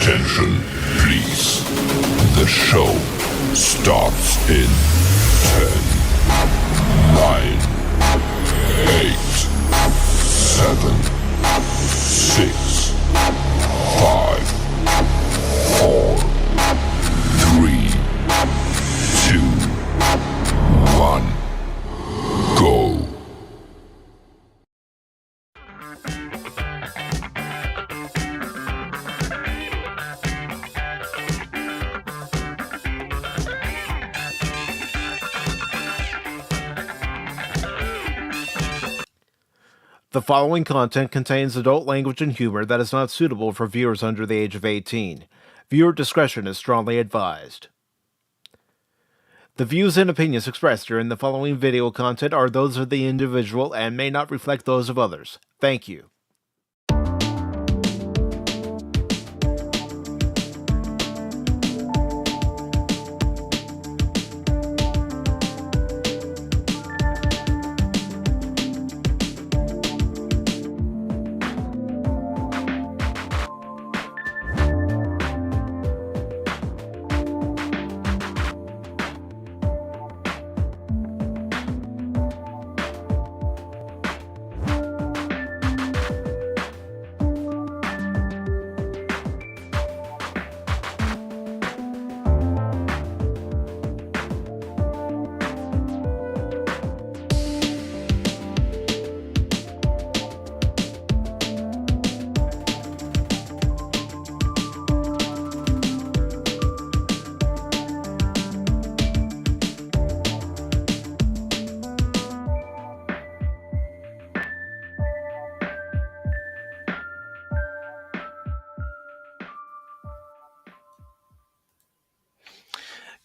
Attention, please. The show starts in 10, 9, 8, 7, 6, 5, 4, 3, 2, 1, go. The following content contains adult language and humor that is not suitable for viewers under the age of 18. Viewer discretion is strongly advised. The views and opinions expressed during the following video content are those of the individual and may not reflect those of others. Thank you.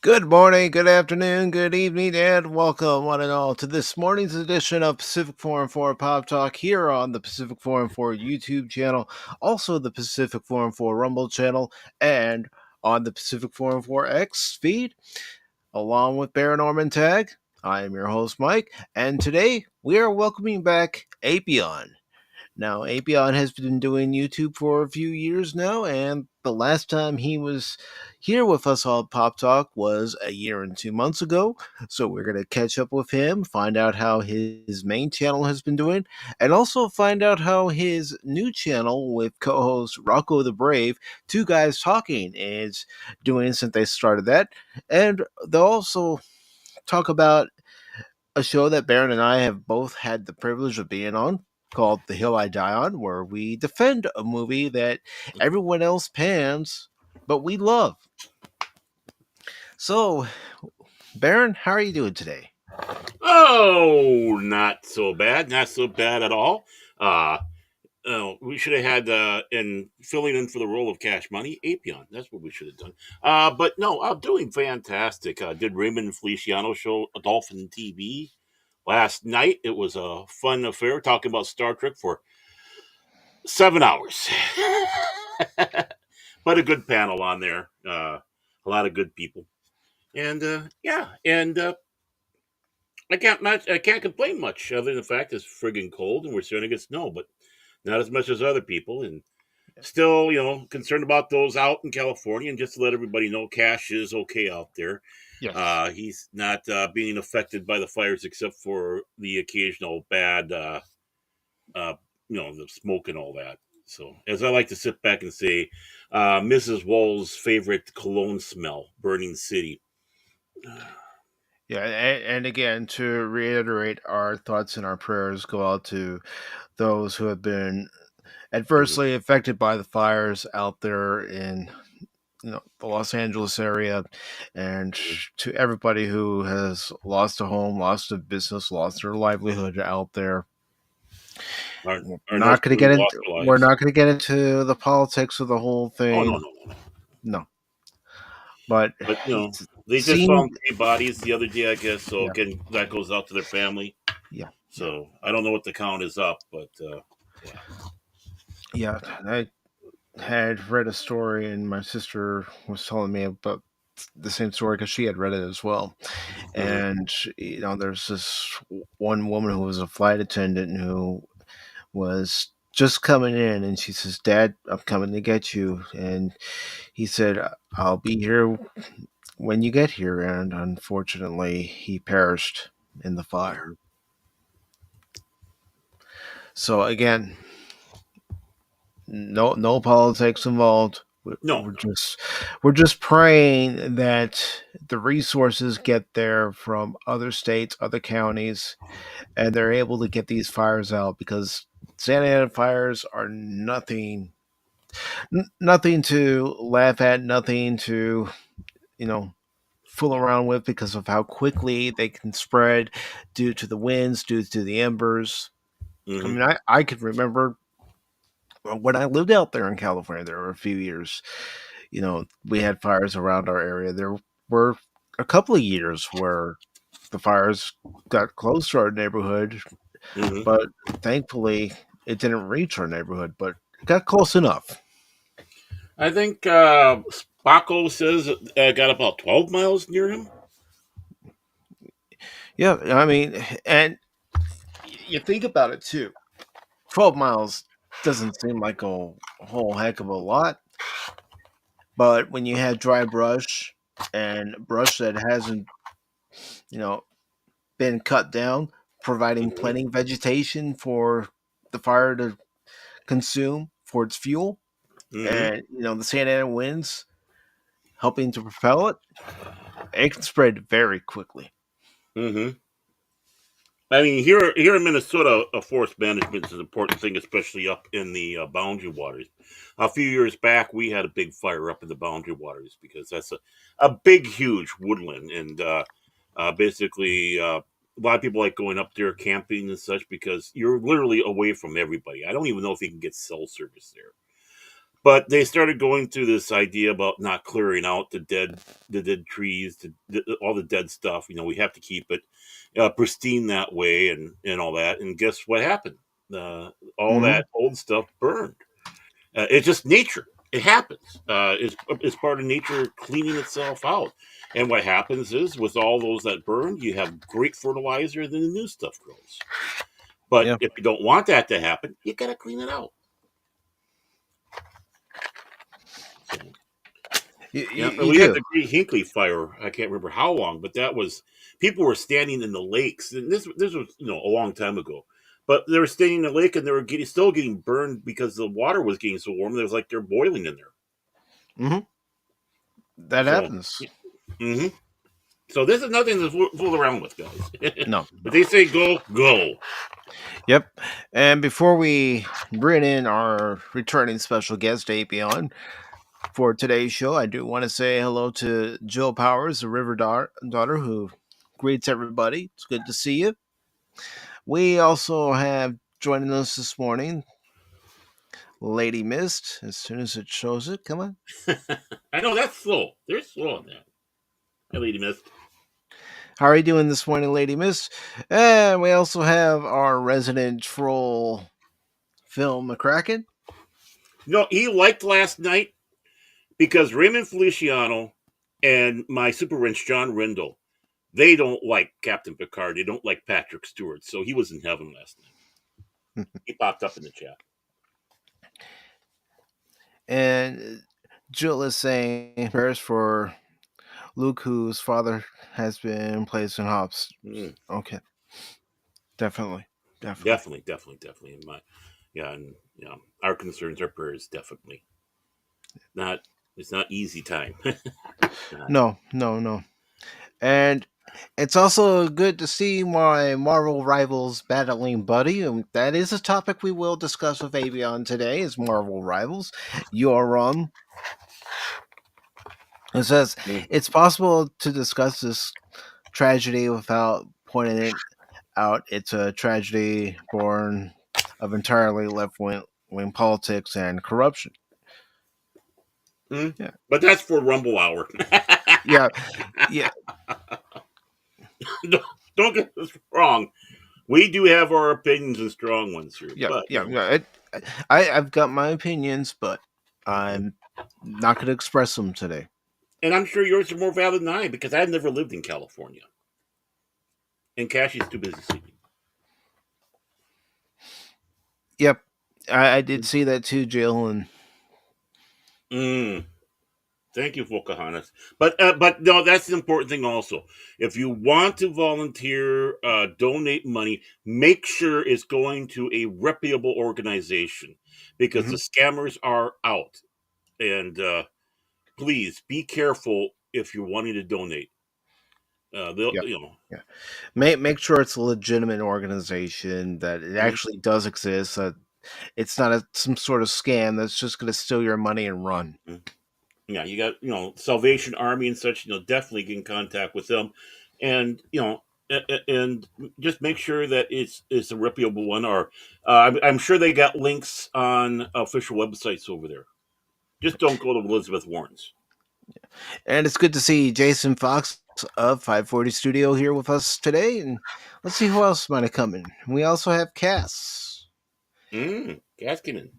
Good morning, good afternoon, good evening, and welcome one and all to this morning's edition of Pacific414 Pop Talk here on the Pacific414 YouTube channel, also the Pacific414 Rumble channel, and on the Pacific414 X feed, along with Baron Orman Tagge. I am your host, Mike, and today we are welcoming back ApyOn. Now, ApyOn has been doing YouTube for a few years now, and the last time he was here with us on Pop Talk was a year and 2 months ago. So we're going to catch up with him, find out how his main channel has been doing, and also find out how his new channel with co-host Rocko the Brave, TwoGuysTalking, is doing since they started that. And they'll also talk about a show that Baron and I have both had the privilege of being on, called The Hill I Die On, where we defend a movie that everyone else pans, but we love. So, Baron, how are you doing today? Oh, not so bad. Not so bad at all. We should have had, in filling in for the role of Cash Money, Apy0n. That's what we should have done. But no, I'm doing fantastic. Did Raymond Feliciano show Dolphin TV last night. It was a fun affair talking about Star Trek for 7 hours. But a good panel on there. A lot of good people. And I can't complain much other than the fact it's friggin' cold and we're starting to get snow, but not as much as other people. And still, concerned about those out in California. And just to let everybody know, Cash is okay out there. Yes. He's not being affected by the fires except for the occasional bad, the smoke and all that. So, as I like to sit back and say, Mrs. Wall's favorite cologne smell, Burning City. Yeah, and again, to reiterate, our thoughts and our prayers go out to those who have been adversely affected by the fires out there in the Los Angeles area, and to everybody who has lost a home, lost a business, lost their livelihood out there. We're not going to get into the politics of the whole thing. Oh, no. But they just found 3 bodies the other day, I guess. So again, that goes out to their family. Yeah. So I don't know what the count is up, but yeah, I had read a story, and my sister was telling me about the same story because she had read it as well. And there's this one woman who was a flight attendant who was just coming in, and she says, "Dad, I'm coming to get you." And he said, "I'll be here when you get here." And unfortunately, he perished in the fire. Mhm. So again, no politics involved. No, We're no. just praying that the resources get there from other states, other counties, and they're able to get these fires out, because Santa Ana fires are nothing to laugh at, nothing to you know fool around with, because of how quickly they can spread due to the winds, due to the embers. I Hmm. mean, I could remember when I lived out there in California. There were a few years, we had fires around our area. There were a couple of years where the fires got close to our neighborhood, Hmm. but thankfully it didn't reach our neighborhood, but it got close enough. I think Spacco says it got about 12 miles near him. Yeah, I mean, and you think about it too. 12 miles doesn't seem like a whole heck of a lot, but when you have dry brush and brush that hasn't, you know, been cut down, providing Hmm. plenty of vegetation for the fire to consume for its fuel, Hmm. and the Santa Ana winds helping to propel it, it can spread very quickly. Hmm. I mean, here in Minnesota, forest management is an important thing, especially up in the boundary waters. A few years back, we had a big fire up in the boundary waters because that's a big, huge woodland, and basically, a lot of people like going up there camping and such because you're literally away from everybody. I don't even know if you can get cell service there. But they started going through this idea about not clearing out the dead trees, all the dead stuff. We have to keep it pristine that way, and all that. And guess what happened? All Hmm. that old stuff burned. It's just nature. It happens. It's part of nature cleaning itself out. And what happens is, with all those that burn, you have great fertilizer, and then the new stuff grows. But Yeah, if you don't want that to happen, you got to clean it out. So, yeah, you we had do. the Great Hinkley fire. I can't remember how long, but that was people were standing in the lakes, and this was a long time ago. But they were standing in the lake, and they were still getting burned because the water was getting so warm. It was like they're boiling in there. Hmm. That So, happens. hmm so this is nothing to fool around with, guys. No, If no. they say go, go. Yep. And before we bring in our returning special guest, Apy0n, for today's show, I do want to say hello to Jill Powers, the River daughter, who greets everybody. It's good to see you. We also have joining us this morning, Lady Mist. As soon as it shows it, come on. I know that's slow. They're slow on that. Hey, lady mist. How are you doing this morning, Lady Mist? And we also have our resident troll, Phil McCracken. He liked last night because Raymond Feliciano and my super wrench John Rindle, they don't like Captain Picard. They don't like Patrick Stewart. So he was in heaven last night. He popped up in the chat. And Jill is saying prayers for Luke, whose father has been placed in hops. Mm, Okay, definitely, definitely. definitely, definitely, definitely. Yeah, and our concerns, our prayers, definitely. Not it's not easy time. Not. No, no, no. And it's also good to see my Marvel rivals battling Buddy. And that is a topic we will discuss with ApyOn today, is Marvel rivals. Orman. It says Mm, it's possible to discuss this tragedy without pointing it out. It's a tragedy born of entirely left wing politics and corruption. mm. Yeah, But that's for Rumble Hour. yeah, yeah, don't, don't get us wrong. We do have our opinions and strong ones here, yeah, but yeah. Yeah. I've got my opinions, but I'm not going to express them today. and I'm sure yours are more valid than I because I've never lived in California, and Cassie's too busy sleeping. Yep. I did see that too, Jalen. Thank you, Pocahontas. But no, that's the important thing. Also, if you want to volunteer, donate money, make sure it's going to a reputable organization because the scammers are out. And please be careful if you're wanting to donate. They'll, Yep. you know, Yeah. Make sure it's a legitimate organization, that it actually does exist. It's not some sort of scam that's just going to steal your money and run. yeah, you got Salvation Army and such. Definitely get in contact with them, and and just make sure that it's a reputable one. Or I'm sure they got links on official websites over there. Just don't go to Elizabeth Warren's. And it's good to see Jason Fox of 540 Studio here with us today. And let's see who else might have come in. We also have Cass. Gaskinen.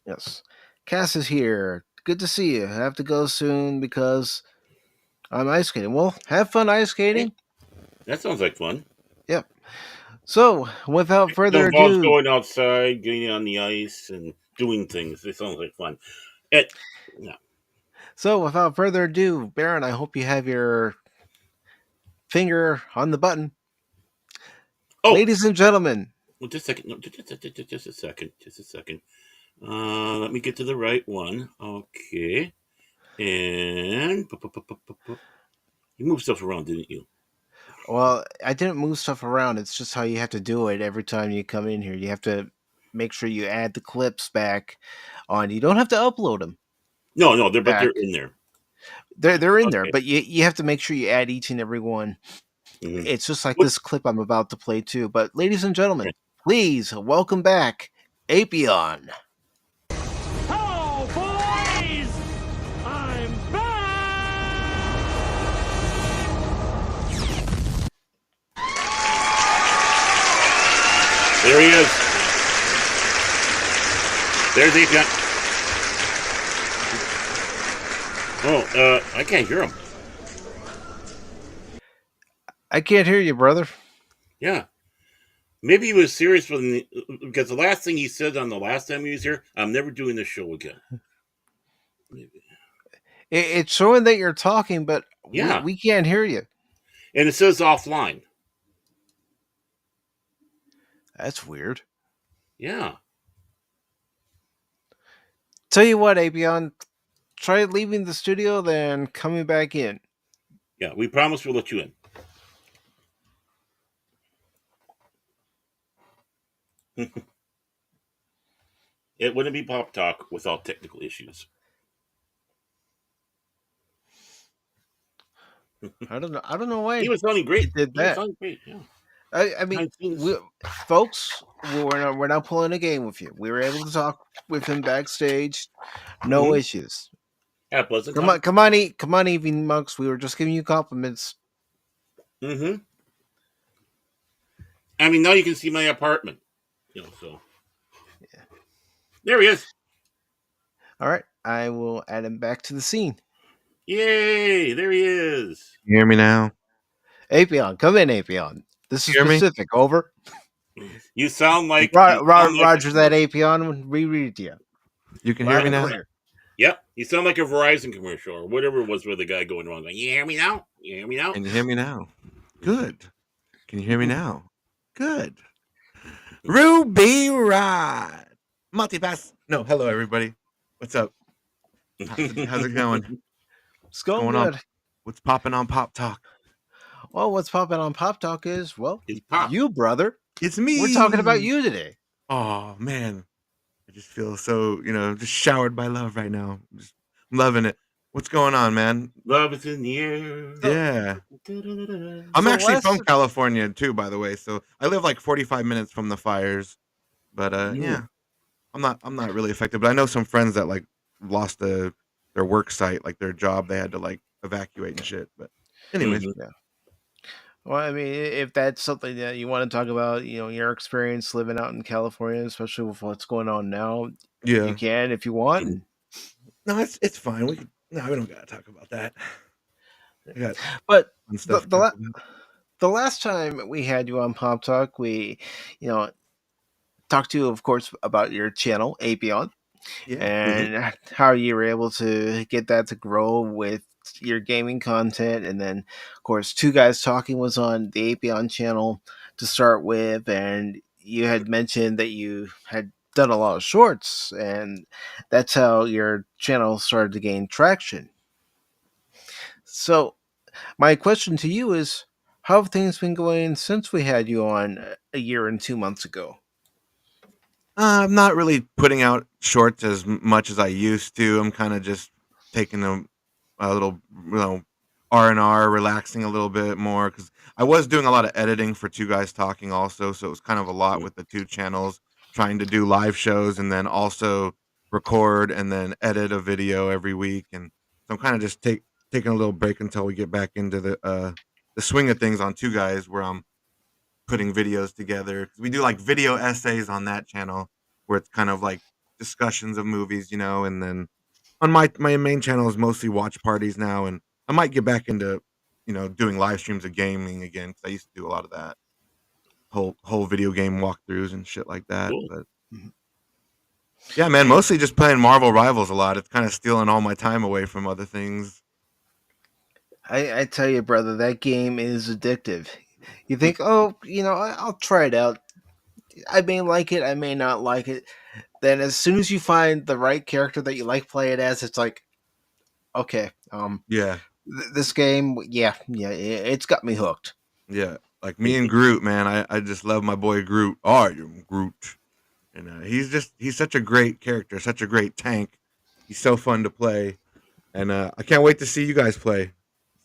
Yes. Cass is here. Good to see you. I have to go soon because I'm ice skating. Well, have fun ice skating. That sounds like fun. Yep. So, without It further involves ado, going outside, getting on the ice, and doing things. It sounds like fun. It, yeah. Baron, I hope you have your finger on the button. Oh, Ladies and gentlemen. well, just a second. No, just a second. Just a second. Let me get to the right one. Okay. And you moved stuff around, didn't you? Well, I didn't move stuff around. It's just how you have to do it every time you come in here. You have to make sure you add the clips back on. You don't have to upload them No, but back. they're in there. They're in there, Okay. but you have to make sure you add each and every one. Mm-hmm. It's just like What? this clip I'm about to play too. But ladies and gentlemen, Right. please welcome back Apy0n. Hello, boys! I'm back! There he is. There's Apy0n. Oh, I can't hear him. I can't hear you, brother. Yeah. Maybe he was serious because the last thing he said on the last time he was here, I'm never doing this show again. Maybe. It's showing that you're talking, but Yeah. we can't hear you. And it says offline. That's weird. Yeah. Tell you what, Apy0n, try leaving the studio, then coming back in. Yeah, we promise we'll let you in. It wouldn't be Pop Talk without technical issues. I don't know why He was sounding it great. did He was that. sounding great. Yeah. I mean, folks, we're not playing a game with you. We were able to talk with him backstage, no issues. Yeah, pleasant time. Come on, Evening Monks. We were just giving you compliments. I mean, now you can see my apartment. So Yeah. there he is. All right, I will add him back to the scene. Yay! There he is. You hear me now? Apy0n, come in, Apy0n. This is Hear me? Pacific. Over. You sound like Roger that, Apy0n. Reread it to you. You can hear me now? Yep, you sound like a Verizon commercial or whatever it was where the guy going wrong. Like, you hear me now? You hear me now? Can you hear me now? Good. Can you hear me now? Good. Ruby Rod. Multipass. No, hello everybody. What's up? How's it going? It's going What's good. on? What's popping on Pop Talk? Well, what's popping on Pop Talk is, well, It's Pop. you, brother. It's me. We're talking about you today. Oh man. I just feel so, just showered by love right now. Just loving it. What's going on, man? Love is in the air. Yeah. I'm So actually last- from California too, by the way. So I live like 45 minutes from the fires. But yeah. I'm not really affected, but I know some friends that like lost their work site, like their job, they had to like evacuate and shit. But anyways, Yeah. Well, I mean, if that's something that you want to talk about, your experience living out in California, especially with what's going on now, yeah. you can if you want. No, it's fine. We don't gotta talk about that. We got But stuff to the talk about. last time we had you on Pop Talk, we, talk to you, of course, about your channel, Apy0n, Yeah. and how you were able to get that to grow with your gaming content. And then, of course, Two Guys Talking was on the Apy0n channel to start with, and you had mentioned that you had done a lot of shorts, and that's how your channel started to gain traction. So, my question to you is, how have things been going since we had you on a year and 2 months ago? I'm not really putting out shorts as much as I used to. I'm kind of just taking a little, R&R, relaxing a little bit more because I was doing a lot of editing for Two Guys Talking also, so it was kind of a lot with the two channels, trying to do live shows and then also record and then edit a video every week. And so I'm kind of just taking a little break until we get back into the swing of things on Two Guys, where I'm putting videos together. 'Cause we do like video essays on that channel where it's kind of like discussions of movies, and then on my main channel is mostly watch parties now, and I might get back into, doing live streams of gaming again because I used to do a lot of that whole video game walkthroughs and shit like that. Cool. But Mhm. yeah, man, And mostly just playing Marvel Rivals a lot. It's kind of stealing all my time away from other things. I tell you, brother, that game is addictive. You think, oh, I'll try it out. I may like it, I may not like it. Then, as soon as you find the right character that you like play it as, it's like, okay, Yeah, this game, it's got me hooked. yeah. Like me and Groot, man. I just love my boy Groot. I am Groot. And he's such a great character, such a great tank. He's so fun to play, and I can't wait to see you guys play.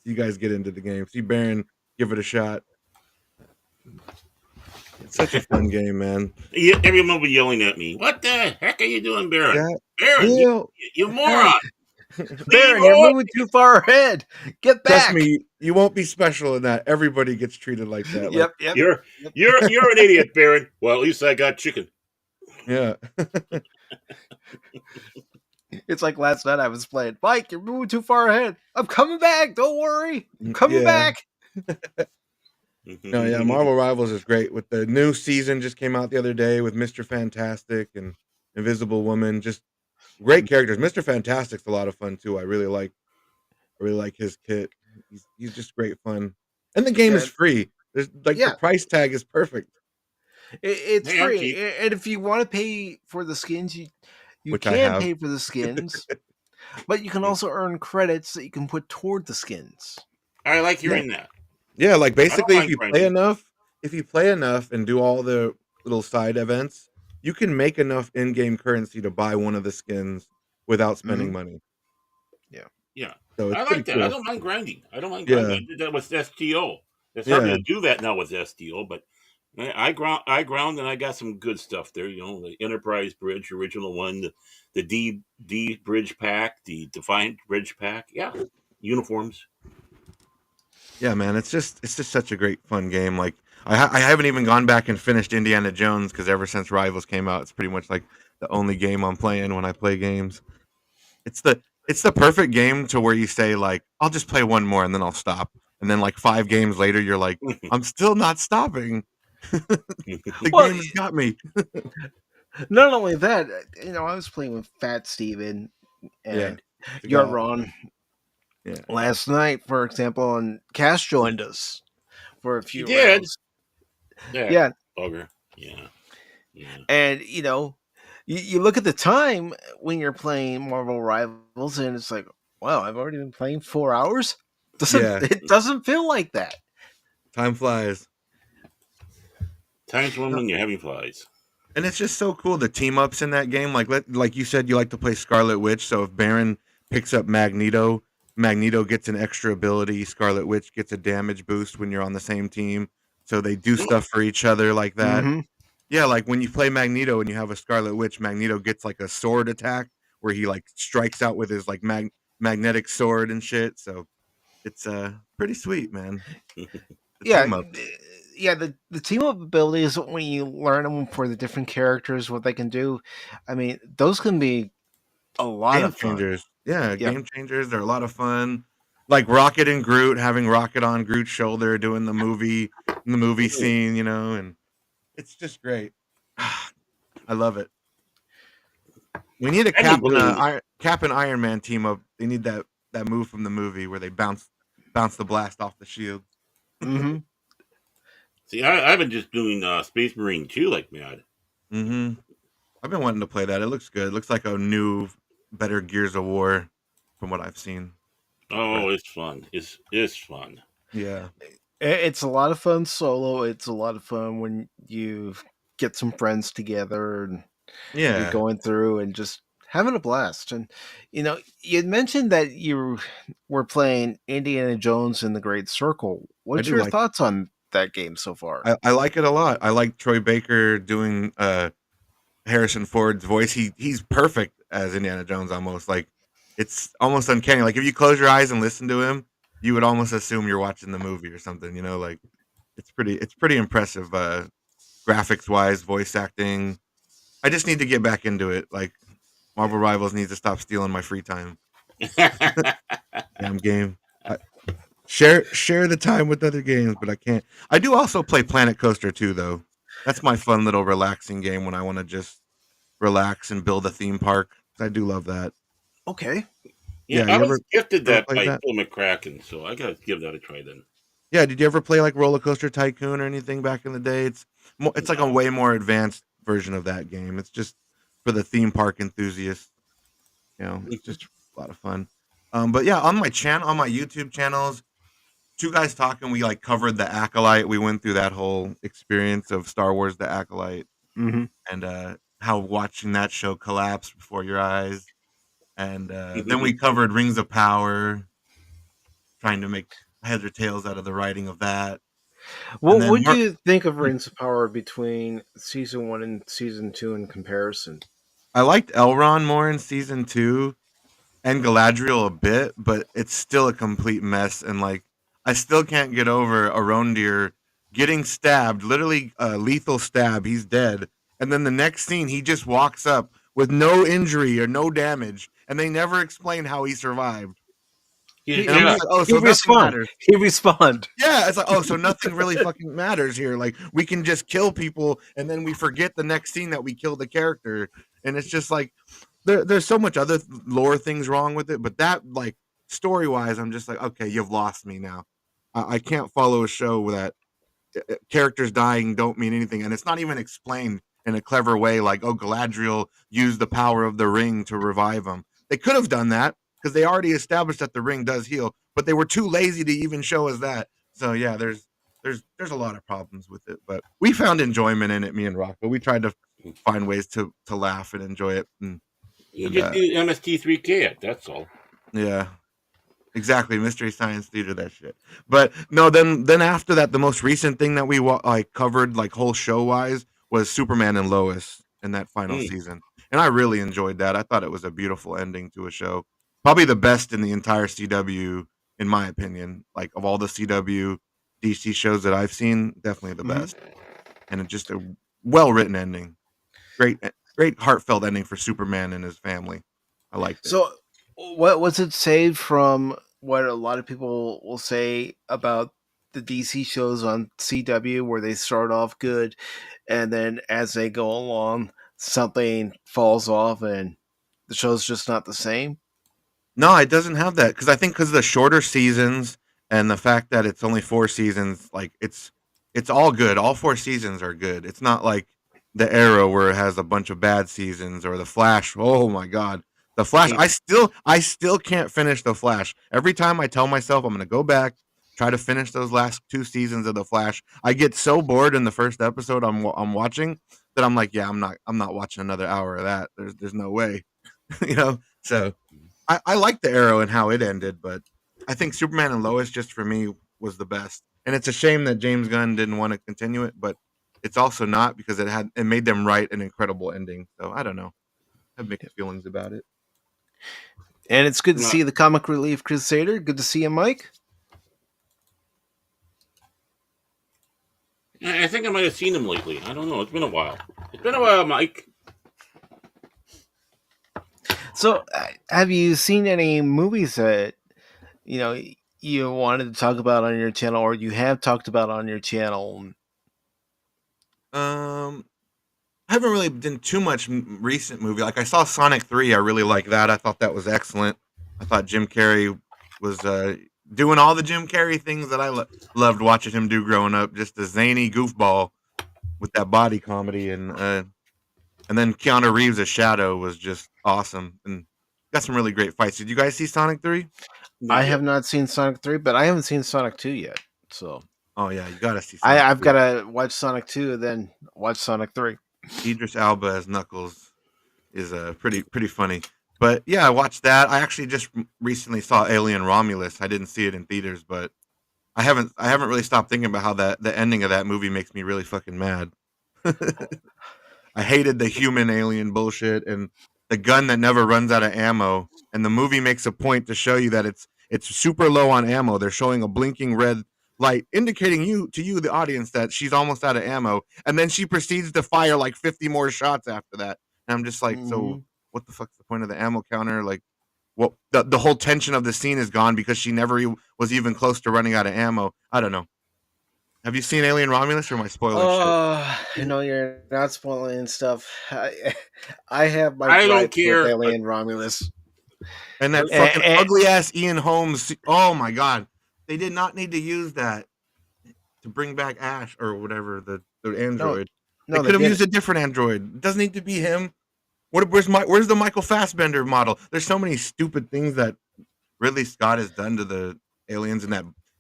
See you guys get into the game. See Baron give it a shot. It's such a fun game, man. Everyone will be yelling at me. What the heck are you doing, Baron? Yeah, Baron, Neil, you help. moron! Leave Baron, you're alone! moving too far ahead. Get Trust back. me, you won't be special in that. Everybody gets treated like that. Like, Yep, yep. You're Yep. you're an idiot, Baron. Well, at least I got chicken. yeah, It's like last night I was playing. Mike, you're moving too far ahead. I'm coming back. Don't worry. I'm coming yeah. back. No, yeah. Marvel Rivals is great. With the new season just came out the other day with Mr. Fantastic and Invisible Woman. Just great characters. Mr. Fantastic's a lot of fun too. I really like his kit. He's just great fun. And the game is Yeah, free. There's like the yeah. price tag is perfect, It's Hey, I'm free, cheap. and if you want to pay for the skins, you which I can have. pay for the skins, but you can also earn credits that you can put toward the skins. I like Yeah. hearing that. Yeah, like I don't basically mind grinding. if you play enough and do all the little side events, you can make enough in-game currency to buy one of the skins without spending Hmm. money. Yeah. Yeah, So it's I pretty like that. I cool. don't mind grinding. I don't mind grinding. Yeah. I did that with STO. It's hard Yeah. to do that now with STO, but I ground, and I got some good stuff there. The Enterprise Bridge, original one, the D Bridge pack, the Defiant Bridge pack. Yeah, uniforms. Yeah, man, it's just such a great fun game. Like I haven't even gone back and finished Indiana Jones because ever since Rivals came out, it's pretty much like the only game I'm playing when I play games. It's the perfect game to where you say like I'll just play one more and then I'll stop, and then like 5 games later you're like I'm still not stopping. The Well, game has got me. not only that, I was playing with Fat Steven Yeah, and the guy. Yarron Yeah, last night, for example, and Cass joined us for a She few did. rounds. Yeah, Yeah, bugger. Yeah, yeah. and you look at the time when you're playing Marvel Rivals, and it's like, wow, I've already been playing 4 hours. Doesn't yeah. it doesn't feel like that? Time flies. Time's No, when you're having flies. and it's just so cool the team ups in that game. Like you said, you like to play Scarlet Witch. So if Baron picks up Magneto, Magneto gets an extra ability. Scarlet Witch gets a damage boost when you're on the same team. So they do stuff for each other like that. Mm-hmm. Yeah, like when you play Magneto and you have a Scarlet Witch, Magneto gets like a sword attack where he like strikes out with his like magnetic sword and shit. So it's pretty sweet, man. The Yeah, team ups. yeah. The team up abilities, when you learn them for the different characters, what they can do, I mean, those can be a lot Game of fun. changers. Yeah, Yep. game changers. They're a lot of fun. Like Rocket and Groot, having Rocket on Groot's shoulder, doing the movie scene, and it's just great. I love it. We need a I've been playing. Cap and Iron Man team up. They need that move from the movie where they bounce the blast off the shield. Mm-hmm. See, I've been just doing Space Marine 2 like mad. Mm-hmm. I've been wanting to play that. It looks good. It looks like a new, better Gears of War from what I've seen. Oh, it's fun. It's fun. Yeah. It's a lot of fun solo. It's a lot of fun when you get some friends together and you're Yeah. going through and just having a blast. And you mentioned that you were playing Indiana Jones in the Great Circle. I What's do your like thoughts on that game so far? I like it a lot. I like Troy Baker doing Harrison Ford's voice. He's perfect as Indiana Jones almost. Like it's almost uncanny. Like if you close your eyes and listen to him, you would almost assume you're watching the movie or something, like it's pretty impressive graphics wise, voice acting. I just need to get back into it. Like Marvel Rivals needs to stop stealing my free time. Damn game. I, share the time with other games, but I can't. I do also play Planet Coaster too, though. That's my fun little relaxing game when I want to just relax and build a theme park. I do love that. Okay. Yeah, Yeah, I you was gifted ever that played by that? Phil McCracken, so I gotta give that a try then. Yeah, did you ever play like Roller Coaster Tycoon or anything back in the day? It's like a No. way more advanced version of that game. It's just for the theme park enthusiasts. It's just a lot of fun. But yeah, on my channel, on my YouTube channels, Two Guys Talking, we like covered the Acolyte. We went through that whole experience of Star Wars: The Acolyte Mm-hmm. and how watching that show collapse before your eyes. And then we covered Rings of Power, trying to make heads or tails out of the writing of that. And What then would you think of Rings of Power between season 1 and season 2 in comparison? I liked Elrond more in season 2 and Galadriel a bit, but it's still a complete mess. And like, I still can't get over Arondir getting stabbed, literally a lethal stab. He's dead. And then the next scene, he just walks up with no injury or no damage. And they never explain how he survived. He's And I'm just Jack. like, oh, He so nothing respawned. matters. He respawned. Yeah, it's like, oh, so nothing really fucking matters here. Like, we can just kill people and then we forget the next scene that we killed the character. And it's just like, there's so much other lore things wrong with it, but that, like, story wise, I'm just like, okay, you've lost me now. I can't follow a show that characters dying don't mean anything, and it's not even explained in a clever way. Like, oh, Galadriel used the power of the ring to revive him. They could have done that because they already established that the ring does heal, but they were too lazy to even show us that. So yeah, there's a lot of problems with it, but we found enjoyment in it. Me and Rocko, we tried to find ways to laugh and enjoy it, You and just need MST3K it, that's all. yeah, exactly, Mystery Science Theater, that shit. But no, then after that, the most recent thing that we like covered, like whole show wise, was Superman and Lois in that final Mm. season, and I really enjoyed that. I thought it was a beautiful ending to a show, probably the best in the entire CW, in my opinion. Like of all the CW DC shows that I've seen, definitely the Mhm. best, and it's just a well written ending. Great heartfelt ending for Superman and his family. I liked it. So, what was it saved from what a lot of people will say about the DC shows on CW, where they start off good, and then as they go along, something falls off, and the show's just not the same? No, it doesn't have that because I think because the shorter seasons and the fact that it's only 4 seasons, like it's all good. All 4 seasons are good. It's not like the Arrow where it has a bunch of bad seasons or the Flash. Oh my god, the Flash! I still can't finish the Flash. Every time I tell myself I'm gonna go back, try to finish those last 2 seasons of the Flash, I get so bored in the first episode I'm watching that I'm like, yeah, I'm not watching another hour of that. There's no way, So I like the Arrow and how it ended, but I think Superman and Lois just for me was the best. And it's a shame that James Gunn didn't want to continue it, but it's also not because it made them write an incredible ending. So I don't know. I have mixed feelings about it. And it's good to No, see the Comic Relief Crusader. Good to see you, Mike. I think I might have seen him lately. I don't know. It's been a while. It's been a while, Mike. So, have you seen any movies that you know you wanted to talk about on your channel, or you have talked about on your channel? Um, I haven't really done too much recent movie. Like I saw Sonic 3. I really like that. I thought that was excellent. I thought Jim Carrey was doing all the Jim Carrey things that I loved watching him do growing up. Just a zany goofball with that body comedy, and then Keanu Reeves as Shadow was just awesome and got some really great fights. Did you guys see Sonic 3? Not I yet. have not seen Sonic 3, but I haven't seen Sonic 2 yet. So Oh yeah, you gotta see Sonic I've 3. got to watch Sonic 2 and then watch Sonic 3. Idris Elba as Knuckles is pretty funny. But yeah, I watched that. I actually just recently saw Alien Romulus. I didn't see it in theaters, but I haven't really stopped thinking about how the ending of that movie makes me really fucking mad. I hated the human alien bullshit and the gun that never runs out of ammo. And the movie makes a point to show you that it's super low on ammo. They're showing a blinking red light indicating you the audience that she's almost out of ammo, and then she proceeds to fire like 50 more shots after that. And I'm just like, so Mhm. what the fuck's the point of the ammo counter? Like what the whole tension of the scene is gone because she never was even close to running out of ammo. I don't know. Have you seen Alien Romulus or am I spoiling shit? No, you're not spoiling stuff. I have my I don't gripes with care. Alien Romulus. And that And, fucking ugly ass Ian Holmes. Oh my god, they did not need to use that to bring back Ash or whatever the no, android. They no, they could have used didn't. a different android. It doesn't need to be him. Where's the Michael Fassbender model? There's so many stupid things that Ridley Scott has done to the aliens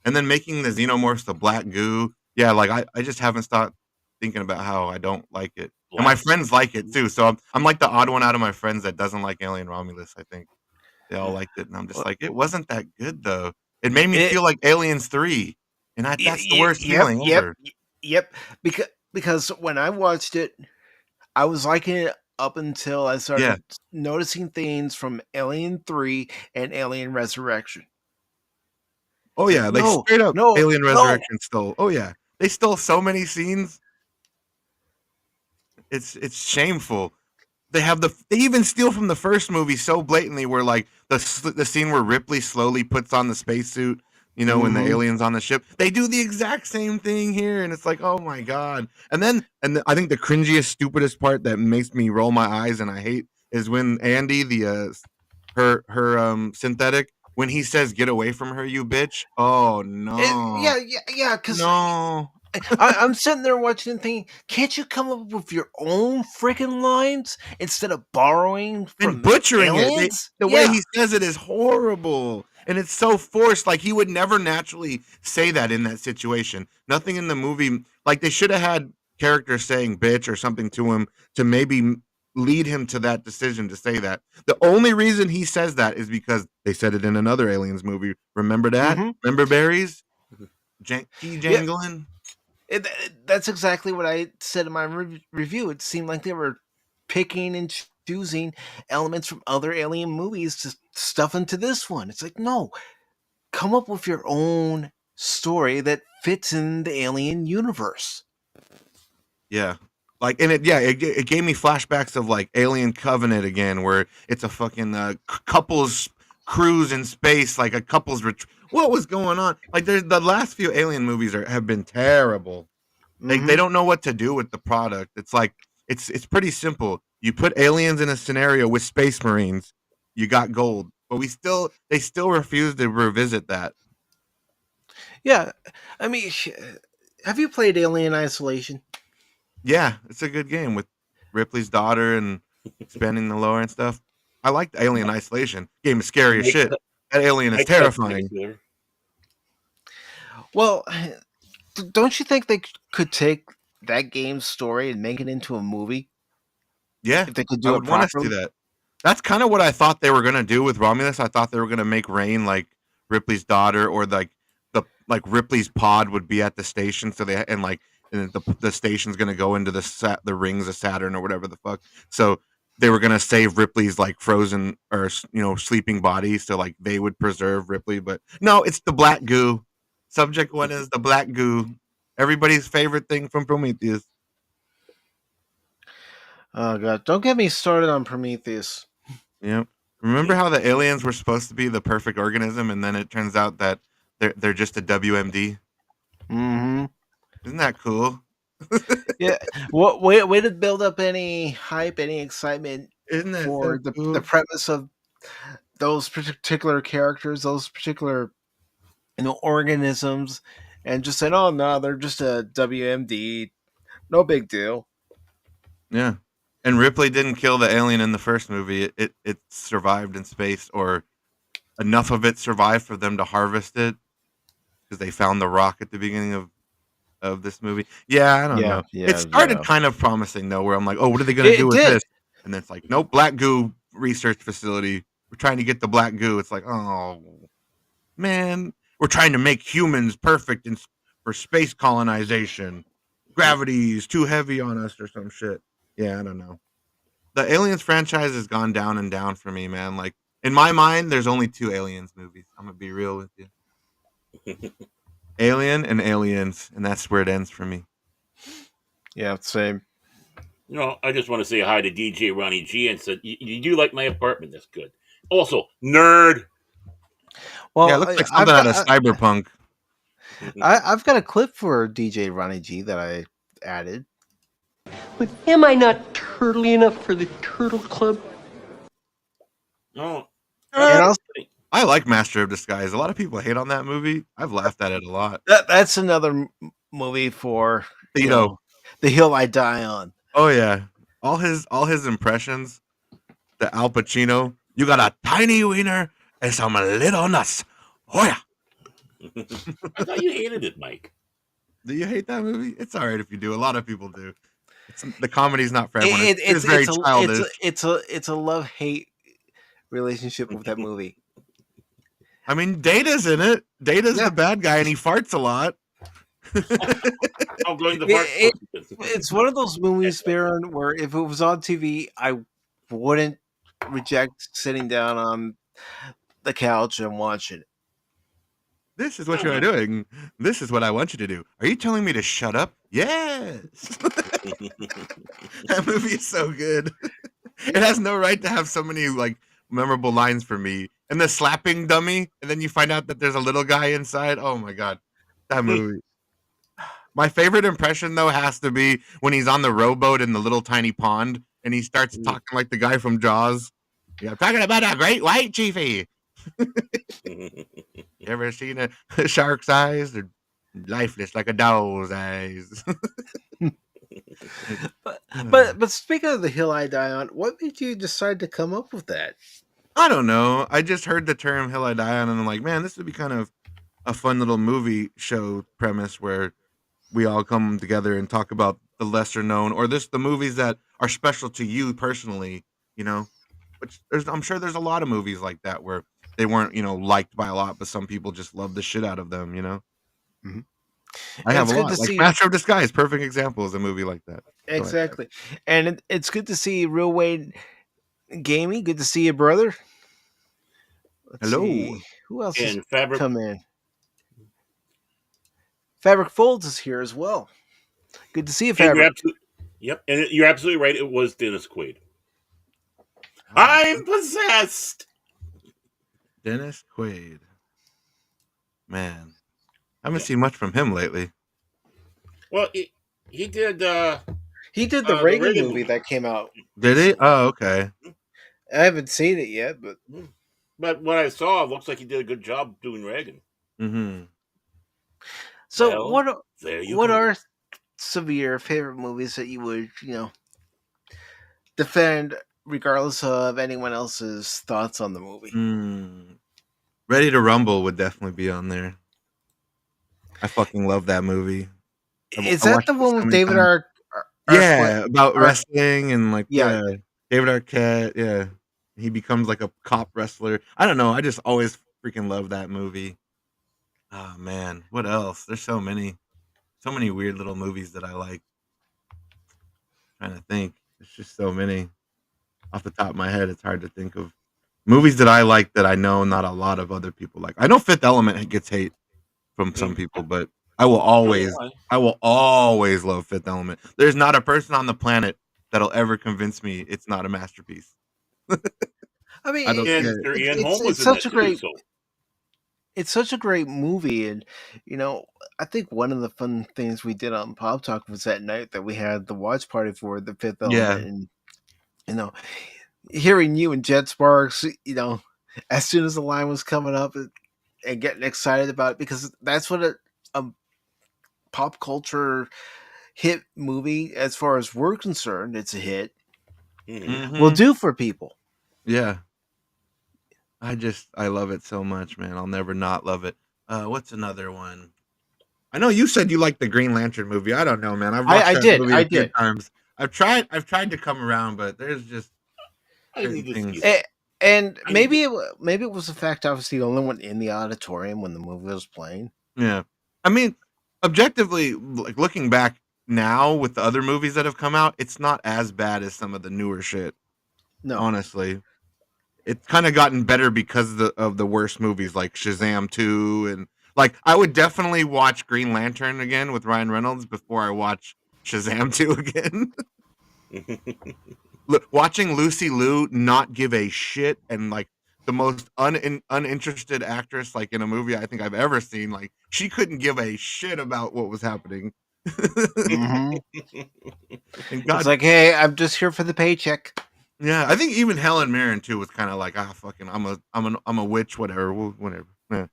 and then making the xenomorphs the black goo. Yeah, like I just haven't stopped thinking about how I don't like it. And my Black. friends like it too. So I'm like the odd one out of my friends that doesn't like Alien Romulus, I think. They all liked it, and I'm just Well, like, it wasn't that good though. It made me It, feel like Aliens 3, and that's the worst yep, feeling yep, ever. yep. Because when I watched it, I was liking it up until I Yeah. started noticing things from Alien 3 and Alien Resurrection. Oh It's like, yeah, they no, straight up no, Alien no. Resurrection stole. Oh yeah, they stole so many scenes. It's shameful. They even steal from the first movie so blatantly where like the scene where Ripley slowly puts on the spacesuit, when the Hmm. aliens on the ship. They do the exact same thing here and it's like, "Oh my god." I think the cringiest stupidest part that makes me roll my eyes and I hate is when Andy her synthetic when he says get away from her you bitch. Oh no. Yeah. Because No. I'm sitting there watching and thinking, can't you come up with your own freaking lines instead of borrowing And from butchering it. aliens? The way Yeah. he says it is horrible. And it's so forced. Like he would never naturally say that in that situation. Nothing in the movie, like they should have had characters saying bitch or something to him to maybe lead him to that decision to say that. The only reason he says that is because they said it in another Aliens movie. Remember that? Hmm. Remember Barry's? Key Yeah. jangling? That's exactly what I said in my review. It seemed like they were picking and choosing elements from other alien movies to stuff into this one. It's like, no, come up with your own story that fits in the alien universe. Yeah. Like and it gave me flashbacks of like Alien Covenant again where it's a fucking couples cruise in space like a couples what was going on? Like there's the last few Alien movies have been terrible. They Hmm. don't know what to do with the product. It's like it's pretty simple. You put aliens in a scenario with space marines, you got gold. But they still refuse to revisit that. Yeah, I mean, have you played Alien Isolation? Yeah, it's a good game with Ripley's daughter and expanding the lore and stuff. I like the Alien Isolation. Game is scary as Mike, shit. That alien is Mike Test's terrifying. there. Well, don't you think they could take that game's story and make it into a movie Yeah, if they could I do it would want to see properly? that. That's kind of what I thought they were gonna do with Romulus. I thought they were gonna make Rain like Ripley's daughter, or like Ripley's pod would be at the station. So and the station's gonna go into the rings of Saturn or whatever the fuck. So they were gonna save Ripley's like frozen or sleeping body, so like they would preserve Ripley. But no, it's the black goo. Subject one is the black goo. Everybody's favorite thing from Prometheus. Oh god, don't get me started on Prometheus. Yep. Remember how the aliens were supposed to be the perfect organism, and then it turns out that they're just a WMD? Hmm. Isn't that cool? Yeah. What way to build up any hype, any excitement Isn't that so for the cool? premise of those particular characters, those particular organisms, and just said, "Oh no, they're just a WMD, no big deal." Yeah. And Ripley didn't kill the alien in the first movie. It survived in space, or enough of it survived for them to harvest it because they found the rock at the beginning of this movie. Yeah, I don't Yeah, know. It yeah, started yeah. kind of promising though, where I'm like, oh, what are they gonna do It with did. this? And then it's like, nope, black goo research facility. We're trying to get the black goo. It's like, oh man, we're trying to make humans perfect for space colonization. Gravity is too heavy on us or some shit. Yeah, I don't know. The Aliens franchise has gone down and down for me, man. Like in my mind, there's only 2 Aliens movies. I'm gonna be real with you. Alien and Aliens, and that's where it ends for me. Yeah, same. I just want to say hi to DJ Ronnie G and said, you do like my apartment. That's good. Also, nerd. Well, Yeah, it looks like I've something out of got Cyberpunk. I've got a clip for DJ Ronnie G that I added. But am I not turtly enough for the Turtle Club? Oh, And also, I like Master of Disguise. A lot of people hate on that movie. I've laughed at it a lot. that's another movie for The hill I die on. Oh yeah, all his impressions. The Al Pacino. You got a tiny wiener and some little nuts. Oh yeah. I thought you hated it, Mike. Do you hate that movie? It's all right if you do. A lot of people do. The comedy's not for everyone. It's very childish. It's a love hate relationship with that movie. I mean, Data's in it. Data's Yeah. the bad guy, and he farts a lot. I'm going to fart. It's one of those movies, Baron, where if it was on TV, I wouldn't reject sitting down on the couch and watching it. This is what you're doing. This is what I want you to do. Are you telling me to shut up? Yes. That movie is so good. It has no right to have so many like memorable lines for me. And the slapping dummy, and then you find out that there's a little guy inside. Oh my god, that movie. My favorite impression though has to be when he's on the rowboat in the little tiny pond, and he starts talking like the guy from Jaws. Yeah, I'm talking about a great white, Chiefy. You ever seen a shark's eyes? They're lifeless like a doll's eyes. But speaking of the hill I die on, what made you decide to come up with that? I don't know. I just heard the term Hill I Die On, and I'm like, man, this would be kind of a fun little movie show premise where we all come together and talk about the lesser known or the movies that are special to you personally, Which I'm sure there's a lot of movies like that where they weren't, liked by a lot, but some people just love the shit out of them, Mm-hmm. I have It's a good lot. to Like see. Master of Disguise, perfect example is a movie like that. Exactly. And it's good to see Real Wade Gamey. Good to see you, brother. Let's Hello. see. Who else has And Fabric. come in? Fabric Folds is here as well. Good to see you, And you're Fabric. yep, and you're absolutely right. It was Dennis Quaid. I'm possessed. Dennis Quaid. Man, I haven't seen much from him lately. Well, he did. He did the the Reagan Reagan movie movie. that came out. Did he? Oh, okay. I haven't seen it yet, but what I saw, it looks like he did a good job doing Reagan. Mm-hmm. so Well, there you what go. are some of your favorite movies that you would defend regardless of anyone else's thoughts on the movie? Ready to Rumble would definitely be on there. I fucking love that movie. Is I that watched the it one so with many David times. Yeah, about Ar- wrestling and like Yeah. David Arquette. Yeah, he becomes like a cop wrestler. I don't know. I just always freaking love that movie. Oh man, what else? There's so many weird little movies that I like. Trying to think. There's just so many. Off the top of my head, it's hard to think of movies that I like that I know not a lot of other people like. I know Fifth Element gets hate from some people, but I will always love Fifth Element. There's not a person on the planet that'll ever convince me it's not a masterpiece. I mean, I don't And get it. Ian Holm was it's in such that a great. too, so it's such a great movie, and I think one of the fun things we did on Pop Talk was that night that we had the watch party for the Fifth Yeah. Element, and you know, hearing you and Jet Sparks, as soon as the line was coming up and getting excited about it, because that's what a pop culture hit movie, as far as we're concerned, it's a hit, will do for people. Yeah. I love it so much, man. I'll never not love it. What's another one? I know you said you liked the Green Lantern movie. I don't know, man. I've watched that movie a few times. I've tried to come around, but there's just certain things. And maybe it was the fact I was the only one in the auditorium when the movie was playing. Yeah. I mean, objectively, like looking back now with the other movies that have come out, it's not as bad as some of the newer shit. No. Honestly. It's kind of gotten better because of the worst movies like Shazam 2, and like I would definitely watch Green Lantern again with Ryan Reynolds before I watch Shazam 2 again. Look, watching Lucy Liu not give a shit, and like the most uninterested actress like in a movie I think I've ever seen, like she couldn't give a shit about what was happening. Mm-hmm. And God, it's like, hey, I'm just here for the paycheck. Yeah, I think even Helen Mirren too was kind of like, fucking, I'm a witch, whatever. Yeah.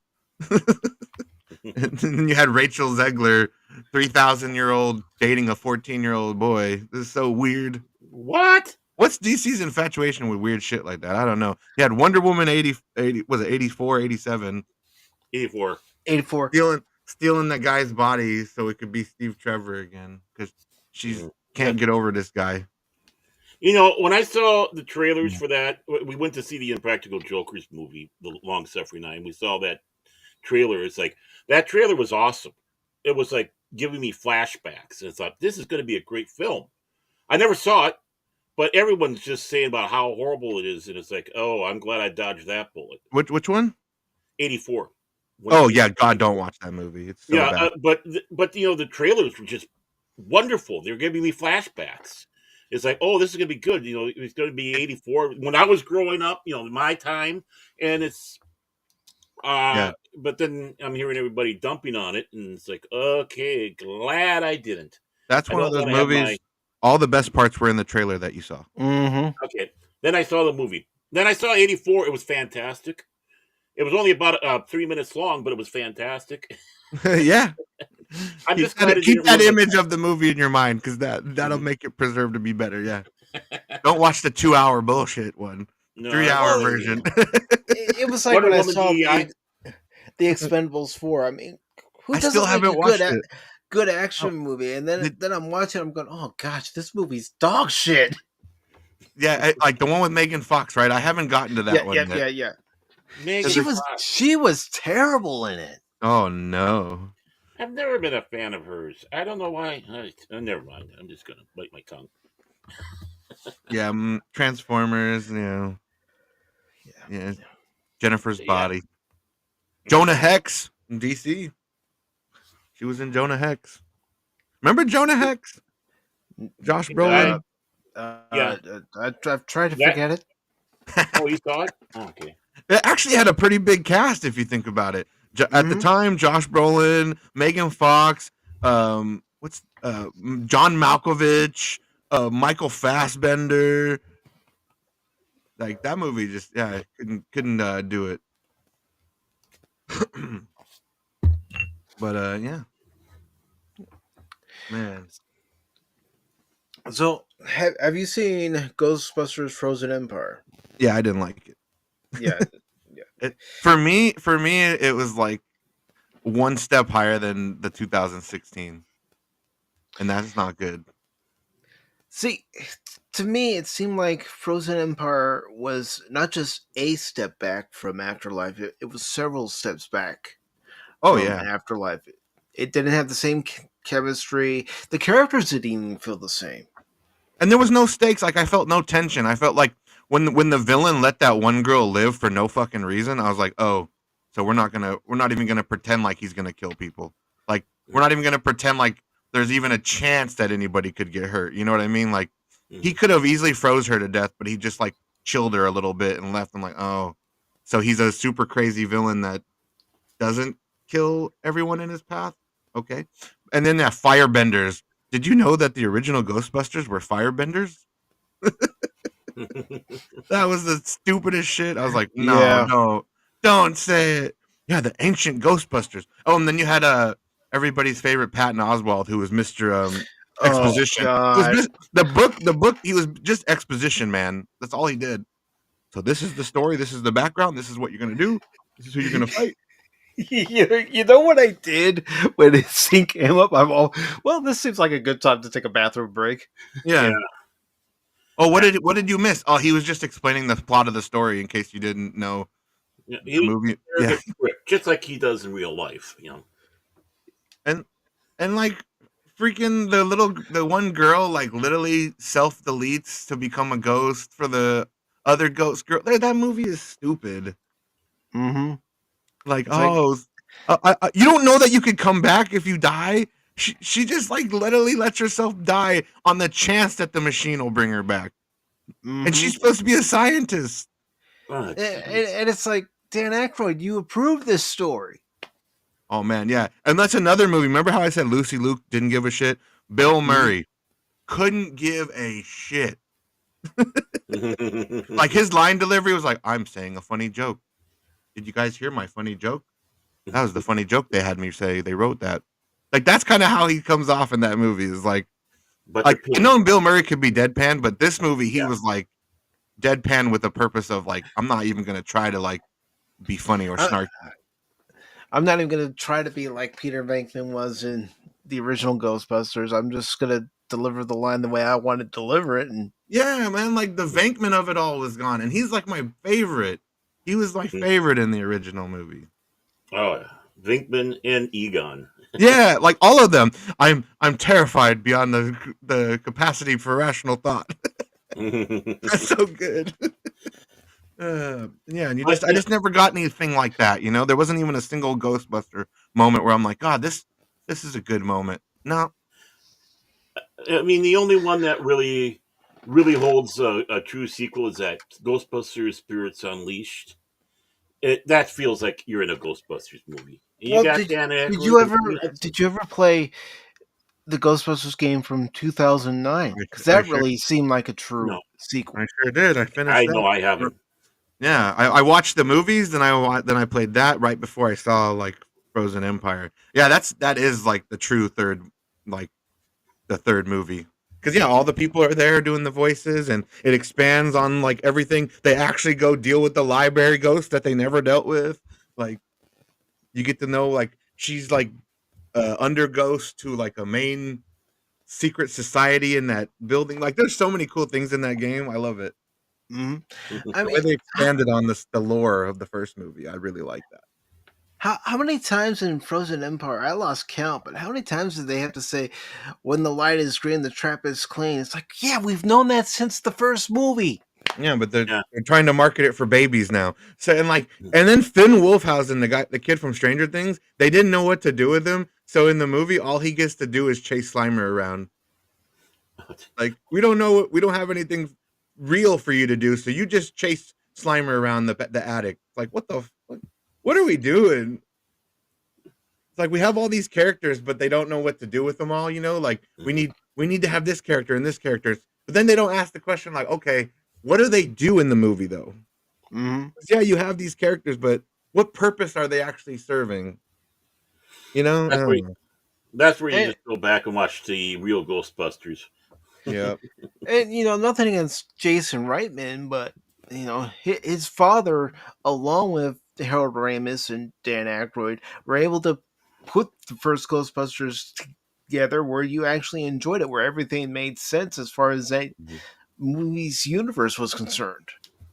And then you had Rachel Zegler, 3,000-year-old dating a 14-year-old boy. This is so weird. What? What's DC's infatuation with weird shit like that? I don't know. You had Wonder Woman 80 was it 84, 87? 84. Stealing that guy's body so it could be Steve Trevor again because she can't get over this guy. When I saw the trailers for that, we went to see the Impractical Jokers movie, The Long Suffering Nine. We saw that trailer. It's like, that trailer was awesome. It was like giving me flashbacks. And I thought, this is going to be a great film. I never saw it, but everyone's just saying about how horrible it is. And it's like, oh, I'm glad I dodged that bullet. Which one? 84. Oh, yeah. God, don't watch that movie. It's so bad. But the trailers were just wonderful. They're giving me flashbacks. It's like, oh, this is going to be good. It's going to be 84. When I was growing up, my time. And it's, but then I'm hearing everybody dumping on it. And it's like, okay, glad I didn't. That's one of those movies. All the best parts were in the trailer that you saw. Mm-hmm. Okay. Then I saw the movie. Then I saw 84. It was fantastic. It was only about 3 minutes long, but it was fantastic. Yeah. I'm just keep that image of the movie in your mind because that'll make it preserved to be better. Yeah. Don't watch the 2-hour bullshit one. No, 3-hour version. It was like when I saw the Expendables 4. I mean, who doesn't still haven't watched it? Good action movie, and then I'm watching. I'm going, oh gosh, this movie's dog shit. Yeah, like the one with Megan Fox, right? I haven't gotten to that one yet. Yeah. She was terrible in it. Oh no. I've never been a fan of hers. I don't know why. Never mind. I'm just gonna bite my tongue. Yeah, Transformers. Yeah. Jennifer's Body. Jonah Hex in DC. She was in Jonah Hex. Remember Jonah Hex? Josh Brolin. Yeah. I've tried to forget it. Oh, you saw it? Oh, okay. It actually had a pretty big cast if you think about it. At the time, Josh Brolin, Megan Fox, John Malkovich, Michael Fassbender. Like that movie just couldn't do it. But yeah. Man. So have you seen Ghostbusters Frozen Empire? Yeah, I didn't like it. Yeah. For me, it was like one step higher than the 2016, and that's not good. See, to me, it seemed like Frozen Empire was not just a step back from Afterlife; it was several steps back. Oh from yeah, Afterlife. It didn't have the same chemistry. The characters didn't even feel the same, and there was no stakes. Like I felt no tension. I felt like when the villain let that one girl live for no fucking reason, I was like, oh, so we're not even gonna pretend like he's gonna kill people. Like we're not even gonna pretend like there's even a chance that anybody could get hurt. You know what I mean? Like he could have easily froze her to death, but he just like chilled her a little bit and left. I'm like, oh, so he's a super crazy villain that doesn't kill everyone in his path. Okay. And then that firebenders. Did you know that the original Ghostbusters were firebenders? That was the stupidest shit. I was like, Yeah. no, don't say it. Yeah, the ancient Ghostbusters. Oh, and then you had everybody's favorite Patton Oswalt, who was Mr. Oh Exposition. It was God. the book. He was just exposition, man. That's all he did. So this is the story. This is the background. This is what you're gonna do. This is who you're gonna fight. You know what I did when his scene came up? I'm all, well, this seems like a good time to take a bathroom break. Yeah. Yeah. Oh, what did you miss? Oh, he was just explaining the plot of the story in case you didn't know Yeah, the he movie. yeah. Yeah. Just like he does in real life. And like freaking the one girl like literally self deletes to become a ghost for the other ghost girl. That movie is stupid. Mm-hmm. Like, It's like, you don't know that you could come back if you die. She just like literally lets herself die on the chance that the machine will bring her back. And she's supposed to be a scientist. Oh, and it's like, Dan Aykroyd, you approved this story. Oh man, yeah. And that's another movie. Remember how I said Lucy Luke didn't give a shit? Bill Murray couldn't give a shit. Like his line delivery was like, I'm saying a funny joke. Did you guys hear my funny joke? That was the funny joke they had me say. They wrote that. Like that's kind of how he comes off in that movie. Is like I know Bill Murray could be deadpan, but this movie he was like deadpan with the purpose of like I'm not even gonna try to like be funny or snarky. I'm not even gonna try to be like Peter Venkman was in the original Ghostbusters. I'm just gonna deliver the line the way I want to deliver it. And yeah, man, like the Venkman of it all was gone, and he's like my favorite. He was my favorite in the original movie. Oh, Venkman and Egon. Yeah, like all of them. I'm terrified beyond the capacity for rational thought. That's so good. Yeah, and I just never got anything like that. You know, there wasn't even a single Ghostbuster moment where I'm like, God, this is a good moment. No. I mean, the only one that really holds a true sequel is that Ghostbusters Spirits Unleashed. That feels like you're in a Ghostbusters movie. You got Dan Aykroyd. Did you ever play the Ghostbusters game from 2009? Because that really seemed like a true sequel. I sure did. I finished. I know I haven't. Yeah, I watched the movies, then I played that right before I saw like Frozen Empire. Yeah, that is like the true third movie. Because yeah, all the people are there doing the voices, and it expands on like everything. They actually go deal with the library ghost that they never dealt with. Like you get to know like she's like under ghost to like a main secret society in that building. Like there's so many cool things in that game. I love it. Mm-hmm. The way they expanded on the lore of the first movie, I really like that. How many times in Frozen Empire, I lost count, but how many times did they have to say, when the light is green, the trap is clean? It's like, yeah, we've known that since the first movie. Yeah, but they're trying to market it for babies now. So and then Finn Wolfhausen, the kid from Stranger Things, they didn't know what to do with him. So in the movie, all he gets to do is chase Slimer around. Like we don't have anything real for you to do, so you just chase Slimer around the attic. It's like what are we doing? It's like we have all these characters, but they don't know what to do with them all. You know, like we need to have this character and this character, but then they don't ask the question like, okay, what do they do in the movie though? Mm-hmm. Yeah, you have these characters, but what purpose are they actually serving? You know, that's where you just go back and watch the real Ghostbusters. Yeah, and nothing against Jason Reitman, but his father, along with Harold Ramis and Dan Aykroyd, were able to put the first Ghostbusters together where you actually enjoyed it, where everything made sense as far as that movie's universe was concerned.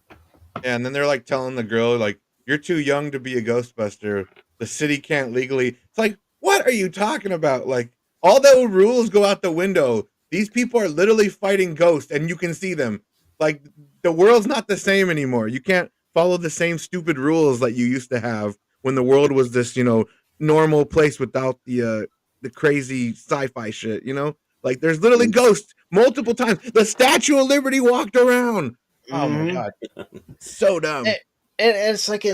Yeah, and then they're like telling the girl, like, you're too young to be a Ghostbuster. The city can't legally. It's like, what are you talking about? Like, all the rules go out the window. These people are literally fighting ghosts, and you can see them. Like, the world's not the same anymore. You can't follow the same stupid rules that you used to have when the world was this, normal place without the crazy sci-fi shit, Like, there's literally ghosts multiple times. The Statue of Liberty walked around. Oh, my God. So dumb. And it's like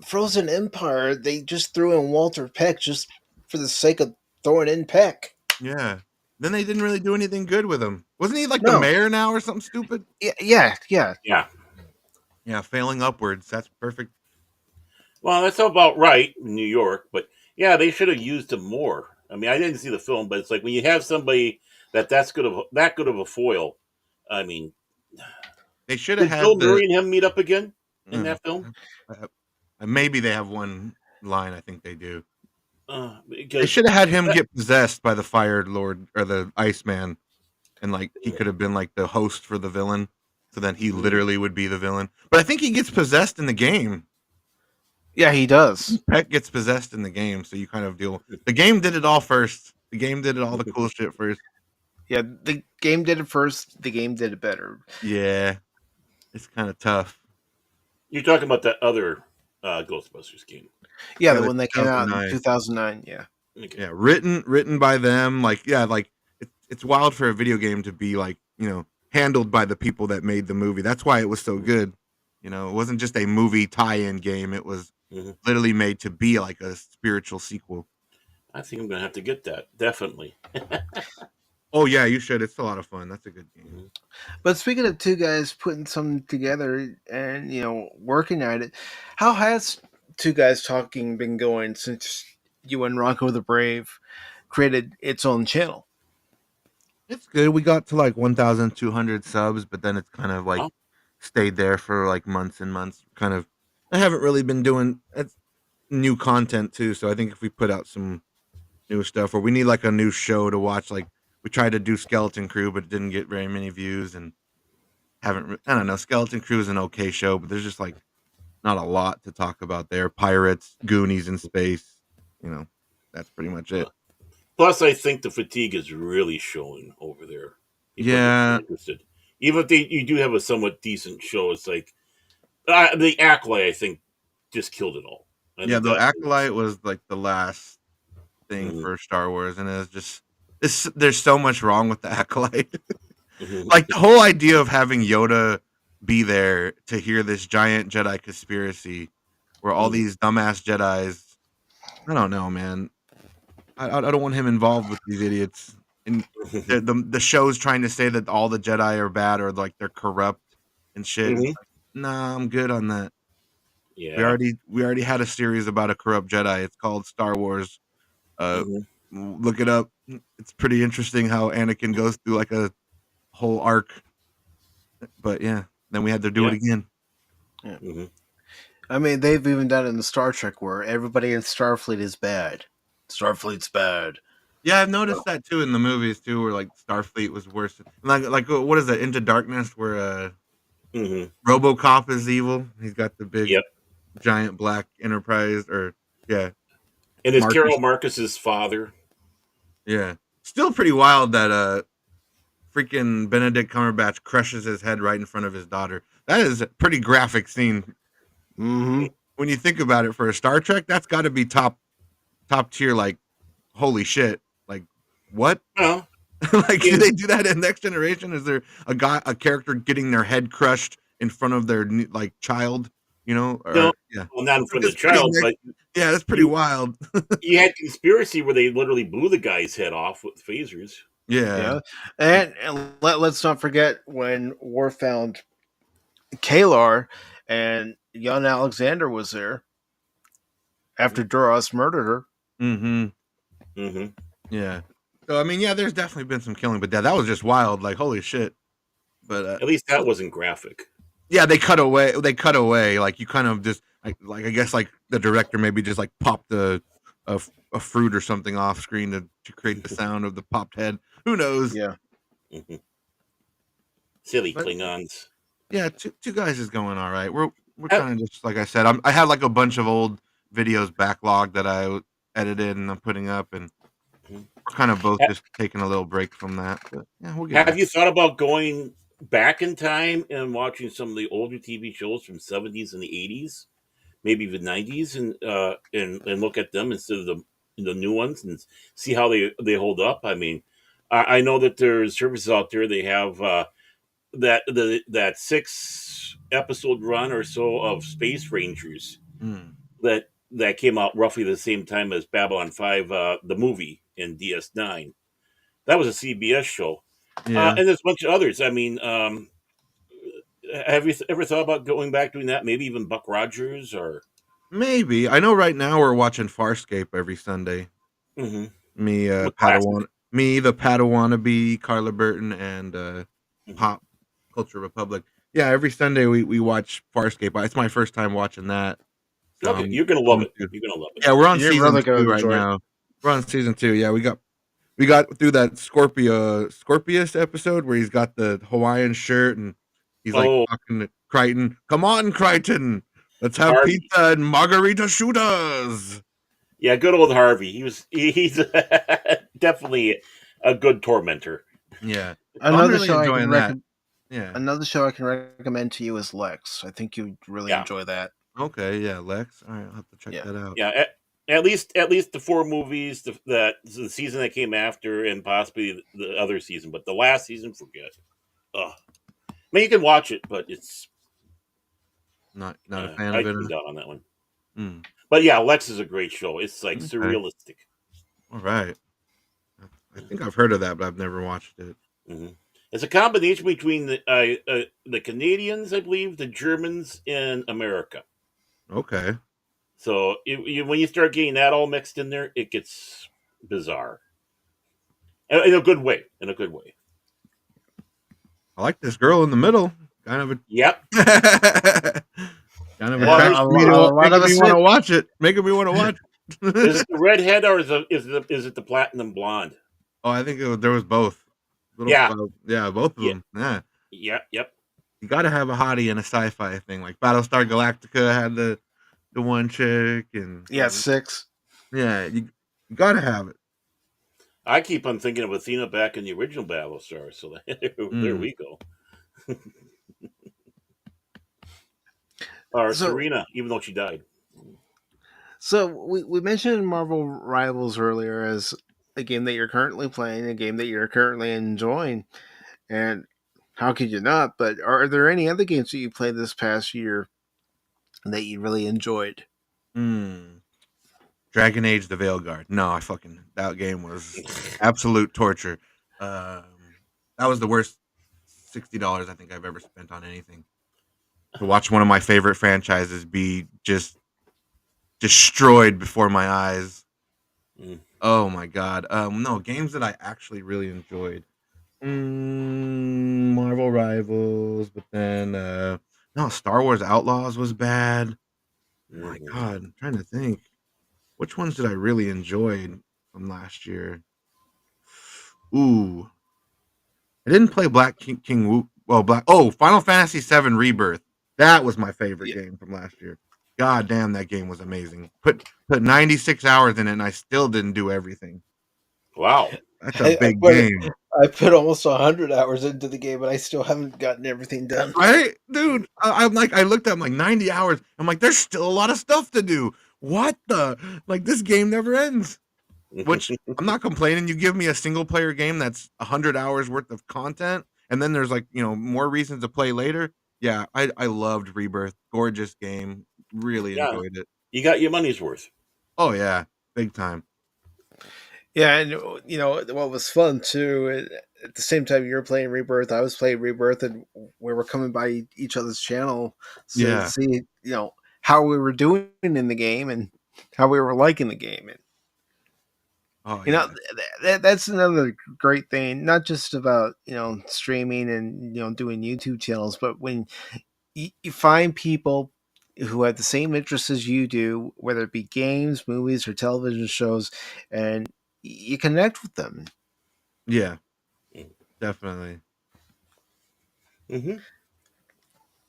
Frozen Empire, they just threw in Walter Peck just for the sake of throwing in Peck. Yeah. Then they didn't really do anything good with him. Wasn't he like the No. mayor now or something stupid? Yeah. Yeah. Yeah, failing upwards. That's perfect. Well, that's about right in New York, but yeah, they should have used him more. I mean, I didn't see the film, but it's like when you have somebody that's that good of a foil. I mean, They should have did Bill had the Murray and him meet up again in uh, that film? maybe they have one line. I think they do. They Because should have had him that, get possessed by the Fire Lord or the Iceman, and like he could have been like the host for the villain. So then he literally would be the villain. But I think he gets possessed in the game. Yeah, he does. Peck gets possessed in the game, so you kind of deal. The game did it all first. The game did it all the cool shit first. Yeah, the game did it first. The game did it better. Yeah, it's kind of tough. you're talking about that other Ghostbusters game. Yeah, Yeah, the the one that came out in 2009. 2009. Yeah. Okay. Yeah, written by them. Like it's wild for a video game to be like handled by the people that made the movie. That's why it was so good. It wasn't just a movie tie-in game. It was Mm-hmm. literally made to be like a spiritual sequel. I think I'm gonna have to get that definitely. Oh yeah, you should. It's a lot of fun. That's a good game. But speaking of two guys putting something together and working at it, how has Two Guys Talking been going since you and Rocko the Brave created its own channel? It's good. We got to like 1,200 subs, but then it's kind of like Oh. stayed there for like months and months. Kind of, I haven't really been doing new content too. So I think if we put out some new stuff, or we need like a new show to watch, like we tried to do Skeleton Crew, but it didn't get very many views, and I don't know. Skeleton Crew is an okay show, but there's just like not a lot to talk about there. Pirates, Goonies in space, that's pretty much it. Plus, I think the fatigue is really showing over there. People are Yeah, interested. Even if you do have a somewhat decent show, it's like the Acolyte. I think just killed it all. I yeah. think The that Acolyte was like the last thing Mhm. for Star Wars, and it's just there's so much wrong with the Acolyte. Mhm. Like the whole idea of having Yoda be there to hear this giant Jedi conspiracy, where all Mhm. these dumbass Jedi's. I don't know, man. I don't want him involved with these idiots. And the show's trying to say that all the Jedi are bad or like they're corrupt and shit. It's Mhm. like, nah, I'm good on that. Yeah. We already had a series about a corrupt Jedi. It's called Star Wars. Uh, Mhm. look it up. It's pretty interesting how Anakin goes through like a whole arc. But yeah, then we had to do Yeah. it again. Mhm. I mean, they've even done it in Star Trek where everybody in Starfleet is bad. Starfleet's bad. Yeah, I've noticed that too in the movies too, where like Starfleet was worse. Like what is that? Into Darkness, where Mhm. RoboCop is evil. He's got the big Yep. giant black Enterprise, or yeah, And it's Marcus. Carol Marcus's father. Yeah, still pretty wild that freaking Benedict Cumberbatch crushes his head right in front of his daughter. That is a pretty graphic scene. Mm-hmm. When you think about it, for a Star Trek, that's got to be top tier. Like, holy shit! Like, what? Well, Like, do in, they do that in Next Generation? Is there a character getting their head crushed in front of their like child? no, Or yeah, well, not in front of it's the pretty. child, but Yeah, that's pretty you wild. you had conspiracy where they literally blew the guy's head off with phasers. Yeah. Yeah. And let's not forget when War found Kalar and young Alexander was there after Duras murdered her. Mm-hmm. Mm-hmm. Yeah. So I mean, yeah, there's definitely been some killing, but that was just wild. Like, holy shit. But At least that wasn't graphic. yeah, they cut away. Like, you kind of just like I guess like the director maybe just like popped a fruit or something off screen to create the sound of the popped head. Who knows? Yeah. Mm-hmm. Silly But Klingons. yeah, two guys is going all right. We're Uh, kind of just like I said. I had like a bunch of old videos backlogged that I edited and I'm putting up, and we're kind of both ha- just taking a little break from that. But yeah, we'll get back. Have you thought about going back in time and watching some of the older TV shows from 70s and the 80s, maybe even 90s, and look at them instead of the new ones and see how they hold up? I mean, I know that there's services out there. They have that 6 episode run or so of Space Rangers. Mm. that came out roughly the same time as Babylon 5, the movie in DS9. That was a CBS show. Yeah, And there's a bunch of others. I mean, have you ever thought about going back doing that? Maybe even Buck Rogers or. maybe. I know right now we're watching Farscape every Sunday. Mhm. Me, A classic. the Padawannabe, Carla Burton, and Mhm. Pop Culture Republic. Yeah, every Sunday we watch Farscape. It's my first time watching that. So Okay, I'm you're gonna love going it. to. You're gonna love it. Yeah, we're on You're season really going 2 to right enjoy it. now. We're on season 2. Yeah, we got through that Scorpius episode where he's got the Hawaiian shirt and he's like Oh, talking to Crichton. Come on, Crichton. Let's have Harvey. pizza and margarita shooters. Yeah, good old Harvey. He's definitely a good tormentor. Yeah. So I'm Another really show I can enjoying that. Yeah. another show I can recommend to you is Lex. I think you'd really Yeah, enjoy that. Okay, yeah, Lex. All right, I'll have to check Yeah. that out. yeah. At least the four movies, the season that came after, and possibly the other season, but the last season, forget. Ugh. I mean, you can watch it, but it's Not a fan I of it. tuned out on that one. Mm, But yeah, Lex is a great show. It's like okay. surrealistic. All right. I think I've heard of that, but I've never watched it. Hmm. It's a combination between the Canadians, I believe, the Germans, and America. Okay. So when you start getting that all mixed in there, it gets bizarre in a good way. In a good way. I like this girl in the middle. Kind of Yep. kind of Well, attracts me to a lot making of me us want to did. watch it. Making me want to watch is it. it the redhead or is it the platinum blonde? Oh, I think there was both. Yeah. Yeah, both of Yeah. them. Yeah. Yep. You got to have a hottie in a sci-fi thing. Like Battlestar Galactica had the one chick and Yeah, 6. yeah, you got to have it. I keep on thinking of Athena back in the original Battlestar. So there Mm. we go. Or So Serena, even though she died. so we mentioned Marvel Rivals earlier as a game that you're currently playing, a game that you're currently enjoying, and how could you not? But are there any other games that you played this past year that you really enjoyed? Mm. Dragon Age: The Veilguard. No, that game was absolute torture. Um, that was the worst $60 I think I've ever spent on anything. To watch one of my favorite franchises be just destroyed before my eyes. Mm. Oh my god. No, games that I actually really enjoyed. Marvel Rivals, but then no, Star Wars Outlaws was bad. My Mhm. god, I'm trying to think. Which ones did I really enjoy from last year? Ooh, I didn't play Black King Wu. Well, Final Fantasy VII Rebirth. That was my favorite game from last year. God damn, that game was amazing. Put 96 hours in it, and I still didn't do everything. Wow. That's a big put game, I put almost 100 hours into the game, but I still haven't gotten everything done. right, dude? I'm like, I looked at, I'm like 90 hours. I'm like, there's still a lot of stuff to do. What the? Like, this game never ends. Which I'm not complaining. You give me a single player game that's 100 hours worth of content, and then there's like more reasons to play later. Yeah, I loved Rebirth. Gorgeous game. Really Yeah, enjoyed it. you got your money's worth. Oh yeah, big time. Yeah, and what was fun too. At the same time you were playing Rebirth, I was playing Rebirth, and we were coming by each other's channel to Yeah. see how we were doing in the game and how we were liking the game. And Oh you yeah. know that's another great thing, not just about streaming and doing YouTube channels, but when you find people who have the same interests as you do, whether it be games, movies, or television shows, and you connect with them. Yeah, definitely. Mm-hmm.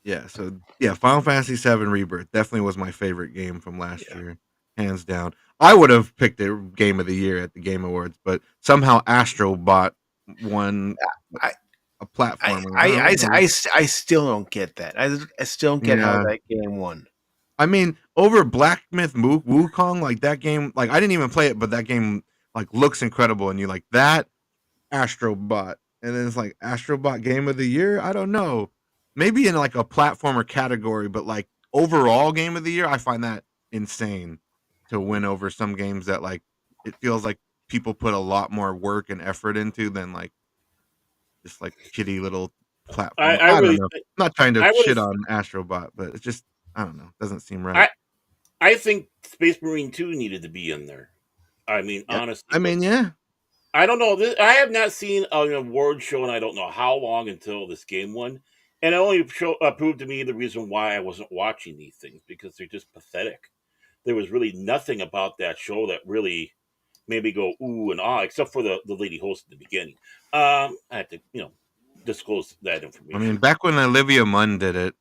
Yeah. So yeah, Final Fantasy VII Rebirth definitely was my favorite game from last Yeah. year, hands down. I would have picked it Game of the Year at the Game Awards, but somehow Astro Bot won I- a platformer. I still don't get that. I still don't get how Yeah. that game won. I mean, over Black Myth Wukong, like that game, like I didn't even play it, but that game like looks incredible, and you like that Astrobot, and then it's like Astrobot Game of the Year. I don't know, maybe in like a platformer category, but like overall Game of the Year, I find that insane to win over some games that like it feels like people put a lot more work and effort into than like just like shitty little platform. I I don't really, know. I'm not trying to I would shit have, on Astrobot, but it's just I don't know. Doesn't seem right. I think Space Marine 2 needed to be in there. I mean, Yeah. honestly, I but mean, yeah. I don't know. I have not seen an award show, and I don't know how long until this game won. And it only proved to me the reason why I wasn't watching these things because they're just pathetic. There was really nothing about that show that really made me go ooh and ah, except for the lady host in the beginning. I have to disclose that I mean, information. back when Olivia Munn did it,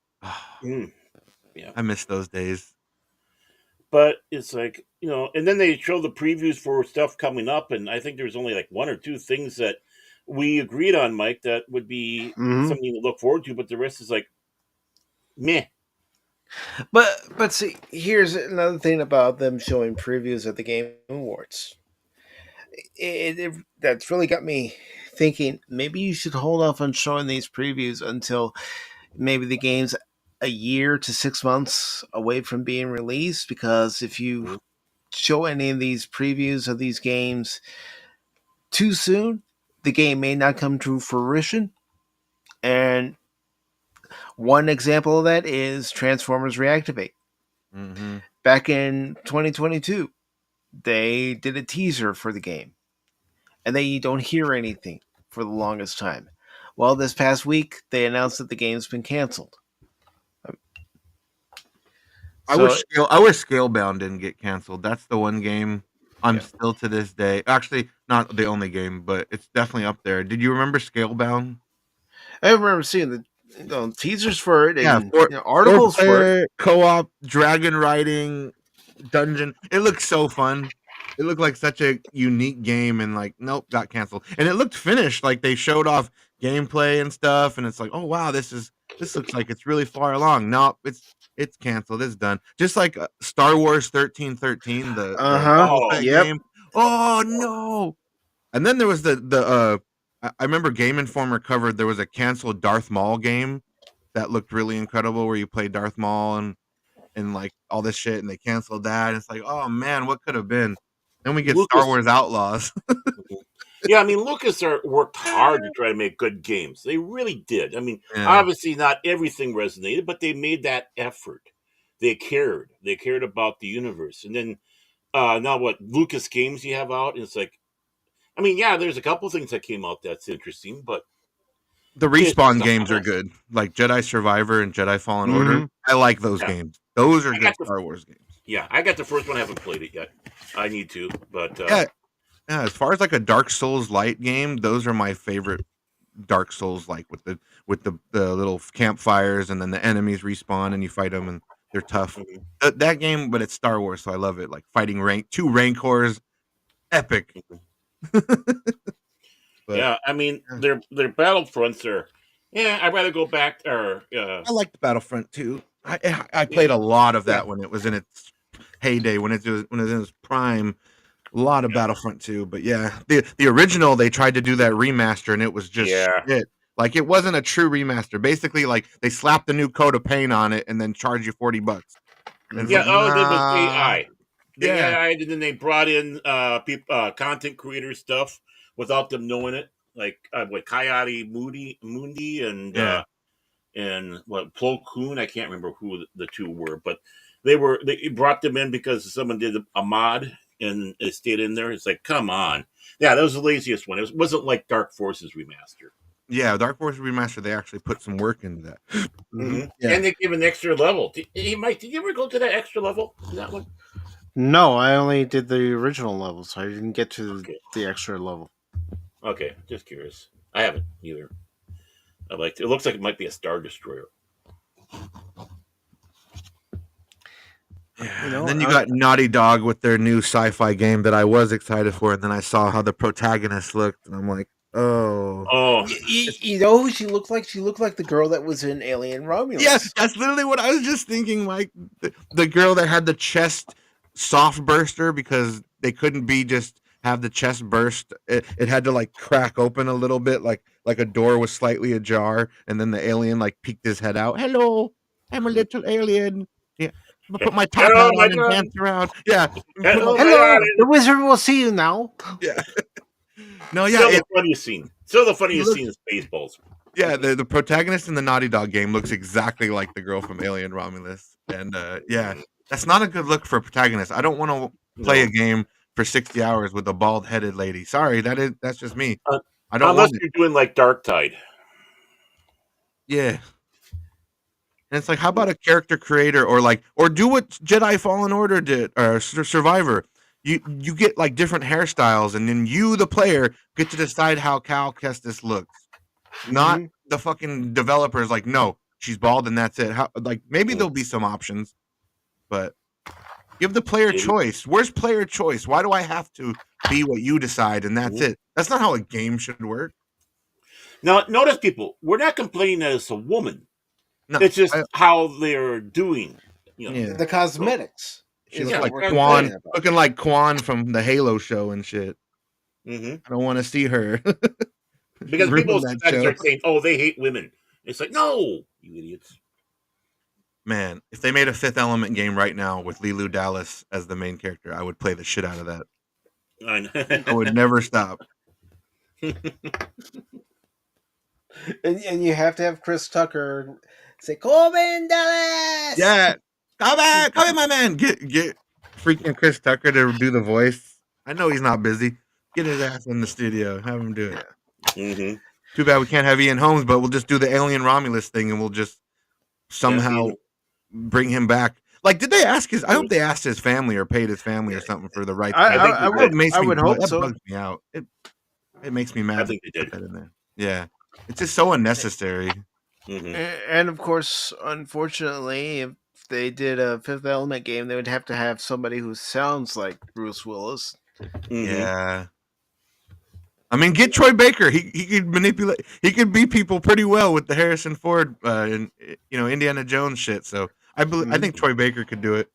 Mm, yeah. I miss those days. But it's like and then they show the previews for stuff coming up, and I think there's only like one or two things that we agreed on, Mike, that would be Mhm. something to look forward to, but the rest is like meh. But see, here's another thing about them showing previews at the Game Awards. That's really got me thinking. Maybe you should hold off on showing these previews until maybe the game's a year to 6 months away from being released. Because if you Mhm. show any of these previews of these games too soon, the game may not come to fruition. And one example of that is Transformers Reactivate. Mm-hmm. Back in 2022, they did a teaser for the game, and then you don't hear anything for the longest time. Well, this past week, they announced that the game's been canceled. I So, wish Scalebound didn't get canceled. That's the one game I'm yeah. still to this day. Actually, not the only game, but it's definitely up there. Did you remember Scalebound? I remember seeing the teasers for it Yeah, and four articles for it. player co-op dragon riding dungeon. It looked so fun. It looked like such a unique game, and like, nope, got canceled. And it looked finished. Like they showed off gameplay and stuff, and it's like, oh wow, this looks like it's really far along. Nope, it's canceled. It's done. Just like Star Wars 1313, the Uh huh. Boba Oh, Fett Yep. game. Oh no! And then there was the I remember Game Informer covered there was a canceled Darth Maul game that looked really incredible where you play Darth Maul and like all this shit, and they canceled that. It's like, oh man, what could have been? Then we get Star Lucas. Wars Outlaws. Yeah, I mean, Lucas worked hard to try to make good games. They really did. I mean, Yeah. obviously not everything resonated, but they made that effort. They cared. They cared about the universe. And then now what Lucas games you have out? And it's like, I mean, yeah, there's a couple things that came out that's interesting, but The it's just Respawn not games are enough. good, like Jedi Survivor and Jedi Fallen Order. Mm-hmm. I like those Yeah, games. Those are I good got the Star Wars games. I got the first one. I haven't played it yet. I need to, but Yeah, yeah. As far as like a Dark Souls light game, those are my favorite Dark Souls, like with the little campfires and then the enemies respawn and you fight them and they're tough. mhm, That game, but it's Star Wars, so I love it. Like fighting two Rancors, epic. mhm. But Yeah, I mean, yeah. their Battlefronts are. Yeah, I'd rather go back or I liked Battlefront 2. I yeah, played a lot of yeah, that when it was in its heyday, when it was in its prime. A lot of yeah, Battlefront 2, but yeah, the original they tried to do that remaster and it was just yeah. shit. Like it wasn't a true remaster. Basically, like they slapped a new coat of paint on it and then charge you $40. And it's Yeah, like, Mm-hmm. all it did was nah, AI. yeah, AI, and then they brought in content creator stuff without them knowing it, like what Coyote Mundi yeah. and what Plo Koon. I can't remember who the two were, but they brought them in because someone did a mod and it stayed in there. It's like, come on, yeah, that was the laziest one. Wasn't like Dark Forces remaster. Yeah, Dark Forces Remaster, they actually put some work into that. Mm-hmm. Yeah. And they gave an extra level. Mike, did you ever go to that extra level in that one? No, I only did the original level, so I didn't get to Okay. the extra level. Okay, just curious. I haven't either. I liked it. It looks like it might be a Star Destroyer. Yeah. You know, And then you got Naughty Dog with their new sci-fi game that I was excited for, and then I saw how the protagonist looked, and I'm like, oh. Oh, you know who she looked like? She looked like the girl that was in Alien Romulus. Yeah, that's literally what I was just thinking, Mike. The girl that had the chest soft burster because they couldn't be just have the chest burst. It had to like crack open a little bit, like a door was slightly ajar, and then the alien like peeked his head out. Hello, I'm a little alien. Yeah, I'm gonna put my top Hello, hat my on and God. dance around. Yeah. Hello, my Hello, God. the wizard will see you now. Yeah. No, yeah, Still the funniest scene. Still the funniest looks- scene is Spaceballs. yeah, the protagonist in the Naughty Dog game looks exactly like the girl from Alien Romulus. And yeah, that's not a good look for a protagonist. I don't want to play a No. game for 60 hours with a bald-headed lady. Sorry, that's just me. Uh, I don't Unless want it. you're doing like Dark Tide. Yeah. And it's like, how about a character creator or do what Jedi Fallen Order did or Survivor. You get like different hairstyles, and then you, the player, get to decide how Cal Kestis looks. Not Mhm. the fucking developers like, no, she's bald and that's it. How like maybe there'll be some options, but give the player Maybe. choice. Where's player choice? Why do I have to be what you decide and that's Mhm. it? That's not how a game should work. Now, notice people, we're not complaining that it's a woman. No, It's just how they're doing. You know. yeah. The cosmetics She is looked Yeah, what like we're that's Quan, complaining about. looking like Quan from the Halo show and shit. Mm-hmm. I don't want to see her. Because people Ruin that sometimes show. are saying, "Oh, they hate women." It's like, no, you idiots. Man, if they made a Fifth Element game right now with Leeloo Dallas as the main character, I would play the shit out of that. I would never stop. And you have to have Chris Tucker say, Corbin Dallas! Yeah, come in, my man. Get freaking Chris Tucker to do the voice. I know he's not busy. Get his ass in the studio. Have him do it. Mm-hmm. Too bad we can't have Ian Holmes, but we'll just do the Alien Romulus thing, and we'll just somehow bring him back. Like, did they ask his? I hope they asked his family or paid his family or something for the rights. I would hope That so. bugs me out. It makes me mad. I think they put did. that in there. Yeah, it's just so unnecessary. Mm-hmm. And of course, unfortunately, if they did a Fifth Element game, they would have to have somebody who sounds like Bruce Willis. Mm-hmm. Yeah. I mean, get Troy Baker. He could manipulate. He could beat people pretty well with the Harrison Ford and Indiana Jones shit. So I think Troy Baker could do it.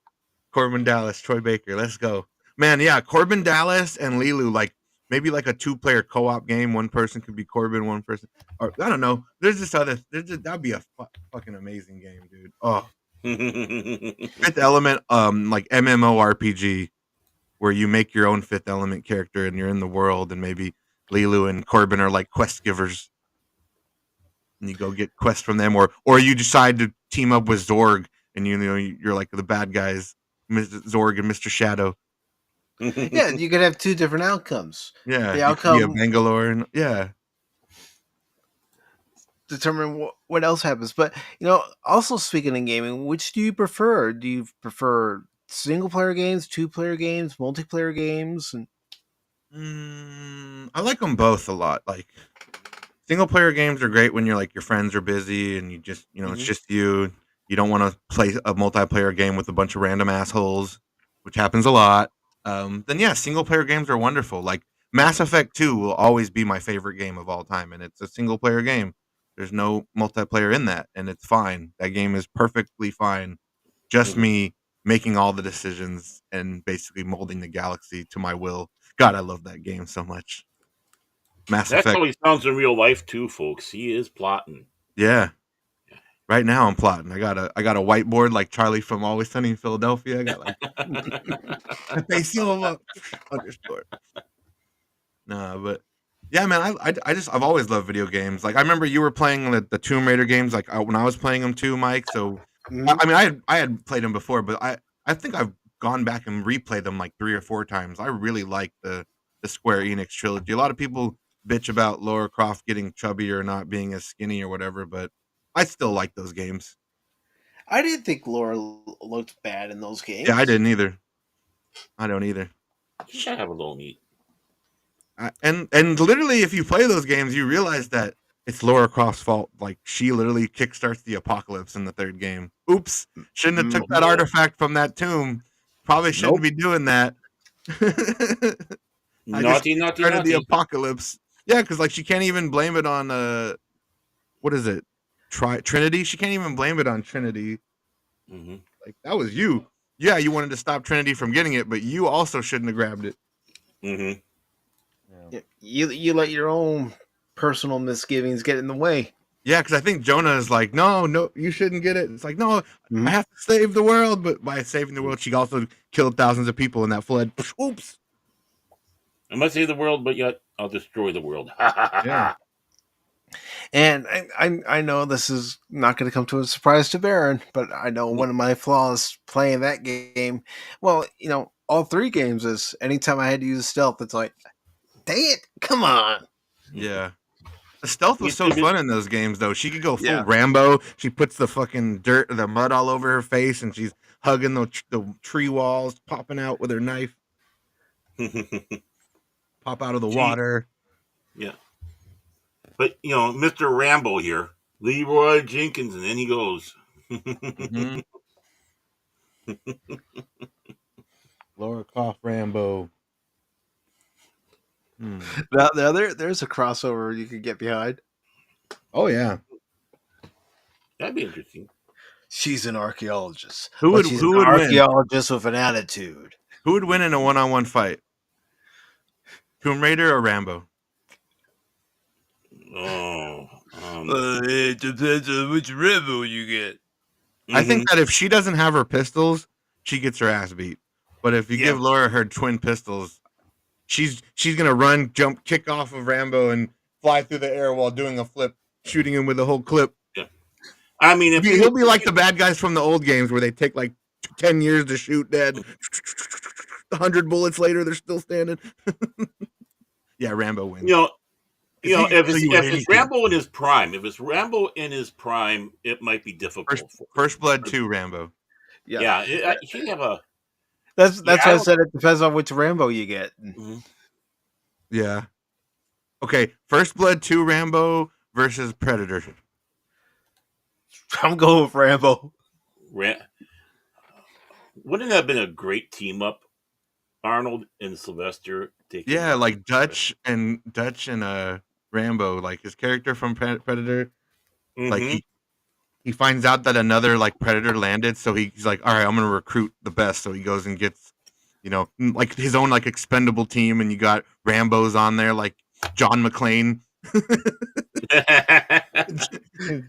Corbin Dallas, Troy Baker. Let's go, man. Yeah, Corbin Dallas and Leeloo, like maybe like a 2-player co-op game. One person could be Corbin, one person, or I don't know. That'd be a fucking amazing game, dude. Oh, Fifth Element, like MMORPG, where you make your own Fifth Element character and you're in the world, and maybe Leeloo and Corbin are like quest givers, and you go get quests from them, or you decide to team up with Zorg, and you're like the bad guys, Mr. Zorg and Mr. Shadow. Yeah, you could have two different outcomes. Yeah, The you could be a outcome Bangalore, and yeah. determine what else happens. But also speaking in gaming, which do you prefer? Do you prefer single player games, 2-player games, multiplayer games? And I like them both a lot. Like single player games are great when you're like your friends are busy and you just it's just you. You don't want to play a multiplayer game with a bunch of random assholes, which happens a lot. Then yeah, single player games are wonderful. Like Mass Effect 2 will always be my favorite game of all time, and it's a single player game. There's no multiplayer in that, and it's fine. That game is perfectly fine. Just me making all the decisions and basically molding the galaxy to my will. God, I love that game so much. Mass That's Effect. how he sounds in real life too, folks. He is plotting. Yeah. Right now I'm plotting. I got a whiteboard like Charlie from Always Sunny in Philadelphia. I got like underscore. Nah, but yeah, man, I've always loved video games. Like I remember you were playing the Tomb Raider games like when I was playing them too, Mike. So I mean I had played them before, but I think I've gone back and replayed them like 3 or 4 times. I really like the Square Enix trilogy. A lot of people bitch about Lara Croft getting chubby or not being as skinny or whatever, but I still like those games. I didn't think Laura looked bad in those games. Yeah, I didn't either. I don't either. You should have a little meat. And literally, if you play those games, you realize that it's Lara Croft's fault. Like she literally kickstarts the apocalypse in the 3rd game. Oops, shouldn't have took that artifact from that tomb. Probably shouldn't be doing that. Naughty. The apocalypse. Yeah, because like she can't even blame it on what is it? Trinity. She can't even blame it on Trinity. Like that was you. Yeah, you wanted to stop Trinity from getting it, but you also shouldn't have grabbed it. You let your own personal misgivings get in the way. Yeah, because I think Jonah is like, no, you shouldn't get it. It's like, no, Mhm. I have to save the world. But by saving the world, she also killed thousands of people in that flood. Oops. I must save the world, but yet I'll destroy the world. Yeah. And I know this is not going to come to a surprise to Baron, but I know one of my flaws playing that game. Well, all three games is anytime I had to use stealth, it's like, dang it, come on. Yeah. The stealth was so fun in those games, though. She could go full Yeah. Rambo. She puts the fucking dirt, the mud all over her face, and she's hugging the tree walls, popping out with her knife, pop out of the water. Yeah. But, Mr. Rambo here, Leroy Jenkins, and then he goes. Mm-hmm. Laura Croft Rambo. Now there's a crossover you could get behind. Oh, yeah. That'd be interesting. She's an archaeologist. Who would an win? archaeologist with an attitude. Who would win in a one-on-one fight? Tomb Raider or Rambo? Oh. It depends on which Rambo you get. I think that if she doesn't have her pistols, she gets her ass beat. But if you give Laura her twin pistols, she's gonna run, jump, kick off of Rambo, and fly through the air while doing a flip, shooting him with the whole clip. Yeah. I mean, if he'll be like the bad guys from the old games where they take like 10 years to shoot dead. 100 bullets later, they're still standing. Yeah, Rambo wins. If it's Rambo in his prime, it might be difficult. First Blood 2 Rambo. Yeah, you should have a. That's why I said it depends on which Rambo you get. Mm-hmm. Yeah. Okay, First Blood 2 Rambo versus Predator. I'm going with Rambo. Wouldn't that have been a great team up? Arnold and Sylvester. Yeah, like Dutch and Rambo, like his character from Predator. Mm-hmm. Like he finds out that another like Predator landed, so he's like, all right, I'm gonna recruit the best. So he goes and gets, like his own like expendable team, and you got Rambo's on there, like John McClane.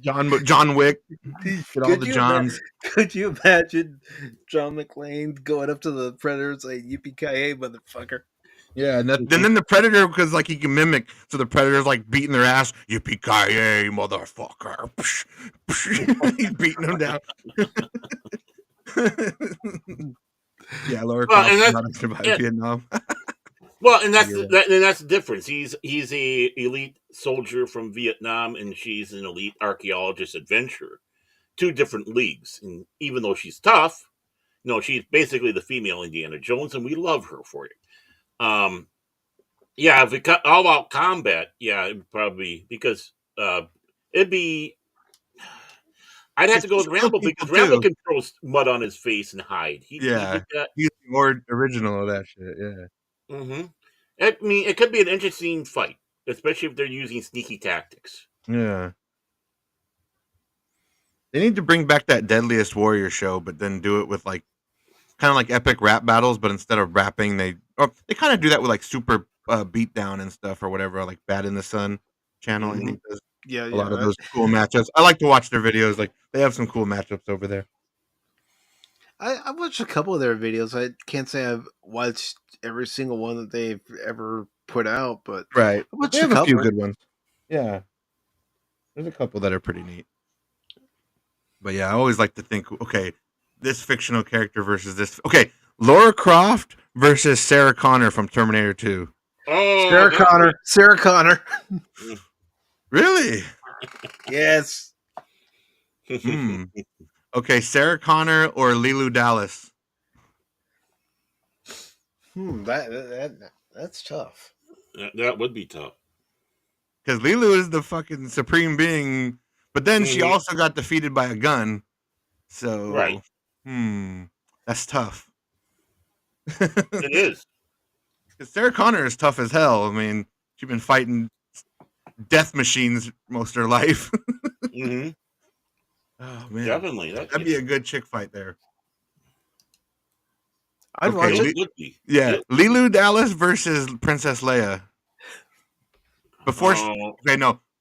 John Wick. Get all the Johns. Could you imagine John McClane going up to the Predators like yippee-ki-yay, motherfucker? Yeah, and then the Predator, because like he can mimic, so the Predator's like beating their ass, yippee-ki-yay, motherfucker. He's beating them down. Yeah, Laura Croft not survived Vietnam. Well, and that's the difference. He's a elite soldier from Vietnam, and she's an elite archaeologist adventurer. Two different leagues, and even though she's tough, she's basically the female Indiana Jones, and we love her for it. If we cut all out combat, it'd probably because it'd be. I'd have to go with Rambo because Rambo can throw mud on his face and hide. He's more original of that shit. Yeah. Mm-hmm. I mean, it could be an interesting fight, especially if they're using sneaky tactics. Yeah. They need to bring back that Deadliest Warrior show, but then do it with like kind of like epic rap battles, but instead of rapping, they kind of do that with like Super Beatdown and stuff or whatever, like Bad in the Sun channel. Mm-hmm. I think does a lot of those cool matchups. I like to watch their videos. Like they have some cool matchups over there. I watched a couple of their videos. I can't say I've watched every single one that they've ever put out, but right, they have a few good ones. Yeah, there's a couple that are pretty neat. But yeah, I always like to think, okay, this fictional character versus this. Okay, Laura Croft versus Sarah Connor from Terminator 2. Oh, Sarah Connor. Really? Yes. Okay, Sarah Connor or Leeloo Dallas? That's tough. That would be tough. Because Leeloo is the fucking supreme being, but then she also got defeated by a gun. So, right. That's tough. It is. Because Sarah Connor is tough as hell. I mean, she's been fighting death machines most of her life. Mm-hmm. Oh man, definitely. That'd be a good chick fight there. I'd watch it. Yeah, Leeloo Dallas versus Princess Leia.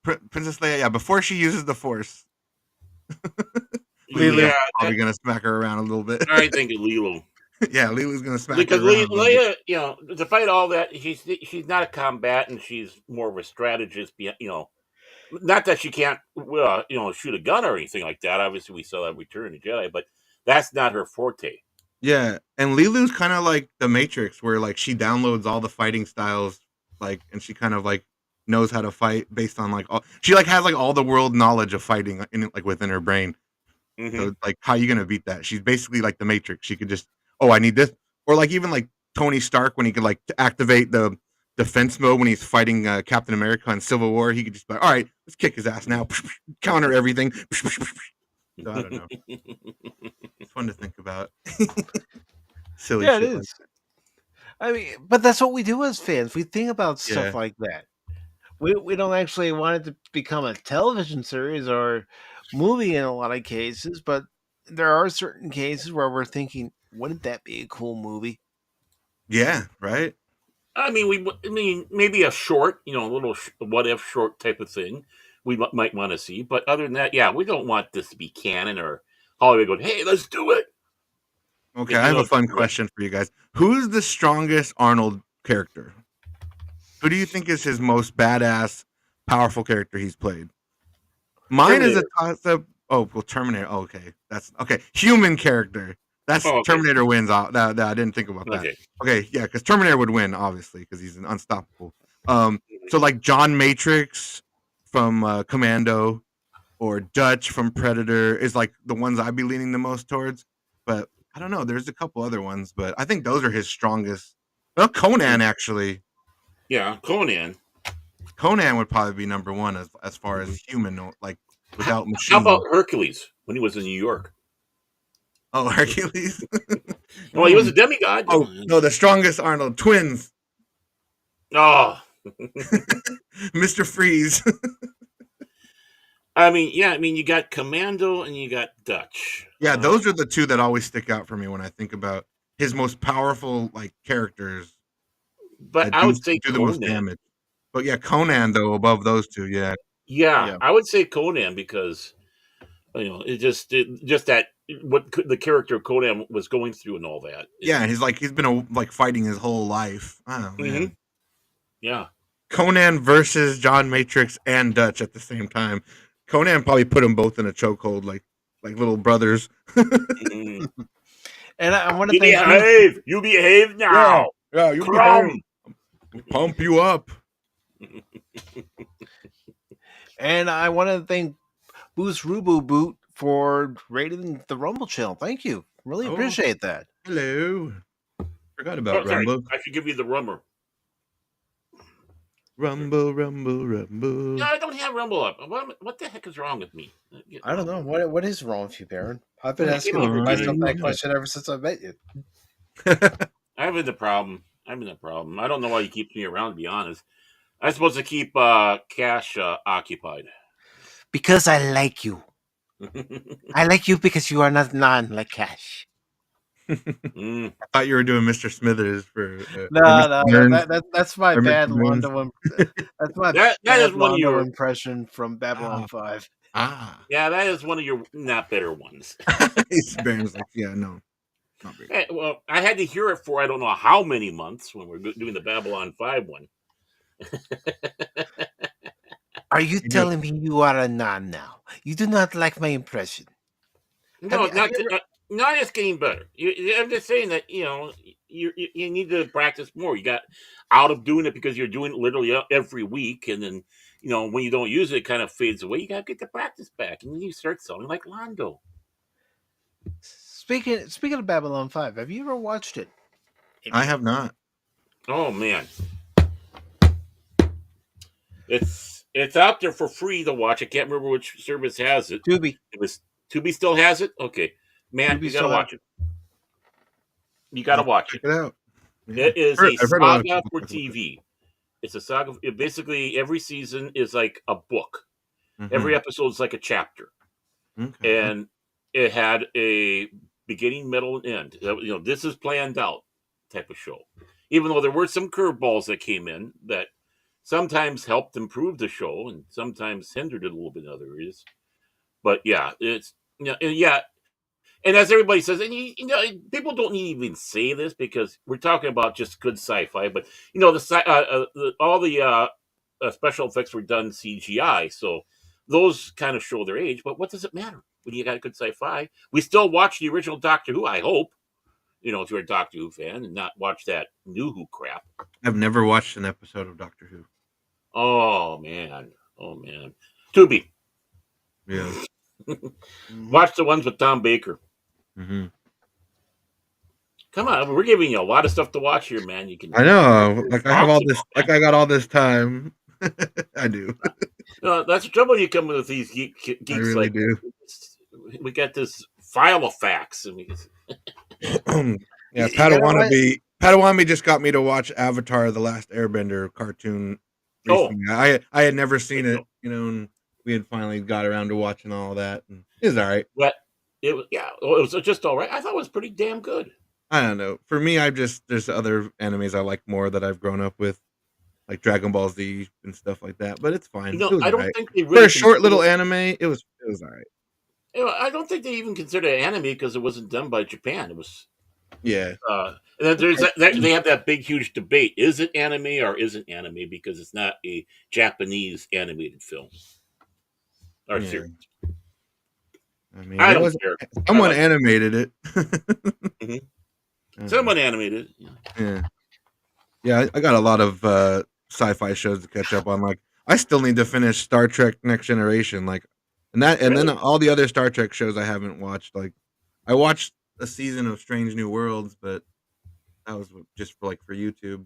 Princess Leia, yeah, before she uses the Force. Lulu. Lilu's Yeah, probably gonna smack her around a little bit. I think Lilo. Yeah, Lilu's gonna smack Because her around a little bit. Leia, despite all that, she's not a combatant. She's more of a strategist. Not that she can't, shoot a gun or anything like that. Obviously, we saw that Return of the Jedi, but that's not her forte. Yeah, and Lilu's kind of like the Matrix, where like she downloads all the fighting styles, like, and she kind of like knows how to fight based on like she like has like all the world knowledge of fighting in like within her brain. Mm-hmm. So like, how are you gonna beat that? She's basically like the Matrix. She could just, oh, I need this, or like even like Tony Stark when he could like activate the defense mode when he's fighting Captain America in Civil War. He could just be like, all right, let's kick his ass now, counter everything. So I don't know. It's fun to think about. Silly Yeah, it shit like is. I mean, but that's what we do as fans. We think about stuff Yeah. like that. We don't actually want it to become a television series or movie in a lot of cases, but there are certain cases where we're thinking, wouldn't that be a cool movie? Yeah, right. I mean, maybe a short, a little what if short type of thing we might want to see. But other than that, yeah, we don't want this to be canon or Hollywood going, hey, let's do it. Okay, I have a fun question for you guys. Who's the strongest Arnold character? Who do you think is his most badass, powerful character he's played? Mine is a toss-up. Oh, well, Terminator. Oh, okay, that's okay. Human character. That's Terminator wins. I didn't think about that. Okay, yeah, because Terminator would win, obviously, because he's unstoppable. So like John Matrix from Commando, or Dutch from Predator is like the ones I'd be leaning the most towards. But I don't know. There's a couple other ones, but I think those are his strongest. Well, Conan actually. Yeah, Conan. Conan would probably be number one as far as human, like without machine. How about Hercules when he was in New York? Oh, Hercules. Well, he was a demigod. Oh no, the strongest Arnold twins. Oh, Mr. Freeze. I mean, you got Commando and you got Dutch. Yeah, those are the two that always stick out for me when I think about his most powerful like characters. But I would say do the most damage. But yeah, Conan though above those two. Yeah. Yeah, I would say Conan because it just that what the character Conan was going through and all that. Yeah, he's been fighting his whole life. Oh man. Yeah. Conan versus John Matrix and Dutch at the same time. Conan probably put them both in a chokehold, like little brothers. And I want to behave. You behave now. Yeah, you behave. Pump you up. And I want to thank Boost Rubu Boot for rating the Rumble channel. Thank you. Really appreciate that. Hello. Forgot about Rumble. I should give you the rummer. Rumble. No, I don't have Rumble up. What the heck is wrong with me? I don't know. What is wrong with you, Baron? I've been asking myself that question ever since I met you. I've been the problem. I don't know why he keeps me around, to be honest. I'm supposed to keep Cash occupied. Because I like you. I like you because you are not like Cash. I thought you were doing Mr. Smithers for that's my bad Londo. That's my that is one of your impression from Babylon 5. Yeah, that is one of your not better ones. Baron's like, yeah, no. Hey, well, I had to hear it for I don't know how many months when we're doing the Babylon 5 one. Are you telling me you are a non now? You do not like my impression? No, not just getting better. I'm just saying that you need to practice more. You got out of doing it because you're doing it literally every week, and then when you don't use it, it kind of fades away. You got to get the practice back, and then you start sounding like Londo. Speaking of Babylon 5, have you ever watched it? I have not. Oh man, it's out there for free to watch. I can't remember which service has it. Tubi. Tubi still has it. Okay, man, you gotta watch it. You gotta watch it. Check it out. Yeah. It is a saga for TV. It's a saga. Basically, every season is like a book. Mm-hmm. Every episode is like a chapter, and it had a beginning, middle, and end. This is planned out type of show. Even though there were some curveballs that came in that sometimes helped improve the show and sometimes hindered it a little bit in other areas. But yeah, it's yeah, and as everybody says, and people don't even say this because we're talking about just good sci-fi, but all the special effects were done CGI, so those kind of show their age. But what does it matter when you got good sci-fi? We still watch the original Doctor Who. I hope if you're a Doctor Who fan and not watch that new Who crap. I've never watched an episode of Doctor Who. Oh man, Tubi. Yeah. Watch the ones with Tom Baker. Mm-hmm. Come on, we're giving you a lot of stuff to watch here, man. You can. I know. Like I have all this. Like I got all this time. I do. That's the trouble when you come with these geeks. I really like do. We got this file of facts, and Yeah, Padawan just got me to watch Avatar: The Last Airbender cartoon recently. I had never seen it, and we had finally got around to watching all that, and it was all right. But it was just all right. I thought it was pretty damn good. I don't know. For me, there's other animes I like more that I've grown up with, like Dragon Ball Z and stuff like that. But it's fine. I don't think they really for a short little anime. It was all right. I don't think they even consider it anime because it wasn't done by Japan. It was Yeah. And then they have that big, huge debate: is it anime or isn't anime? Because it's not a Japanese animated film or series. I mean, I don't care. Someone animated it. Mm-hmm. Someone animated it. Yeah. I got a lot of sci-fi shows to catch up on. Like, I still need to finish Star Trek Next Generation. Like, and then all the other Star Trek shows I haven't watched. Like, I watched a season of Strange New Worlds, but that was just for YouTube.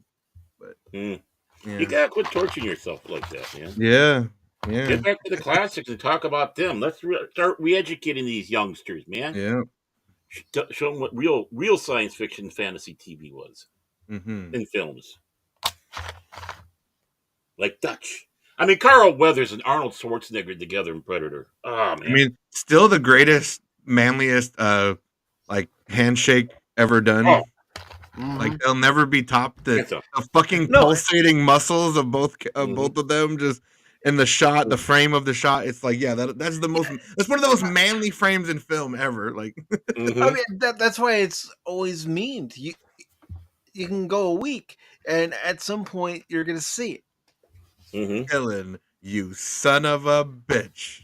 But you gotta quit torturing yourself like that, man. Yeah. Get back to the classics and talk about them. Let's start re-educating these youngsters, man. Yeah. Show them what real science fiction fantasy TV was in films. Like Dutch. I mean, Carl Weathers and Arnold Schwarzenegger together in Predator. Oh man. I mean, still the greatest, manliest handshake ever done. Oh. Like they'll never be topped. The fucking pulsating muscles of both of them just in the shot, the frame of the shot. It's like, yeah, that's one of the most manly frames in film ever. Like, I mean, that's why it's always memed. You can go a week, and at some point you're gonna see it. Dylan, you son of a bitch.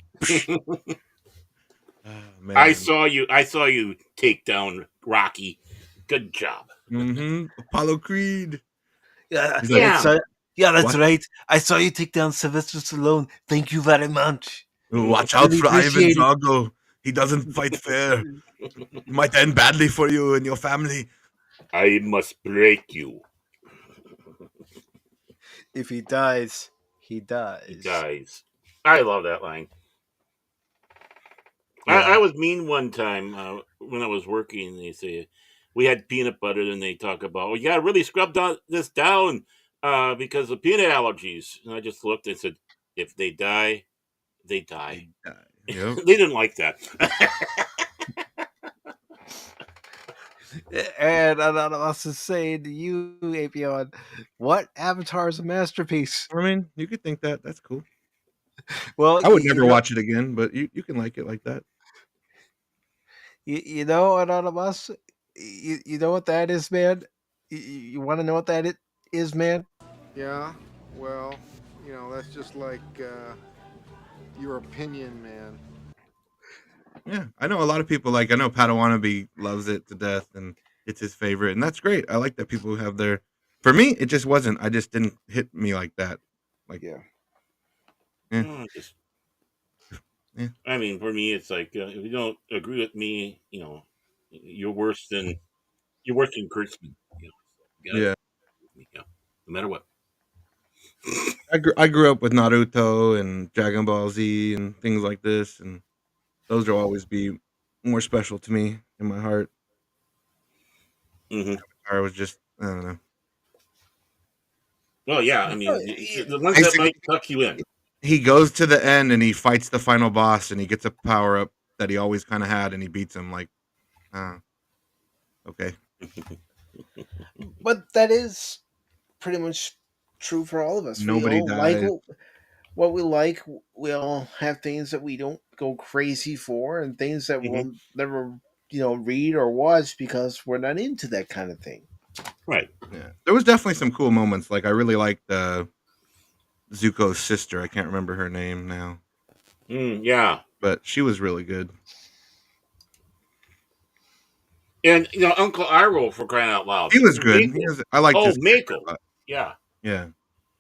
Oh, man. I saw you take down Rocky. Good job. Apollo Creed. Yeah, that's right. I saw you take down Sylvester Stallone. Thank you very much. Watch out for Ivan Drago. He doesn't fight fair. He might end badly for you and your family. I must break you. If he dies, he dies. He dies. I love that line. Yeah. I was mean one time when I was working. They say we had peanut butter, and they talk about, well, you got to really scrub this down because of peanut allergies. And I just looked and said, if they die, they die. Yep. They didn't like that. And I'm also saying to you, Apy0n, what Avatar is a masterpiece? I mean, you could think that. That's cool. Well, I would never watch it again, but you can like it like that. You know, Anonymous, you know what that is, man? You want to know what that is, man? Yeah, well, that's just like your opinion, man. Yeah, I know a lot of people. Like, I know Padawan loves it to death, and it's his favorite, and that's great. I like that people who have their. For me, it just wasn't. I just didn't hit me like that. Like, yeah. I mean, for me, it's like if you don't agree with me, you're worse than Kurtzman. Yeah. No matter what. I grew up with Naruto and Dragon Ball Z and things like this, and those will always be more special to me in my heart. Avatar was just, I don't know. Well, yeah, I mean, the ones that might tuck you in. He goes to the end and he fights the final boss, and he gets a power up that he always kind of had, and he beats him. Like, okay. But that is pretty much true for all of us. We Nobody all like died. what we like. We all have things that we don't go crazy for, and things that Mhm. we'll never, read or watch because we're not into that kind of thing. Right. Yeah, there was definitely some cool moments. Like I really liked Zuko's sister. I can't remember her name now, Yeah. but she was really good. And Uncle Iroh, for crying out loud. He was good. Mako. I liked Oh, his character Mako. a lot. Yeah. Yeah,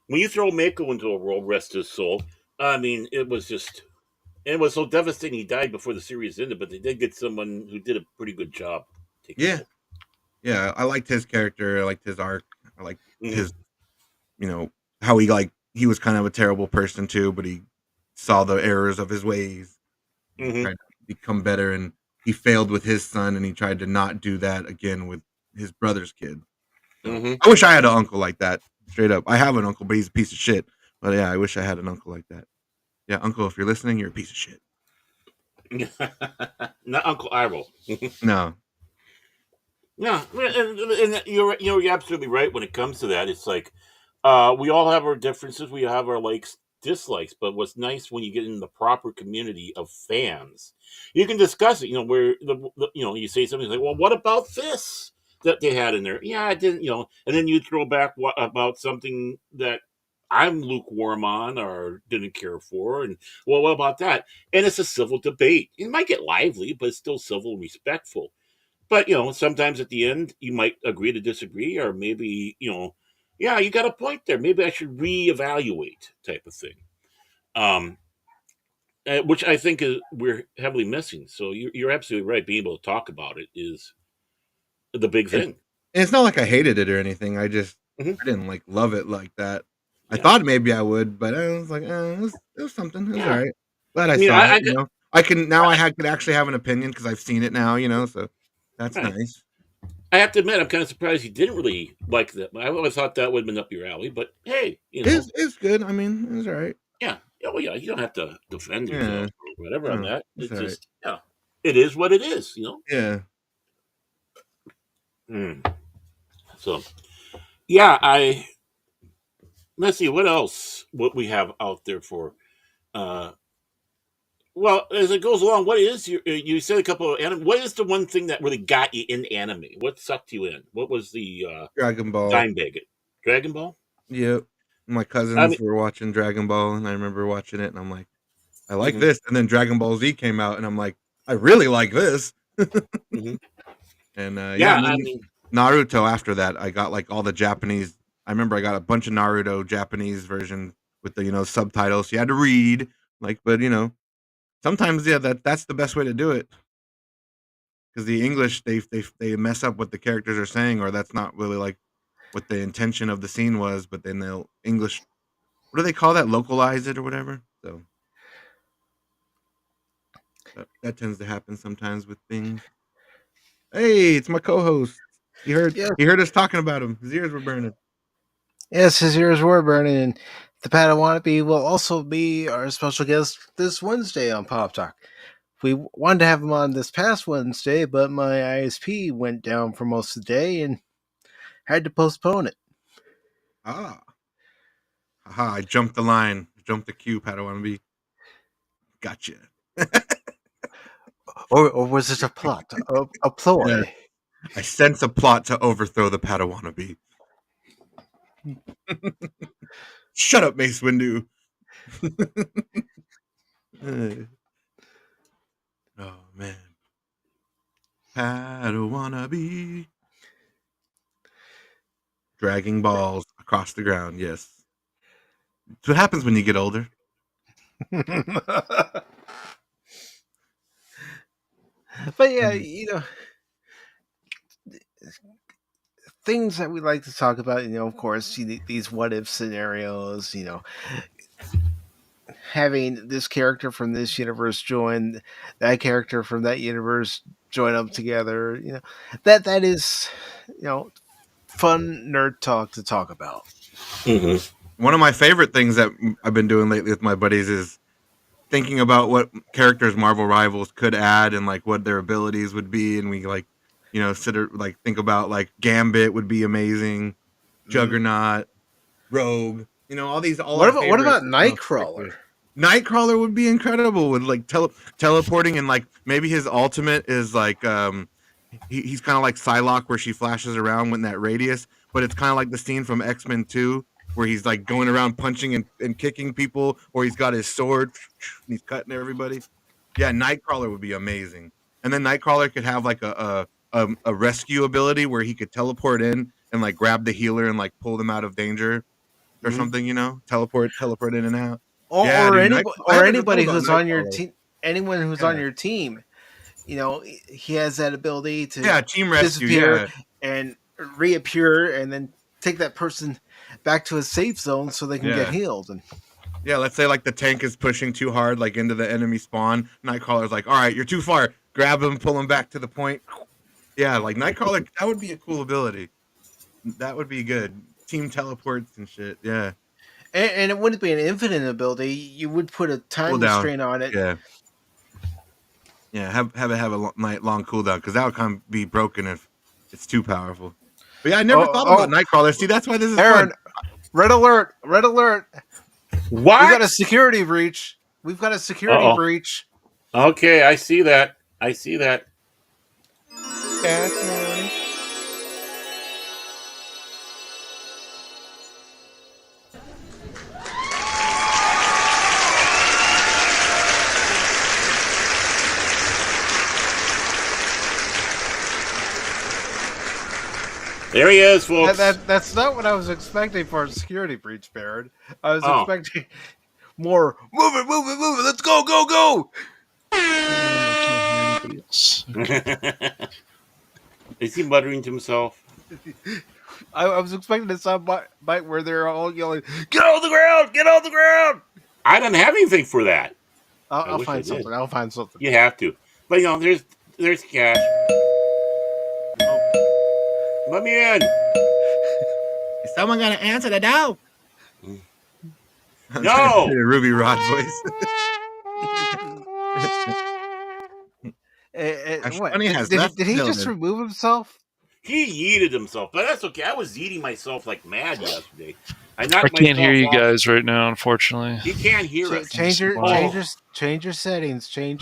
When you throw Mako into a world, rest his soul. I mean, it was so devastating. He died before the series ended, but they did get someone who did a pretty good job taking yeah, over. yeah. I liked his character. I liked his arc. I liked Mhm. his, you know, how he was kind of a terrible person too, but he saw the errors of his ways. And he Mhm. tried to become better, and he failed with his son, and he tried to not do that again with his brother's kid. So Mhm. I wish I had an uncle like that. Straight up, I have an uncle, but he's a piece of shit. But yeah, I wish I had an uncle like that. Yeah, uncle, if you're listening, you're a piece of shit. Not Uncle Iroh. No, Yeah, and you're absolutely right when it comes to that. It's like we all have our differences, we have our likes, dislikes, but what's nice when you get in the proper community of fans, you can discuss it. Where you say something like, "Well, what about this that they had in there?" Yeah, I didn't, and then you throw back what about something that I'm lukewarm on or didn't care for, and well, what about that? And it's a civil debate. It might get lively, but it's still civil and respectful. But sometimes at the end you might agree to disagree, or maybe yeah, you got a point there. Maybe I should reevaluate, type of thing. Um, which I think we're heavily missing. So you're absolutely right. Being able to talk about it is the big and, thing. and it's not like I hated it or anything. Hmm. I didn't like love it like that. I Yeah, thought maybe I would, but I was like, it was something. It was all yeah. right. Glad I I mean, saw it. I can now. Could actually have an opinion because I've seen it now. So that's right. nice. I have to admit, I'm kind of surprised you didn't really like that. I always thought that would have been up your alley. But hey, It's good. I mean, it was all right. yeah, yeah, well, yeah. You don't have to defend yourself Yeah, or whatever on no, that. it's It's all right. just, yeah, it is what it is. Yeah. Mm. So yeah, let's see what we have out there for. Uh, well, as it goes along, what is you said a couple of anime. What is the one thing that really got you in anime? What sucked you in? What was the Dragon Ball. dime bag? Dragon Ball. Yep. My I cousins mean, were watching Dragon Ball, and I remember watching it, and I'm like, I like hmm this. And then Dragon Ball Z came out, and I'm like, I really like this. hmm And yeah, I yeah, I mean, mean, Naruto. After that, I got like all the Japanese. I remember I got a bunch of Naruto Japanese version with the subtitles. You had to read, like, but sometimes yeah, that's the best way to do it because the English they mess up what the characters are saying, or that's not really like what the intention of the scene was. But then they'll English. What do they call that? Localize it or whatever. So that tends to happen sometimes with things. Hey, it's my co-host. Yes, He heard us talking about him. His ears were burning. yes, his ears were burning. And the Padawan will also be our special guest this Wednesday on Pop Talk. We wanted to have him on this past Wednesday, but my ISP went down for most of the day and had to postpone it. Ah, haha! I jumped the line. Jumped the queue. Padawan B. Gotcha. Or was it a plot, a Yeah. ploy? I sense a plot to overthrow the Padawan. Shut up, Mace Windu. Oh man, Padawan dragging balls across the ground. Yes, it's what happens when you get older. But yeah, Mm. things that we like to talk about, of course, these what if scenarios, having this character from this universe join that character from that universe join up together, that is, fun nerd talk to talk about. hmm One of my favorite things that I've been doing lately with my buddies is thinking about what characters Marvel Rivals could add and like what their abilities would be, and we like, think about like Gambit would be amazing, Mm. Juggernaut, Rogue. You know, all What our about favorite, Nightcrawler? characters. Nightcrawler would be incredible with like teleporting, and like maybe his ultimate is like he's kind of like Psylocke where she flashes around in that radius, but it's kind of like the scene from X-Men 2 where he's like going around punching and kicking people, or he's got his sword and he's cutting everybody. Yeah, Nightcrawler would be amazing. And then Nightcrawler could have like a rescue ability where he could teleport in and like grab the healer and like pull them out of danger or something, you know? Teleport in and out. Yeah, Or dude, I haven't thought anybody about who's on your Nightcrawler. team, anyone who's Yeah. on your team, you know, he has that ability to Yeah, team rescue, disappear yeah. and reappear, and then take that person back to a safe zone so they can get Yeah. healed. And Yeah, let's say like the tank is pushing too hard, like into the enemy spawn. Nightcrawler's like, all right, you're too far. Grab him, pull him back to the point. Yeah, like Nightcrawler, that would be a cool ability. That would be good. Team teleports and shit. Yeah. and it wouldn't be an infinite ability. You would put a time Cooldown. restraint on it. Yeah. Yeah, have a long cooldown because that would kind of be broken if it's too powerful. But yeah, I never thought about Nightcrawler. See, that's why this is Aaron, fun. red alert! Red alert! What? We got a security breach. We've got a security Uh-oh. breach. Okay, I see that. There he is, folks. That's not what I was expecting for a security breach, Baron. I was expecting more. Move it! Let's go! Is he muttering to himself? I was expecting a sound bite where they're all yelling, "Get on the ground! Get on the ground!" I don't have anything for that. I'll find something. I'll find something. You have to. But you know, there's Cash. Oh. Let me in. Is someone gonna answer the door? No. Ruby Rod voice. Did he just remove himself? He yeeted himself, but that's okay. I was eating myself like mad yesterday. I can't hear you guys right now, unfortunately. He can't hear us. Change your settings. Change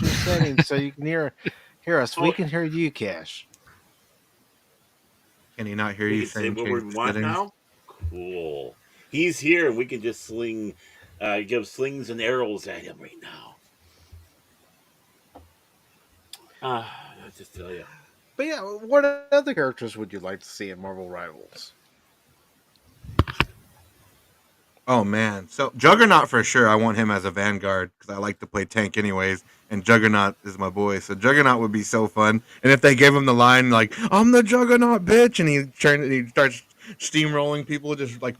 your settings so you can hear us. We can hear you, Cash. Can he not hear you saying what we want now? Cool. He's here, and we can just give slings and arrows at him right now. I'll just tell you. But yeah, what other characters would you like to see in Marvel Rivals? Oh man, so Juggernaut for sure. I want him as a Vanguard because I like to play tank anyways, and Juggernaut is my boy. So Juggernaut would be so fun. And if they gave him the line like "I'm the Juggernaut, bitch," and he starts steamrolling people, just like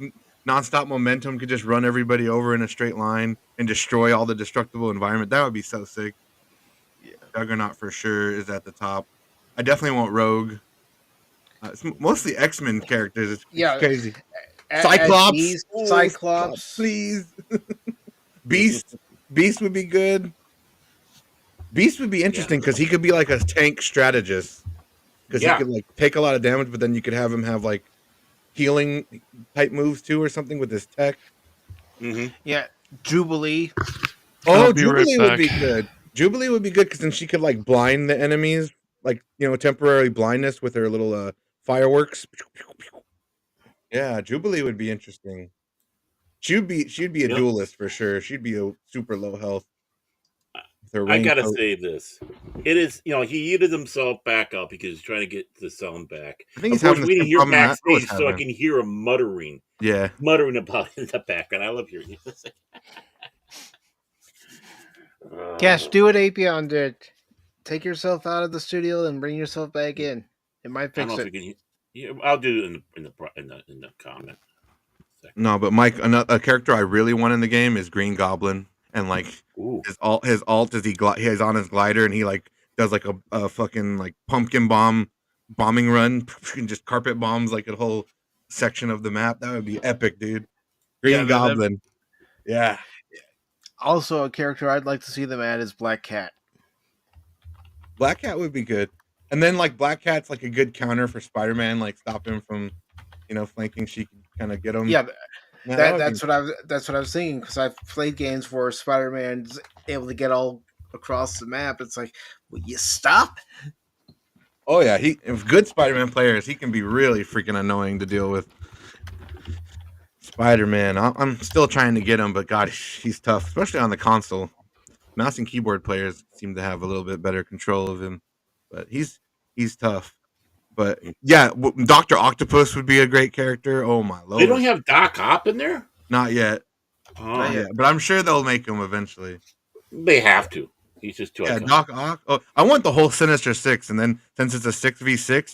nonstop momentum, could just run everybody over in a straight line and destroy all the destructible environment. That would be so sick. Yeah, Juggernaut for sure is at the top. I definitely want Rogue. It's mostly X-Men characters. It's crazy. Cyclops, Cyclops, please. Beast would be good. Beast would be interesting because he could be like a tank strategist. Because he could like take a lot of damage, but then you could have him have like healing type moves too, or something with his tech. Mm-hmm. Yeah, Jubilee. Oh, Jubilee would be good. Jubilee would be good because then she could like blind the enemies, like temporary blindness with her little fireworks. Yeah, Jubilee would be interesting. She'd be a duelist for sure. She'd be a super low health. I gotta say this. It is, he yeeted himself back up because he's trying to get the sound back. I think he's having we didn't hear backstage, so I having. can hear him muttering. Yeah, muttering about it in the background. I love hearing this. Cash, do what Apy0n did. Take yourself out of the studio and bring yourself back in. It might fix it. I'll do it in the comment. No, but Mike, a character I really want in the game is Green Goblin, and like his alt is he's on his glider and he like does like a fucking like pumpkin bombing run and just carpet bombs like a whole section of the map. That would be epic, dude. Green Goblin. Yeah. Also, a character I'd like to see them add is Black Cat. Black Cat would be good. And then like Black Cat's like a good counter for Spider-Man, like stop him from, flanking. She can kind of get him. Yeah, Yeah, That's what I was thinking, because I've played games where Spider-Man's able to get all across the map. It's like, will you stop? Oh yeah, if good Spider-Man players, he can be really freaking annoying to deal with. Spider-Man, I'm still trying to get him, but God, he's tough, especially on the console. Mouse and keyboard players seem to have a little bit better control of him, but he's tough. But yeah, Doctor Octopus would be a great character. Oh my lord! They don't have Doc Ock in there. Not yet. Oh, Not yet. But I'm sure they'll make him eventually. They have to. He's just too iconic. Doc Ock. Oh, I want the whole Sinister Six, and then since it's a 6v6,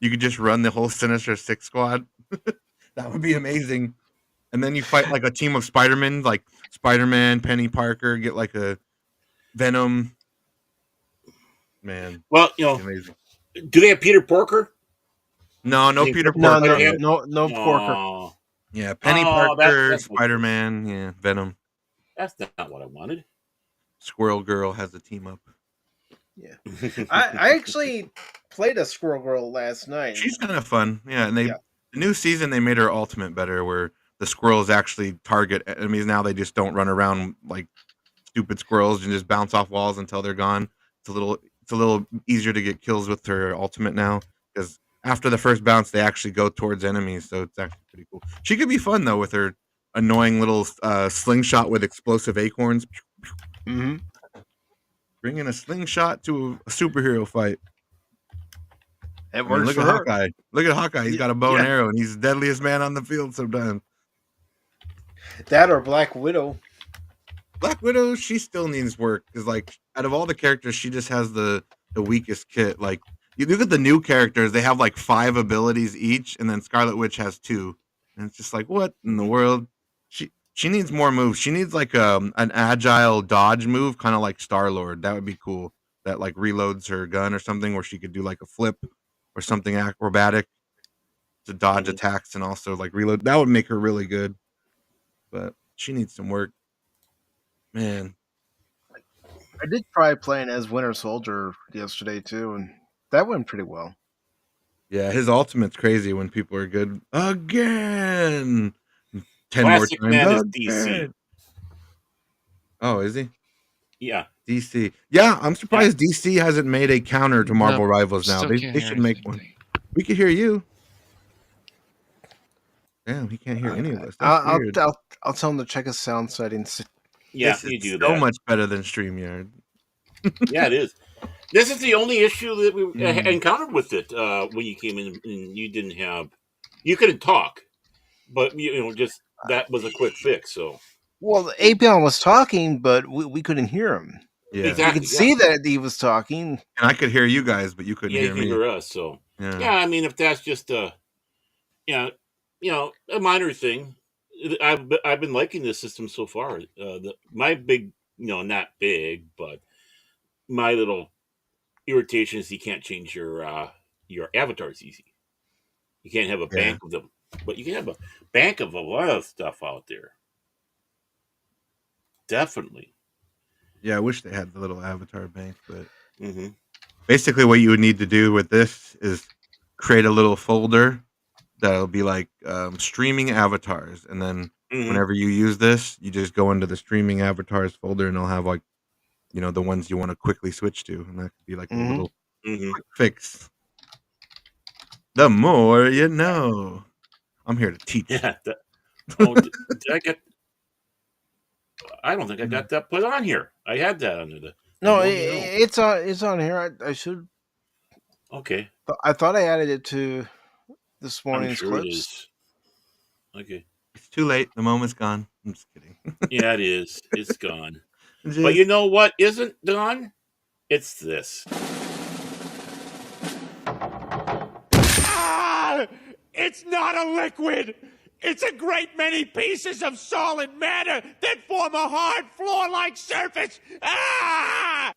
you could just run the whole Sinister Six squad. That would be amazing. And then you fight like a team of Spider-Man, like Spider-Man, Penny Parker, get like a Venom. Man. Well, amazing. Do they have Peter Porker? No, Peter Porker. No Porker. Yeah, Penny Parker, Spider-Man, yeah, Venom. That's not what I wanted. Squirrel Girl has a team up. Yeah. I actually played a Squirrel Girl last night. She's kind of fun. Yeah, and the new season they made her ultimate better, where the squirrels actually target enemies now. They just don't run around like stupid squirrels and just bounce off walls until they're gone. It's a little easier to get kills with her ultimate now, because after the first bounce they actually go towards enemies, so it's actually pretty cool. She could be fun though with her annoying little slingshot with explosive acorns. Mm-hmm. Bringing a slingshot to a superhero fight. It works. Look at Hawkeye. Look at Hawkeye. He's got a bow and arrow, and he's the deadliest man on the field sometimes. That or Black Widow. Black Widow, she still needs work, because like out of all the characters, she just has the weakest kit. Like you look at the new characters, they have like 5 abilities each, and then Scarlet Witch has 2, and it's just like, what in the world? She needs more moves. She needs like an agile dodge move, kind of like Star-Lord. That would be cool. That like reloads her gun or something, where she could do like a flip or something acrobatic to dodge attacks and also like reload. That would make her really good. But she needs some work. Man. I did try playing as Winter Soldier yesterday too, and that went pretty well. Yeah, his ultimate's crazy when people are good. Again! 10 Classic more man times. is DC. Oh, is he? Yeah. DC. Yeah, I'm surprised DC hasn't made a counter to Marvel Rivals now. They should make one. We can hear you. Damn, he can't hear any of us. I'll tell him to check his sound settings. Yeah, you do that. So much better than StreamYard. Yeah, it is. This is the only issue that we encountered with it when you came in, and you couldn't talk, but just that was a quick fix. So, well, Apy0n was talking, but we couldn't hear him. Yeah, exactly. You could see that he was talking, and I could hear you guys, but you couldn't hear me. You hear us. So, I mean, if that's just a minor thing, I've been liking this system so far. My big, not big, but my little irritation is you can't change your avatars easy. You can't have a bank of them, but you can have a bank of a lot of stuff out there. Definitely. Yeah, I wish they had the little avatar bank, but basically what you would need to do with this is create a little folder that'll be like streaming avatars, and then whenever you use this, you just go into the streaming avatars folder, and it'll have like the ones you want to quickly switch to, and that could be like a little quick fix. The more you know. I'm here to teach. Yeah. Did I get? I don't think I got that put on here. I had that under the. No, it's on here. I should. Okay. I thought I added it to this morning's sure clips. It is. Okay. It's too late. The moment's gone. I'm just kidding. Yeah, it is. It's gone. But you know what isn't gone? It's this. It's not a liquid! It's a great many pieces of solid matter that form a hard floor-like surface! Ah!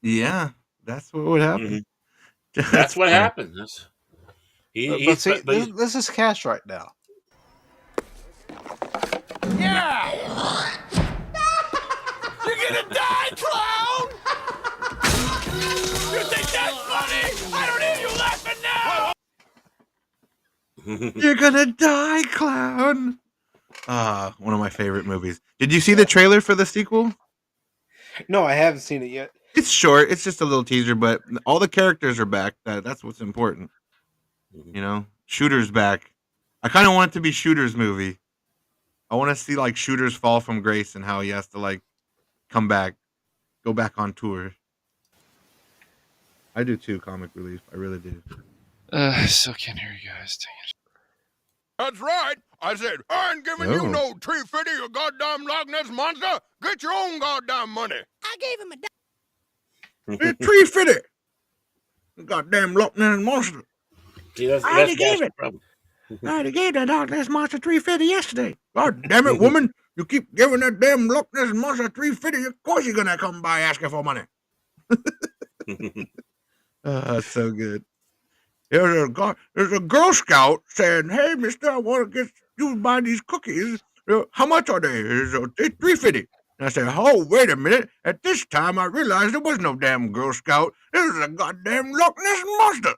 Yeah, that's what would happen. That's what happens. This is cash right now. Yeah! You're gonna die, clown! You think that's funny? I don't hear you laughing now! You're gonna die, clown! One of my favorite movies. Did you see the trailer for the sequel? No, I haven't seen it yet. It's short. It's just a little teaser, but all the characters are back. That's what's important. You know, Shooter's back. I kind of want it to be Shooter's movie. I want to see like Shooter's fall from grace and how he has to like come back, go back on tour. I do too, Comic Relief. I really do. I still can't hear you guys. Dang it. That's right. I said, I ain't giving you no $350, you goddamn Loch Ness monster. Get your own goddamn money. I gave him a $350. Goddamn Loch Ness monster. See, that's the problem. I already gave that Loch Ness monster $350 yesterday. God damn it, woman! You keep giving that damn Loch Ness monster $350. Of course you're gonna come by asking for money. That's so good. There's a Girl Scout saying, "Hey, Mister, I want to get you to buy these cookies. How much are they? It's $350." And I said, "Oh, wait a minute. At this time, I realized there was no damn Girl Scout. It was a goddamn Loch Ness monster."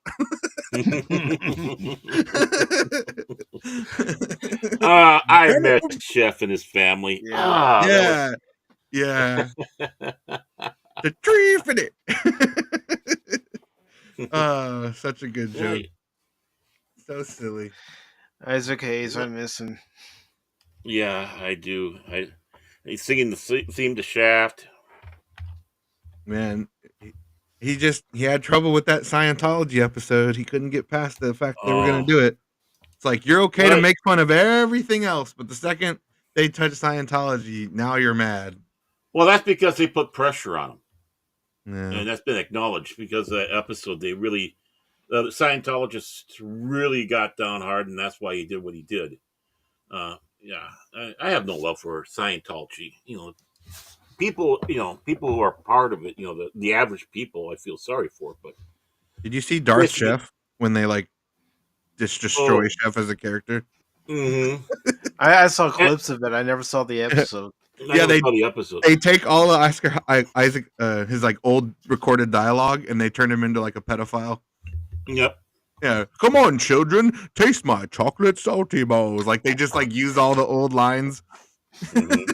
I met Chef and his family. Yeah. The $350. Such a good joke. So silly. Isaac Hayes, I miss him. Yeah, I do. He's singing the theme to Shaft. Man, he had trouble with that Scientology episode. He couldn't get past the fact they were going to do it. It's like, you're okay to make fun of everything else, but the second they touch Scientology, now you're mad. Well, that's because they put pressure on him. Yeah. And that's been acknowledged because of that episode. The Scientologists really got down hard, and that's why he did what he did. I have no love for Scientology. People who are part of it, the average people, I feel sorry for. But did you see Darth Chef when they like just destroy Chef as a character? Mm-hmm. I saw clips of it. I never saw the episode. They take all of Isaac his like old recorded dialogue and they turn him into like a pedophile. Yep. Yeah. Come on, children, taste my chocolate salty balls. Like they just like use all the old lines. Mm-hmm.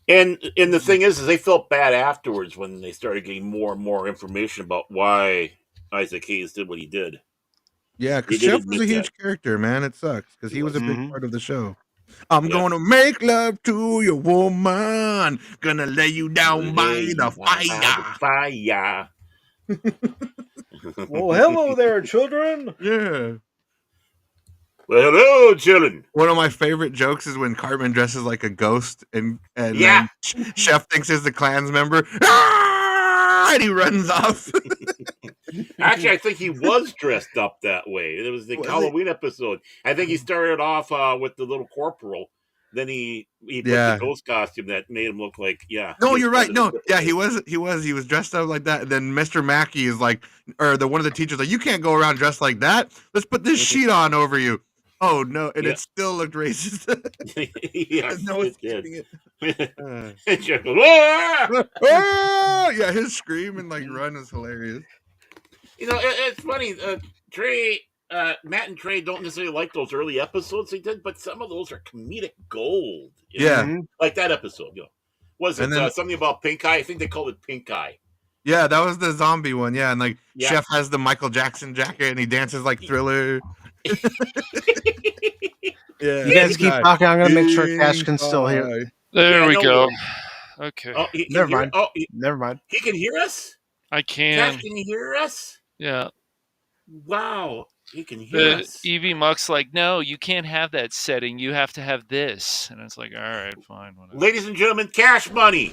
and the thing is they felt bad afterwards when they started getting more and more information about why Isaac Hayes did what he did. Yeah, because Chef was a huge character, man. It sucks because he was a big part of the show. I'm gonna make love to your woman. Gonna lay you down by the fire. Well, hello there, children. Yeah. Well, hello, children. One of my favorite jokes is when Cartman dresses like a ghost and then Chef thinks he's the Klans member. And he runs off. Actually, I think he was dressed up that way. It was the Halloween episode. I think he started off with the little corporal. Then he put the ghost costume that made him look like No, you're right. No, yeah, he was dressed up like that. And then Mr. Mackey is like, or one of the teachers like, you can't go around dressed like that. Let's put this sheet on over you. Oh no, and it still looked racist. No one's getting it. Yeah, his scream and like run is hilarious. It's funny. Trey, Matt and Trey don't necessarily like those early episodes they did, but some of those are comedic gold. Like that episode. Was it something about pink eye? I think they called it pink eye. Yeah, that was the zombie one. Yeah, and like Chef has the Michael Jackson jacket and he dances like Thriller. Yeah, you guys keep talking. I'm gonna make sure Cash can still hear. There we go. Okay. Oh, never mind. Never mind. He can hear us. I can. Cash, can you hear us? Yeah. Wow, he can hear us. Evie Muck's like, no, you can't have that setting. You have to have this, and it's like, all right, fine. Whatever. Ladies and gentlemen, Cash Money.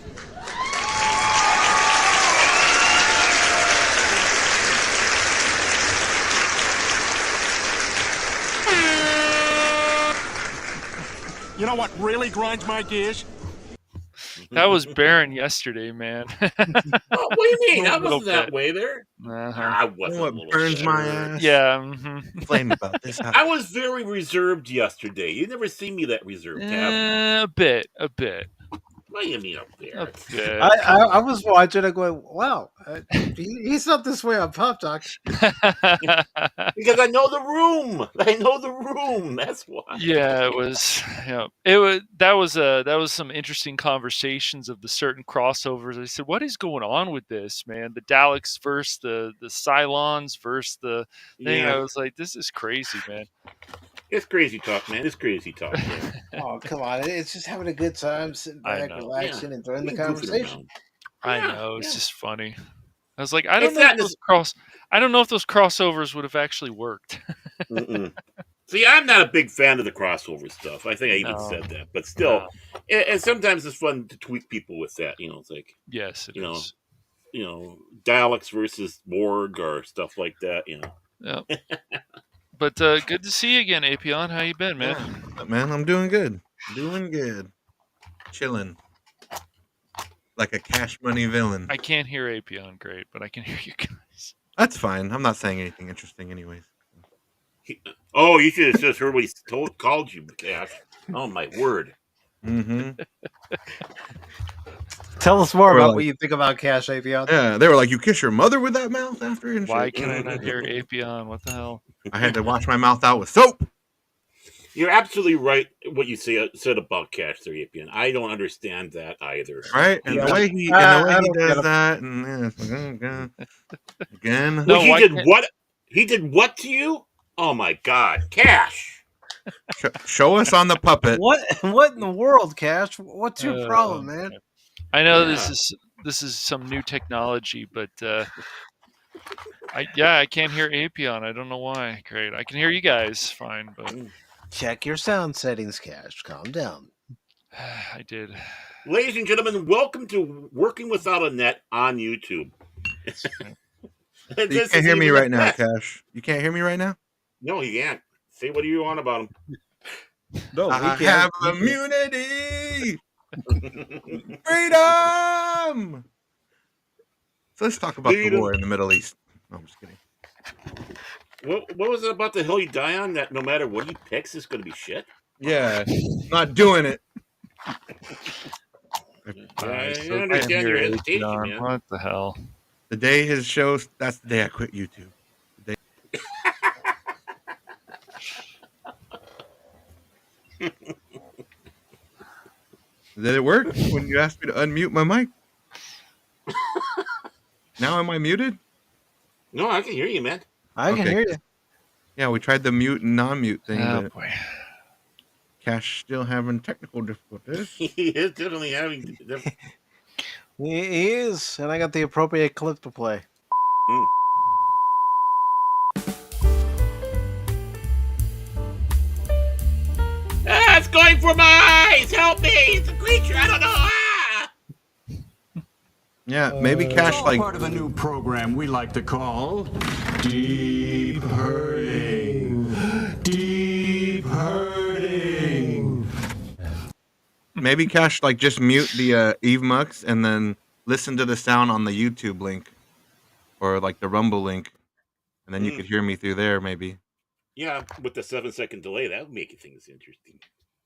You know what really grinds my gears? That was Baron yesterday, man. What do you mean? I wasn't that way there. I wasn't. What burns my ass? Yeah. Complain about this. I was very reserved yesterday. You never see me that reserved, have you? A bit. What do you mean up there? Up there. I was watching it going, wow, he's not this way on Pop Talk. Because I know the room. I know the room. That's why. Yeah, it was. Yeah, it was. That was some interesting conversations of the certain crossovers. I said, "What is going on with this, man? The Daleks versus the Cylons versus the thing." Yeah. I was like, "This is crazy, man." It's crazy talk, man. It's crazy talk. Yeah. Oh, come on. It's just having a good time, sitting back, know. relaxing, Yeah. enjoying the Ain't goofing conversation. around. I Yeah, know. It's yeah. just funny. I was like, I don't It's know not if those I don't know if those crossovers would have actually worked. Mm-mm. See, I'm not a big fan of the crossover stuff. I think I even No. said that, but still, No. and sometimes it's fun to tweak people with that. You know, it's like Yes, it is. Daleks versus Borg or stuff like that. You know. Yeah. But good to see you again, Apy0n. How you been, man? Yeah, man, I'm doing good. Doing good. Chilling. Like a Cash Money villain. I can't hear Apy0n great, but I can hear you guys. That's fine. I'm not saying anything interesting, anyways. Oh, you should have just heard what he called you, Cash. Oh my word. Mm-hmm. Tell us more Or about like- what you think about Cash, Apy0n. Yeah, they were like, "You kiss your mother with that mouth after?" And Why shit. can I not hear Apy0n? What the hell? I had to wash my mouth out with soap. You're absolutely right. What you said about Cash there, Apy0n. I don't understand that either. Right, and Yeah. the way he I don't does get it. that, and yeah, it's like, again. No, Well, he why did can't- what? He did what to you? Oh my God, Cash! Show us on the puppet. What in the world, Cash? What's your problem, man? I know Yeah. this is some new technology, but I can't hear Apy0n. I don't know why. Great, I can hear you guys fine, but Check your sound settings, Cash. Calm down. I did. Ladies and gentlemen, welcome to Working Without a Net on YouTube. You This can't is hear me even right the now, best. Cash. You can't hear me right now? No, he can't. Say what do you want about him? No, I have immunity! Freedom! So let's talk about the Freedom. war in the Middle East. No, I'm just kidding. What was it about the hill you die on that no matter what he picks is going to be shit? Yeah, not doing it. I So understand can't your hear hesitation, Apy0n. man. What the hell? The day his show, that's the day I quit YouTube. Did it work when you asked me to unmute my mic? Now am I muted? No, I can hear you, man. I can Okay. hear you. Yeah, we tried the mute and non-mute thing, Oh but boy. Cash still having technical difficulties. He is definitely having. He is, and I got the appropriate clip to play. Ah, it's going for my eyes! Help me! It's a creature! I don't know! Ah! Yeah, maybe Cash like Part of a new program we like to call Deep Hurting. Deep Hurting. maybe Cash like just mute the Eve Mux and then listen to the sound on the YouTube link or like the Rumble link, and then you could hear me through there. Maybe Yeah, with the 7-second delay, that would make things interesting.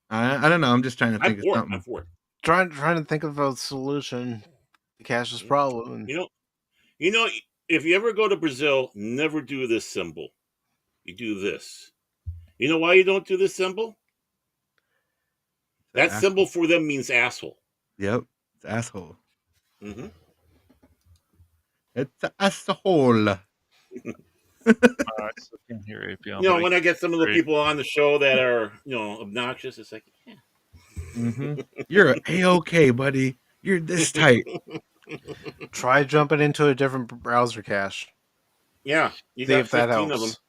I don't know. I'm just trying to think of something. I'm for it. Trying to think of a solution to Cash's problem. And You know, if you ever go to Brazil, never do this symbol. You do this. You know why you don't do this symbol? That Asshole. symbol for them means asshole. Yep, it's asshole. Mm-hmm. It's an asshole. I still can't hear Apy0n. You know, but when I get some of the Great. people on the show that are, obnoxious, it's like, yeah. You're a-okay, buddy. You're this tight. try jumping into a different browser, Cash. Yeah, you See got if that 15 of them. helps.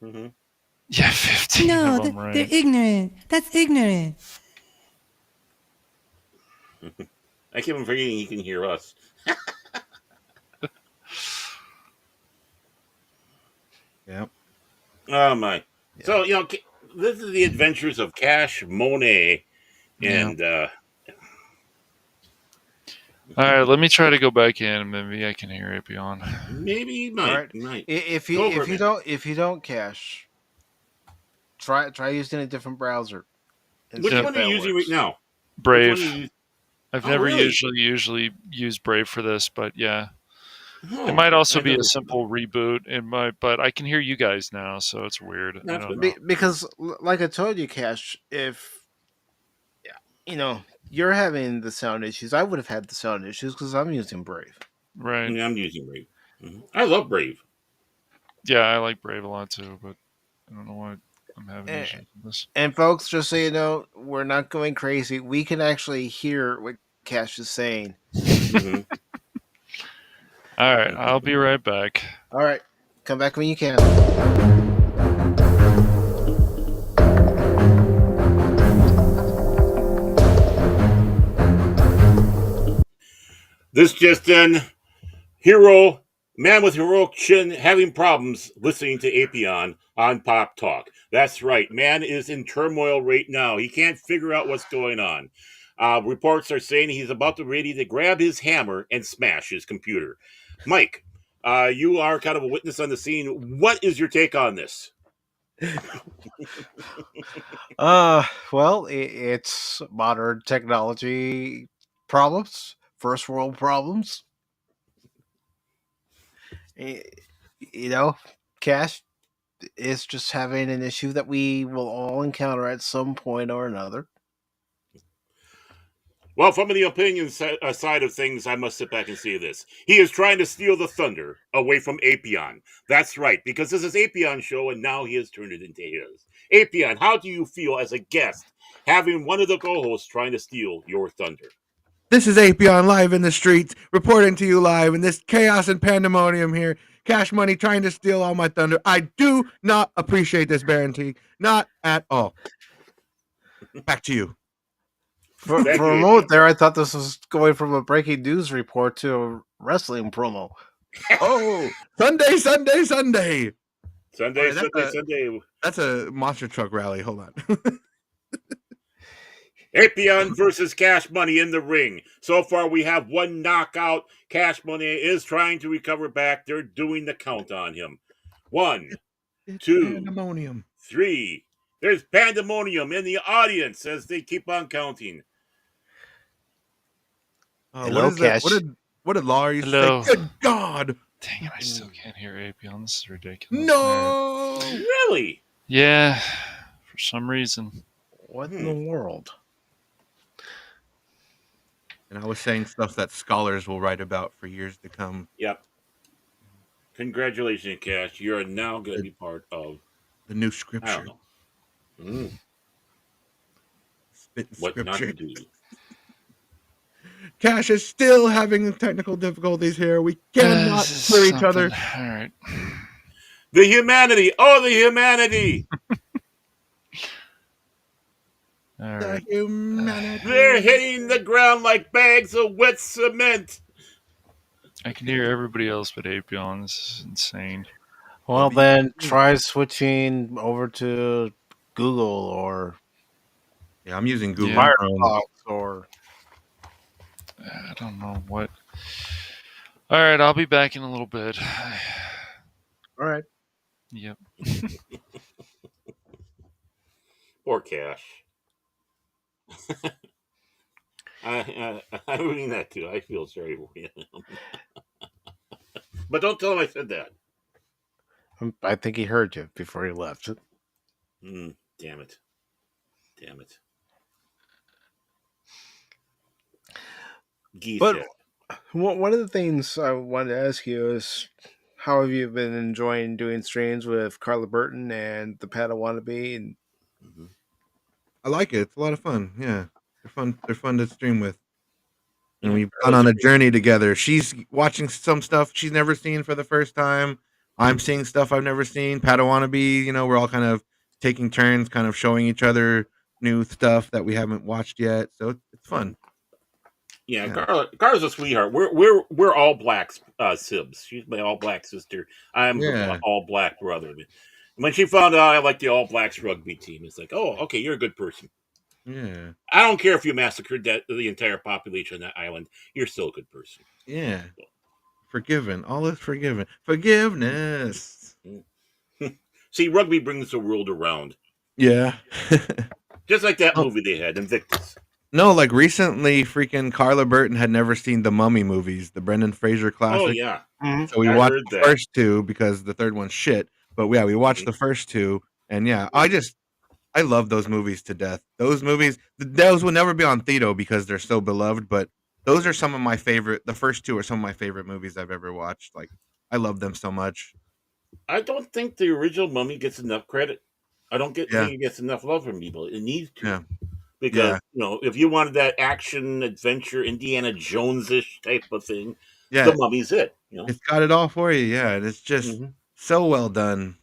Mm-hmm. Yeah, 15 No, of them, right? they're ignorant. That's ignorant. I keep on forgetting he can hear us. Yep. Oh my! So this is the adventures of Cash Monet, and All right, let me try to go back in. Maybe I can hear Apy0n. maybe you might. All right. You might. If Go for you it, if you don't Cash, try using a different browser. and Which see if one are that you using works. right now? Brave. Which one are you using? I've Oh, never really? usually used Brave for this, but yeah. Oh, It might also I've be a never- simple reboot. It might, but I can hear you guys now, so it's weird. I That's don't good. know. Because, like I told you, Cash, if you're having the sound issues, I would have had the sound issues because I'm using Brave. Right. Yeah, I'm using Brave. I love Brave. Yeah, I like Brave a lot too, but I don't know why I'm having And, issues with this. and folks, just so you know, we're not going crazy. We can actually hear what Cash is saying. Mhm. All right, I'll be right back. All right, come back when you can. This just in, man with heroic chin having problems listening to Apy0n on Pop Talk. That's right, man is in turmoil right now. He can't figure out what's going on. Reports are saying he's about to ready to grab his hammer and smash his computer. Mike, you are kind of a witness on the scene. What is your take on this? Well, it's modern technology problems, first world problems. Eh, Cash is just having an issue that we will all encounter at some point or another. Well, from the opinion side of things, I must sit back and say this. He is trying to steal the thunder away from Apy0n. That's right, because this is Apy0n's show, and now he has turned it into his. Apy0n, how do you feel as a guest having one of the co-hosts trying to steal your thunder? This is Apy0n live in the streets, reporting to you live in this chaos and pandemonium here. Cash Money trying to steal all my thunder. I do not appreciate this, Barentine. Not at all. Back to you. For a moment there, I thought this was going from a breaking news report to a wrestling promo. Oh, Sunday. Sunday. That's a monster truck rally. Hold on. Apy0n versus Cash Money in the ring. So far, we have one knockout. Cash Money is trying to recover back. They're doing the count on him. 1, 2, pandemonium. 3. There's pandemonium in the audience as they keep on counting. Hello, Cash. What did Laura used to say? Good God! Dang it, I still can't hear Apy0n. This is ridiculous. No! Really? Yeah, for some reason. What in the world? And I was saying stuff that scholars will write about for years to come. Yep. Congratulations, Cash. You're now going to be part of the new scripture. I don't know. Spit what scripture. Not to do. Cash is still having technical difficulties here. We cannot hear each other. All right. The humanity. Oh, the humanity. All right. The humanity. They're hitting the ground like bags of wet cement. I can hear everybody else but Apy0n. This is insane. Well, then try switching over to Google or I'm using Google Firefox or I don't know what. All right, I'll be back in a little bit. All right. Yep. Poor Cash. I mean that too. I feel sorry for him. But don't tell him I said that. I think he heard you before he left. Damn it. Damn it. But one of the things I wanted to ask you is, how have you been enjoying doing streams with Carla Burton and the Padawannabe? And I like it. It's a lot of fun. Yeah, they're fun. They're fun to stream with. And we've gone on a journey together. She's watching some stuff she's never seen for the first time. I'm seeing stuff I've never seen. Padawannabe, we're all kind of taking turns, kind of showing each other new stuff that we haven't watched yet. So it's fun. Yeah. Carla's a sweetheart. We're all black sibs. She's my all black sister. I'm her all black brother. When she found out I like the All Blacks rugby team, it's like, oh, okay, you're a good person. Yeah. I don't care if you massacred the entire population on that island. You're still a good person. Yeah. Forgiven. All is forgiven. Forgiveness. See, rugby brings the world around. Yeah. Just like that movie they had, Invictus. No, like recently, freaking Carla Burton had never seen the Mummy movies, the Brendan Fraser Oh classic. yeah, So we I watched heard the that. first two because the third one's shit. But yeah, we watched the first two, and yeah, I love those movies to death. Those movies, those will never be on Theto because they're so beloved. But those are some of my favorite. The first two are some of my favorite movies I've ever watched. Like I love them so much. I don't think the original Mummy gets enough credit. I don't Yeah, think it gets enough love from people. It needs to, yeah, because yeah, if you wanted that action adventure Indiana Jones ish type of thing, the yeah. Mummy's it. It's got it all for you. Yeah, and it's just Hmm. so well done.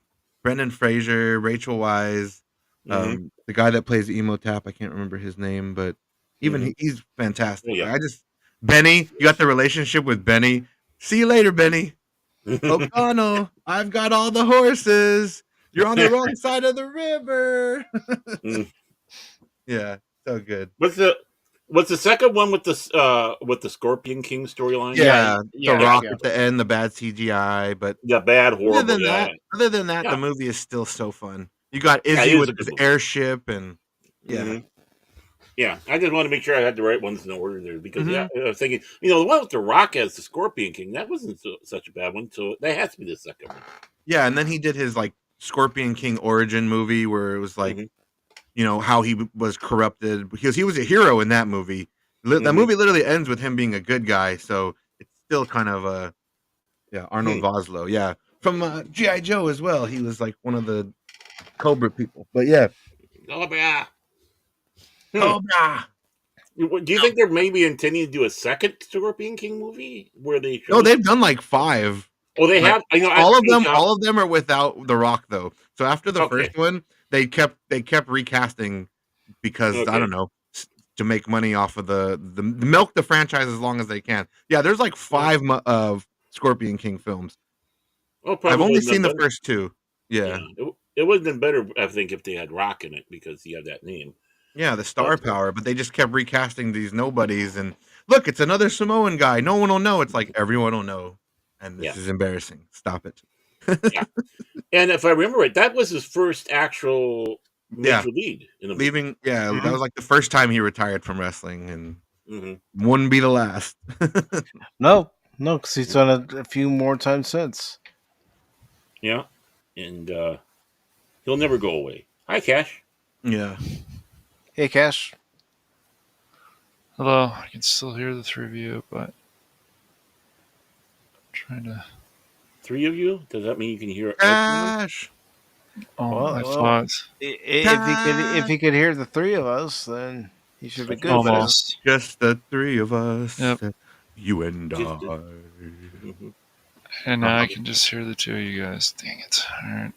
Brendan Fraser, Rachel Wise, Hmm. the guy that plays Emotap, I can't remember his name, but even Hmm. he's Oh fantastic. yeah. Like, I just Benny, you got the relationship with Benny. See you later, Benny. O'Connell, I've got all the horses. You're on the wrong side of the river. Mm. Yeah, so good. What's the second one with the Scorpion King storyline? Yeah, the Yeah, rock yeah. at the end, the bad CGI, but Yeah, bad, other horrible. than Yeah, that other than that, the yeah, movie is still so fun. You got yeah. It Izzy is with a good his movie. airship and yeah. Hmm. Yeah, I just want to make sure I had the right ones in order there because yeah, Mhm. I was thinking the one with the Rock as the Scorpion King that wasn't such a bad one, so that has to be the second one. Yeah, and then he did his, like, Scorpion King origin movie where it was, like, Hmm. how he was corrupted because he was a hero in that movie. That Hmm. movie literally ends with him being a good guy, so it's still kind of a yeah, Arnold Hmm. Vosloo, yeah. From, G.I. Joe as well, he was, like, one of the Cobra people, but yeah. Oh yeah. Hmm. Cobra! Do you think they're maybe intending to do a second Scorpion King movie where they No, show? they've done, like, 5. Oh, they Like, have. I know. At the same time. all of them are without The Rock, though. So after the Okay. first one, they kept recasting because, I don't Okay. know, to make money off of the milk the franchise as long as they can. Yeah, there's, like, Yeah. 5 mo of Scorpion King films. Oh, I've probably only would have seen been the better. first 2. Yeah. Yeah. It would have been better, I think, if they had Rock in it because he had that name. Yeah, the But star power, but they just kept recasting these nobodies, and, "Look, it's another Samoan guy. No one will know." It's like, "Everyone will know, and yeah, this is embarrassing. Stop it." yeah. And if I remember right, that was his first actual Yeah. major lead in a movie. Leaving yeah, that Mhm. was, like, the first time he retired from wrestling, and Hmm. wouldn't be the last. No, no, because he's done it a few more times since. Yeah, and he'll never go away. Hi, Cash. Yeah. Hey, Cash. Hello, I can still hear the three of you, but I'm trying to. Three of you? Does that mean you can hear everyone? Cash! Oh, Well, my well, thoughts. if he could hear the three of us, then he should be That's good. good. For Almost. Just the 3 of us, Yep. you and Just I. mhm. And now I can just hear the two of you guys. Dang it. Alright.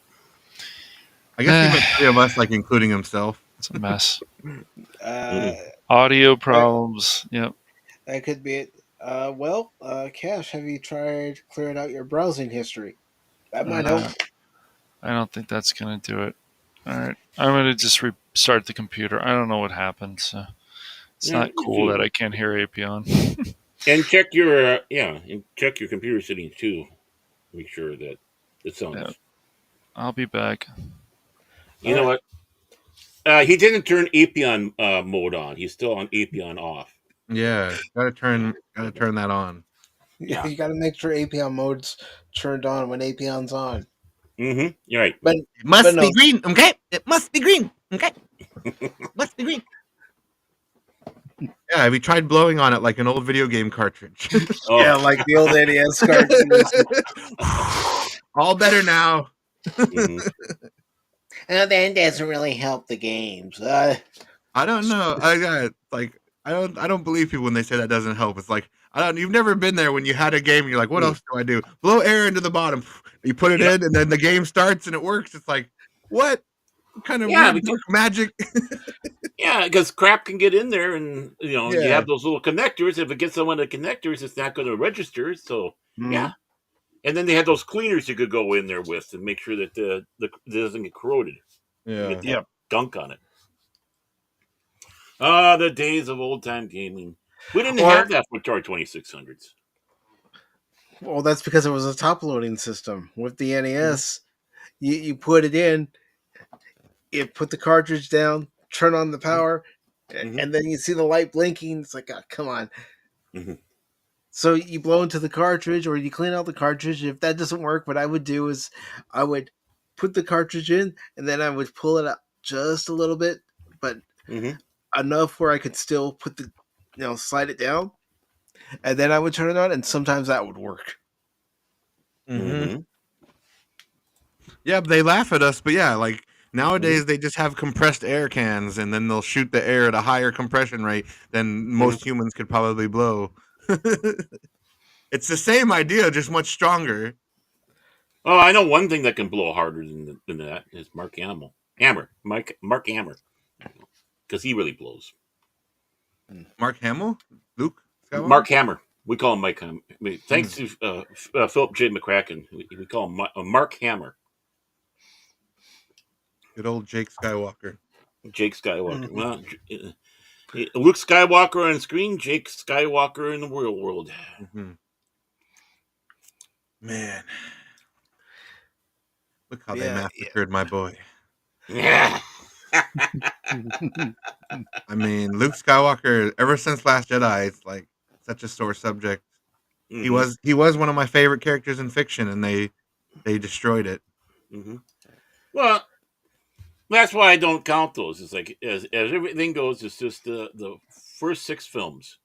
I guess he meant 3 of us, like, including himself. It's a mess. uh, Audio problems. Yep. that could be it. Cash, have you tried clearing out your browsing history? That might help. I don't think that's going to do it. Alright. I'm going to just restart the computer. I don't know what happened, so it's Yeah, not you cool do. that I can't hear ApyOn. And check your and check your computer settings too. Make sure that it sounds. Yeah. I'll be back. You know Alright. what? He didn't turn ApyOn mode on. He's still on ApyOn off. Yeah, gotta turn that on. Yeah. You got to make sure APON mode's turned on when APON's on. Mm-hmm. You're right. But It must no. be green, okay? It must be green, okay? Must be green. Yeah, have you tried blowing on it like an old video game cartridge? Oh. Yeah, like the old NES cartridges. All better now. Mhm. And that doesn't really help the games. I don't know. I don't believe people when they say that doesn't help. It's like you've never been there when you had a game and you're like, what else do I do? Blow air into the bottom. You put it Yep. in and then the game starts and it works. It's like, what kind of Yeah, weird dark magic? Yeah, because crap can get in there, and you Yeah. have those little connectors. If it gets on one of the connectors, it's not going to register. So yeah, and then they had those cleaners you could go in there with and make sure that the it doesn't get corroded. Yeah. Get that gunk on it. Ah, the days of old time gaming. We didn't have that with our 2600s. Well, that's because it was a top loading system. With the NES, you put it in, it put the cartridge down, turn on the power, and then you see the light blinking. It's like, oh, come on. Mhm. So you blow into the cartridge, or you clean out the cartridge. If that doesn't work, what I would do is I would put the cartridge in, and then I would pull it out just a little bit, but enough where I could still put the, slide it down, and then I would turn it on, and sometimes that would work. Yeah, but they laugh at us, but yeah, like nowadays they just have compressed air cans, and then they'll shoot the air at a higher compression rate than most humans could probably blow. It's the same idea, just much stronger. Oh, I know one thing that can blow harder than that is Mark Mark Hammer, because he really blows. Mark Hamill, Luke Skywalker? Mark Hammer. We call him Mike Hammer. I mean, thanks to Philip J. McCracken, we call him Mark Hammer. Good old Jake Skywalker. Jake Skywalker. Well, Luke Skywalker on screen, Jake Skywalker in the real world. Man, look how they massacred my boy. Yeah. I mean, Luke Skywalker, ever since Last Jedi, it's like such a sore subject. He was one of my favorite characters in fiction, and they destroyed it. Well, that's why I don't count those. It's like as everything goes, it's just the first 6 films.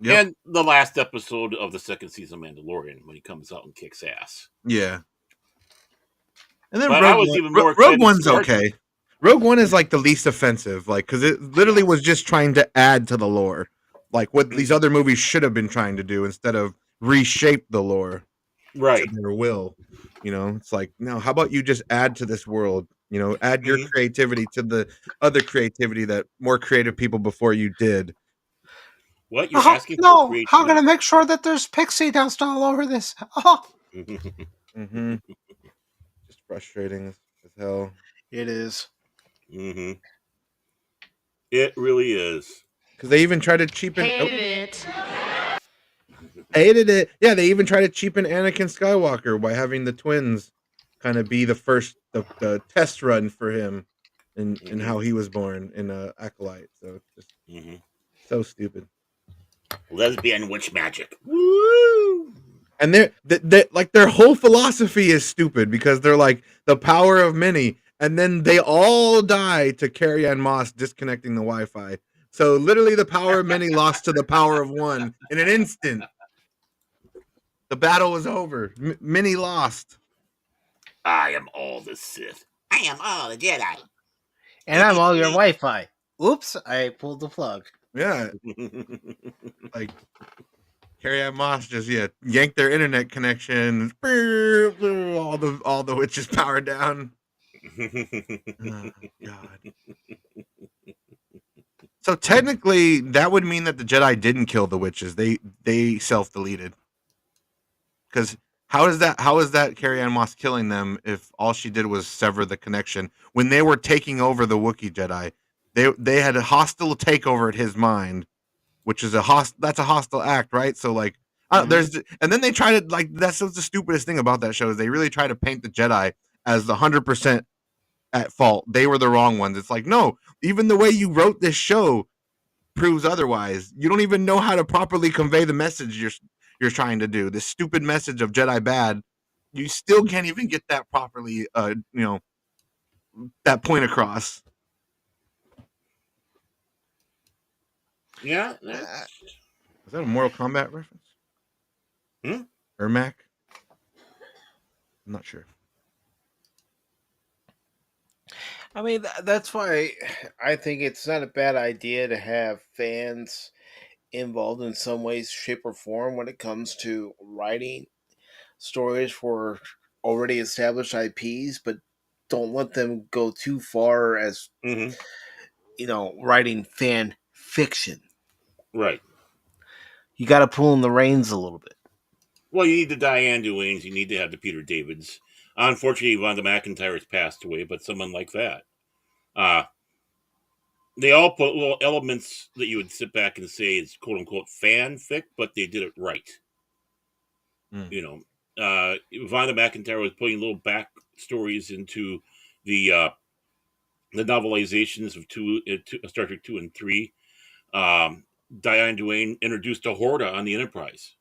And the last episode of the 2nd season of Mandalorian when he comes out and kicks ass. Yeah. And then Rogue One's okay. Rogue One is like the least offensive, like because it literally was just trying to add to the lore, like what these other movies should have been trying to do instead of reshape the lore, right? To their will. It's like, no, how about you just add to this world? Add your creativity to the other creativity that more creative people before you did. What you're asking for creativity? How can I make sure that there's pixie dust all over this? Oh. Just frustrating as hell. It is. It really is. Because they even try to cheapen. Hated it. Yeah, they even try to cheapen Anakin Skywalker by having the twins kind of be the first the test run for him and how he was born in Acolyte. So it's just so stupid. Lesbian witch magic. Woo! And their whole philosophy is stupid because they're like the power of many, and then they all die to Carrie-Anne Moss disconnecting the Wi-Fi. So literally, the power of many lost to the power of one in an instant. The battle was over. Many lost. I am all the Sith. I am all the Jedi. And I'm all your Wi-Fi. Oops, I pulled the plug. Yeah. Like Carrie-Anne Moss just yanked their internet connection. All the witches powered down. Oh, God. So technically, that would mean that the Jedi didn't kill the witches. They self-deleted. Because how is that Carrie-Anne Moss killing them if all she did was sever the connection when they were taking over the Wookiee Jedi? They had a hostile takeover at his mind, which is that's a hostile act, right? So like, and then they try to like that's the stupidest thing about that show is they really try to paint the Jedi as the 100% at fault. They were the wrong ones. It's like, no, even the way you wrote this show proves otherwise. You don't even know how to properly convey the message you're trying to do. This stupid message of Jedi bad, you still can't even get that properly. That point across. Yeah. Is that a Mortal Kombat reference? Ermac? I'm not sure. I mean, that's why I think it's not a bad idea to have fans involved in some way, shape, or form when it comes to writing stories for already established IPs, but don't let them go too far as, writing fan fiction. Right. You got to pull in the reins a little bit. Well, you need the Diane Duanes. You need to have the Peter Davids. Unfortunately, Vonda McIntyre has passed away, but someone like that. They all put little elements that you would sit back and say is quote-unquote fanfic, but they did it right. Vonda McIntyre was putting little back stories into the the novelizations of Star Trek 2 and 3. Diane Duane introduced a Horta on the Enterprise.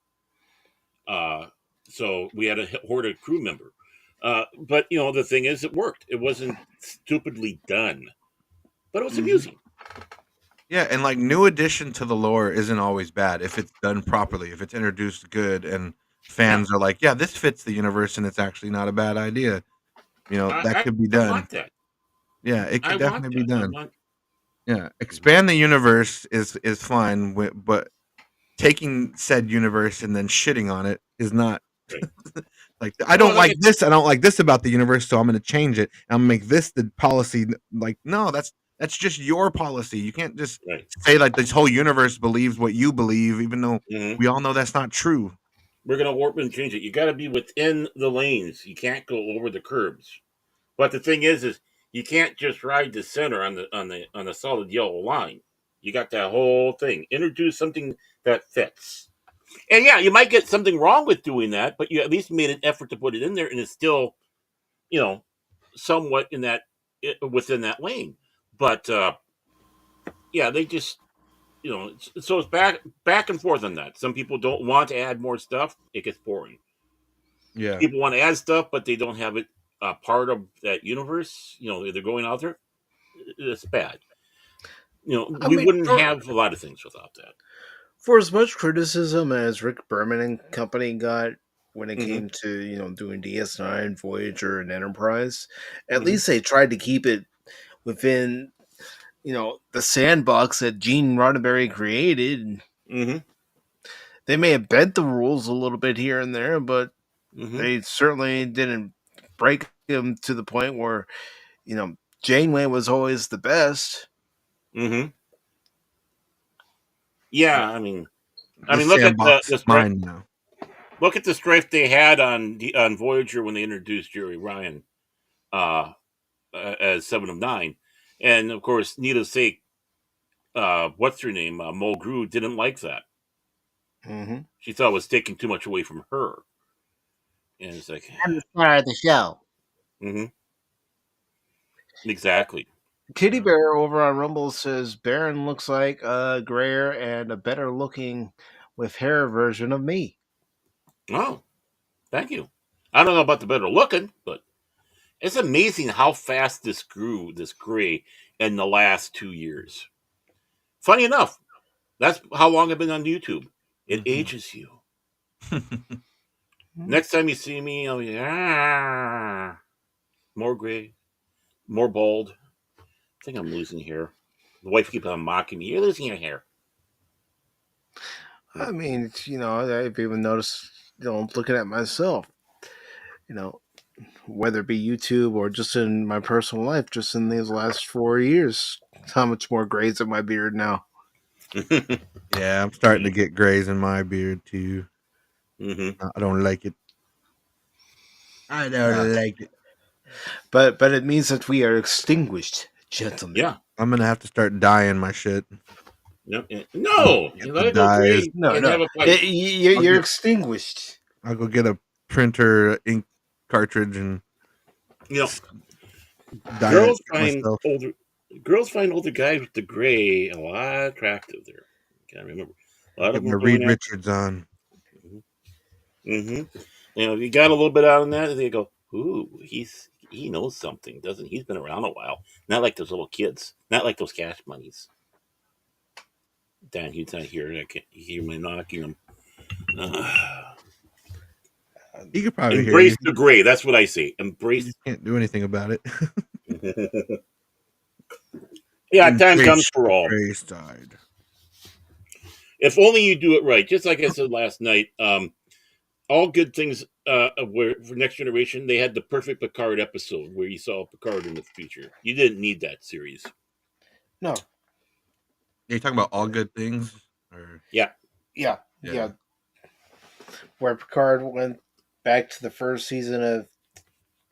So we had a Horta crew member. But the thing is, it worked. It wasn't stupidly done, but it was amusing. Yeah, and like new addition to the lore isn't always bad if it's done properly, if it's introduced good and fans are like, yeah, this fits the universe and it's actually not a bad idea. That could be I done. want that. Yeah, it I could want definitely be that. I done. want. Yeah, expand the universe is fine, but taking said universe and then shitting on it is not Right. like I don't like this. I don't like this about the universe, so I'm going to change it. I'm gonna make this the policy. Like, no, that's just your policy. You can't just Right. say like this whole universe believes what you believe, even though Mhm. we all know that's not true. We're gonna warp and change it. You got to be within the lanes. You can't go over the curbs. But the thing is you can't just ride the center on the solid yellow line. You got that whole thing. Introduce something that fits. And yeah, you might get something wrong with doing that, but you at least made an effort to put it in there, and it's still, somewhat within that lane. But yeah, they just, so it's back and forth on that. Some people don't want to add more stuff; it gets boring. Yeah, People want to add stuff, but they don't have it part of that universe. They're going out there. It's bad. We wouldn't have a lot of things without that. For as much criticism as Rick Berman and company got when it came to doing DS9, Voyager, and Enterprise, at least they tried to keep it within the sandbox that Gene Roddenberry created. They may have bent the rules a little bit here and there, but they certainly didn't break them to the point where Janeway was always the best. Yeah, I mean, this look at sandbox the is mine now. Look at the strife they had on Voyager when they introduced Jerry Ryan as 7 of 9, and of course, needless to say, what's her name, Mulgrew didn't like that. She thought it was taking too much away from her, and it's like I'm the star of the show. Exactly. Kitty Bear over on Rumble says Baron looks like a grayer and a better looking with hair version of me. Oh, thank you. I don't know about the better looking, but it's amazing how fast this grew, this gray, in the last 2 years. Funny enough, that's how long I've been on YouTube. It ages you. Next time you see me, I'll be more gray, more bald. I think I'm losing hair. The wife keeps on mocking me. You're losing your hair. I mean, I've even noticed, looking at myself, whether it be YouTube or just in my personal life, just in these last 4 years, how much more grays in my beard now. Yeah, I'm starting to get grays in my beard too. I don't like it. I don't like it. But it means that we are extinguished, gentlemen. Yeah. I'm gonna have to start dyeing my shit. No, you let it go gray. No. You're extinguished. I'll go get a printer ink cartridge and girls find older guys with the gray a lot attractive. There, can't remember. A lot get of my them Reed Richards on. You got a little bit out on that, and they go, "Ooh, he knows something, doesn't he? He's been around a while. Not like those little kids. Not like those cash monies." Dan, he's not here. I can't hear me knocking him. He could probably embrace the gray. That's what I say. Embrace. You can't do anything about it. Yeah, time comes for all. Gray side. If only you do it right. Just like I said last night, all good things were for Next Generation. They had the perfect Picard episode where you saw Picard in the future. You didn't need that series. No. You're talking about all good things? Or... Yeah. Where Picard went back to the first season of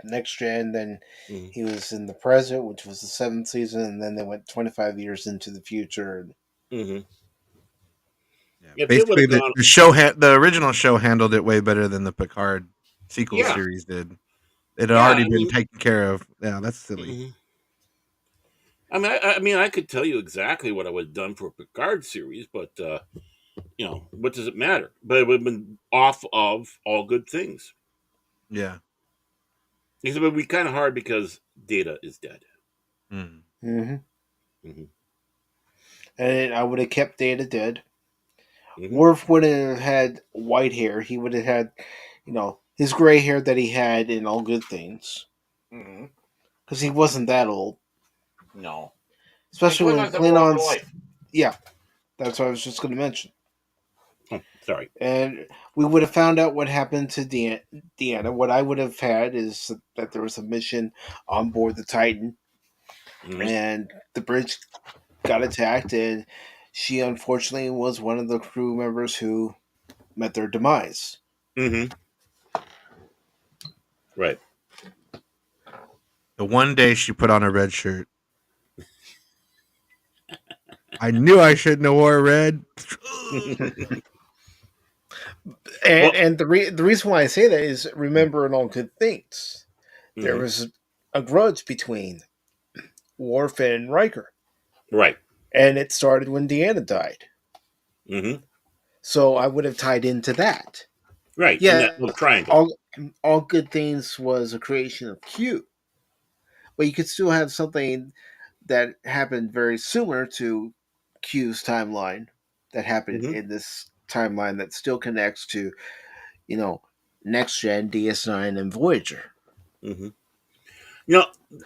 Next Gen, then he was in the present, which was the 7th season, and then they went 25 years into the future. Yeah, basically, the show the original show handled it way better than the Picard sequel series did. It had already been taken care of. Yeah, that's silly. I mean, I could tell you exactly what I would have done for a Picard series, but what does it matter? But it would have been off of All Good Things. Yeah. It would be kind of hard because Data is dead. Mm-hmm. Mm-hmm. And I would have kept Data dead. Mm-hmm. Worf wouldn't have had white hair. He would have had, his gray hair that he had in All Good Things. Because he wasn't that old. No. Especially when Klingons have a longer Klingons. life. Yeah, that's what I was just going to mention. Oh, sorry. And we would have found out what happened to Deanna. What I would have had is that there was a mission on board the Titan, and the bridge got attacked, and she unfortunately was one of the crew members who met their demise. Mm-hmm. Right. The one day she put on a red shirt. I knew I shouldn't have wore red. And the reason why I say that is, remember, in All Good Things, there was a grudge between Worf and Riker. Right. And it started when Deanna died. Mm-hmm. So I would have tied into that. Right. Yeah. In that little triangle. All Good Things was a creation of Q. But you could still have something that happened very similar to Q's timeline that happened in this timeline that still connects to, Next Gen, DS9, and Voyager. Mm-hmm.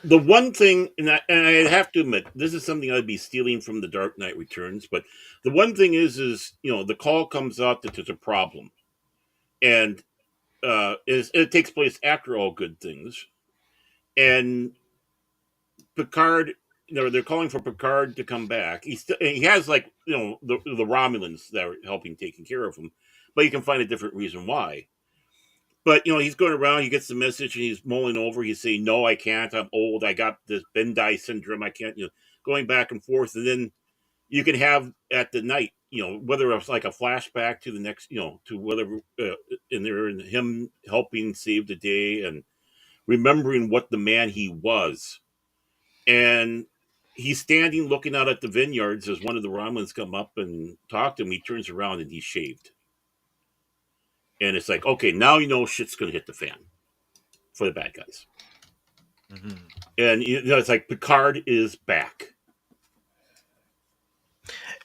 The one thing, and I have to admit, this is something I'd be stealing from The Dark Knight Returns, but the one thing is the call comes out that there's a problem, and it takes place after All Good Things, and Picard, they're calling for Picard to come back. He has the Romulans that are helping taking care of him, but you can find a different reason why. But he's going around. He gets the message, and he's mulling over. He's saying, "No, I can't. I'm old. I got this Bendai syndrome. I can't." Going back and forth, and then you can have at the night, whether it's like a flashback to the next, to whatever, and they're in him helping save the day and remembering what the man he was, and he's standing looking out at the vineyards as one of the Romulans come up and talk to him. He turns around and he's shaved. And it's like, okay, now shit's going to hit the fan for the bad guys. Mm-hmm. And it's like Picard is back.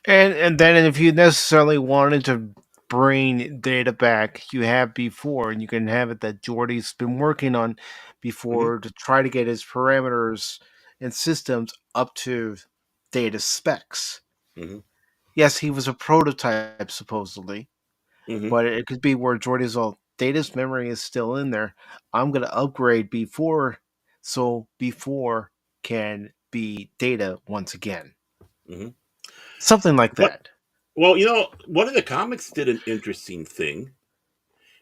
And then if you necessarily wanted to bring Data back, you have before, and you can have it that Geordi's been working on before to try to get his parameters and systems up to Data specs. Mm-hmm. Yes, he was a prototype supposedly, but it could be where Geordi's all, Data's memory is still in there. I'm going to upgrade before, so before can be Data once again. Mm-hmm. Something like that. Well, one of the comics did an interesting thing.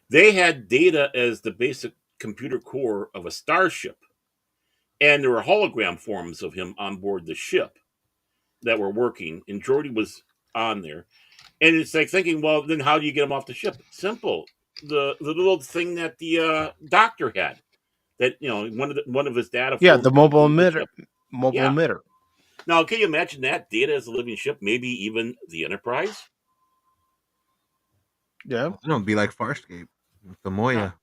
They had Data as the basic computer core of a starship, and there were hologram forms of him on board the ship that were working, and Geordi was on there. And it's like thinking, well, then how do you get him off the ship? Simple. The little thing that the doctor had, that one of his data. Yeah, the mobile emitter. Emitter. Now, can you imagine that Data as a living ship? Maybe even the Enterprise. Yeah, it'll be like Farscape, the Moya.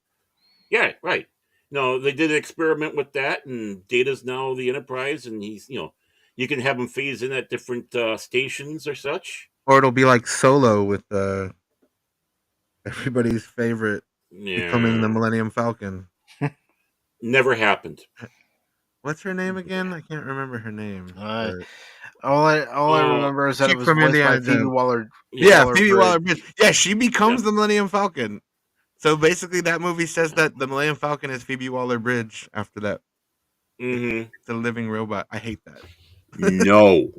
Yeah, right. No, they did an experiment with that, and Data's now the Enterprise, and he's you can have him phase in at different stations or such. Or it'll be like Solo with everybody's favorite becoming the Millennium Falcon. Never happened. What's her name again? I can't remember her name. All I remember is that it was voiced by Phoebe Waller. Phoebe Waller-Bridge. Yeah, she becomes the Millennium Falcon. So basically, that movie says that the Millennium Falcon is Phoebe Waller-Bridge after that. Mm-hmm. It's a living robot. I hate that. No.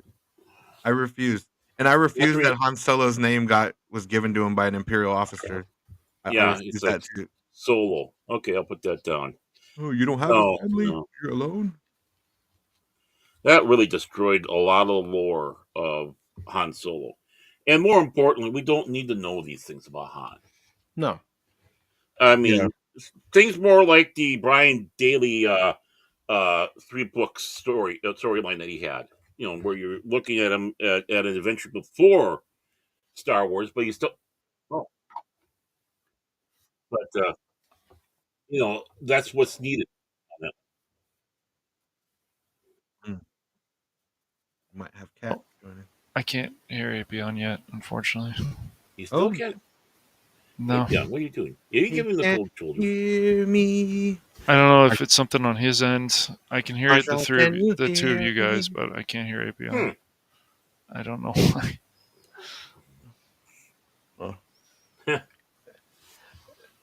I refuse. And I refuse that Han Solo's name was given to him by an Imperial officer. I refuse that too. Solo. Okay, I'll put that down. Oh, you don't have a family? No. You're alone? That really destroyed a lot of the lore of Han Solo. And more importantly, we don't need to know these things about Han. No. I mean, things more like the Brian Daly 3-book storyline that he had. where you're looking at him at an adventure before Star Wars, but you still, oh, but that's what's needed. Mm. Might have Cat joining. I can't hear ApyOn yet, unfortunately. You still can't. No. Yeah, what are you doing? Are you giving the cold shoulder? Hear me. I don't know if it's something on his end. I can hear it, the Can you two of hear you guys, me? but I can't hear ApyOn. I don't know why.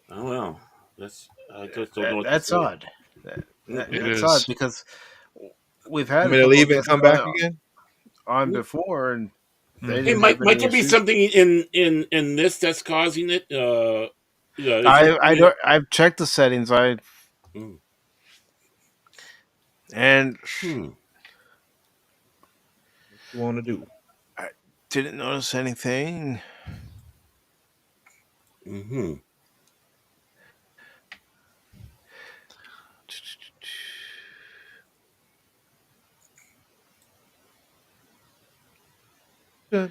Oh well, I just don't know what That's to say. odd. It That's is. odd because we've had Want me to couple leave of and guests come back again? on before, and they Hey, didn't might have any there be issues. something in this that's causing it? I've checked the settings. And what you want to do? I didn't notice anything. Mm-hmm. Yeah,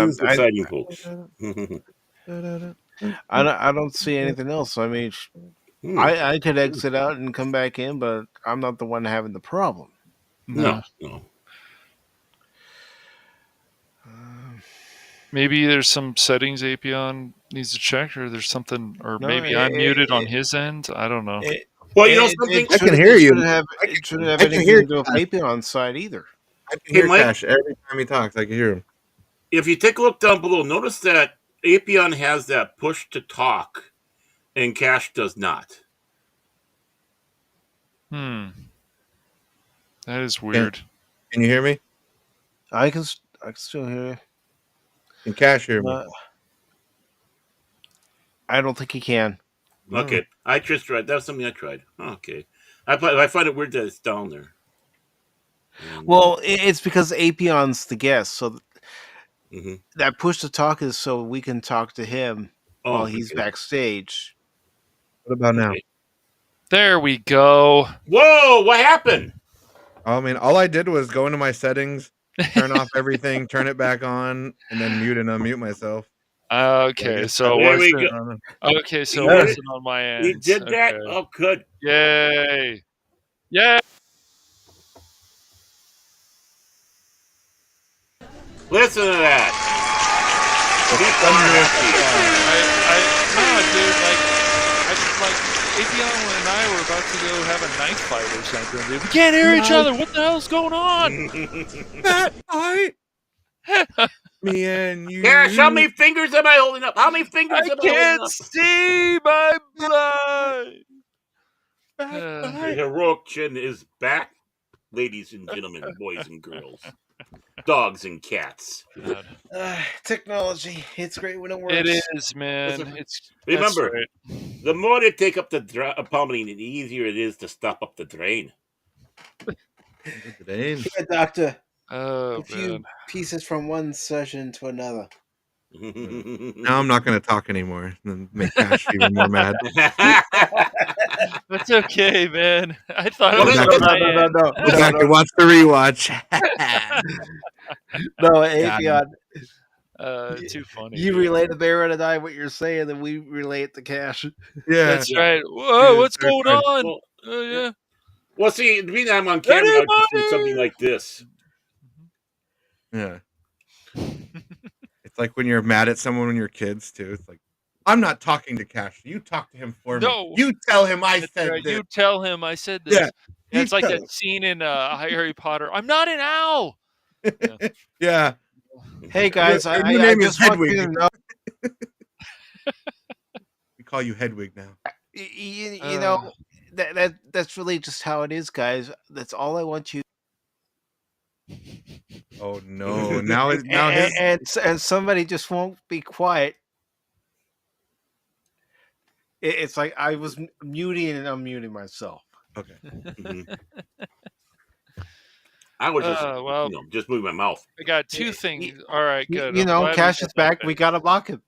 It's exciting, folks. I don't see anything else. I mean, I could exit out and come back in, but I'm not the one having the problem. No. Maybe there's some settings ApyOn needs to check, or there's something, or No, maybe I'm muted on his end. I don't know. Well, something. I can hear you. It shouldn't have I can anything hear to do with ApyOn's side either. I can hear Cash every time he talks. I can hear him. If you take a look down below, notice that Apy0n has that push to talk, and Cash does not. That is weird. Can you hear me? I can still hear you. Can Cash hear me? I don't think he can. Okay, I just tried. That's something I tried. Okay, I find it weird that it's down there. Well, it's because ApyOn's the guest, so that push to talk is so we can talk to him while he's backstage. What about now? There we go. Whoa! What happened? I mean, all I did was go into my settings, turn off everything, turn it back on, and then mute and unmute myself. Okay, so there we it go. Okay, so You it did wasn't on my end. You did that? Okay. Oh, good. Yay! Yay! Listen to that. ApyOn and I were about to go have a knife fight or something. Dude. We can't hear each other. What the hell's going on? That fight. Me and you. Cash, how many fingers am I holding up? How many fingers am I holding up? I can't see my blood. The heroic chin is back, ladies and gentlemen, boys and girls, dogs and cats. Technology, it's great when it works. It is, man. Remember, the more they take up the pummeling, the easier it is to stop up the drain. Yeah, doctor. Oh, a few pieces from one session to another. Now I'm not going to talk anymore and make Cash even more mad. That's okay, man. I thought No. Go back and watch the rewatch. No, Apy0n. Too funny. You relay to Baron and I what you're saying, and we relay it to Cash. Yeah, that's right. Whoa, what's going on? Yeah. Well, see, the reason I'm on camera, I can do something like this. Yeah. It's like when you're mad at someone when you're kids too. It's like, I'm not talking to Cash. You talk to him for me. You tell him I said this. You tell him I said this. Yeah. It's like that scene in Harry Potter. I'm not an owl. Yeah. Hey guys, your I name is just want Hedwig. you to know. We call you Hedwig now. You know that's really just how it is, guys. That's all I want you. Oh no! Now and somebody just won't be quiet. It's like I was muting and unmuting myself. Okay. I was just just moving my mouth. I got two things. All right, good. You know, Cash is back. We gotta block him.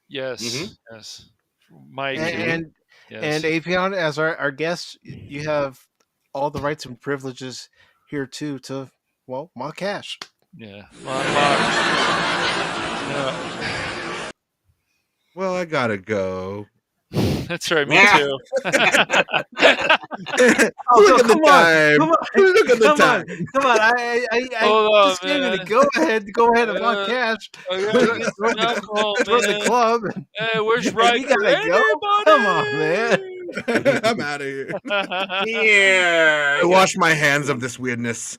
Yes, yes. Mike and Apy0n, as our guest, you have all the rights and privileges here too to well, my cash. Yeah. Well, I gotta go. That's right. Me Yeah. too. Look at the time. Look at the time. Come on! I Hold on, just gave you the man. go ahead. Go ahead and buy Uh, cash. I gotta get some alcohol, Join the man. club. Hey, where's And Riker? you gotta go. Come on, man. I'm out of here. Yeah. I wash my hands of this weirdness.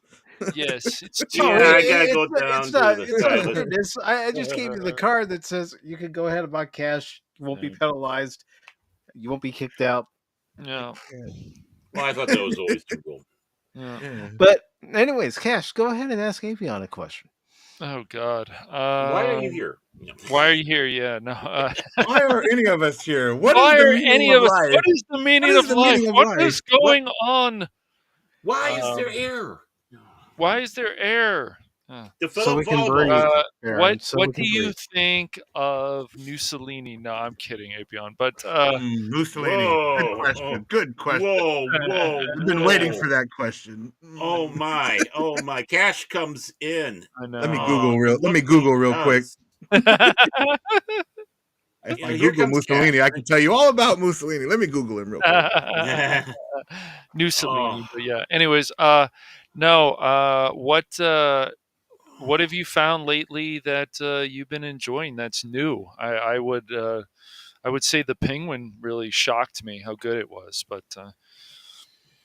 Yes, it's Yeah, too I gotta go down It's to not. the It's not toilet. weirdness. I just gave you the card that says you can go ahead and buy cash. You won't be penalized. You won't be kicked out. Yeah. Well, I thought that was always too cool. Yeah. But anyways, Cash, go ahead and ask Apy0n a question. Oh God. Why are you here? Why are you here? Yeah. No. Why are any of us here? What Why is the are meaning any of of us? life? What is the meaning What is of the life? meaning of What life? is going on? Why is there air? Why is there air? To fill So up we can Volvo. breathe. Aaron, so we What do can you breathe. think of Mussolini? No, I'm kidding, Apy0n. But Mussolini. Good Whoa. question. Good question. Whoa. I've been waiting for that question. Oh my. Cash comes in. I know. Let me Google real quick. If I here Google comes Mussolini, Cash. I can tell you all about Mussolini. Let me Google him real quick. Mussolini, but yeah. Anyways, no. What have you found lately that you've been enjoying? That's new. I would say the Penguin really shocked me how good it was, but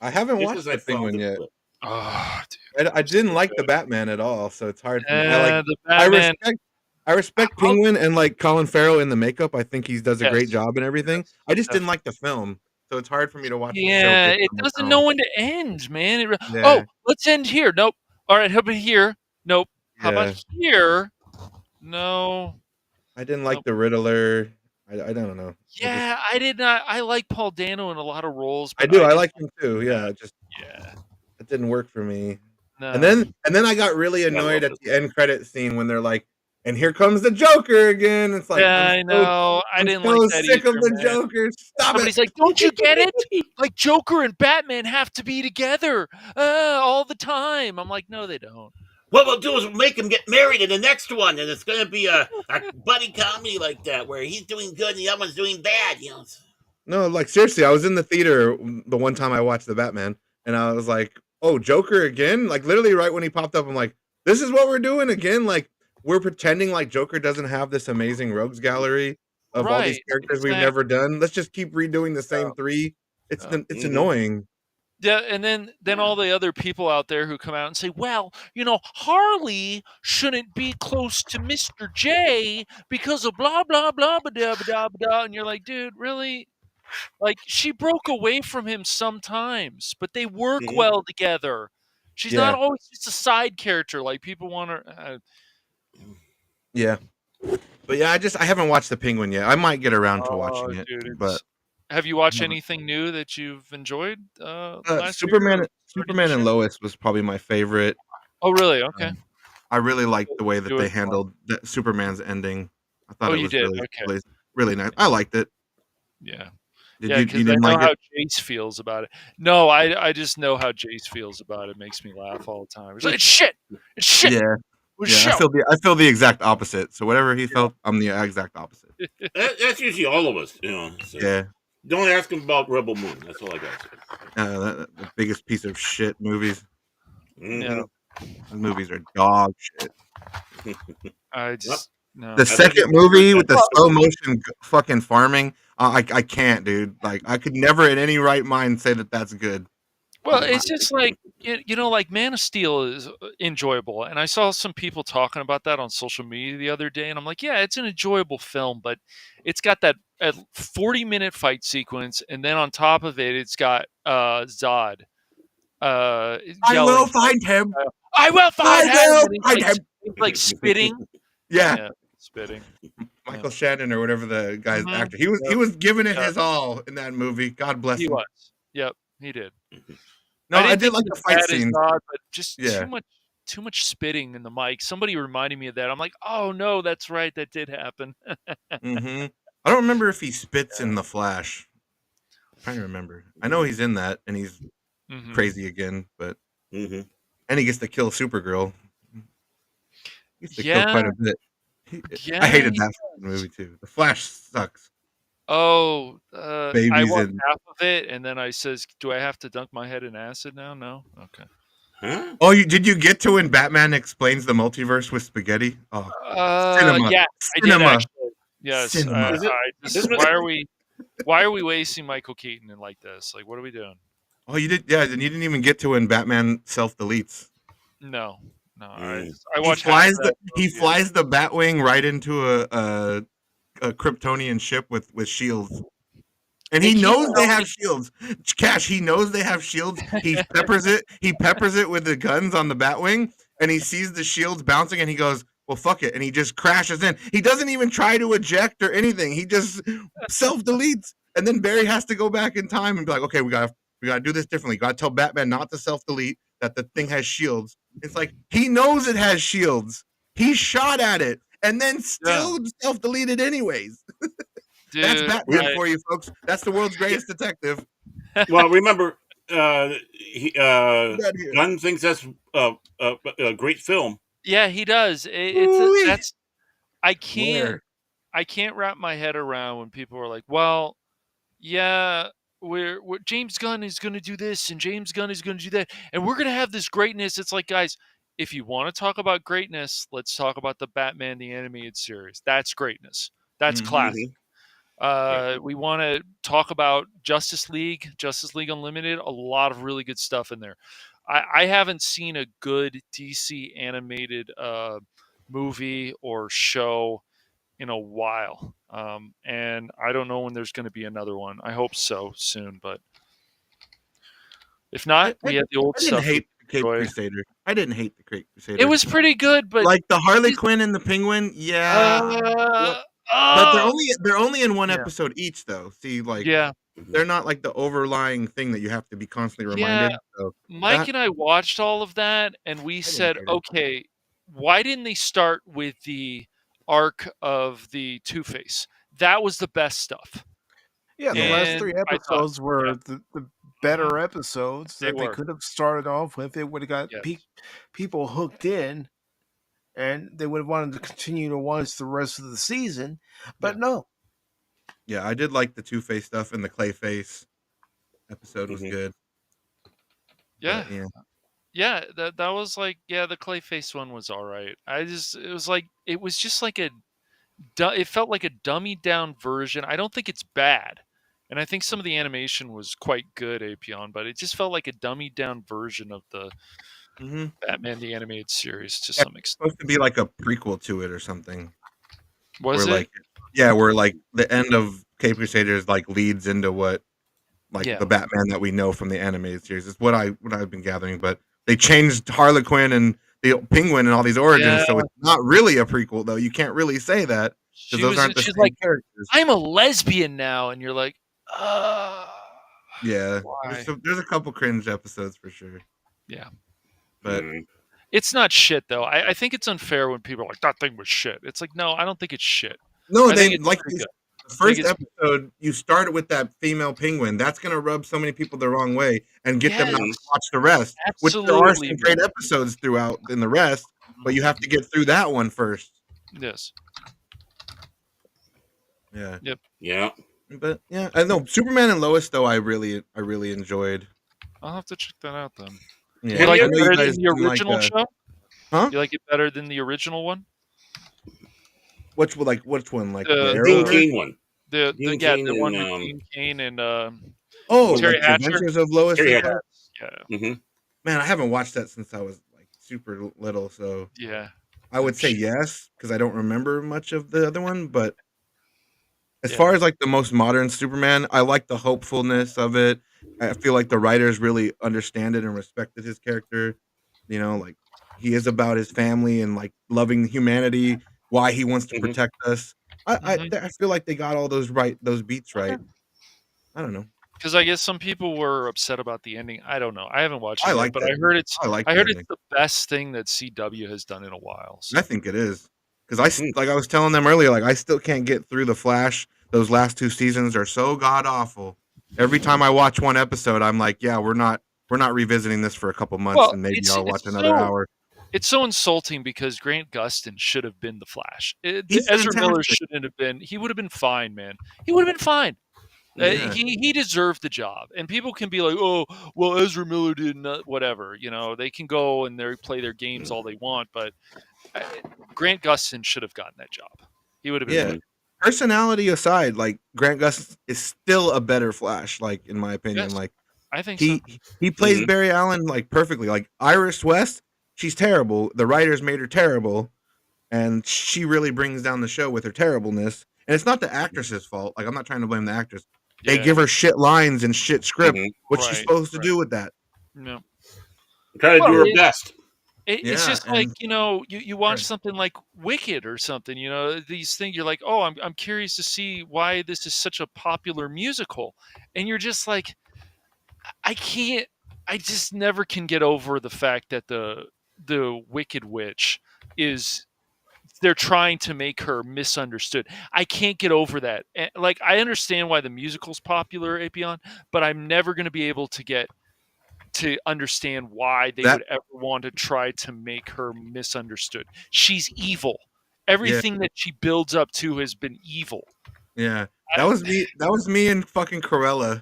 I haven't Just watched as I the found Penguin the yet. clip. oh, dude, I didn't like the Batman at all, so it's hard for me. the Batman. I respect Penguin and like Colin Farrell in the makeup. I think he does a great Yes. job and everything. I just didn't like the film, so it's hard for me to watch the show. Yeah, based it on the doesn't film. know when to end, man. Yeah. Oh, let's end here. Nope. All right, how about here? Nope. How Yeah. about here? No. I didn't like the Riddler. I don't know. Yeah, I did not. I like Paul Dano in a lot of roles. I But do. I didn't like him too. Yeah, Yeah. it didn't work for me. No. And then I got really annoyed love at the end credit scene when they're like, "And here comes the Joker again." It's like, Yeah, I know. I I'm didn't so like that sick of either, the man. Joker. Stop Somebody's it. like, "Don't you get it? Like Joker and Batman have to be together all the time." I'm like, "No, they don't." What we'll do is we'll make him get married in the next one, and it's going to be a buddy comedy like that, where he's doing good and the other one's doing bad. You know. No, like seriously, I was in the theater the one time I watched the Batman, and I was like, "Oh, Joker again!" Like literally, right when he popped up, I'm like, "This is what we're doing again." Like we're pretending like Joker doesn't have this amazing rogues gallery of all these Right, characters we've never done. Let's just keep redoing the same three. It's annoying. Yeah, and then all the other people out there who come out and say, "Well, Harley shouldn't be close to Mr. J because of blah blah blah blah blah blah blah," and you're like, "Dude, really?" Like she broke away from him sometimes, but they work well together. She's not Yeah. always just a side character like people want her. Yeah. But yeah, I haven't watched the Penguin yet. I might get around to watching it, Dude, but have you watched anything new that you've enjoyed last Superman year? Superman and Lois was probably my favorite. Oh, really? Okay. I really liked the way that Do they it. handled Superman's ending. I thought Oh, it you was did? really, Okay. really, really nice. I liked it. Yeah. Did Yeah, you because I didn't know like how it? Jace feels about it. No, I just know how Jace feels about it. It makes me laugh all the time. It's like, it's shit! It's shit! Yeah. It was Yeah, shit! I feel the exact opposite. So whatever he felt, I'm the exact opposite. That's usually all of us. So. Yeah. Don't ask him about Rebel Moon. That's all I got to say. The biggest piece of shit movies. Yeah. Those movies are dog shit. I just no. The second movie with the slow motion fucking farming, I can't, dude. Like I could never in any right mind say that that's good. Well, it's just like like Man of Steel is enjoyable, and I saw some people talking about that on social media the other day, and I'm like, yeah, it's an enjoyable film, but it's got that 40-minute fight sequence, and then on top of it, it's got Zod. I will find him. I will find him. I will And find him. he's like spitting. Yeah. Spitting. Michael Shannon or whatever the guy's Mhm. actor. He was giving it his all in that movie. God bless He him. was. Yep, he did. No, I didn't did think like he the was fight bad as scenes. Zod, but just Yeah. too much spitting in the mic. Somebody reminded me of that. I'm like, oh no, that's right, that did happen. Mm-hmm. I don't remember if he spits in The Flash. I'm trying to remember. I know he's in that and he's Mhm. crazy again, but and he gets to kill Supergirl. He gets to kill Yeah, quite a bit. yeah. I hated he that does. movie too. The Flash sucks. Oh, I Babies watched and half of it, and then I says, "Do I have to dunk my head in acid now?" No. Okay. Huh? oh, did you get to when Batman explains the multiverse with spaghetti? Oh, cinema, Yeah, I did cinema, actually. Yes. cinema. Is it? I just Isn't why it? are we wasting Michael Keaton in like this? Like, what are we doing? Oh, you did? Yeah, and you didn't even get to when Batman self deletes. No, Mm. I watched half of that He movie. flies the Batwing right into a Kryptonian ship with shields. And They he keep knows they telling have me- shields. Cash, he knows they have shields. He peppers it with the guns on the Batwing, and he sees the shields bouncing, and he goes, "Well, fuck it," and he just crashes in. He doesn't even try to eject or anything. He just self deletes, and then Barry has to go back in time and be like, "Okay, we gotta do this differently. Got to tell Batman not to self delete. That the thing has shields." It's like he knows it has shields. He shot at it, and then still self deleted anyways. That's dude. Batman for you, folks. That's the world's greatest detective. Well, remember, Right here. Gunn thinks that's a great film. Yeah, he does. Ooh-wee. That's I can't Where? I can't wrap my head around when people are like, "Well, yeah, we're James Gunn is going to do this and James Gunn is going to do that, and we're going to have this greatness." It's like, guys, if you want to talk about greatness, let's talk about the Batman the animated series. That's greatness. That's classic. We want to talk about Justice League Unlimited. A lot of really good stuff in there. I haven't seen a good DC animated movie or show in a while, and I don't know when there's going to be another one. I hope so soon, but if not, we have the old I didn't stuff. hate the Cape enjoy. Crusader. I didn't hate the Cape Crusader. It was pretty good, but like the Harley Quinn and the Penguin, but they're only in one Yeah. episode each, though. See, like, yeah, they're not like the overlying thing that you have to be constantly reminded. So Mike and I watched all of that, and we said, hate it. okay, why didn't they start with the arc of the Two-Face? That was the best stuff. Yeah, the last three And I thought, episodes were the better episodes They that they were. could have started off with. It would have got Yes. people hooked in, and they would have wanted to continue to watch the rest of the season. But no, yeah, I did like the Two-Face stuff, and the Clayface episode was good. Yeah. But, yeah. Yeah, that was like, yeah, the Clayface one was all right. It was just like it felt like a dummied down version. I don't think it's bad. And I think some of the animation was quite good, Apy0n, but it just felt like a dummied down version of the Batman the Animated Series to some extent. It's supposed to be like a prequel to it or something. Was where, it? Like, yeah, where like the end of Cape Crusaders like leads into what the Batman that we know from the animated series. It's what I've been gathering, but they changed Harley Quinn and the Penguin and all these origins, so it's not really a prequel though. You can't really say that because those aren't the she's same like, characters. I'm a lesbian now, and you're like, Yeah, why? there's a couple cringe episodes for sure. Yeah. But it's not shit though. I think it's unfair when people are like, that thing was shit. It's like, no, I don't think it's shit. no, I they think it's like pretty good. the first episode. You started with that female penguin. That's gonna rub so many people the wrong way and get them not to watch the rest. Which there are some great episodes throughout in the rest, but you have to get through that one first. Yes. Yeah. Yep. Yeah. But yeah, I know Superman and Lois though. I really enjoyed. I'll have to check that out then. Yeah, You like I it know you better guys than the didn't like, original show? Huh? You like it better than the original one? Which one? Like the Dean Arrowverse? Cain one. The Dean yeah, Cain the one and, with Dean Cain and like Terry the Hatcher. Adventures of Lois. Terry and Hatcher. Clark? Yeah. Man, I haven't watched that since I was like super little, so Yeah. I would say yes because I don't remember much of the other one. But as far as like the most modern Superman, I like the hopefulness of it. I feel like the writers really understand it and respected his character. You know, like he is about his family and like loving humanity, why he wants to protect us. I feel like they got all those beats right. I don't know. Because I guess some people were upset about the ending. I don't know. I haven't watched it I yet, like but that. I heard it's I like I the heard ending. it's the best thing that CW has done in a while. So. I think it is because like I was telling them earlier, like I still can't get through the Flash. Those last two seasons are so god awful. Every time I watch one episode, I'm like, yeah, we're not we're not revisiting this for a couple months, Well, and maybe it's I'll watch it's another so hour. it's so insulting because Grant Gustin should have been the Flash. He's Ezra Miller fantastic. shouldn't have been. He would have been fine, man. He would have been fine. Yeah. He deserved the job, and people can be like, "Oh, well, Ezra Miller didn't." Whatever, they can go and they play their games all they want, but Grant Gustin should have gotten that job. He would have been. Yeah. fine. Personality aside, like Grant Gustin is still a better Flash, like in my opinion. Yes, Like I think so. he plays Barry Allen like perfectly. Like Iris West, she's terrible. The writers made her terrible, and she really brings down the show with her terribleness. And it's not the actress's fault. Like I'm not trying to blame the actress. They Yeah. give her shit lines and shit script. What's she Right, supposed to do with that? No. Try to do her best. It's Yeah, just like and- you watch something like Wicked or something. These things you're like, oh, I'm curious to see why this is such a popular musical, and you're just like, I can't. I just never can get over the fact that the Wicked Witch is. They're trying to make her misunderstood. I can't get over that. Like I understand why the musical's popular, Apy0n, but I'm never going to be able to understand why they would ever want to try to make her misunderstood. She's evil. Everything that she builds up to has been evil. Yeah, that was me. That was me and fucking Cruella.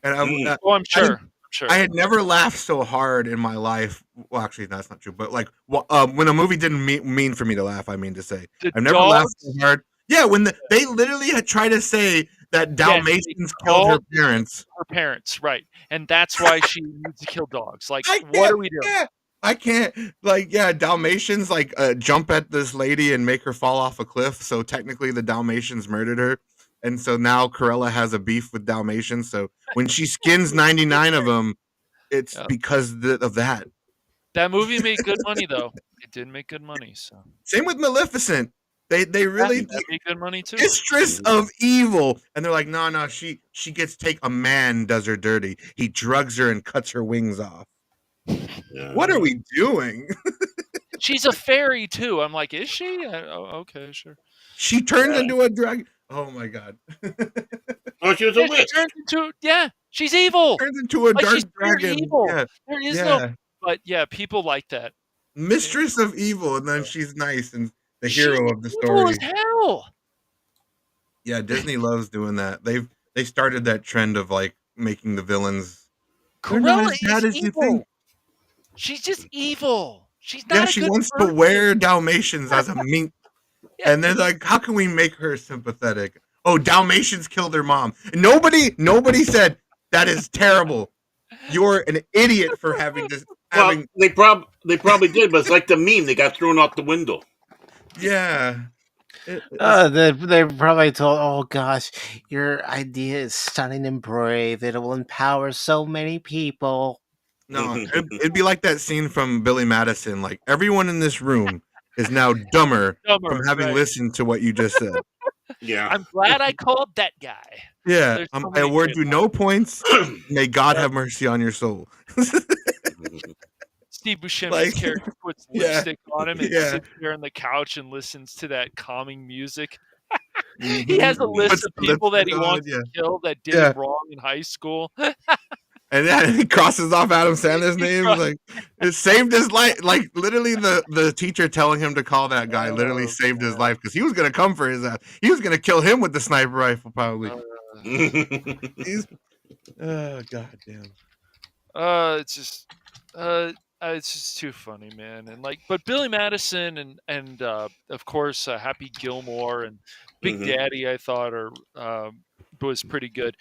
And I'm sure. I had never laughed so hard in my life. Well, actually, that's not true. But like, when a movie didn't mean for me to laugh, I mean to say, I've never laughed so hard. Yeah, when they literally had tried to say that Dalmatians killed her parents. Her parents, right? And that's why she needs to kill dogs. Like, what are we doing? Yeah, I can't. Like, yeah, Dalmatians like jump at this lady and make her fall off a cliff. So technically, the Dalmatians murdered her. And so now Cruella has a beef with Dalmatians. So when she skins 99 of them, it's because of that. That movie made good money, though. It did make good money. So same with Maleficent. They really made good money too. Mistress of Evil, and they're like, no, she gets a man does her dirty. He drugs her and cuts her wings off. Yeah. What are we doing? She's a fairy too. I'm like, is she? Okay, sure. She turns into a dragon. Oh my god! Oh, she was a witch. She turns into she's evil. Turns into a dark dragon. Evil. Yeah. There is no. But yeah, people like that. Mistress of Evil, and then she's nice and the hero of the story. Evil as hell. Yeah, Disney loves doing that. They started that trend of like making the villains. Cruella is evil. She's just evil. She's not. Yeah, she wants to wear Dalmatians as a mink. And they're like, how can we make her sympathetic? Oh, Dalmatians killed her mom. And nobody said that is terrible. You're an idiot for having this. Well, they probably did, but it's like the meme. They got thrown out the window. Yeah. They probably told, oh gosh, your idea is stunning and brave. It will empower so many people. No, it'd be like that scene from Billy Madison. Like, everyone in this room is now dumber from having listened to what you just said. Yeah. I'm glad I called that guy. Yeah. I award you no points. May God have mercy on your soul. Steve Buscemi's character puts lipstick on him and sits there on the couch and listens to that calming music. He has a list of people that he wants to kill that did it wrong in high school. And then he crosses off Adam Sandler's name. Like, it saved his life. Like, literally, the teacher telling him to call that guy literally saved his life because he was going to come for his ass. He was going to kill him with the sniper rifle, probably. Oh, god damn. It's just too funny, man. And but Billy Madison and of course Happy Gilmore and Big Daddy, I thought was pretty good.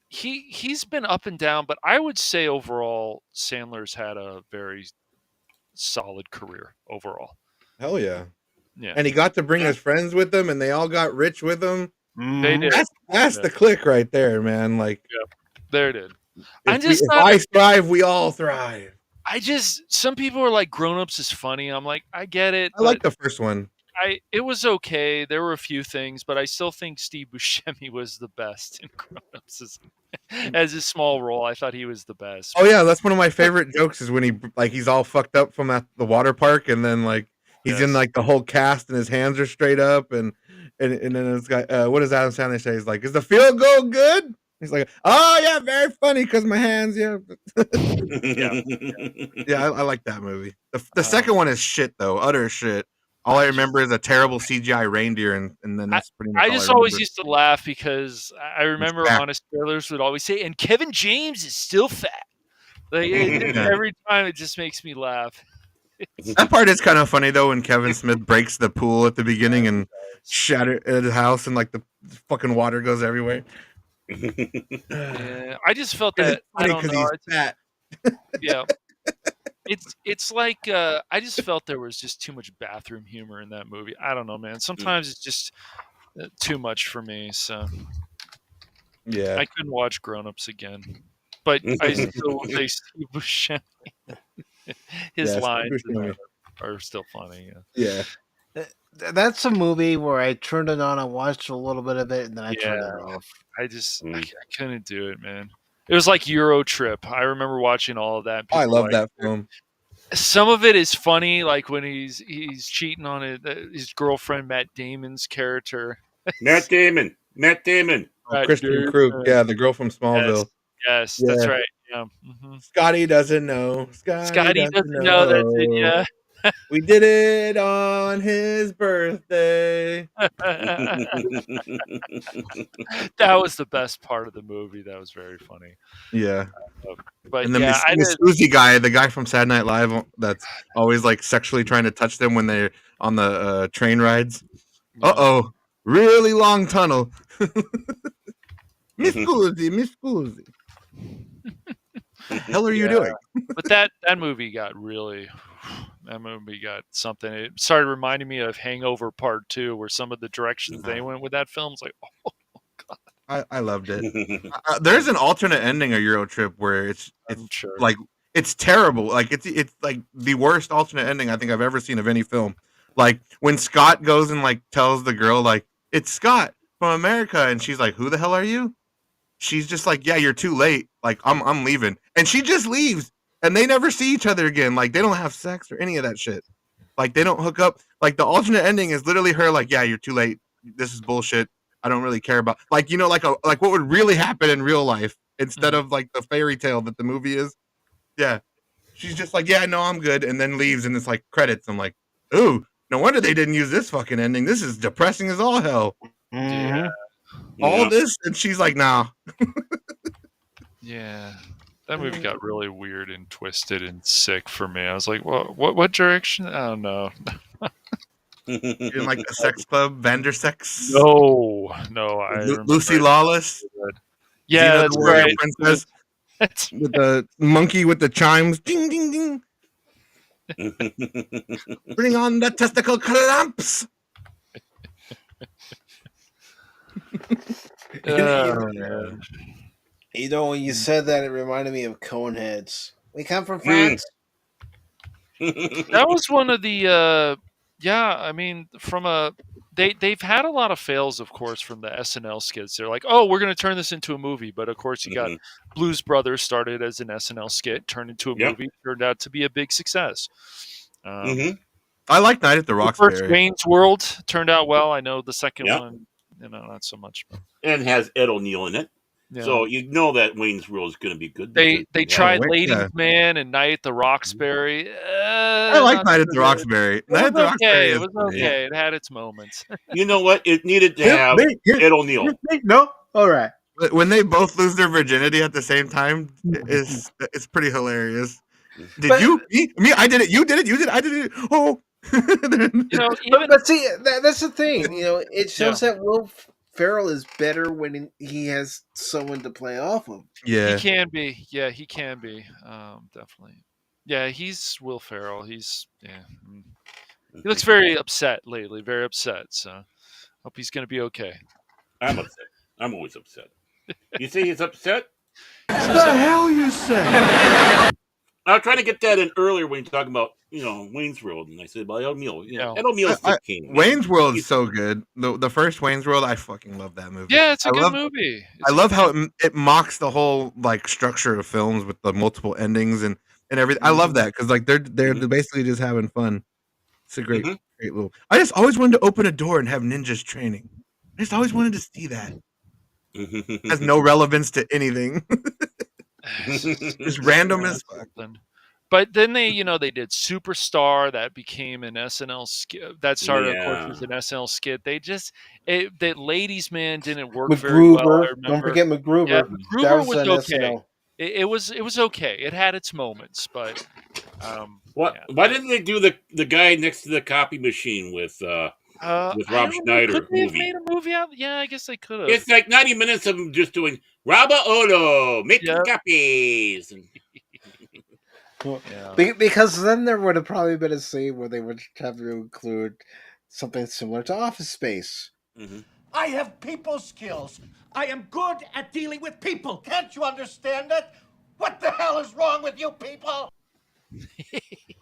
He's been up and down, but I would say overall Sandler's had a very solid career overall. Hell yeah. Yeah. And he got to bring his friends with him, and they all got rich with him. They did. That's the click right there, man. Like, there it is. If I thrive, we all thrive. Some people are like, Grown Ups is funny. I'm like, I get it. I like the first one. It was okay. There were a few things, but I still think Steve Buscemi was the best in Grown Ups as his small role. I thought he was the best. Oh yeah, that's one of my favorite jokes is when he's all fucked up from the water park, and then he's in the whole cast and his hands are straight up, and then it's got what does Adam Sandler say? He's like, "Is the field goal good?" He's like, oh yeah, very funny because my hands, yeah. Yeah. Yeah, I like that movie. The second one is shit though, utter shit. All I remember is a terrible CGI reindeer, and then that's pretty much I all I just always remember. used to laugh because I remember fat. Honest Trailers would always say, "And Kevin James is still fat." Like Yeah. every time, it just makes me laugh. That part is kind of funny though when Kevin Smith breaks the pool at the beginning and shatter at his house and like the fucking water goes everywhere. Yeah, I just felt And that it's funny I don't because know. he's fat. Yeah, it's like I just felt there was just too much bathroom humor in that movie. I don't know, man. Sometimes it's just too much for me. So Yeah. I couldn't watch Grown Ups again. But I still will say Steve Buscemi. His Yeah, Steve lines in Buscemi. that are still funny. Yeah. That's a movie where I turned it on, I watched a little bit of it, and then I turned it off. I couldn't do it, man. It was like Euro Trip. I remember watching all of that. I People were love that film. some of it is funny, like when he's cheating on his girlfriend Matt Damon's character. Matt Damon. Oh, Kristen Krug, yeah, the girl from Smallville. Yes, Yeah. that's right. Yeah. Mhm. Scotty doesn't know. Scotty doesn't know. That's it. Yeah. We did it on his birthday. That was the best part of the movie. That was very funny. Yeah. But And then yeah, Miss Uzi guy, the guy from Saturday Night Live, that's always like sexually trying to touch them when they're on the train rides. Uh-oh. Really long tunnel. Miss Uzi. The hell are you doing? But that movie got something. It started reminding me of Hangover Part 2, where some of the directions they went with that film's like, oh God. I loved it. There's an alternate ending of Euro Trip where it's sure. like it's terrible. Like it's like the worst alternate ending I think I've ever seen of any film. Like when Scott goes and like tells the girl like it's Scott from America, and she's like, "Who the hell are you?" She's just like, "Yeah, you're too late. Like I'm leaving," and she just leaves, and they never see each other again. Like they don't have sex or any of that shit. Like they don't hook up. Like the alternate ending is literally her like, "Yeah, you're too late. This is bullshit. I don't really care about." Like like what would really happen in real life instead of like the fairy tale that the movie is. Yeah, she's just like, "Yeah, no, I'm good," and then leaves, and it's like credits. I'm like, "Ooh, no wonder they didn't use this fucking ending. This is depressing as all hell." Yeah. All this, and she's like, "Nah." Yeah. That movie got really weird and twisted and sick for me. I was like, what direction? I don't know. You didn't like the Sex Club, Vandersex? No. Lucy Lawless? Yeah, Xena that's the Warrior right. Princess with the monkey with the chimes. Ding, ding, ding. Bring on the testicle clamps. You know, when you said that, it reminded me of Coneheads. We come from France. That was one of the I mean, they've had a lot of fails, of course, from the SNL skits. They're like, oh, we're going to turn this into a movie, but of course you got Blues Brothers started as an SNL skit, turned into a movie, turned out to be a big success. I like Night at the Roxbury. The first Wayne's World turned out well. I know the second one, not so much. But. And has Ed O'Neill in it. Yeah. So you know that Wayne's World is going to be good. They tried Ladies Man and Night at the Roxbury. I like Night at the Roxbury. It was okay. It had its moments. You know what? It needed to have Ed O'Neill. No? All right. When they both lose their virginity at the same time, it's pretty hilarious. You? Me? I did it. You did it. You did it. I did it. Oh. But see, that's the thing. You know, it shows that Will Ferrell is better when he has someone to play off of. Yeah, he can be. Yeah, he can be. Definitely. Yeah, he's Will Ferrell. He looks very upset lately. Very upset. So, hope he's going to be okay. I'm upset. I'm always upset. You say he's upset? What the hell you say? I was trying to get that in earlier when you're talking about, Wayne's World, and I said, well, Ed O'Neill. Ed O'Neill's the king. Wayne's World is so good. The first Wayne's World, I fucking love that movie. Yeah, it's a good movie. I love how it mocks the whole like structure of films with the multiple endings and everything. I love that because like they're basically just having fun. It's a great little. I just always wanted to open a door and have ninjas training. I just always wanted to see that. Has no relevance to anything. Just random as fuck. But then they did Superstar, that became an SNL skit. That started, of course, as an SNL skit. The Ladies Man didn't work very well. I MacGruber. remember. Don't forget MacGruber. Yeah, That MacGruber was was on okay. SNL. It was okay. It had its moments, but What? Why didn't they do the guy next to the copy machine with I Rob don't know. Schneider Could they have movie? made a movie out? Yeah, I guess they could have. It's like 90 minutes of them just doing Raba Ono making Yep. copies. And Because then there would have probably been a scene where they would have to include something similar to Office Space. I have people skills. I am good at dealing with people. Can't you understand that? What the hell is wrong with you people?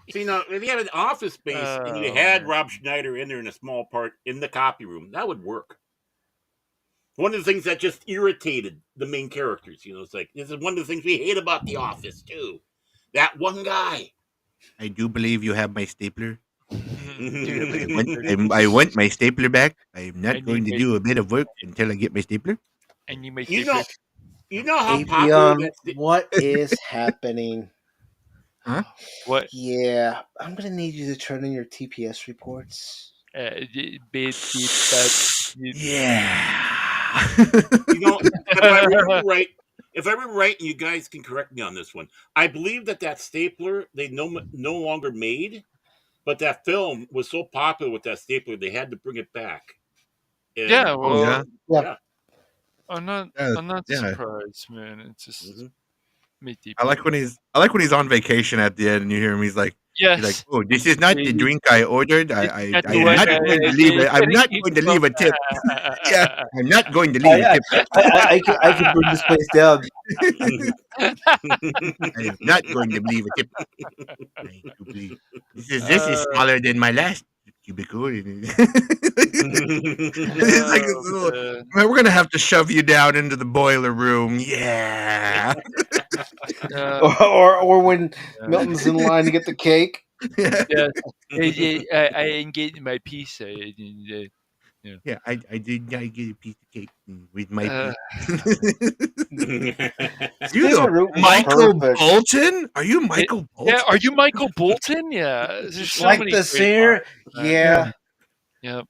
See, now, if you had an Office Space and you had Rob Schneider in there in a small part in the copy room, that would work. One of the things that just irritated the main characters, it's like, this is one of the things we hate about The Office, too. That one guy. I do believe you have my stapler. Mm-hmm. I want my stapler back. I'm not going to do a bit of work until I get my stapler. And you may you know how ApyOn, popular what is happening? Huh? What? Yeah, I'm gonna need you to turn in your TPS reports. Yeah. If I remember right, and you guys can correct me on this one, I believe that stapler they no longer made, but that film was so popular with that stapler they had to bring it back. And, Yeah, well, yeah. I'm not surprised, man. It's just I like when he's on vacation at the end, and you hear him. He's like, "Oh, this is not the drink I ordered. I'm not going to leave it. I'm not going to leave a tip. Yeah, I'm not going to leave a tip. I can bring this place down. I am not going to leave a tip. This is smaller than my last cubicle. It's like this little, man, we're gonna have to shove you down into the boiler room. Yeah. Or when Milton's in line to get the cake. Yeah. I ain't getting my piece. Yeah, I did not get a piece of cake with my You know, Michael Bolton? Are you Michael Bolton? Yeah, are you Michael Bolton? Yeah. There's so like many the great singer? lines. Yeah. Yep.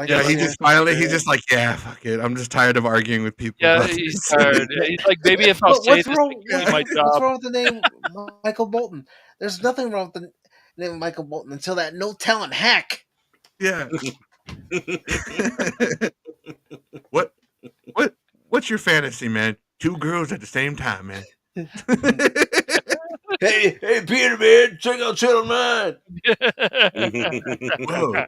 Yeah, he just finally, he's just like, yeah, fuck it. I'm just tired of arguing with people. Yeah, about he's this." tired. He's like, maybe if I'll say this, wrong? it could be my What's job. wrong with the name Michael Bolton? There's nothing wrong with the name Michael Bolton until that no talent hack. Yeah. What's your fantasy, man? 2 girls at the same time, man. Hey, Peter, man, check out Channel 9. Whoa.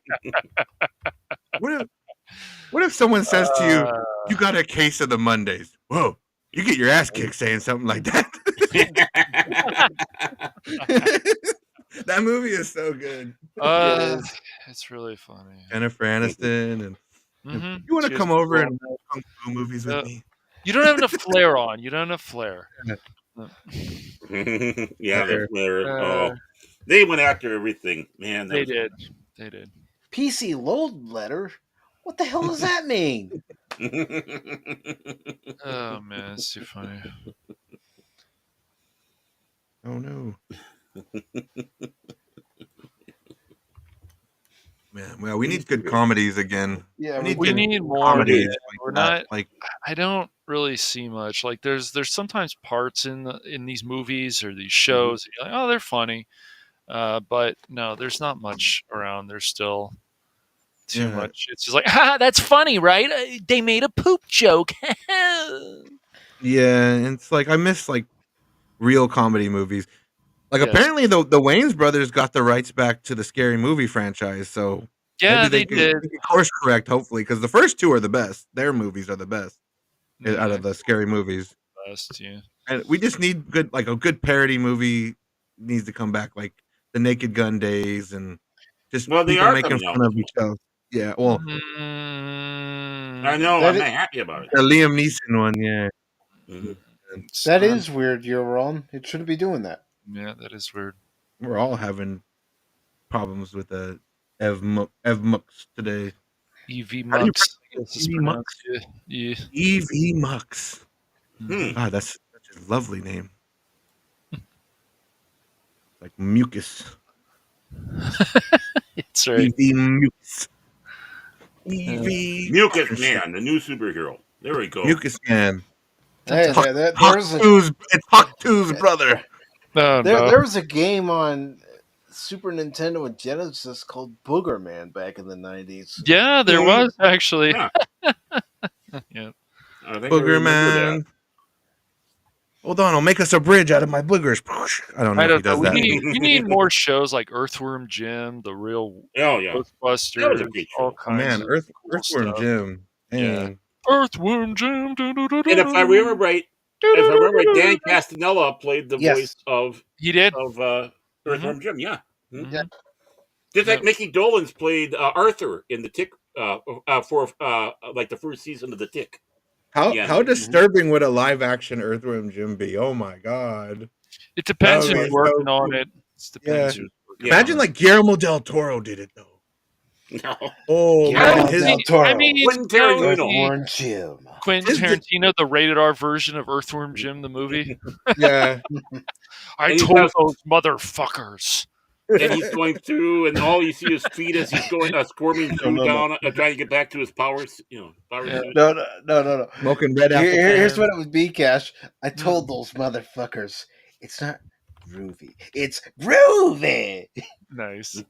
What if someone says to you, you got a case of the Mondays? Whoa, you get your ass kicked saying something like that. That movie is so good. It's really funny. Jennifer Aniston and you want to come over and watch kung fu movies with me? You don't have enough flair on. You don't have enough flair. Yeah, the flair. They went after everything, man. They did. PC load letter? What the hell does that mean? Oh man, it's too funny. Oh no. Man, well, we need good comedies again. Yeah, we need more comedies. We're not like I don't really see much. Like there's sometimes parts in these movies or these shows. You're like, oh, they're funny, but no, there's not much around. There's still too much. It's just like, that's funny, right? They made a poop joke. Yeah, and it's like I miss like real comedy movies. Like apparently the Wayans brothers got the rights back to the Scary Movie franchise, so yeah, maybe they did. they could course correct hopefully because the first 2 are the best. Their movies are the best out of the scary movies. Best, yeah. And we just need a good parody movie needs to come back, like the Naked Gun days and just they people are making coming fun out. of each other. Yeah, well, I know. I'm not happy about it. The Liam Neeson one, yeah. That is weird, Euron. It shouldn't be doing that. Yeah, that is weird. We're all having problems with the Ev Mux today. EV How do you Mux. This is Evie pronounced. Mux. Yeah. Evie Mux. Hmm. God, that's such a lovely name. Like mucus. It's right. Evie Mucus. Evie. Mucus Man, the new superhero. There we go. Mucus Man. Hey, Huck, there's a It's Huck 2's brother. No, there was a game on Super Nintendo and Genesis called Booger Man back in the 90s. Yeah, there was actually. Yeah. Yeah. I think I Booger remember Man. Hold on, I'll make us a bridge out of my boogers. I don't know if he does that. We need more shows like Earthworm Jim, The Real Oh, yeah. That was Ghostbusters, a great all show. Oh kinds man, of cool Earthworm stuff. Jim. Yeah. Earthworm Jim. And if I remember right, Dan Castanella played the voice of He did. Earthworm Jim. Yeah. Mhm. Just like Mickey Dolenz played Arthur in the Tick for like the first season of the Tick. How disturbing would a live action Earthworm Jim be? Oh my god. It depends That would who's be working so on cool. it. It depends Yeah. who's working Imagine on like Guillermo del Toro did it though. No. Oh man, Quentin Earthworm Jim. Quentin Tarantino, the rated R version of Earthworm Jim, the movie. Yeah. I And he told has- those motherfuckers. And he's going through, and all you see is feet as he's going squirming through down, trying to get back to his powers. Power suit. No. Smoking red apple. Here's what it would be, Cash. I told those motherfuckers, it's not groovy, it's groovy. Nice.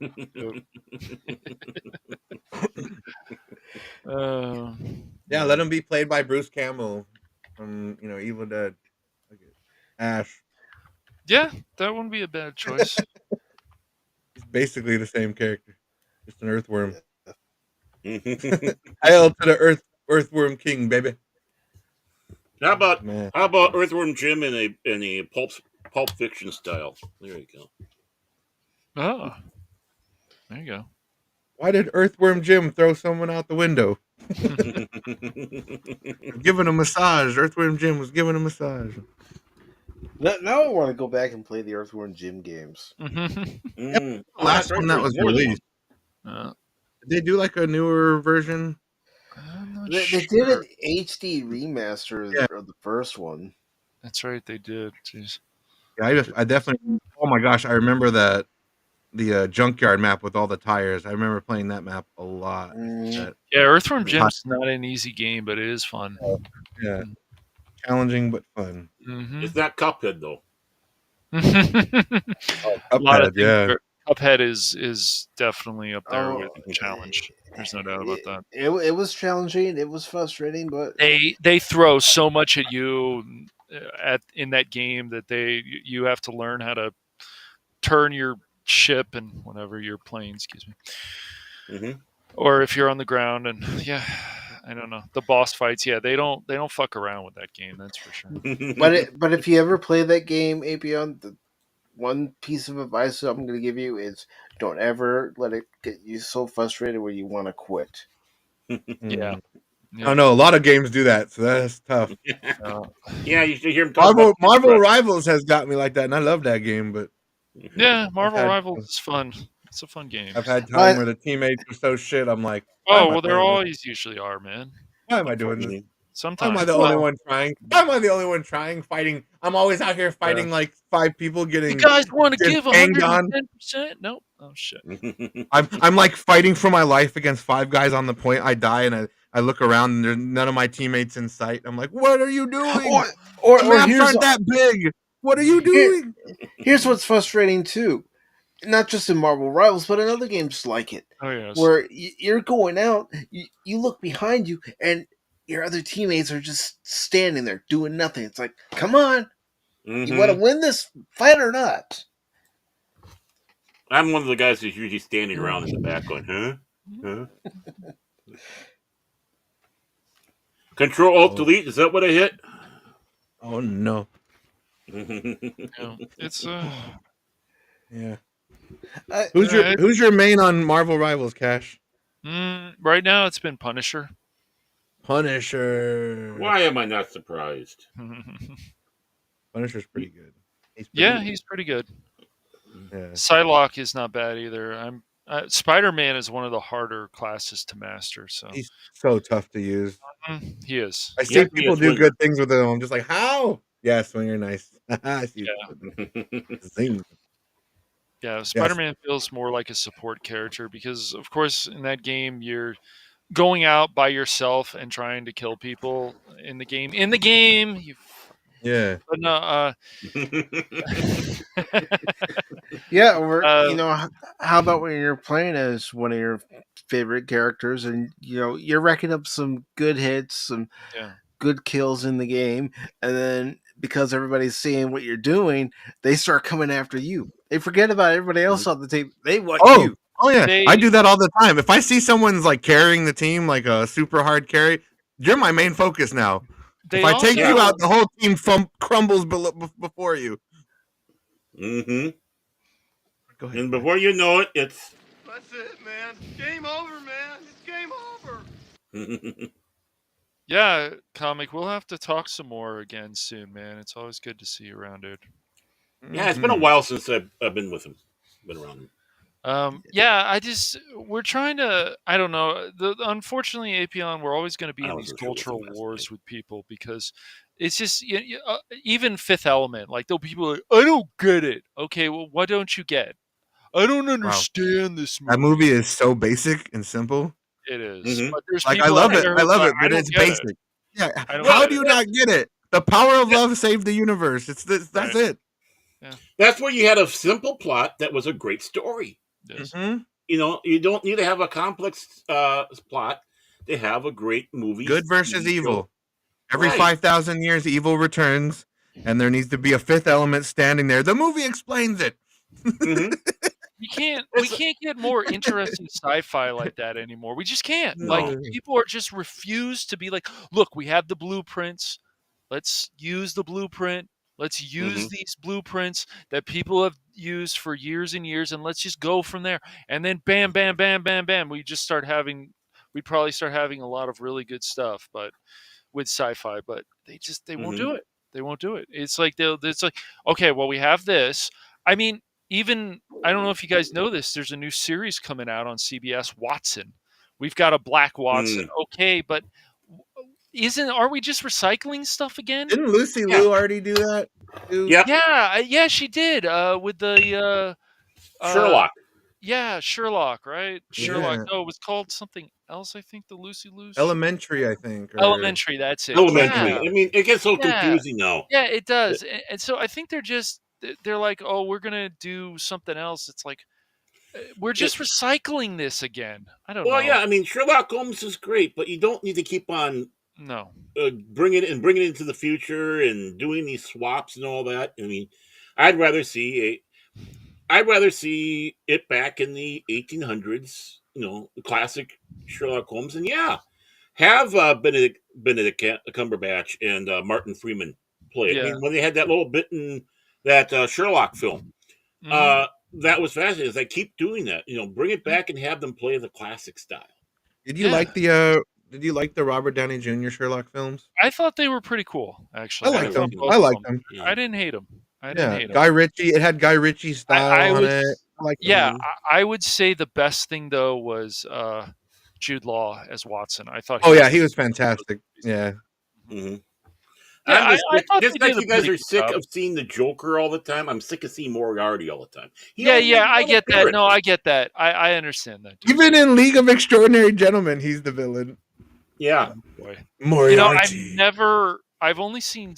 Yeah, let him be played by Bruce Campbell from Evil Dead. Ash. Yeah, that wouldn't be a bad choice. He's basically the same character, just an earthworm. Hail to the Earthworm King, baby. How about Earthworm Jim in a pulp fiction style? There you go. Oh, there you go. Why did Earthworm Jim throw someone out the window? Giving a massage. Earthworm Jim was giving a massage. Now I want to go back and play the Earthworm Jim games. The last one that was released. Did they do like a newer version? They did an HD remaster of the first one. That's right, they did. Jeez. Yeah, I definitely. Oh my gosh, I remember that the junkyard map with all the tires. I remember playing that map a lot. Yeah, Earthworm Jim's not an easy game, but it is fun. Yeah, challenging but fun. It's not Cuphead though. A lot of things Cuphead is definitely up there with the challenge. There's no doubt about that. It was challenging. It was frustrating, but they throw so much at you in that game that you have to learn how to turn your ship and whenever you're playing. Excuse me. Or if you're on the ground, and I don't know, the boss fights. Yeah, they don't fuck around with that game. That's for sure. but if you ever play that game, Apy0n, the one piece of advice I'm going to give you is don't ever let it get you so frustrated where you want to quit. Yeah. I know a lot of games do that, so that's tough. Yeah, you should hear him talk Marvel Rivals has got me like that, and I love that game. But yeah, Marvel Rivals is fun. It's a fun game. I've had time where the teammates are so shit. I'm like, they're always usually are, man. Why am I doing this? Sometimes. Why am I the only one trying? Why am I the only one trying? Fighting? I'm always out here fighting like 5 people getting. You guys want to give 110%? Nope. Oh shit. I'm like fighting for my life against 5 guys on the point. I die and I look around and there's none of my teammates in sight. I'm like, what are you doing? Or the maps aren't that big. What are you doing? Here's what's frustrating too. Not just in Marvel Rivals, but in other games like it. Oh, yes. Where you're going out, you look behind you, and your other teammates are just standing there doing nothing. It's like, come on. You want to win this fight or not? I'm one of the guys who's usually standing around in the back going, huh? Control Alt Delete, is that what I hit? Oh no. It's yeah. Who's your main on Marvel Rivals, Cash? Right now it's been Punisher. Why am I not surprised? Punisher's pretty good. He's pretty good. Yeah. Psylocke is not bad either. Spider-Man is one of the harder classes to master. So He's so tough to use. he is. I You see have to be a people do swinger. good things with him. I'm just like, how? Yeah, swinger, nice. I see. Zing. Yeah, Yes. Spider-Man feels more like a support character because, of course, in that game you're going out by yourself and trying to kill people in the game. In the game, Yeah. but no. Yeah, or Uh, how about when you're playing as one of your favorite characters, and you're racking up some good hits, some yeah. good kills in the game, and then because everybody's seeing what you're doing, they start coming after you. They forget about everybody else on the team. They want you. Oh yeah, I They do that all the time. If I see someone's like carrying the team, like a super hard carry, you're my main focus now. If they I take also you out, the whole team crumbles before you. Mm-hmm. Go ahead. And before you know it, it's That's it, man. Game over, man. It's game over. yeah, comic. We'll have to talk some more again soon, man. It's always good to see you around, dude. yeah. It's been a while since I've been with him, been around him. Yeah, we're trying to. I don't know. Unfortunately, Apy0n, we're always going to be I in these wasn't sure with him cultural last wars night. with people because it's just even Fifth Element. Like there'll be people like, I don't get it. Okay, well, what don't you get? I don't understand this That movie. movie is so basic and simple. It is, Mm-hmm. but there's Like I people out love it. there I who love go, it, I but don't it's get it. basic. Yeah. I don't How get do you it. not get it? The power of love saved the universe. It's this. That's Right. it. Yeah. That's where you had a simple plot that was a great story. Yes. Mhm. You don't need to have a complex plot to have a great movie. Good versus TV show. evil. Every Right. 5,000 years, evil returns, and there needs to be a fifth element standing there. The movie explains it. Mm-hmm. We can't get more interesting sci-fi like that anymore. We just can't. Like No. people are just refuse to be like, look, we have the blueprints. Let's use the blueprint. Let's use Mm-hmm. these blueprints that people have used for years and years, and let's just go from there. And then bam, bam, bam, bam, bam. We'd probably start having a lot of really good stuff, but with sci-fi, but they won't Mm-hmm. do it. They won't do it. It's like, okay, well, we have this. I mean, even I don't know if you guys know this. There's a new series coming out on CBS, Watson. We've got a Black Watson. Okay, but are we just recycling stuff again? Didn't Lucy Liu already do that? Yep. Yeah, she did. With the Sherlock. Yeah, Sherlock, right? Sherlock. Yeah. No, it was called something else. I think the Lucy Liu. Elementary, I think. Elementary. That's it. Elementary. Yeah. I mean, it gets so Yeah. confusing now. Yeah, it does. And so I think they're like, oh, we're gonna do something else. It's like we're just recycling this again. I don't know. Well, yeah, I mean, Sherlock Holmes is great, but you don't need to keep on No. bringing it into the future and doing these swaps and all that. I mean, I'd rather see it back in the 1800s. The classic Sherlock Holmes, and have Benedict Cumberbatch and Martin Freeman play it. I Yeah. mean, when they had that little bit in that Sherlock film, Mhm. that was fascinating. It's like keep doing that. Bring it back and have them play the classic style. Did you like the Robert Downey Jr. Sherlock films? I thought they were pretty cool, actually. I liked them. both I of liked them. I didn't hate them. I didn't hate them. Guy Ritchie. It had Guy Ritchie style on it. I liked Yeah, them. I would say the best thing though was Jude Law as Watson. I thought. He was fantastic. Yeah. Mm-hmm. Yeah, I'm I thought just they like did a you guys pretty are good sick job. of seeing the Joker all the time. I'm sick of seeing Moriarty all the time. I get that. No, I get that. I understand that. Dude. Even in League of Extraordinary Gentlemen, he's the villain. Yeah. Boy. Moriarty. I've only seen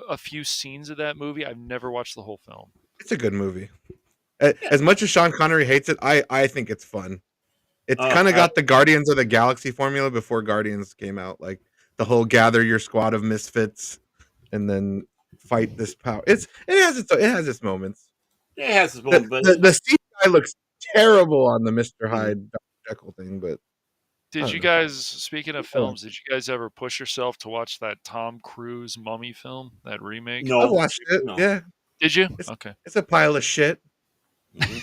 a few scenes of that movie. I've never watched the whole film. It's a good movie. As much as Sean Connery hates it, I think it's fun. It's kind of got the Guardians of the Galaxy formula before Guardians came out. Like the whole gather your squad of misfits and then fight this power. It has its moments. It has its moments, but the CGI looks terrible on the Mr. Hyde Dr. Jekyll thing, but Did you guys, speaking of films, did you guys ever push yourself to watch that Tom Cruise Mummy film, that remake? No. I watched it. No. Yeah. Did you? It's, Okay. It's a pile of shit. Mm-hmm.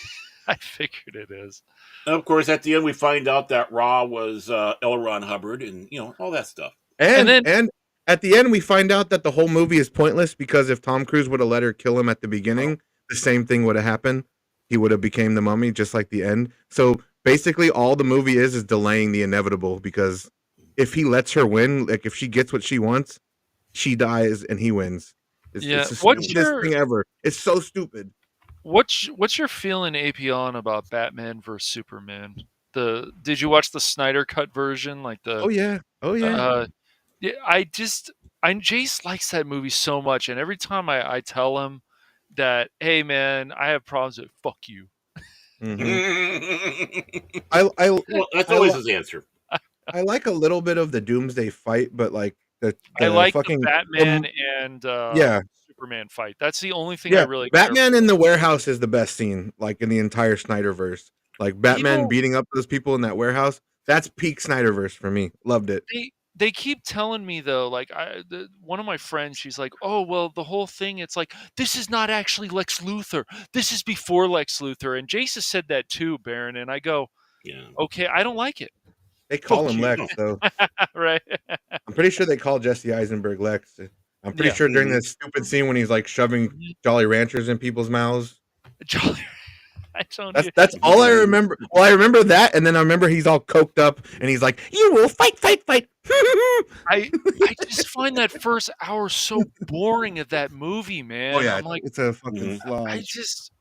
I figured it is. And of course, at the end, we find out that Ra was L. Ron Hubbard, and all that stuff. And at the end, we find out that the whole movie is pointless because if Tom Cruise would have let her kill him at the beginning, the same thing would have happened. he would have became the Mummy, just like the end. So basically, all the movie is delaying the inevitable, because if he lets her win, like if she gets what she wants, she dies and he wins. It's Yeah. the What's stupidest your thing ever. It's so stupid. what's your feeling, Apy0n, about Batman versus Superman? Did you watch the Snyder cut version? Like Oh yeah. Oh yeah. yeah, Jace likes that movie so much, and every time I tell him that, hey man, I have problems with fuck you. Mhm. Well, that's I always li- his answer. I like a little bit of the Doomsday fight, but like I the like the fucking Batman and yeah. Superman fight. That's the only thing I Yeah, really care Batman for. in the warehouse is the best scene, like in the entire Snyderverse. Like Batman People beating up those people in that warehouse. That's peak Snyderverse for me. Loved it. they keep telling me though, like one of my friends, she's like, oh well, the whole thing, it's like this is not actually Lex Luthor. This is before Lex Luthor, and Jace has said that too, Baron. And I go, Yeah. okay, I don't like it. They call Fuck him you. Lex, though. Right? I'm pretty sure they call Jesse Eisenberg Lex. I'm pretty Yeah. sure during that stupid scene when he's like shoving Jolly Ranchers in people's mouths. Jolly. I don't. That's all I remember. Well, I remember that, and then I remember he's all coked up, and he's like, "You will fight, fight, fight." I just find that first hour so boring of that movie, man. Oh yeah, I'm like, it's a fucking I slog. just.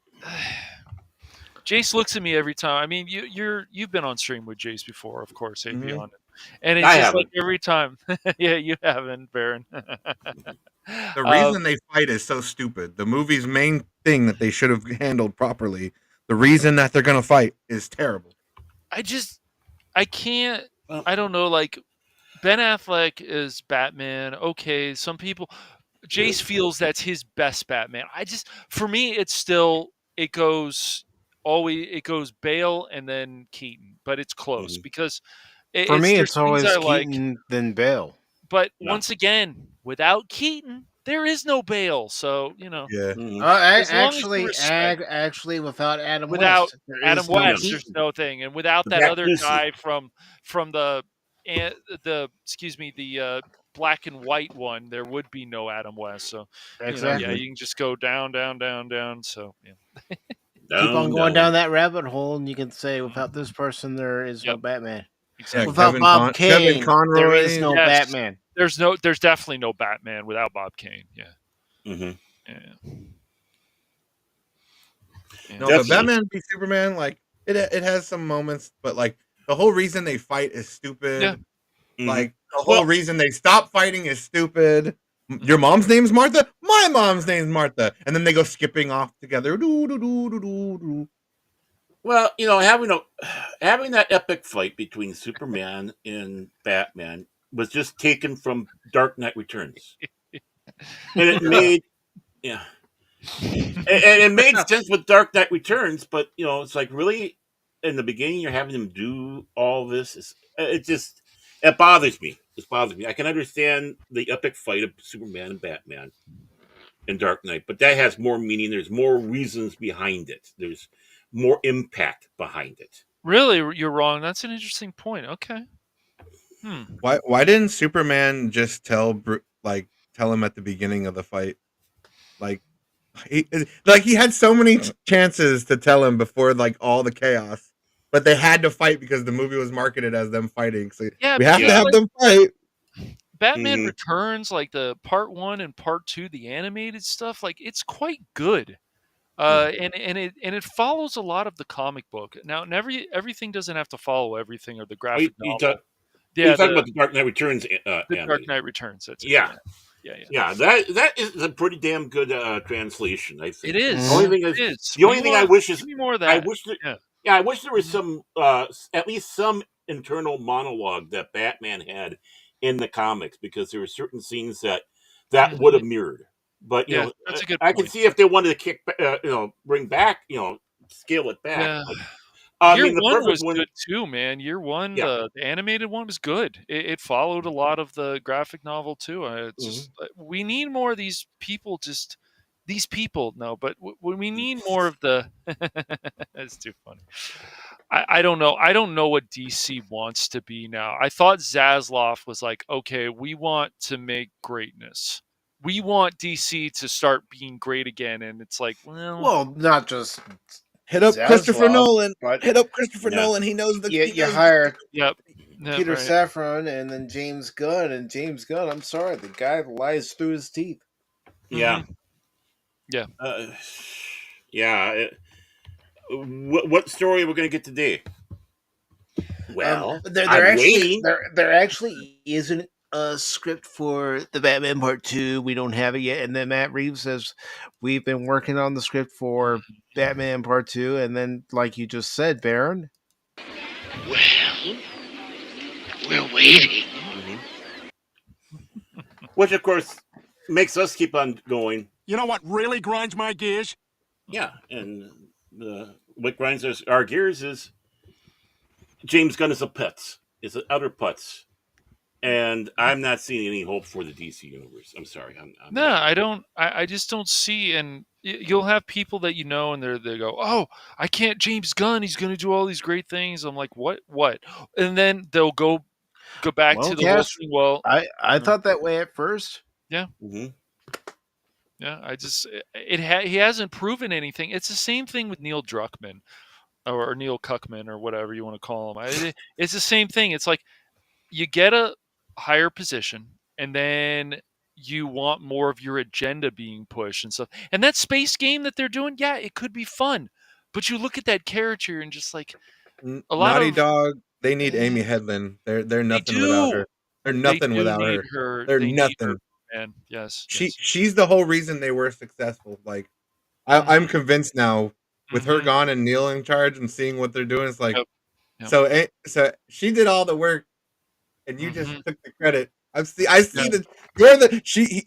Jace looks at me every time. I mean, you've been on stream with Jace before, of course, ApyOn, and it's I just haven't. like every time. Yeah, you haven't, Baron. The reason they fight is so stupid. The movie's main thing that they should have handled properly. The reason that they're gonna fight is terrible. I can't. I don't know. Like Ben Affleck is Batman. Okay, some people. Jace feels that's his best Batman. For me, it's still it goes Bale and then Keaton, but it's close because For me, there's it's things I always like. Keaton then Bale. But No. once again, without Keaton, there is no Bale. So Yeah. as long as you respect. Actually, without Adam Without West, there Adam is no West, Keaton. there's no thing, and without The that Black other Lucy. guy from the black and white one, there would be no Adam West. So Exactly. you can just go down, down, down, down. So yeah. Keep on going down that rabbit hole, and you can say, without this person, there is no Yep. Batman. Exactly. Without Bob Kane, Conroy, there is no Yes. Batman. There's definitely no Batman without Bob Kane. Yeah. Mm-hmm. Yeah. No, but Batman v Superman, like it has some moments, but like the whole reason they fight is stupid. Yeah. Like the whole reason they stop fighting is stupid. Your mom's name's Martha. My mom's name's Martha, and then they go skipping off together. Well, having that epic fight between Superman and Batman was just taken from Dark Knight Returns, and it made and it made sense with Dark Knight Returns. But it's like, really, in the beginning, you're having them do all this. It bothers me. It bothers me. I can understand the epic fight of Superman and Batman in Dark Knight, but that has more meaning. There's more reasons behind it. There's more impact behind it. Really, you're wrong. That's an interesting point. Okay. Why didn't Superman just tell him at the beginning of the fight? Like he had so many chances to tell him before like all the chaos, but they had to fight because the movie was marketed as them fighting. So we have to have them fight. Batman Returns, like the part 1 and part 2, the animated stuff, like it's quite good. And it follows a lot of the comic book. Now, everything doesn't have to follow everything or the graphic novel. You're talking about the Dark Knight Returns. The Dark Knight Returns. That's it. Yeah. Yeah. That is a pretty damn good translation, I think. It is. The only thing is. I wish is give me more of that. I wish there was some at least some internal monologue that Batman had in the comics, because there were certain scenes that would have mirrored. But that's a good I point. can see if they wanted to bring back, scale it back. Yeah. Like, Year one was good too, man. Year one, the animated one was good. It followed a lot of the graphic novel too. It's just, we need more of these people. Just these people, no, but we need more of the. It's too funny. I don't know. I don't know what DC wants to be now. I thought Zaslav was like, okay, we want to make greatness. We want DC to start being great again, and it's like, well, not just Hit up Christopher Zaslav, Nolan. but Hit up Christopher Yeah. Nolan. He knows the. you hire Yep. Peter Right. Safran and then James Gunn, and James Gunn, I'm sorry, the guy lies through his teeth. Yeah. Yeah. Yeah. What story are we going to get today? Well, there actually isn't a script for the Batman Part 2. We don't have it yet. And then Matt Reeves says we've been working on the script for Batman Part 2. And then, like you just said, Baron. Well, we're waiting. Which, of course, makes us keep on going. You know what really grinds my gears? Yeah, and what grinds our gears is James Gunn is a putz. It's an utter putz. And I'm not seeing any hope for the DC universe. I'm sorry. No, I don't. I just don't see. And you'll have people that and they go, "Oh, I can't." James Gunn, he's going to do all these great things. I'm like, what? And then they'll go back to the whole thing. Well, I thought that way at first. Yeah. Mm-hmm. Yeah. I just he hasn't proven anything. It's the same thing with Neil Druckmann or Neil Cuckman or whatever you want to call him. It's the same thing. It's like you get a higher position and then you want more of your agenda being pushed and stuff. And that space game that they're doing, yeah, it could be fun. But you look at that character and just like a lot Naughty of Dog, they need Amy Hedlund. They're nothing without her. They're nothing without her. They're nothing. And yes, she's the whole reason they were successful. Like I'm convinced now with her gone and Neil in charge and seeing what they're doing. It's like so she did all the work and you just took the credit. I see that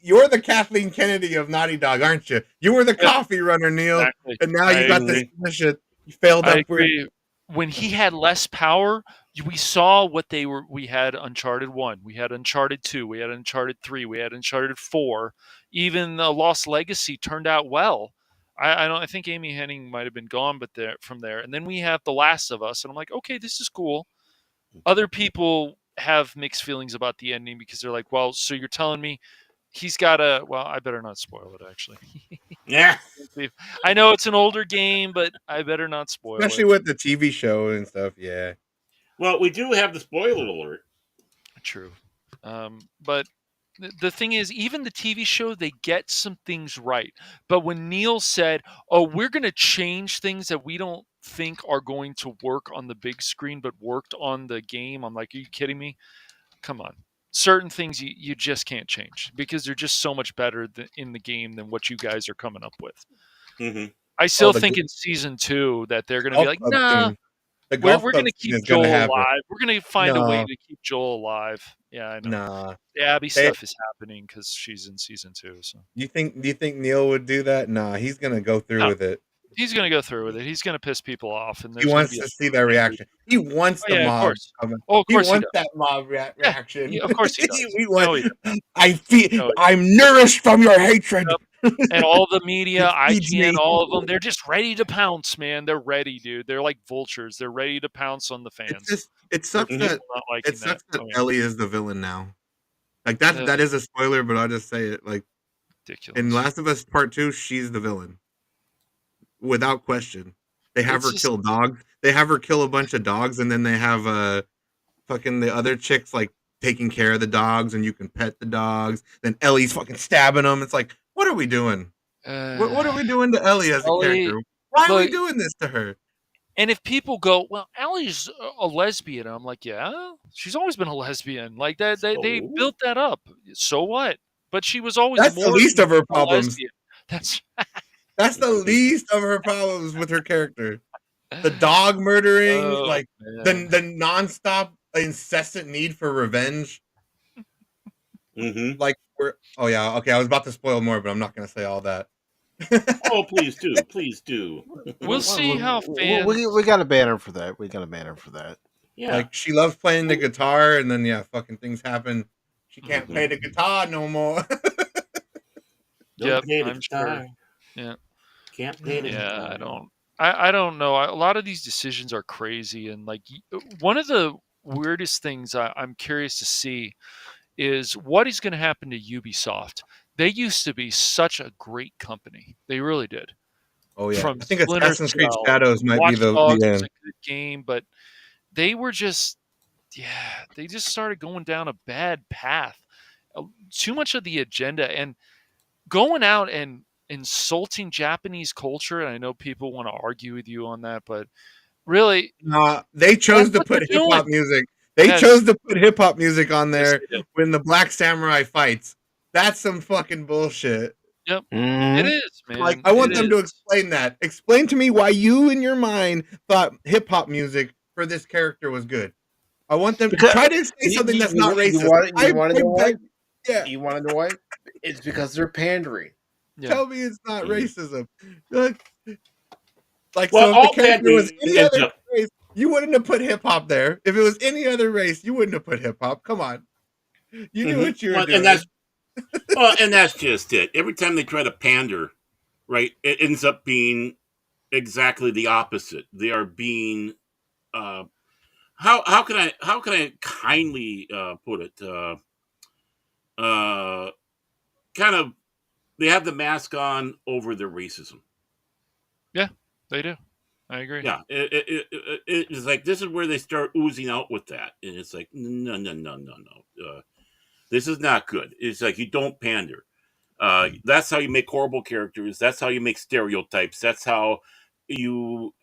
you're the Kathleen Kennedy of Naughty Dog, aren't you? You were the coffee runner, Neil, and now you got this shit. You failed I up agree. When he had less power, we saw what they were. We had Uncharted 1, we had Uncharted 2, we had Uncharted 3, we had Uncharted 4. Even Lost Legacy turned out well. I think Amy Hennig might have been gone, but from there, and then we have The Last of Us, and I'm like, okay, this is cool. Other people have mixed feelings about the ending because they're like, well, so you're telling me he's got a. Well, I better not spoil it. Actually, yeah. I know it's an older game, but I better not spoil it. Especially with the TV show and stuff. Yeah. Well, we do have the spoiler alert. True, but the thing is, even the TV show, they get some things right. But when Neil said, "Oh, we're going to change things that we don't think are going to work on the big screen, but worked on the game," I'm like, "Are you kidding me? Come on." Certain things you just can't change because they're just so much better in the game than what you guys are coming up with. Mm-hmm. I still think in season 2 that they're going to be like, nah, we're going to keep Joel alive. We're going to find a way to keep Joel alive. Yeah, I know. Nah. The Abby stuff is happening because she's in season 2. So do you think Neil would do that? Nah, he's going to go through with it. He's going to go through with it. He's going to piss people off, and he wants to see their reaction. He wants the mob. Of course, he wants that mob reaction. Yeah, of course, he does. I'm nourished from your hatred. Yep. And all the media, IGN, all of them, they're just ready to pounce, man. They're ready, dude. They're like vultures. They're ready to pounce on the fans. It sucks that Ellie is the villain now. Like that is a spoiler, but I'll just say it. Like ridiculous. In Last of Us Part 2, she's the villain. Without question. They have her kill dogs. They have her kill a bunch of dogs, and then they have fucking the other chicks like taking care of the dogs, and you can pet the dogs. Then Ellie's fucking stabbing them. It's like, what are we doing? What are we doing to Ellie as a character? Why are we doing this to her? And if people go, well, Ellie's a lesbian, I'm like, yeah, she's always been a lesbian. Like that, they built that up. So what? But she was always that's the least of her problems. That's the least of her problems with her character. The dog murdering, the nonstop, incessant need for revenge. Mm-hmm. Like I was about to spoil more, but I'm not going to say all that. Oh, please do. We'll see how fans. We got a banner for that. Yeah. Like she loves playing the guitar, and then fucking things happen. She can't play the guitar no more. Yep, I'm sure. Yeah. Can't play the guitar. I don't know. A lot of these decisions are crazy, and like one of the weirdest things I'm curious to see is what is going to happen to Ubisoft. They used to be such a great company. They really did. Oh yeah, from I think Splinter Assassin's Creed Cell. Shadows might be Watch the Dogs was end. a good game, but they were just, they just started going down a bad path. Too much of the agenda and going out and insulting Japanese culture. And I know people want to argue with you on that, but really, They chose that's to what put they're hip hop doing. music. They Yes. chose to put hip hop music on Yes, there they do. when the Black Samurai fights. That's some fucking bullshit. Yep. Mhm. It is, man. Like, I want It them to is. explain that. Explain to me why you, in your mind, thought hip hop music for this character was good. I want them to Because try to say something that's not racist. You want to know why? Yeah. You want to know why? It's because they're pandering. Yeah. Tell me it's not racism. Like, Well, so if all the character was pandering any ends other up- race, you wouldn't have put hip hop there. If it was any other race, you wouldn't have put hip hop. Come on. You knew what you were doing. And that's just it. Every time they try to pander, right, it ends up being exactly the opposite. They are being how can I kindly put it? Kind of, they have the mask on over their racism. Yeah, they do. I agree. Yeah, it's like this is where they start oozing out with that, and it's like no. This is not good. It's like you don't pander. That's how you make horrible characters. That's how you make stereotypes. That's how you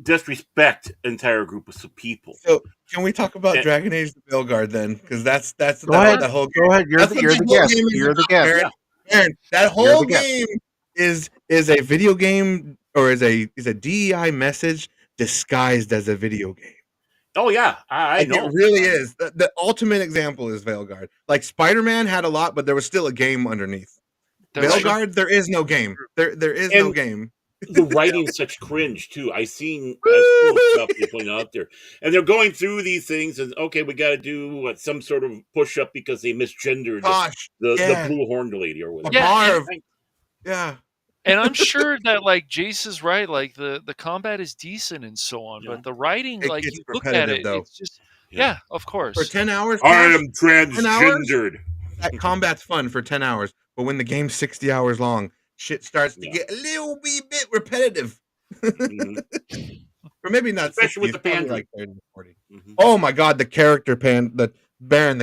disrespect entire groups of people. So can we talk about Dragon Age: The Veilguard then? Because that's Go ahead. that whole Go ahead. You're the guest. You're the guest. Aaron, that whole game is a video game, or is a DEI message disguised as a video game. Oh yeah, I know. It really is. The ultimate example is Veilguard. Like Spider-Man had a lot, but there was still a game underneath. Veilguard, there is no game. There is no game. The writing's such cringe too. I've seen stuff they put out there, and they're going through these things, and okay, we got to do some sort of push up because they misgendered the blue horned lady or whatever. Yeah. And I'm sure that like Jace is right, like the combat is decent and so on, but the writing, like gets you look at it, repetitive, it's just of course. For 10 hours, I am 10 hours, transgendered. that combat's fun for 10 hours, but when the game's 60 hours long, shit starts to get a little wee bit repetitive. Or maybe not, especially 60, with the probably pandering. like 30 to 40. Oh my god, the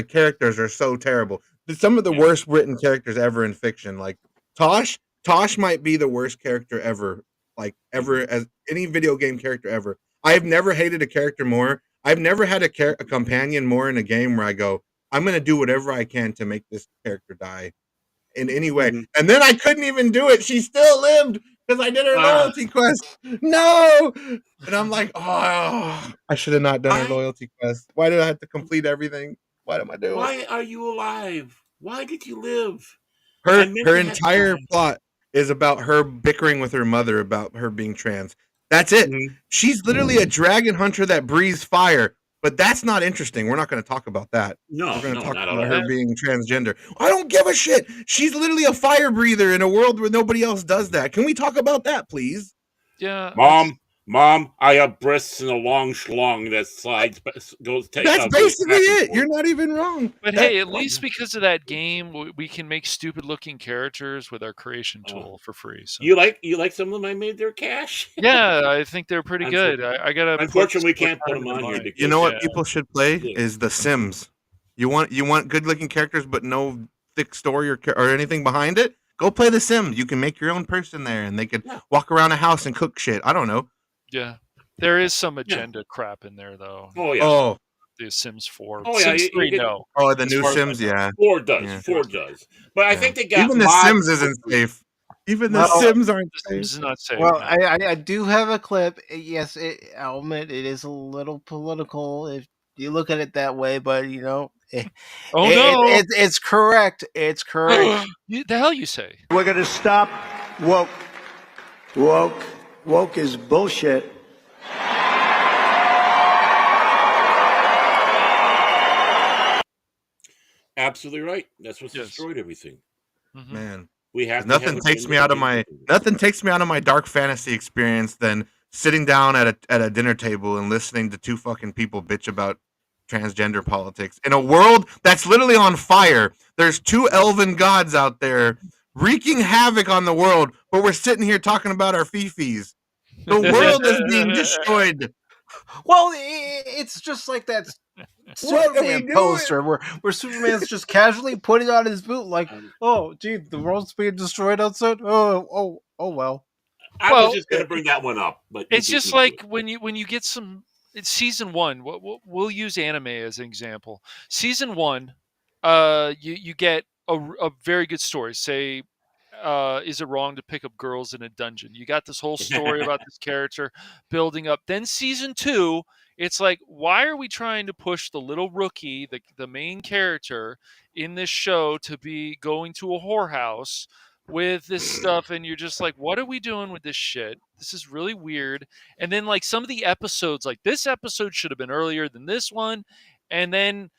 characters are so terrible. Some of the worst written characters ever in fiction. Like Tosh might be the worst character ever, like ever as any video game character ever. I've never hated a character more. I've never had a companion more in a game where I go, I'm going to do whatever I can to make this character die in any way. And then I couldn't even do it. She still lived because I did her loyalty quest. No! And I'm like, oh, I should have not done her loyalty quest. Why did I have to complete everything? Why am I doing? Why are you alive? Why did you live? Her entire plot is about her bickering with her mother about her being trans. That's it. She's literally a dragon hunter that breathes fire, but that's not interesting. We're not going to talk about that. No, we're going to talk not about at her all. being transgender. I don't give a shit. She's literally a fire breather in a world where nobody else does that. Can we talk about that, please? Yeah. Mom, I have breasts and a long schlong that slides, goes. That's basically it. You're not even wrong. But hey, at least because of that game, we can make stupid-looking characters with our creation tool for free. So. You like some of them I made their cash? Yeah, I think they're pretty good. I gotta. Unfortunately, we can't put them on here. You know what people should play is The Sims. You want good-looking characters, but no thick story or anything behind it. Go play The Sims. You can make your own person there, and they could walk around a house and cook shit. I don't know. Yeah, there is some agenda crap in there, though. Oh yeah. Oh. The Sims 4. Oh yeah. Sims 3, no. Oh, the new Sims, yeah. 4 does. 4 does. But I think they got even The Sims isn't safe. Even the Sims aren't safe. Sims is not safe. Well, I do have a clip. Yes, I'll admit it is a little political if you look at it that way, but you know, it's correct. It's correct. The hell you say? We're gonna stop woke. Woke is bullshit. Absolutely right. That's what's destroyed everything. Man, we have nothing takes me out of my dark fantasy experience than sitting down at a dinner table and listening to two fucking people bitch about transgender politics in a world that's literally on fire. There's two elven gods out there wreaking havoc on the world, but we're sitting here talking about our fifis. The world is being destroyed. Well, it's just like that Superman poster where Superman's just casually putting on his boot, like, oh, gee, the world's being destroyed outside. Oh, well. I was just going to bring that one up, but it's just like when you get some. It's season 1. We'll use anime as an example. Season 1, you get a very good story. Say, is it wrong to pick up girls in a dungeon? You got this whole story about this character building up. Then season 2, it's like, why are we trying to push the little rookie, the main character in this show, to be going to a whorehouse with this stuff? And you're just like, what are we doing with this shit? This is really weird. And then like some of the episodes, like this episode should have been earlier than this one. And then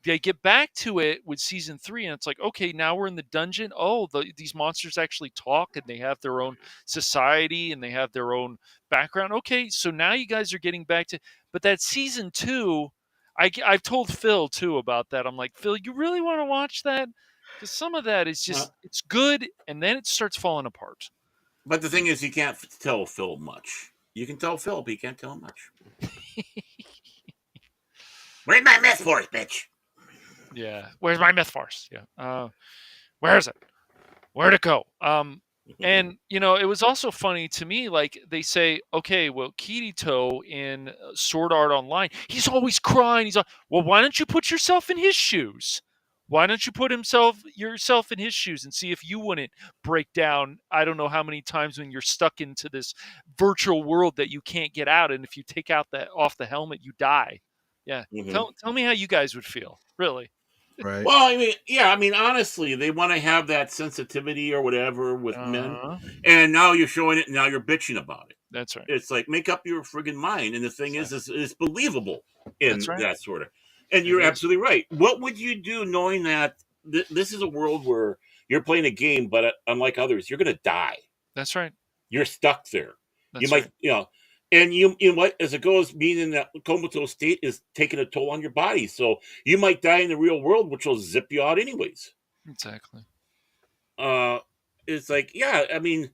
they get back to it with season 3, and it's like, okay, now we're in the dungeon. Oh, these monsters actually talk, and they have their own society, and they have their own background. Okay, so now you guys are getting back to, but that season 2, I've told Phil too about that. I'm like, Phil, you really want to watch that? Because some of that is just, it's good, and then it starts falling apart. But the thing is, you can't tell Phil much. You can tell Phil, but you can't tell him much. Where's my myth force, bitch? Yeah. Where's my myth force? Yeah. Where is it? Where'd it go? And it was also funny to me. Like they say, okay, well, Kirito in Sword Art Online, he's always crying. He's like, well, why don't you put yourself in his shoes? Why don't you put yourself in his shoes and see if you wouldn't break down? I don't know how many times when you're stuck into this virtual world that you can't get out, and if you take out off the helmet, you die. Yeah. Mm-hmm. Tell me how you guys would feel. Really. Right. Well, I mean, honestly, they want to have that sensitivity or whatever with men, and now you're showing it, and now you're bitching about it. That's right. It's like, make up your friggin' mind, and the thing is, it's believable in that sort of. And you're absolutely right. What would you do knowing that this is a world where you're playing a game, but unlike others, you're going to die. That's right. You're stuck there. That's you might, and you know, as it goes, being in that comatose state is taking a toll on your body. So you might die in the real world, which will zip you out anyways. Exactly. It's like, yeah, I mean,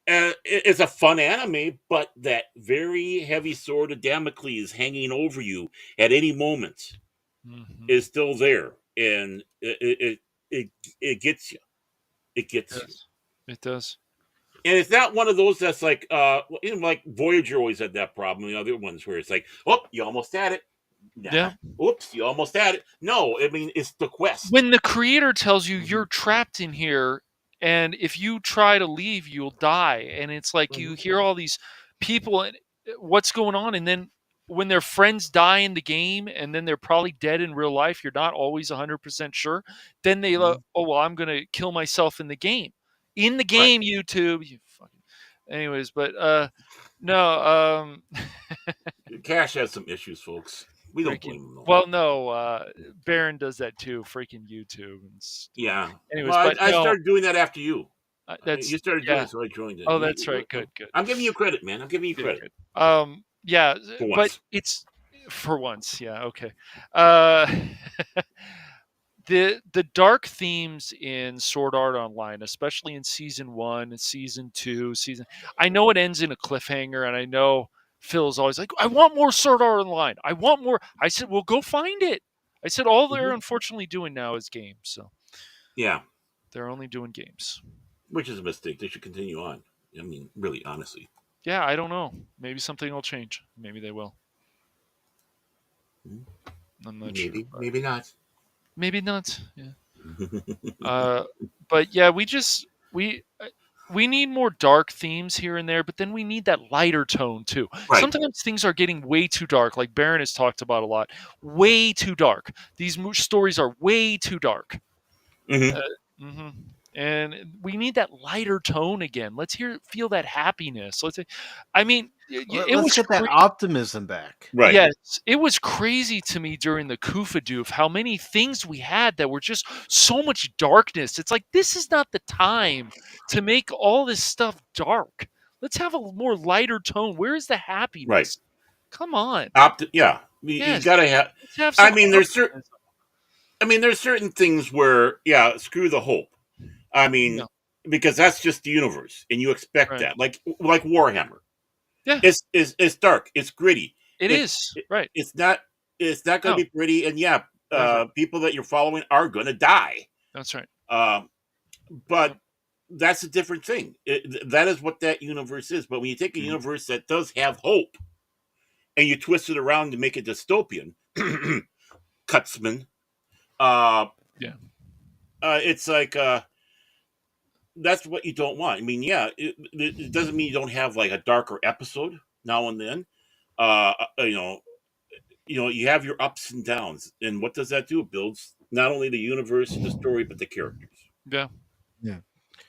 it's a fun anime, but that very heavy sword of Damocles hanging over you at any moment is still there, and it gets you. It gets you. It does. And it's not one of those that's like, like Voyager always had that problem. The other ones where it's like, oh, you almost had it. Nah. Yeah. Oops, you almost had it. No, I mean, it's the quest. When the creator tells you you're trapped in here, and if you try to leave, you'll die. And it's like you hear all these people and what's going on. And then when their friends die in the game, and then they're probably dead in real life, you're not always 100% sure. Then they oh, well, I'm going to kill myself in the game. In the game, YouTube. You fucking. Anyways, but no. Cash has some issues, folks. We don't blame him. Well, no. Baron does that too. Freaking YouTube. Yeah. Anyways, well, but I started doing that after you. You started doing it, so I joined it. Oh, that's right. Good. I'm giving you credit, man. I'm giving you credit. Yeah, but it's for once. Yeah. Okay. The dark themes in Sword Art Online, especially in season 1 and season 2, I know it ends in a cliffhanger, and I know Phil's always like, I want more Sword Art Online. I want more. I said, well, go find it. I said, all they're unfortunately doing now is games. So yeah, they're only doing games, which is a mistake. They should continue on. I mean, really, honestly. Yeah, I don't know. Maybe something will change. Maybe they will. I'm not sure. Maybe not. Maybe not. Yeah. But yeah, we need more dark themes here and there, but then we need that lighter tone too. Right. Sometimes things are getting way too dark, like Baron has talked about a lot. Way too dark. These stories are way too dark. And we need that lighter tone again. Let's feel that happiness. Let's get that optimism back. Right. Yes, it was crazy to me during the Kufa-Doof how many things we had that were just so much darkness. It's like, this is not the time to make all this stuff dark. Let's have a more lighter tone. Where is the happiness? Right. Come on. You gotta have. There's certain things where, screw the hope. I mean, No. because that's just the universe, and you expect Right. that, like Warhammer. Yeah. It's dark, it's gritty. It is, right. It's not going to No. be pretty, and yeah, Never. people that you're following are going to die. That's right. But that's a different thing. That is what that universe is. But when you take a universe that does have hope, and you twist it around to make it dystopian, Kutzman, it's like that's what you don't want. I mean, yeah, it doesn't mean you don't have like a darker episode now and then. You have your ups and downs, and what does that do? It builds not only the universe and the story, but the characters. Yeah.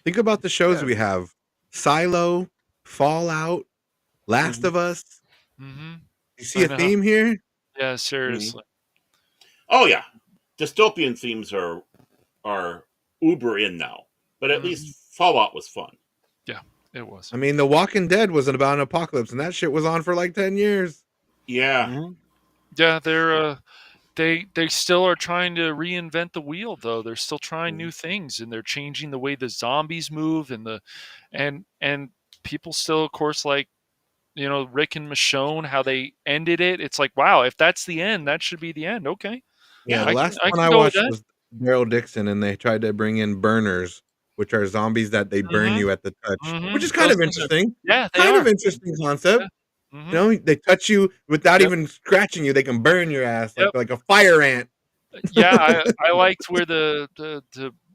Think about the shows we have: Silo, Fallout, Last of Us. Mm-hmm. You see a theme here? Yeah, seriously. Oh yeah, dystopian themes are uber in now, but at least Fallout was fun. Yeah, it was. I mean, The Walking Dead wasn't about an apocalypse, and that shit was on for like 10 years. Yeah. Yeah, they still are trying to reinvent the wheel, though. They're still trying new things, and they're changing the way the zombies move, and people still, of course, like, Rick and Michonne, how they ended it. It's like, wow, if that's the end, that should be the end. Okay. Yeah, the last I one can I go with watched that. was Daryl Dixon, and they tried to bring in burners, which are zombies that they burn you at the touch, which is kind Those of things are- interesting. yeah, they kind are. of interesting concept. Yeah. They touch you without even scratching you. They can burn your ass like a fire ant. Yeah, I liked where the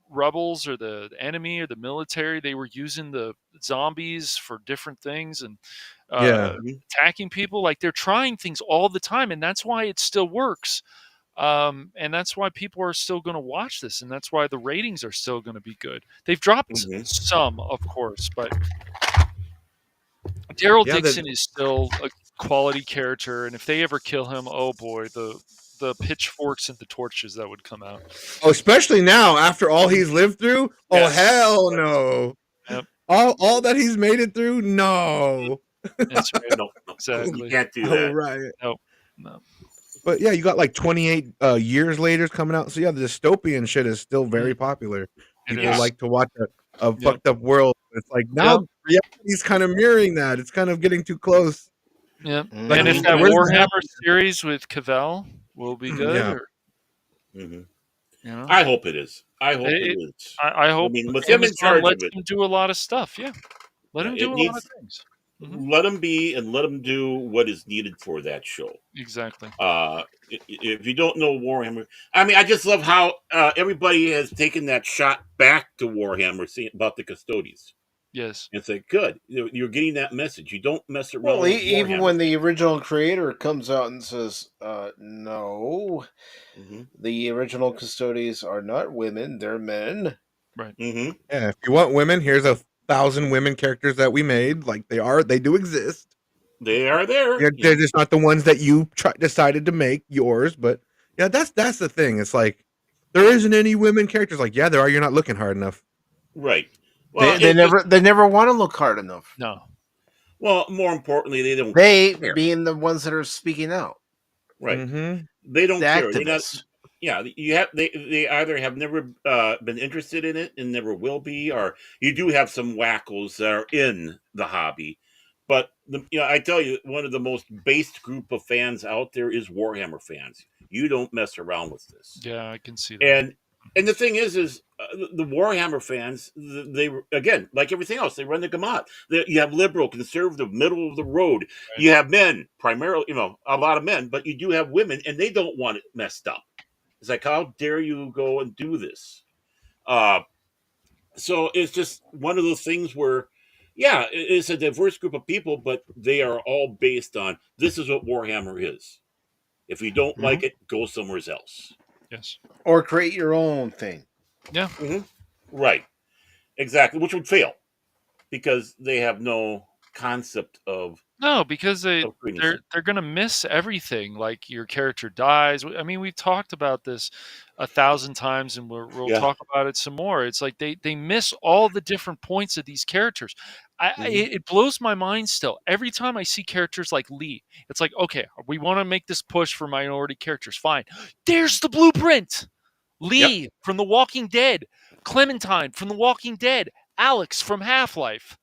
rebels or the enemy or the military, they were using the zombies for different things and attacking people. Like, they're trying things all the time, and that's why it still works. And that's why people are still going to watch this, and that's why the ratings are still going to be good. They've dropped some, of course, but Daryl Dixon is still a quality character, and if they ever kill him, oh boy, the pitchforks and the torches that would come out. Oh, especially now after all he's lived through. Oh, Yes. hell no! Yep. All that he's made it through. No, That's right. No, Exactly. you can't do that. Oh, right. No. But yeah, you got like 28 years later coming out. So yeah, the dystopian shit is still very popular. People is. like to watch a fucked up world. It's like now reality's kind of mirroring that. It's kind of getting too close. Yeah. Like, And if that where's the Warhammer happy- series with Cavell will be good, Yeah. or, I hope it is. I hope it is. I hope. I mean, with him in Amazon charge lets of it, him do a lot of stuff. Yeah, let him do a lot of things. Let him be, and let him do what is needed for that show. Exactly. If you don't know Warhammer, I mean, I just love how everybody has taken that shot back to Warhammer, saying about the Custodies. Yes. And say, good, you're getting that message. You don't mess around. Well, with even Warhammer. when the original creator comes out and says, no, the original Custodies are not women, they're men. Right. Yeah, if you want women, here's 1,000 women characters that we made. Like they do exist. They are there. They're just not the ones that you decided to make yours. But yeah, that's the thing. It's like there isn't any women characters. Like, yeah, there are. You're not looking hard enough. Right. Well, they never want to look hard enough. No. Well, more importantly, they don't. They care. being the ones that are speaking out. Right. They don't care. They're not, Activists. they either have never been interested in it and never will be, or you do have some wackos that are in the hobby. But I tell you, one of the most based group of fans out there is Warhammer fans. You don't mess around with this. Yeah, I can see that. And the thing is the Warhammer fans, they again, like everything else, they run the gamut. You have liberal, conservative, middle of the road. Right. You have men, primarily, a lot of men, but you do have women, and they don't want it messed up. It's like, how dare you go and do this? So it's just one of those things where, yeah, it's a diverse group of people, but they are all based on, this is what Warhammer is. If you don't like it, go somewhere else. Yes. Or create your own thing. Yeah. Right. Exactly. Which would fail because they have no concept of. No, because they're going to miss everything. Like, your character dies. I mean, we've talked about this 1,000 times, and we'll talk about it some more. It's like they miss all the different points of these characters. It blows my mind still. Every time I see characters like Lee, it's like, okay, we want to make this push for minority characters. Fine. There's the blueprint. Lee from The Walking Dead. Clementine from The Walking Dead, Alex from Half-Life.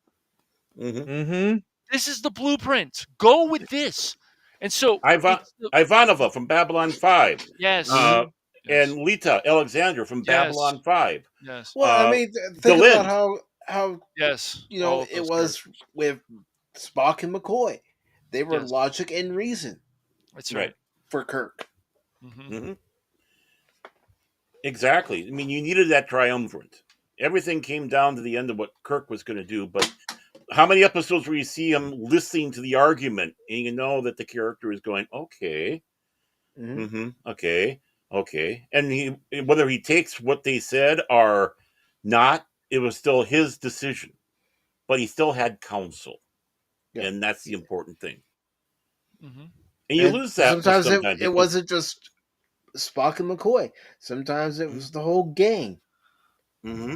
Mm-hmm. This is the blueprint. Go with this. And so Ivanova from Babylon 5. Yes. And Lita Alexander from Babylon 5. Yes. Well, I mean, think about how yes, it was with Spock and McCoy. They were logic and reason. That's right. For Kirk. Mm-hmm. Exactly. I mean, you needed that triumvirate. Everything came down to the end of what Kirk was going to do, but how many episodes where you see him listening to the argument and you know that the character is going, okay, okay, and whether he takes what they said or not, it was still his decision, but he still had counsel, and that's the important thing. Mm-hmm. And you lose that. Sometimes it wasn't just Spock and McCoy. Sometimes it was the whole gang. Mm-hmm.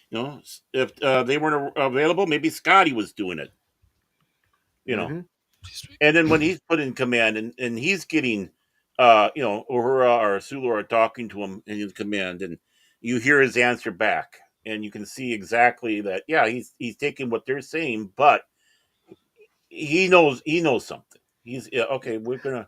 You know, if they weren't available, maybe Scotty was doing it. You know, and then when he's put in command and he's getting, Uhura or Sulu are talking to him in his command, and you hear his answer back, and you can see exactly that. Yeah, he's taking what they're saying, but he knows something. He's okay. We're gonna.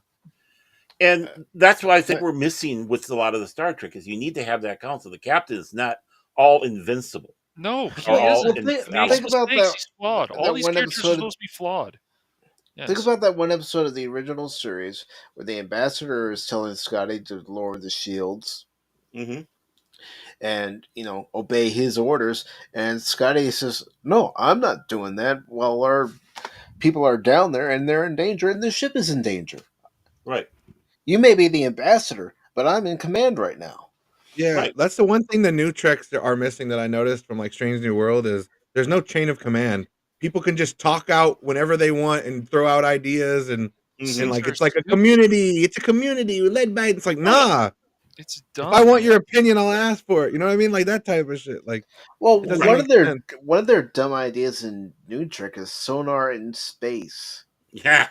And that's what I think we're missing with a lot of the Star Trek is you need to have that council. The captain is not all invincible. No, he isn't. Think about that. He's flawed. All these characters are supposed to be flawed. Yes. Think about that one episode of the original series where the ambassador is telling Scotty to lower the shields. Mm-hmm. And, obey his orders. And Scotty says, no, I'm not doing that while our people are down there and they're in danger and the ship is in danger. Right. You may be the ambassador, but I'm in command right now. Yeah, that's the one thing the new Treks are missing that I noticed from like Strange New World is there's no chain of command. People can just talk out whenever they want and throw out ideas and like it's like a community. It's a community led by. It's like nah. It's dumb. If I want your opinion, I'll ask for it. You know what I mean? Like that type of shit. Like, well, one of their dumb ideas in New Trek is sonar in space. Yeah.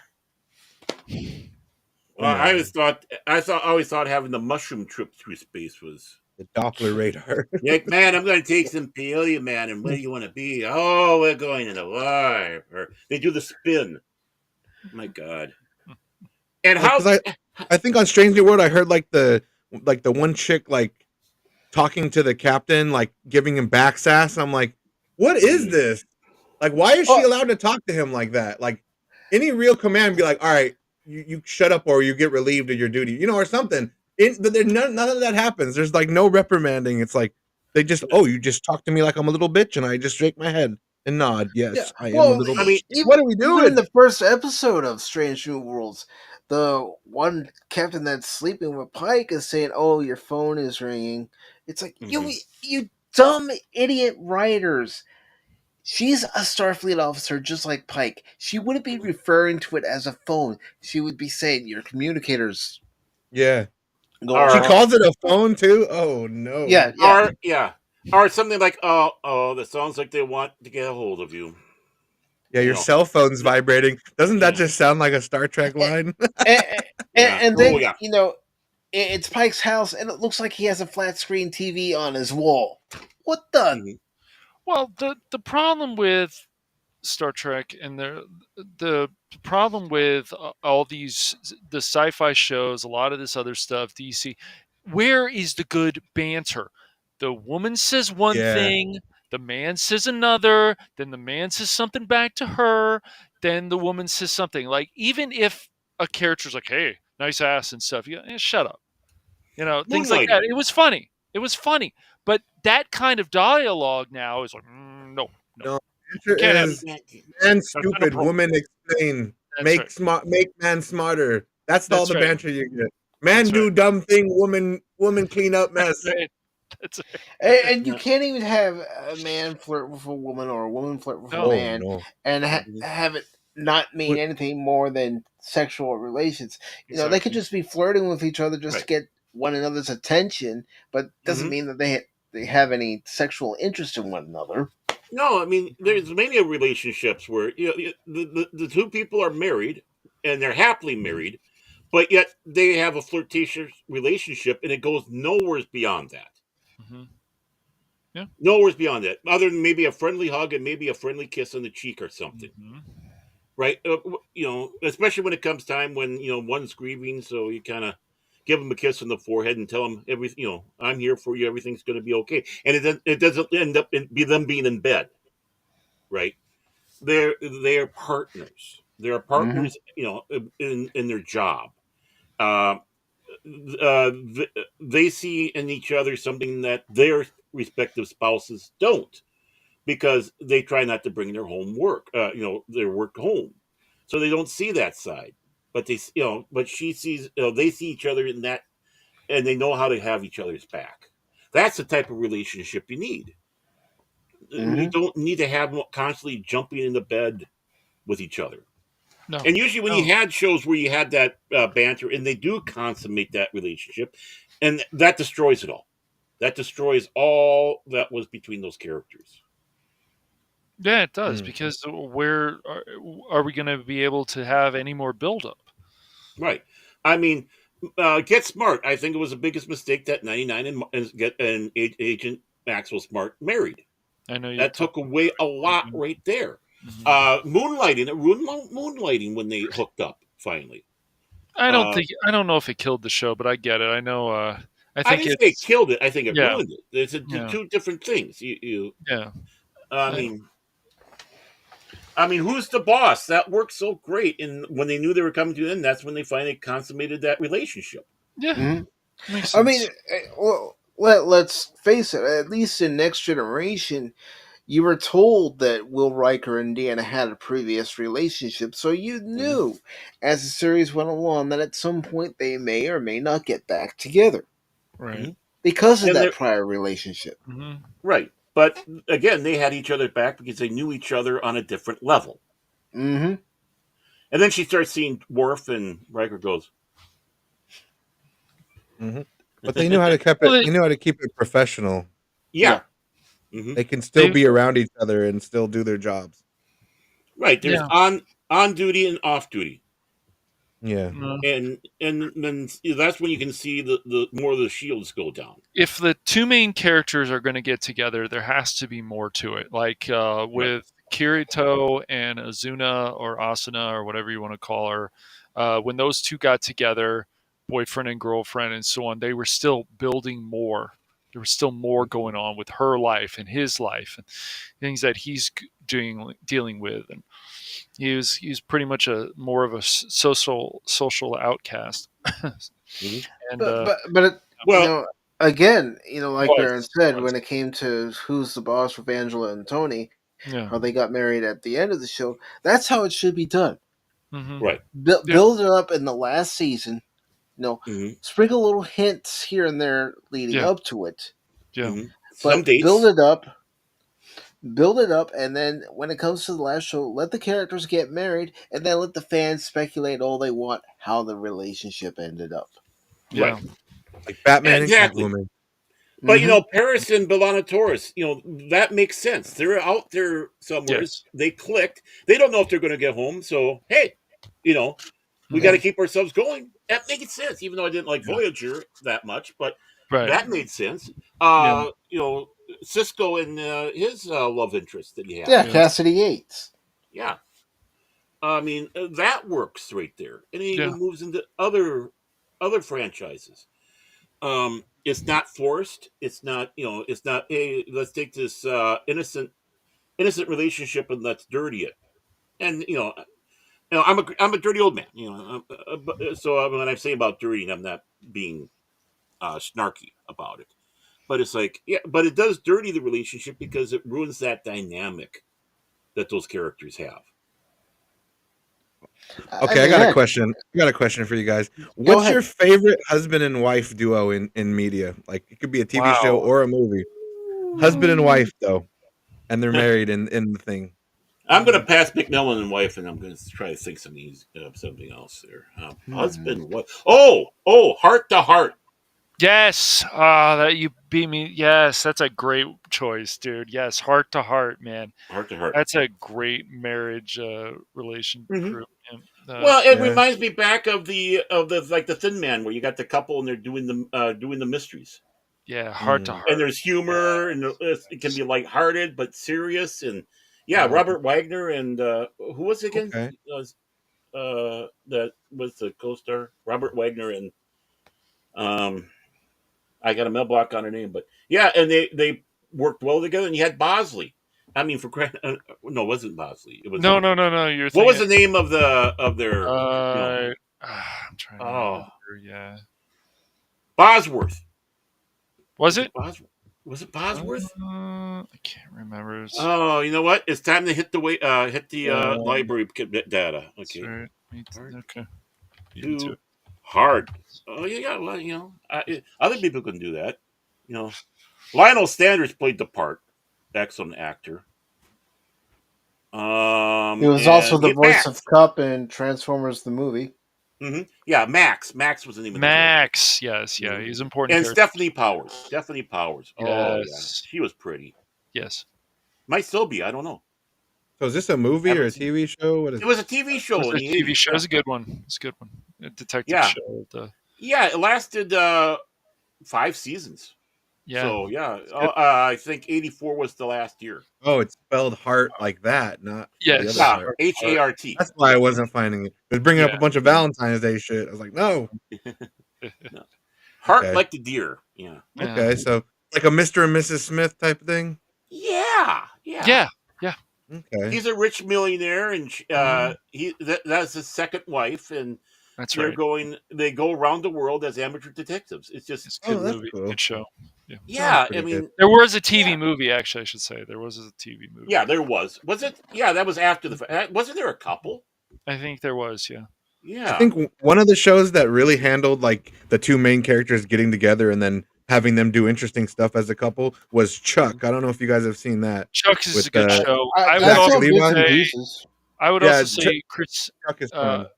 Well, I always thought having the mushroom trip through space was the Doppler radar. Like, man, I'm going to take some paleo, man, and where do you want to be? Oh, we're going in the warp. Or they do the spin. My God. And how? I think on Strange New World, I heard like the one chick like talking to the captain, like giving him back sass. I'm like, what is this? Like, why is she allowed to talk to him like that? Like, any real command be like, all right, you shut up or you get relieved of your duty, or something. But none of that happens. There's like no reprimanding. It's like they just, you just talk to me like I'm a little bitch, and I just shake my head and nod. Yes, I am a little bitch. What are we doing? Even in the first episode of Strange New Worlds, the one captain that's sleeping with Pike is saying, "Oh, your phone is ringing." It's like you dumb idiot writers. She's a Starfleet officer just like Pike. She wouldn't be referring to it as a phone. She would be saying your communicators. Yeah. She calls it a phone too? Oh no. Yeah. Or something like, oh, that sounds like they want to get a hold of you. Yeah, your cell phone's vibrating. Doesn't that just sound like a Star Trek line? And then, it's Pike's house, and it looks like he has a flat screen TV on his wall. What the? Well, the problem with Star Trek and the problem with all the sci-fi shows, a lot of this other stuff, DC, where is the good banter? The woman says one thing, the man says another, then the man says something back to her, then the woman says something. Like, even if a character's like, hey, nice ass and stuff, you go, shut up. Things like that. It was funny. But that kind of dialogue now is like, no. Answer is man stupid, woman explain, make man smarter. That's all the banter you get. Man do dumb thing, woman clean up mess. That's right. And you can't even have a man flirt with a woman or a woman flirt with a man and have it not mean anything more than sexual relations. They could just be flirting with each other just to get one another's attention, but doesn't mean that they have any sexual interest in one another. No, I mean, there's many relationships where the two people are married and they're happily married, but yet they have a flirtatious relationship and it goes nowhere beyond that. Mm-hmm. Yeah. Nowhere's beyond that, other than maybe a friendly hug and maybe a friendly kiss on the cheek or something. Mm-hmm. Right? Especially when it comes time when one's grieving, so you kind of give them a kiss on the forehead and tell them everything. I'm here for you. Everything's going to be okay. And it doesn't end up be them being in bed, right? They're partners. They're Mm-hmm. partners, in their job. Uh, uh, they see in each other something that their respective spouses don't, because they try not to bring their their work home, so they don't see that side. But but she sees, they see each other in that, and they know how to have each other's back. That's the type of relationship you need. You Mm-hmm. don't need to have them constantly jumping into bed with each other. No. And usually, when you had shows where you had that banter, and they do consummate that relationship, and that destroys it all. That destroys all that was between those characters. Yeah, it does, Mm. because where are we going to be able to have any more buildup? Right. I mean, Get Smart. I think it was the biggest mistake that 99 and Agent Maxwell Smart married. I know you're That took away a lot right there. Moonlighting, it ruined moonlighting when they hooked up finally. I don't know if it killed the show, but I get it. I know. I I think didn't say it it's killed it. I think it yeah, ruined it. It's yeah, two different things. yeah. I mean, who's the boss? That worked so great. And when they knew they were coming to an end, that's when they finally consummated that relationship. Yeah, Mm-hmm. makes I mean, sense. well, let's face it. At least in Next Generation, you were told that Will Riker and Deanna had a previous relationship, so you knew as the series went along that at some point they may or may not get back together Right. because of And that they're prior relationship. right. But again, they had each other back because they knew each other on a different level. Mm-hmm. And then she starts seeing Worf, and Riker goes, Hmm. But they knew how to keep it. Well, They knew how to keep it professional. yeah. They can still they be around each other and still do their jobs. Right. There's yeah. on duty and off duty. Yeah. And then that's when you can see the more of the shields go down. If the two main characters are going to get together, there has to be more to it. Like with Kirito and Azuna or Asuna or whatever you want to call her, when those two got together, boyfriend and girlfriend and so on, they were still building more. There was still more going on with her life and his life and things that he's dealing with, and he was pretty much more of a social outcast. And But it, Well, again, like Baron said, was. when it came to who's the boss with Angela and Tony, Yeah. how they got married at the end of the show, that's how it should be done. Right. Build it up in the last season. Mhm. Sprinkle little hints here and there leading Yeah. up to it. Yeah. Some But dates. build it up, and then when it comes to the last show, let the characters get married, and then let the fans speculate all they want how the relationship ended up. Right. Like Batman Exactly. and Catwoman. But Paris and Belana Torres, that makes sense. They're out there somewhere. Yes. They clicked. They don't know if they're going to get home. So hey, we got to keep ourselves going. That makes sense. Even though I didn't like Voyager that much, but Right. that made sense. Yeah. Cisco and his love interest that he had. Yeah, Cassidy Yates. Yeah. I mean, that works right there, and he Yeah. even moves into other franchises. It's not forced. It's not. It's not. Hey, let's take this innocent relationship and let's dirty it. And I'm a dirty old man. So when I say about dirty, I'm not being snarky about it. But it's like, yeah, but it does dirty the relationship because it ruins that dynamic that those characters have. Okay, I got a question. I got a question for you guys. What's your favorite husband and wife duo in media? Like it could be a TV show or a movie. Husband and wife though, and they're married in the thing. I'm going to pass McMillan and wife, and I'm going to try to think something else there. Husband, wife. Oh, Heart to Heart. Yes. That you beat me. Yes, that's a great choice, dude. Yes, Heart to Heart, man. Heart to Heart. That's a great marriage relation group. Well, it reminds me back of the like the Thin Man, where you got the couple and they're doing the mysteries. Yeah, heart to heart. And there's humor, and it can be lighthearted but serious. And yeah, Robert Wagner and who was it again? Okay. That was the co-star, Robert Wagner, and I got a mail block on her name, but yeah, and they worked well together. And you had Bosley. I mean, no, it wasn't Bosley. It was No. You're what was thinking, the name of their? I'm trying to remember. Yeah, Bosworth. was it? Bosworth? Was it Bosworth? I can't remember. Oh, you know what? It's time to hit the library data. Okay. Right. Okay. Too hard. Oh yeah. Well, other people can do that. Lionel Sanders played the part. Excellent actor. He was also the voice of Cup in Transformers the movie. Mm-hmm. Yeah, Max. Max was the name of Max. Yes, yeah, he's important. And Stephanie Powers. Stephanie Powers. Yes. Oh yeah, she was pretty. Yes. Might still be. I don't know. So is this a movie or a TV show? What is it was a TV show. It was a TV show. It was a good one. It's a good one. A detective show. Yeah, it lasted 5 seasons. Yeah. So yeah, I think 84 was the last year. Oh, it's spelled heart like that, not yes. the other part. HART. That's why I wasn't finding it. It was bringing up a bunch of Valentine's Day shit. I was like, no. Heart like the deer. Yeah. Okay, so like a Mr. and Mrs. Smith type of thing. Yeah. Okay. He's a rich millionaire, and that's his second wife, and that's they're right. They go around the world as amateur detectives. It's just good movie, good show. Yeah, I mean, there was a TV movie. Actually, I should say there was a TV movie. Yeah, there was. Was it? Yeah, that was after the. Wasn't there a couple? I think there was. Yeah. Yeah. I think one of the shows that really handled like the two main characters getting together and then having them do interesting stuff as a couple was Chuck. I don't know if you guys have seen that. Chuck is a good show. I would also say Chris. Chuck is fun.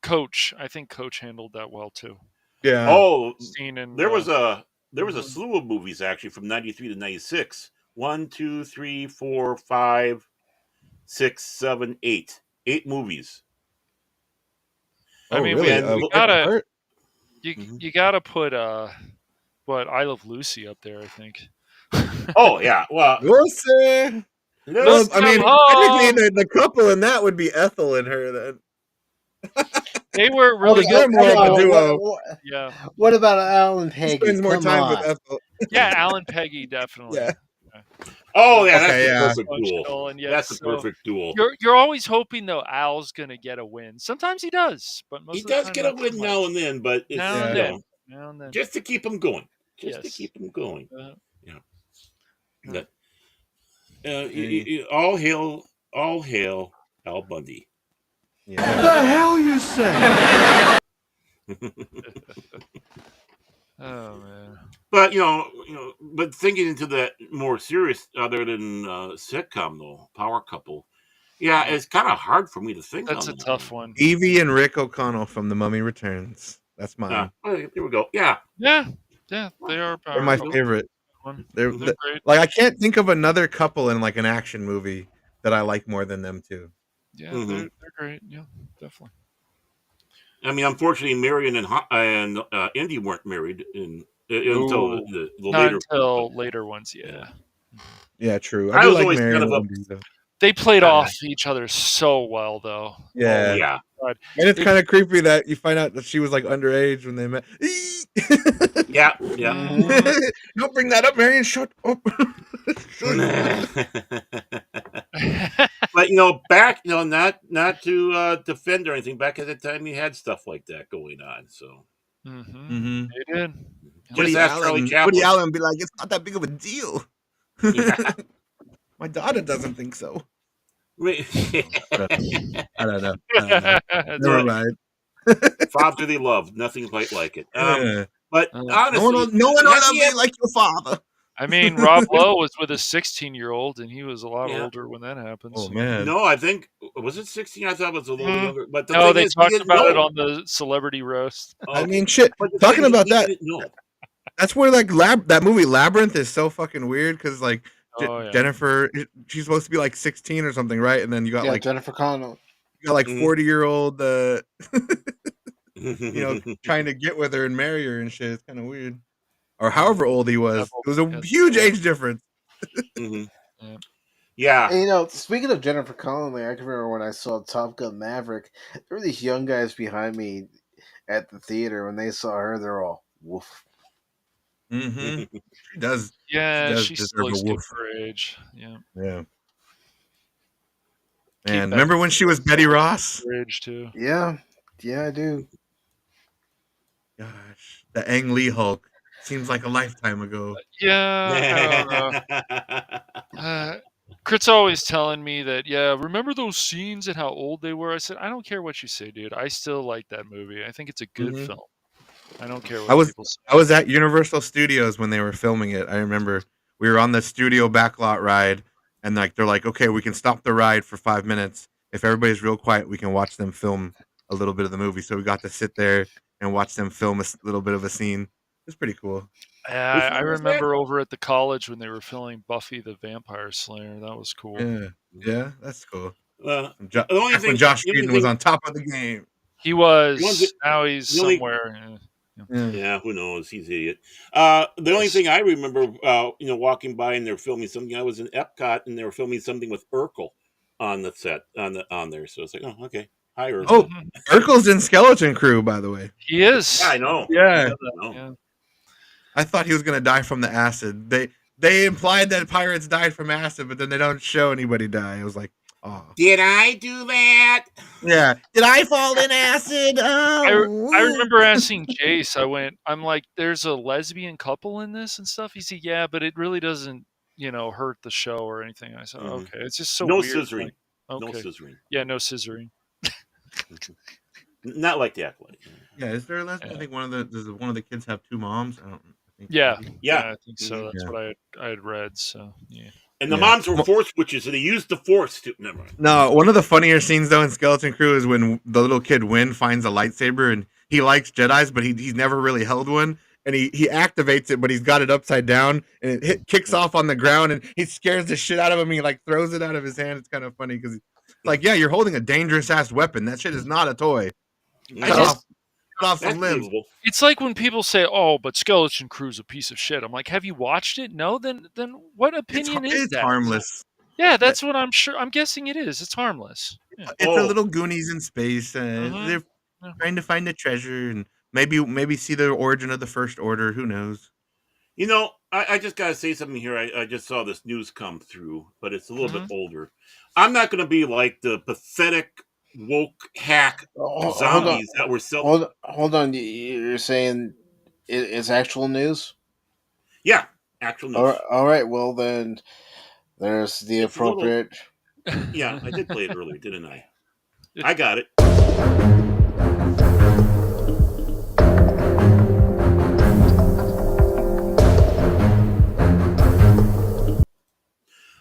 Coach. I think Coach handled that well too. Yeah. Oh, and, there was a slew of movies actually from 93 to 96. 1, 2, 3, 4, 5, 6, 7, 8. 8 movies. I mean, really? we gotta you gotta put I Love Lucy up there. I think. Oh yeah, well, Lucy. Well, I mean, technically the couple in that would be Ethel and her then. They were really good. More of a duo. Yeah. What about Alan Peggy? He spends more time with Ethel. Yeah, Alan Peggy definitely. Yeah. Oh yeah, that's the perfect duel. That's the perfect duel. You're always hoping though Al's gonna get a win. Sometimes he does, but most he of the does time, get a win now and then. But it's, now and then, just to keep him going. To keep him going. All hail Al Bundy. What the hell you say? Oh man! But but thinking into that more serious, other than sitcom though, Power Couple. Yeah, it's kind of hard for me to think. That's a tough one. Evie and Rick O'Connell from The Mummy Returns. That's mine. There we go. Yeah. They are. They're my favorite. They're great. Like I can't think of another couple in like an action movie that I like more than them two. Yeah, they're great. Yeah, definitely. I mean, unfortunately, Marion and Indy weren't married until the later. Until later ones, yeah. Yeah, true. I do was like always Marion kind of and Indy, They played off each other so well, though. Yeah, oh, yeah. God. And it's kind of creepy that you find out that she was like underage when they met. Yeah. Don't bring that up, Marion. Shut up. But back, not to defend or anything. Back at the time, you had stuff like that going on. So they did. Just ask Charlie Chaplin. Woody Allen be like, it's not that big of a deal. Yeah. My daughter doesn't think so. I don't know. Never mind. Fatherly love, nothing quite like it. But honestly, no one will love you like your father. I mean, Rob Lowe was with a 16-year-old, and he was a lot older when that happened. Oh man! No, I think was it 16? I thought it was a little younger. But no, they talked about it on the celebrity roast. Okay. I mean, shit. Talking about that, that's where like that movie Labyrinth is so fucking weird because like Jennifer, she's supposed to be like 16 or something, right? And then you got like Jennifer Connelly. You got like 40-year-old, trying to get with her and marry her and shit. It's kind of weird. or however old he was. It was a huge age difference. Mm-hmm. Yeah. Yeah. And, you know, speaking of Jennifer Connelly, I can remember when I saw Top Gun Maverick, there were these young guys behind me at the theater. When they saw her, they're all, woof. Mm-hmm. She does. Yeah, she does she deserve still a looks good woof. for her age. Yeah. Yeah. Kate And remember when she was Betty Ross? Her age too. Yeah. Yeah, I do. Gosh, the Ang Lee Hulk seems like a lifetime ago. Yeah, I don't know. Crit's always telling me that, yeah, remember those scenes and how old they were? I said, I don't care what you say, dude. I still like that movie. I think it's a good Mhm. film. I don't care I what was people say. I was at Universal Studios when they were filming it. I remember we were on the studio backlot ride, and like they're like, okay, we can stop the ride for 5 minutes. If everybody's real quiet, we can watch them film a little bit of the movie. So we got to sit there and watch them film a little bit of a scene. It was pretty cool. Yeah, I remember over at the college when they were filming Buffy the Vampire Slayer. That was cool. Yeah, yeah, that's cool. The Back only when thing, Josh the only Whedon was thing, on top of the game. He the only was. thing- Now he's the only- somewhere. Yeah, who knows? He's an idiot. The only thing I remember, walking by and they're filming something. I was in Epcot and they were filming something with Urkel on the set on there. So it's like, oh, okay, hi Urkel. Oh, Urkel's in Skeleton Crew, by the way. He is. Yeah, I know. Yeah. Yeah. I thought he was gonna die from the acid. They implied that pirates died from acid, but then they don't show anybody die. I was like, oh. Did I do that? Yeah. Did I fall in acid? I Oh. remember asking Jace, I'm like, there's a lesbian couple in this and stuff? He said, yeah, but it really doesn't, hurt the show or anything. I said, okay. It's just so No weird. scissoring. Like, No okay. scissoring. Yeah, no scissoring. Not like the Acolyte. Yeah, is there a lesbian? I think does one of the kids have two moms? I think Yeah. maybe. Yeah, I think so. Mhm. That's Yeah. what I had read. So, yeah. And the Yeah. moms were force witches, so they used the force to. Never mind. No, one of the funnier scenes though in Skeleton Crew is when the little kid Win finds a lightsaber and he likes Jedis, but he's never really held one. And he activates it, but he's got it upside down, and it kicks off on the ground, and he scares the shit out of him. He like throws it out of his hand. It's kind of funny because, like, yeah, you're holding a dangerous ass weapon. That shit is not a toy. Cut off some limbs. It's like when people say, "Oh, but Skeleton Crew's a piece of shit." I'm like, "Have you watched it?" No, then what opinion is It's that? harmless. Yeah, that's what I'm sure. I'm guessing it is. It's harmless. Yeah. It's a little Goonies in space. Mhm. They're trying to find a treasure and maybe see the origin of the First Order. Who knows? I just gotta say something here. I just saw this news come through, but it's a little bit older. I'm not gonna be like the pathetic woke hack zombies that were so. Hold on. You're saying it's actual news? Yeah, actual news. All right. Well, then there's the It's a little- appropriate. Yeah, I did play it earlier, didn't I? I got it.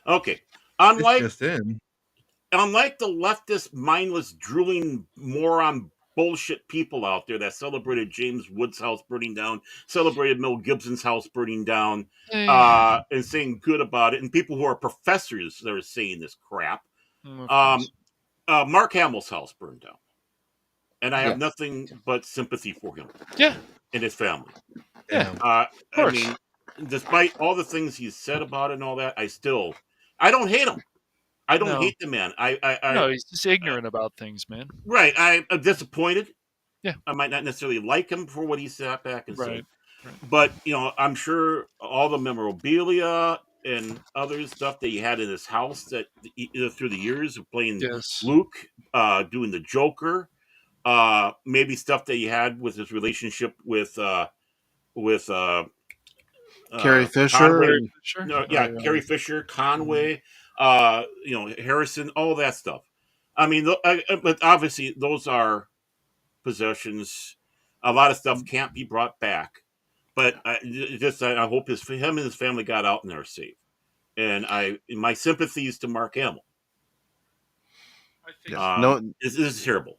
Okay. Unlike the leftist, mindless, drooling, moron bullshit people out there that celebrated James Wood's house burning down, celebrated Mel Gibson's house burning down, and saying good about it, and people who are professors that are saying this crap. Mark Hamill's house burned down. And I have nothing but sympathy for him. Yeah. And his family. Yeah. I mean, despite all the things he's said about it and all that, I don't hate him. I don't hate the man. No, he's just ignorant about things, man. Right. I'm disappointed. Yeah. I might not necessarily like him for what he sat back and said. Right. But, I'm sure all the memorabilia and other stuff that he had in his house that through the years of playing Luke, doing the Joker, maybe stuff that he had with his relationship with Carrie Fisher. Conway. Carrie Fisher, Conway, Harrison, all that stuff. I mean, but obviously those are possessions. A lot of stuff can't be brought back. But I hope him and his family got out and they're safe. And my sympathies to Mark Hamill. This is terrible.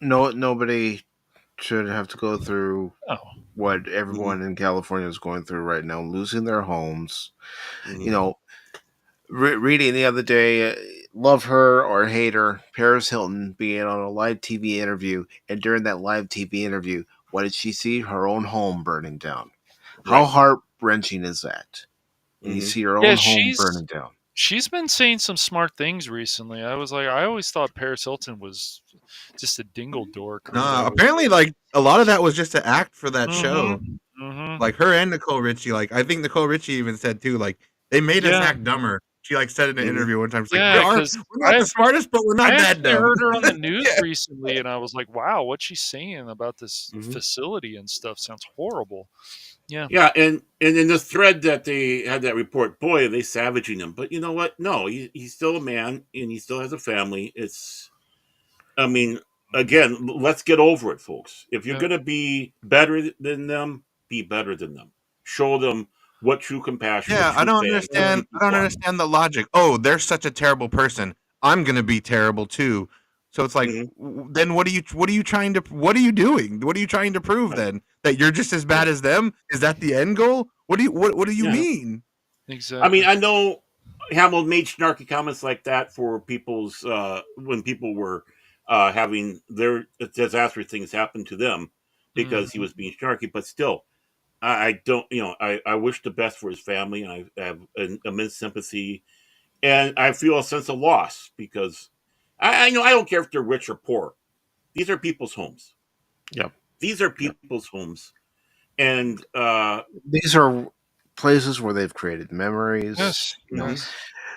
Nobody should have to go through what everyone in California is going through right now, losing their homes. Reading the other day, love her or hate her, Paris Hilton being on a live TV interview, and during that live TV interview, what did she see? Her own home burning down. How Right. heart wrenching is that? And you see your own home burning down. She's been saying some smart things recently. I was like, I always thought Paris Hilton was just a dingle dork. Or whatever. Apparently, like a lot of that was just to act for that show. Mhm. Like her and Nicole Richie. Like I think Nicole Richie even said too. Like they made us Yeah. act dumber. She like said in an interview one time. She's Yeah, like, because we're not the smartest, but we're I not that actually dumb. heard her on the news recently, and I was like, wow, what she's saying about this facility and stuff sounds horrible. Yeah. Yeah, and in the thread that they had that report, boy, are they savaging him. But you know what? No, he's still a man and he still has a family. I mean, again, let's get over it, folks. If you're Yeah. going to be better than them, be better than them. Show them what true compassion. Yeah, what true I don't family, understand. what I don't true understand the logic. Oh, they're such a terrible person. I'm gonna be terrible too. So it's like, then what are you trying to? What are you doing? What are you trying to prove then? That you're just as bad as them? Is that the end goal? What do you mean? Exactly. I mean, I know Hamill made snarky comments like that for people's when people were having their disastrous things happen to them because he was being snarky. But still, I don't, I wish the best for his family, and I have an immense sympathy, and I feel a sense of loss because I know I don't care if they're rich or poor. These are people's homes. Yep. These are people's homes, and these are places where they've created memories. Yes. You know. Yes.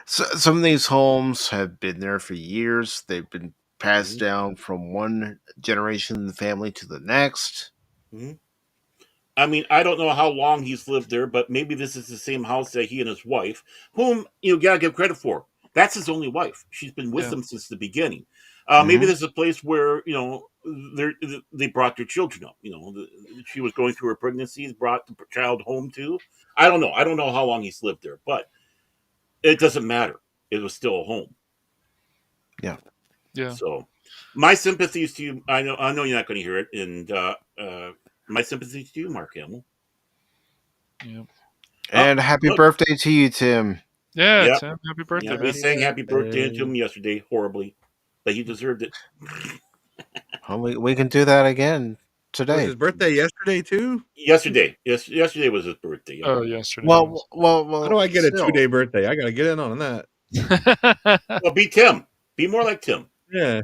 So, some of these homes have been there for years. They've been passed down from one generation in the family to the next. I mean, I don't know how long he's lived there, but maybe this is the same house that he and his wife, whom you gotta give credit for. That's his only wife. She's been with him since the beginning. Maybe this is a place where they brought their children up. She was going through her pregnancy, brought the child home too. I don't know. I don't know how long he's lived there, but it doesn't matter. It was still a home. Yeah. Yeah. So, my sympathies to you. I know you're not going to hear it, and my sympathies to you, Mark Hamill. Yeah. And happy birthday to you, Tim. Yeah, Tim, happy birthday. Yeah, we sang happy birthday to him yesterday, horribly, but he deserved it. Well, we can do that again today. Was his birthday yesterday too? Yesterday, yesterday was his birthday. Yeah. Oh, yesterday. Well. How do I get a 2-day birthday? I gotta get in on that. Well, be Tim. Be more like Tim. Yeah.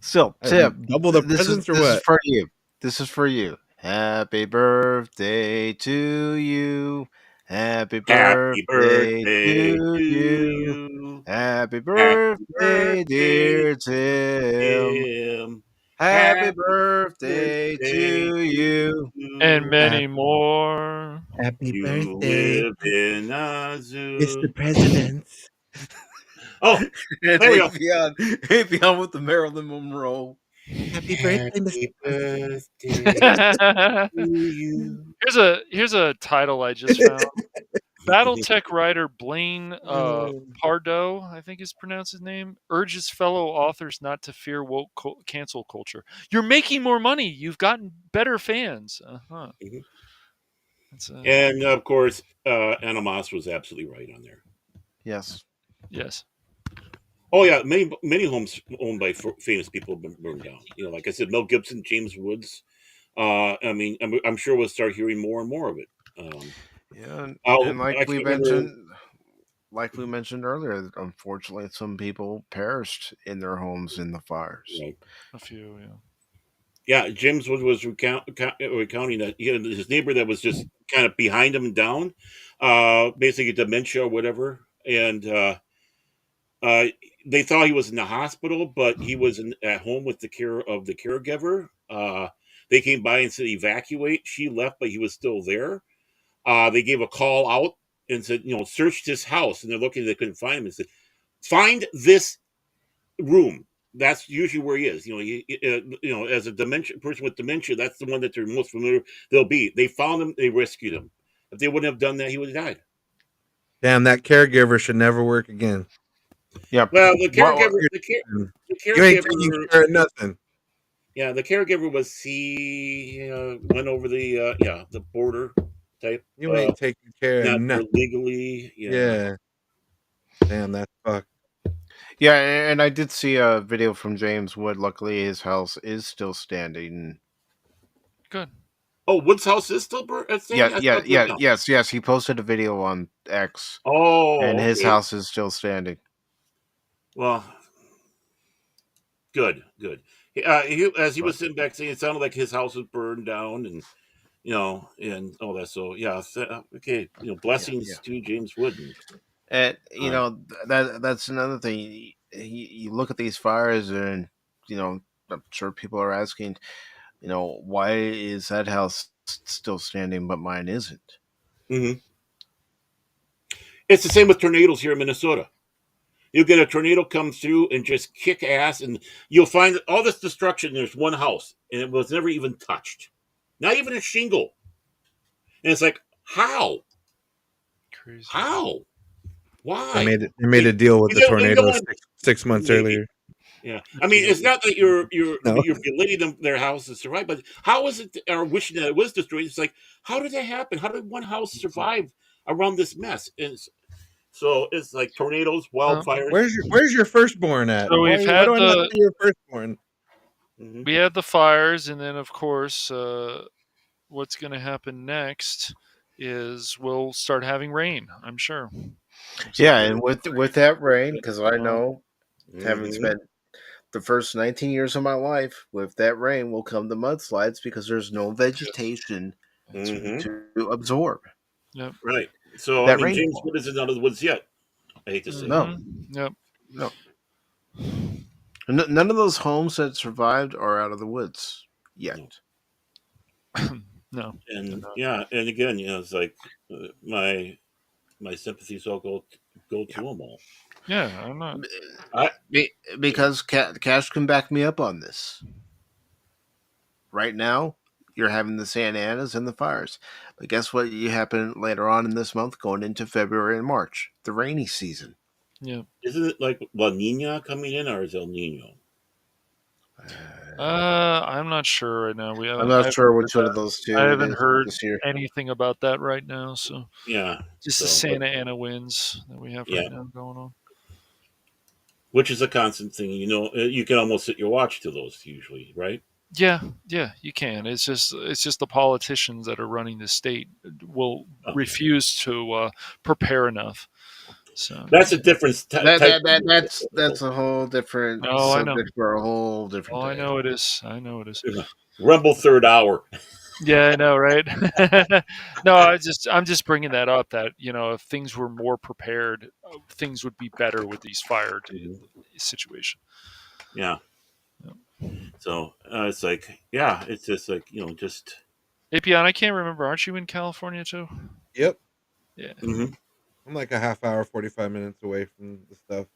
Still, Tim. Double the presents or what? This is for you. This is for you. Happy birthday to you. Happy birthday to you. Happy birthday, dear Tim. Happy birthday to you. And many more. Happy You birthday, live in a zoo. Mr. President. Oh, there we go. ApyOn with the Marilyn Monroe. Happy birthday, Mr. Birthday to you. Here's a title I just found. BattleTech writer Blaine Pardo, I think is pronounced his name, urges fellow authors not to fear woke cancel culture. You're making more money. You've gotten better fans. And of course, Animas was absolutely right on there. Yes. Yes. Oh yeah, many homes owned by famous people have been burned down. Like I said, Mel Gibson, James Woods. I mean, I'm sure we'll start hearing more and more of it. Yeah, Oh, and I can't remember- like we mentioned earlier, unfortunately, some people perished in their homes in the fires. Right. A few, yeah. Yeah, James Wood was recounting that his neighbor that was just kind of behind him and down, basically dementia or whatever, and they thought he was in the hospital, but he was at home with the care of the caregiver. They came by and said evacuate. She left, but he was still there. They gave a call out and said, search this house, and they're looking. They couldn't find him. And said, find this room. That's usually where he is. As a person with dementia, that's the one that they're most familiar. They'll be. They found him. They rescued him. If they wouldn't have done that, he would have died. Damn, that caregiver should never work again. Yeah. Well, the caregiver, you ain't taking care of nothing. Yeah, the caregiver was went over the border type. You ain't taking care of nothing legally. Yeah. Damn, that's fucked. Yeah, and I did see a video from James Wood. Luckily, his house is still standing. Good. Oh, Wood's house is still standing? I thought it burned down. Yes. He posted a video on X, and Oh, his okay. house is still standing. Well, good. As he was sitting back saying, it sounded like his house was burned down, and and all that. So yeah, okay. Blessings to James Wooden. And that's another thing. You look at these fires, and I'm sure people are asking, why is that house still standing but mine isn't? Mm-hmm. It's the same with tornadoes here in Minnesota. You get a tornado come through and just kick ass, and you'll find that all this destruction. There's one house, and it was never even touched, not even a shingle. And it's like, how? Crazy. How? They Why? made a deal with the You don't tornado want- 6 months maybe. earlier. Yeah, I mean, it's not that you're No. belating them their house to survive, but how is it? Or wishing that it was destroyed? It's like, how did that happen? How did one house survive around this mess? So it's like tornadoes, wildfires. Where's your firstborn at? So Why we've do had I not see your firstborn? we had the fires, and then of course, what's going to happen next is we'll start having rain. I'm sure. Yeah, and with that rain, because I know, having Mhm. spent the first 19 years of my life with that rain, will come the mudslides because there's no vegetation Mhm. to absorb. Yep. Right. So I That mean, James rainfall. Wood isn't out of the woods yet. I hate to say. No, Yep. no. None of those homes that survived are out of the woods yet. No. And yeah, and again, it's like my sympathies all go to them all. Yeah, I'm not. Because Cash can back me up on this. Right now, you're having the Santa Anas and the fires. But guess what? You happen later on in this month, going into February and March, the rainy season. Yeah. Isn't it like La Nina coming in, or is El Nino? I'm not sure right now. I'm not sure which one of those two I it haven't is heard this year. anything about that right now. So Yeah. just the So, Santa Ana winds that we have Yeah. right now going on. Which is a constant thing. You can almost set your watch to those usually, right? Yeah, you can. It's just the politicians that are running the state will refuse to prepare enough. So That's a different type. That's a whole different No, I know. subject for a whole different Oh, day. I know it is. I know it is. Rumble third hour. Yeah, I know, right? No, I'm just bringing that up. That if things were more prepared, things would be better with these fire situation. Yeah. So it's like, yeah, it's just like just. ApyOn, I can't remember. Aren't you in California too? Yep. Yeah. Mm-hmm. I'm like a half hour, 45 minutes away from the stuff.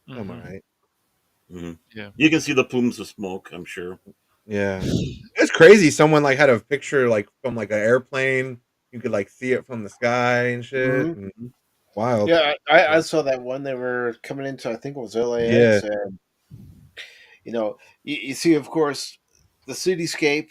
I'm all right. Mm-hmm. Yeah. You can see the plumes of smoke, I'm sure. Yeah. It's crazy. Someone like had a picture like from like an airplane. You could like see it from the sky and shit. Mhm. And wild. Yeah, I saw that one. They were coming into, I think it was LAX, Yeah. and you see, of course, the cityscape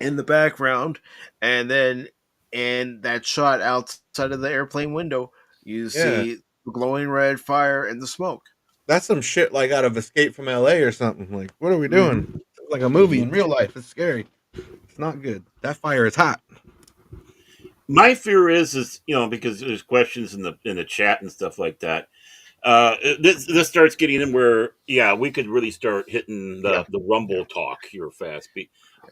in the background, and then in that shot outside of the airplane window, you Yeah. see the glowing red fire and the smoke. That's some shit like out of Escape from LA or something. Like, what are we doing? It's like a movie in real life. It's scary. It's not good. That fire is hot. My fear is because there's questions in the chat and stuff like that. This starts getting in where we could really start hitting the rumble talk here fast.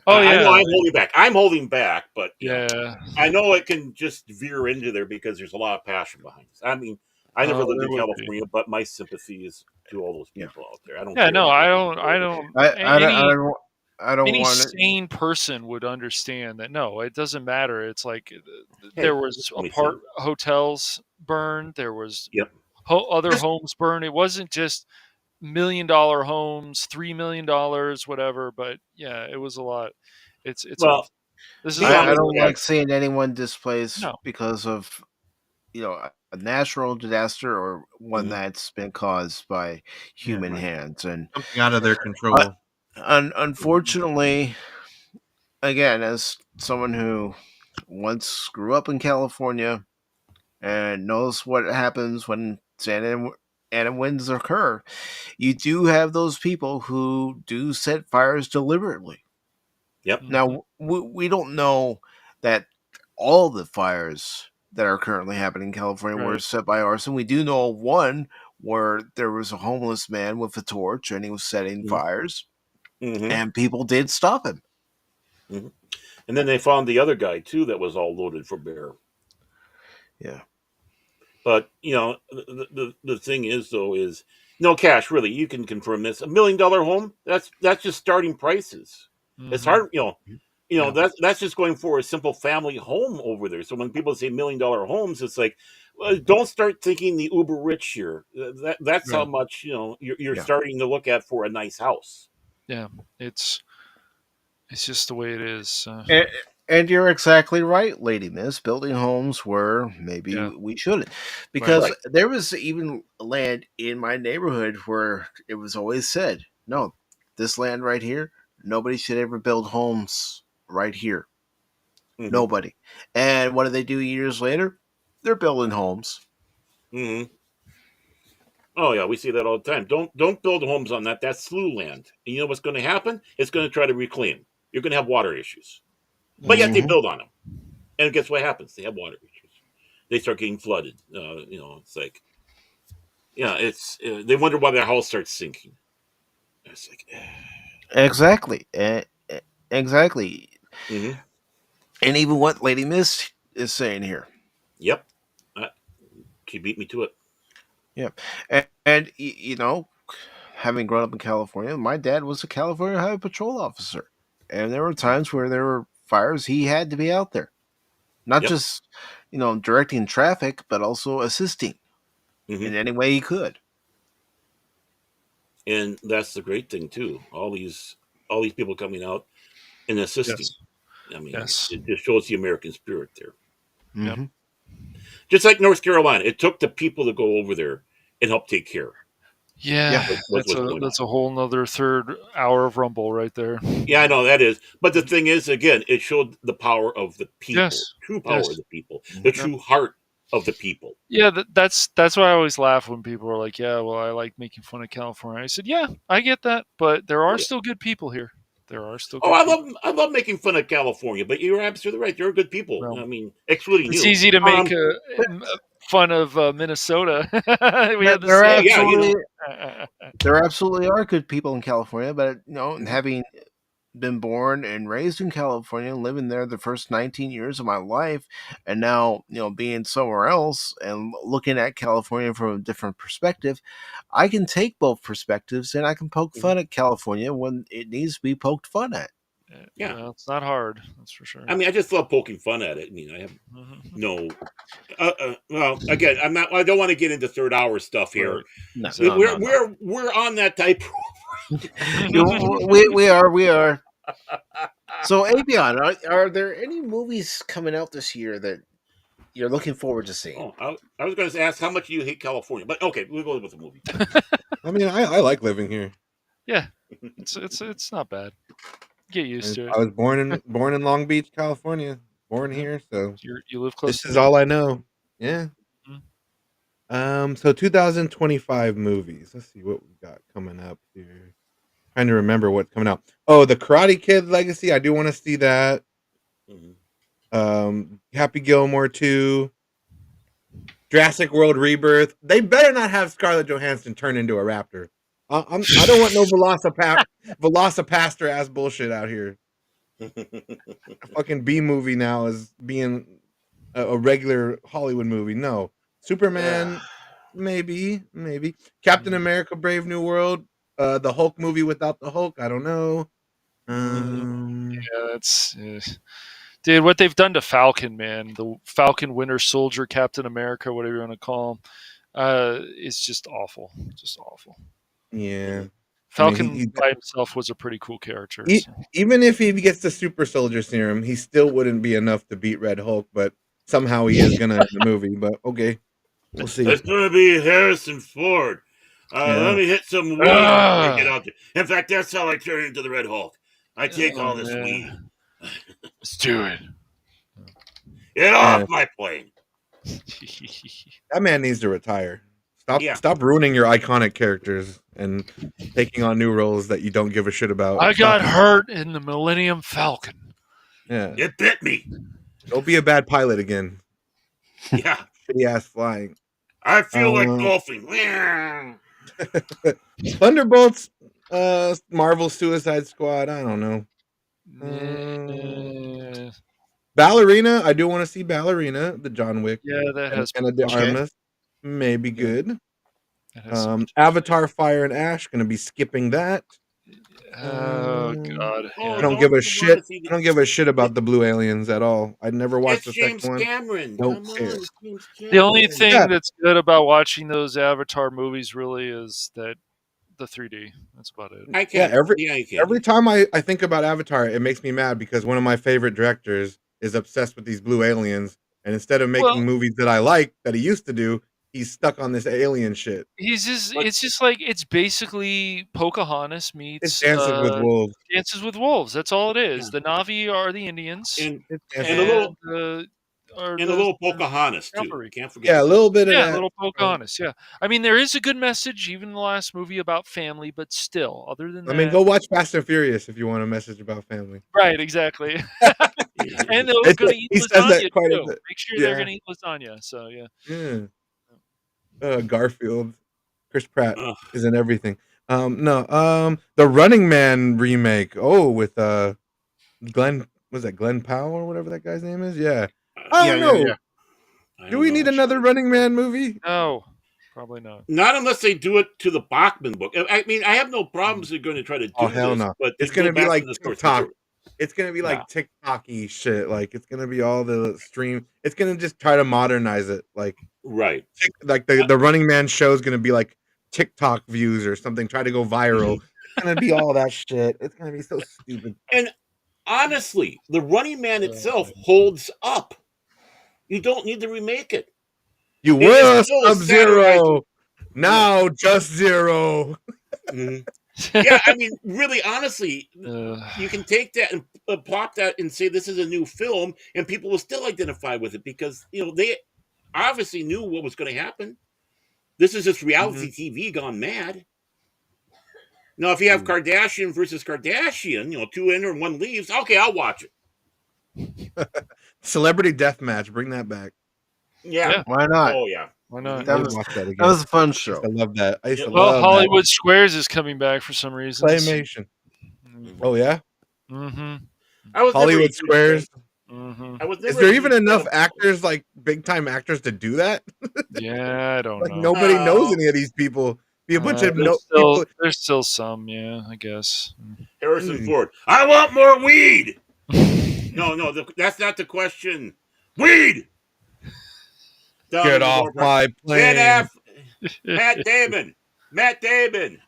Oh, I know yeah. I'm holding back, but Yeah. I know it can just veer into there because there's a lot of passion behind this. I mean, I never lived there in would be. California, but my sympathy is to all those people out there. I don't Yeah, care. no, I don't. I don't Any want it. sane person would understand that. No, it doesn't matter. It's like Hey, there was hotels burned. There was other homes burned. It wasn't just $1 million homes, $3 million, whatever. But yeah, it was a lot. It's Well, this is I don't like seeing anyone displaced No. because of a natural disaster or one that's been caused by human hands, and something out of their control. Unfortunately, again, as someone who once grew up in California and knows what happens when Santa Ana winds occur, you do have those people who do set fires deliberately. Yep. Now we don't know that all the fires that are currently happening in California were Right. set by arson. We do know of one where there was a homeless man with a torch and he was setting fires, and people did stop him. And then they found the other guy too that was all loaded for bear. Yeah. But the thing is though is no Cash, really, you can confirm this. $1 million home, that's just starting prices. It's hard, that's just going for a simple family home over there. So when people say $1 million homes, it's like, well, don't start thinking the uber rich here. That's how much you're starting to look at for a nice house. Yeah, it's just the way it is. And you're exactly right, Lady Miss. Building homes where maybe we shouldn't. Because there was even land in my neighborhood where it was always said, no, this land right here, nobody should ever build homes right here. Nobody. And what do they do years later? They're building homes. Oh yeah, we see that all the time. Don't build homes on that. That's slough land. And you know what's going to happen? It's going to try to reclaim. You're going to have water issues. But yet they build on them. And guess what happens? They have water issues. They start getting flooded. It's like, it's they wonder why their house starts sinking. It's like, exactly, exactly. And even what Lady Miss is saying here. Yep, she beat me to it. Yep, and having grown up in California, my dad was a California Highway Patrol officer, and there were times where there were fires. He had to be out there, not just directing traffic, but also assisting in any way he could. And that's the great thing too. All these people coming out and assisting. I mean, it just shows the American spirit there. Just like North Carolina, it took the people to go over there and help take care. Yeah, that's a whole nother third hour of rumble right there. Yeah, I know that is. But the thing is, again, it showed the power of the people, true power of the people, the true heart of the people. Yeah, that's why I always laugh when people are like, "Yeah, well, I like making fun of California." I said, "Yeah, I get that, but there are still good people here. There are still." Good people. I love making fun of California, but you're absolutely right. There are good people. Well, I mean, excluding it's you. easy to make fun of Minnesota. There absolutely are good people in California, but having been born and raised in California, living there the first 19 years of my life, and now being somewhere else and looking at California from a different perspective, I can take both perspectives and I can poke fun at California when it needs to be poked fun at. Yeah, well, it's not hard, that's for sure. I mean, I just love poking fun at it. I mean, I have no. Well, again, I don't want to get into third hour stuff here. No, we're on that type. we are. So, ApyOn, are there any movies coming out this year that you're looking forward to seeing? Oh, I was going to ask how much you hate California, but okay, we'll go with the movie. I mean, I like living here. Yeah, it's not bad. Get used to it. I was born in Long Beach, California. Born here, so you live close. This is all I know. Yeah. So 2025 movies. Let's see what we got coming up here. Trying to remember what's coming out. Oh, the Karate Kid Legacy. I do want to see that. Happy Gilmore 2. Jurassic World Rebirth. They better not have Scarlett Johansson turn into a raptor. I don't want no Velocipaster ass bullshit out here. A fucking B movie now is being a regular Hollywood movie. No. Superman, maybe. Captain America: Brave New World. The Hulk movie without the Hulk. I don't know. Yeah, that's. Dude, what they've done to Falcon, man, the Falcon Winter Soldier, Captain America, whatever you want to call him, is just awful. Just awful. Yeah. Falcon he by himself was a pretty cool character. Even if he gets the super soldier serum, he still wouldn't be enough to beat Red Hulk, but somehow he is gonna in the movie. But okay, we'll see. It's gonna be Harrison Ford. Let me hit some weed before I get out there. In fact, that's how I turn into the Red Hulk. I take all this weed. Let's do it. Get off my plane. That man needs to retire. Stop ruining your iconic characters and taking on new roles that you don't give a shit about. I Stop got it. hurt in the Millennium Falcon. Yeah. It bit me. Don't be a bad pilot again. Yeah. Shitty ass flying. I feel like golfing. Thunderbolts, Marvel Suicide Squad. I don't know. Ballerina. I do want to see Ballerina, the John Wick. Yeah, that has and the Okay. Armless. Maybe good. That has some- Avatar: Fire and Ash. Gonna be skipping that. Oh God! Oh, I don't give a shit. I don't give a shit about the blue aliens at all. I never watched It's the James second one. Cameron. Don't Come care. on, it's James Cameron. The only thing Yeah. that's good about watching those Avatar movies really is that the 3D. That's about it. I can't. Every time I think about Avatar, it makes me mad because one of my favorite directors is obsessed with these blue aliens, and instead of making movies that I like that he used to do, he's stuck on this alien shit. It's just like it's basically Pocahontas meets It's Dances with Wolves. Dances with Wolves. That's all it is. The Na'vi are the Indians, And and a little are and a little Pocahontas too. cavalry. Can't forget. Yeah, a little bit of that. Little Pocahontas. Yeah, I mean there is a good message, even in the last movie about family, but still, other than I that, mean, go watch Fast and Furious if you want a message about family. right? Exactly. And they're It's going to like- eat he says that lasagna quite a too. bit. Make sure they're Yeah. going to eat lasagna. So yeah. Garfield, Chris Pratt is in everything. The Running Man remake. Oh, with Glenn, was that Glenn Powell or whatever that guy's name is? Yeah. I don't know. Do we need another Running Man movie? No, probably not. Not unless they do it to the Bachman book. I mean, I have no problems they're going to try to do Oh hell this, no! but It's they go gonna be back to like the source TikTok. material. It's gonna be like TikTok-y shit. Like it's gonna be all the stream. It's gonna just try to modernize it. Like right. Like the Running Man show is gonna be like TikTok views or something. Try to go viral. It's gonna be all that shit. It's gonna be so stupid. And honestly, the Running Man itself holds up. You don't need to remake it. You It is were still a Sub-Zero. Now just Zero. Yeah, I mean, really, honestly, you can take that and plop that and say this is a new film, and people will still identify with it because they obviously knew what was going to happen. This is just reality TV gone mad. Now, if you have Kardashian versus Kardashian, 2 enter and 1 leaves, okay, I'll watch it. Celebrity Deathmatch. Bring that back. Yeah. Why not? Oh yeah. Why not? I would watch that again. That was a fun show. I love that. I used to Well, love Hollywood Squares is coming back for some reason. Claymation. Oh yeah. Mm-hmm. Hollywood Squares. Is there even enough actors, like big time actors, to do that? Yeah, I don't like know. nobody knows any of these people. Be a bunch of people. There's still some, yeah, I guess. Harrison Ford. I want more weed. No, that's not the question. Weed. Get off my plane. Matt Damon. Matt Damon.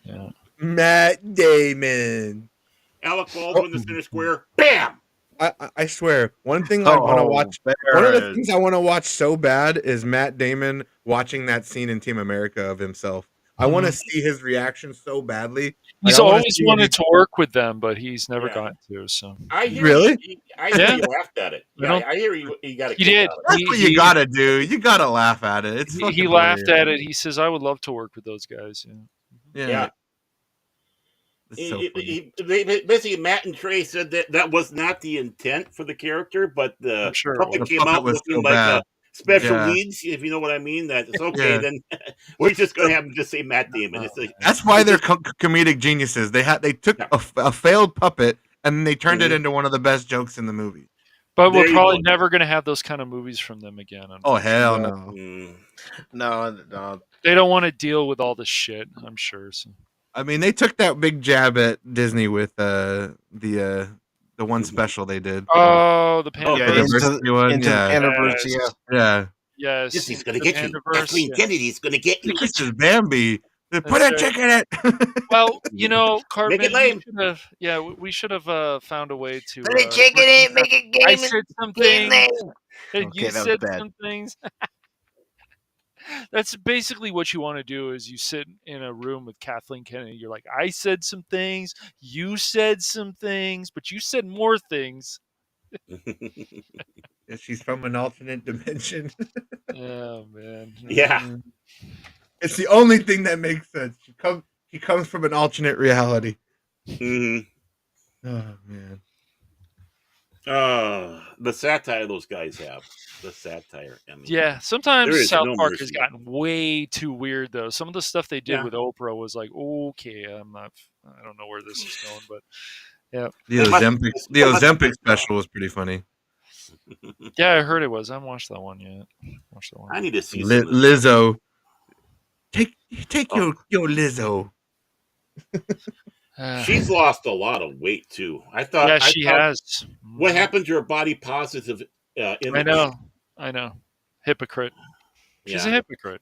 Yeah. Matt Damon. Alec Baldwin, the center square. Bam. I swear, one thing I want to watch. One of the things I want to watch so bad is Matt Damon watching that scene in Team America of himself. I want to see his reaction so badly. He's always wanted to work with them, but he's never gotten to. So I hear really, I hear you laughed at it. Yeah, I hear you got a he did. That's what you gotta do. You gotta laugh at it. It's he laughed at it. He says, "I would love to work with those guys." Yeah. So basically, Matt and Trey said that was not the intent for the character, but the puppet came out looking like special needs, if you know what I mean. That it's okay. Then we're just going to have them just say Matt Damon. It's like, that's why they're comedic geniuses. They took a failed puppet and they turned it into one of the best jokes in the movie. But we're probably never going to have those kind of movies from them again. Oh hell no! No. They don't want to deal with all this shit. I'm sure. So. I mean, they took that big jab at Disney with the one special they did. Oh, the anniversary one. Anniversary. Yeah. Yes. Disney's going to get you. Kathleen Kennedy's going to get you. This is Bambi. Put a chick in it. Well, Cartman, make it lame. We should have found a way to put a chick in it. Make it game. I said some things. Okay, you said some things. That's basically what you want to do is you sit in a room with Kathleen Kennedy. You're like, I said some things, you said some things, but you said more things. She's from an alternate dimension. Oh, man. Yeah. It's the only thing that makes sense. She comes from an alternate reality. Mm-hmm. Oh man. The satire those guys have. The satire. I mean, Yeah, sometimes there is South no Park has mercy. gotten way too weird though. Some of the stuff they did Yeah. with Oprah was like, okay, I don't know where this is going, but yeah. The Ozempic special was pretty funny. Yeah, I heard it was. I haven't watched that one yet. I need to see some of this. Lizzo. Take your Lizzo. She's lost a lot of weight too. I thought. Yeah, she has. What happened to her body positive image? I know. Hypocrite. She's a Yeah. hypocrite.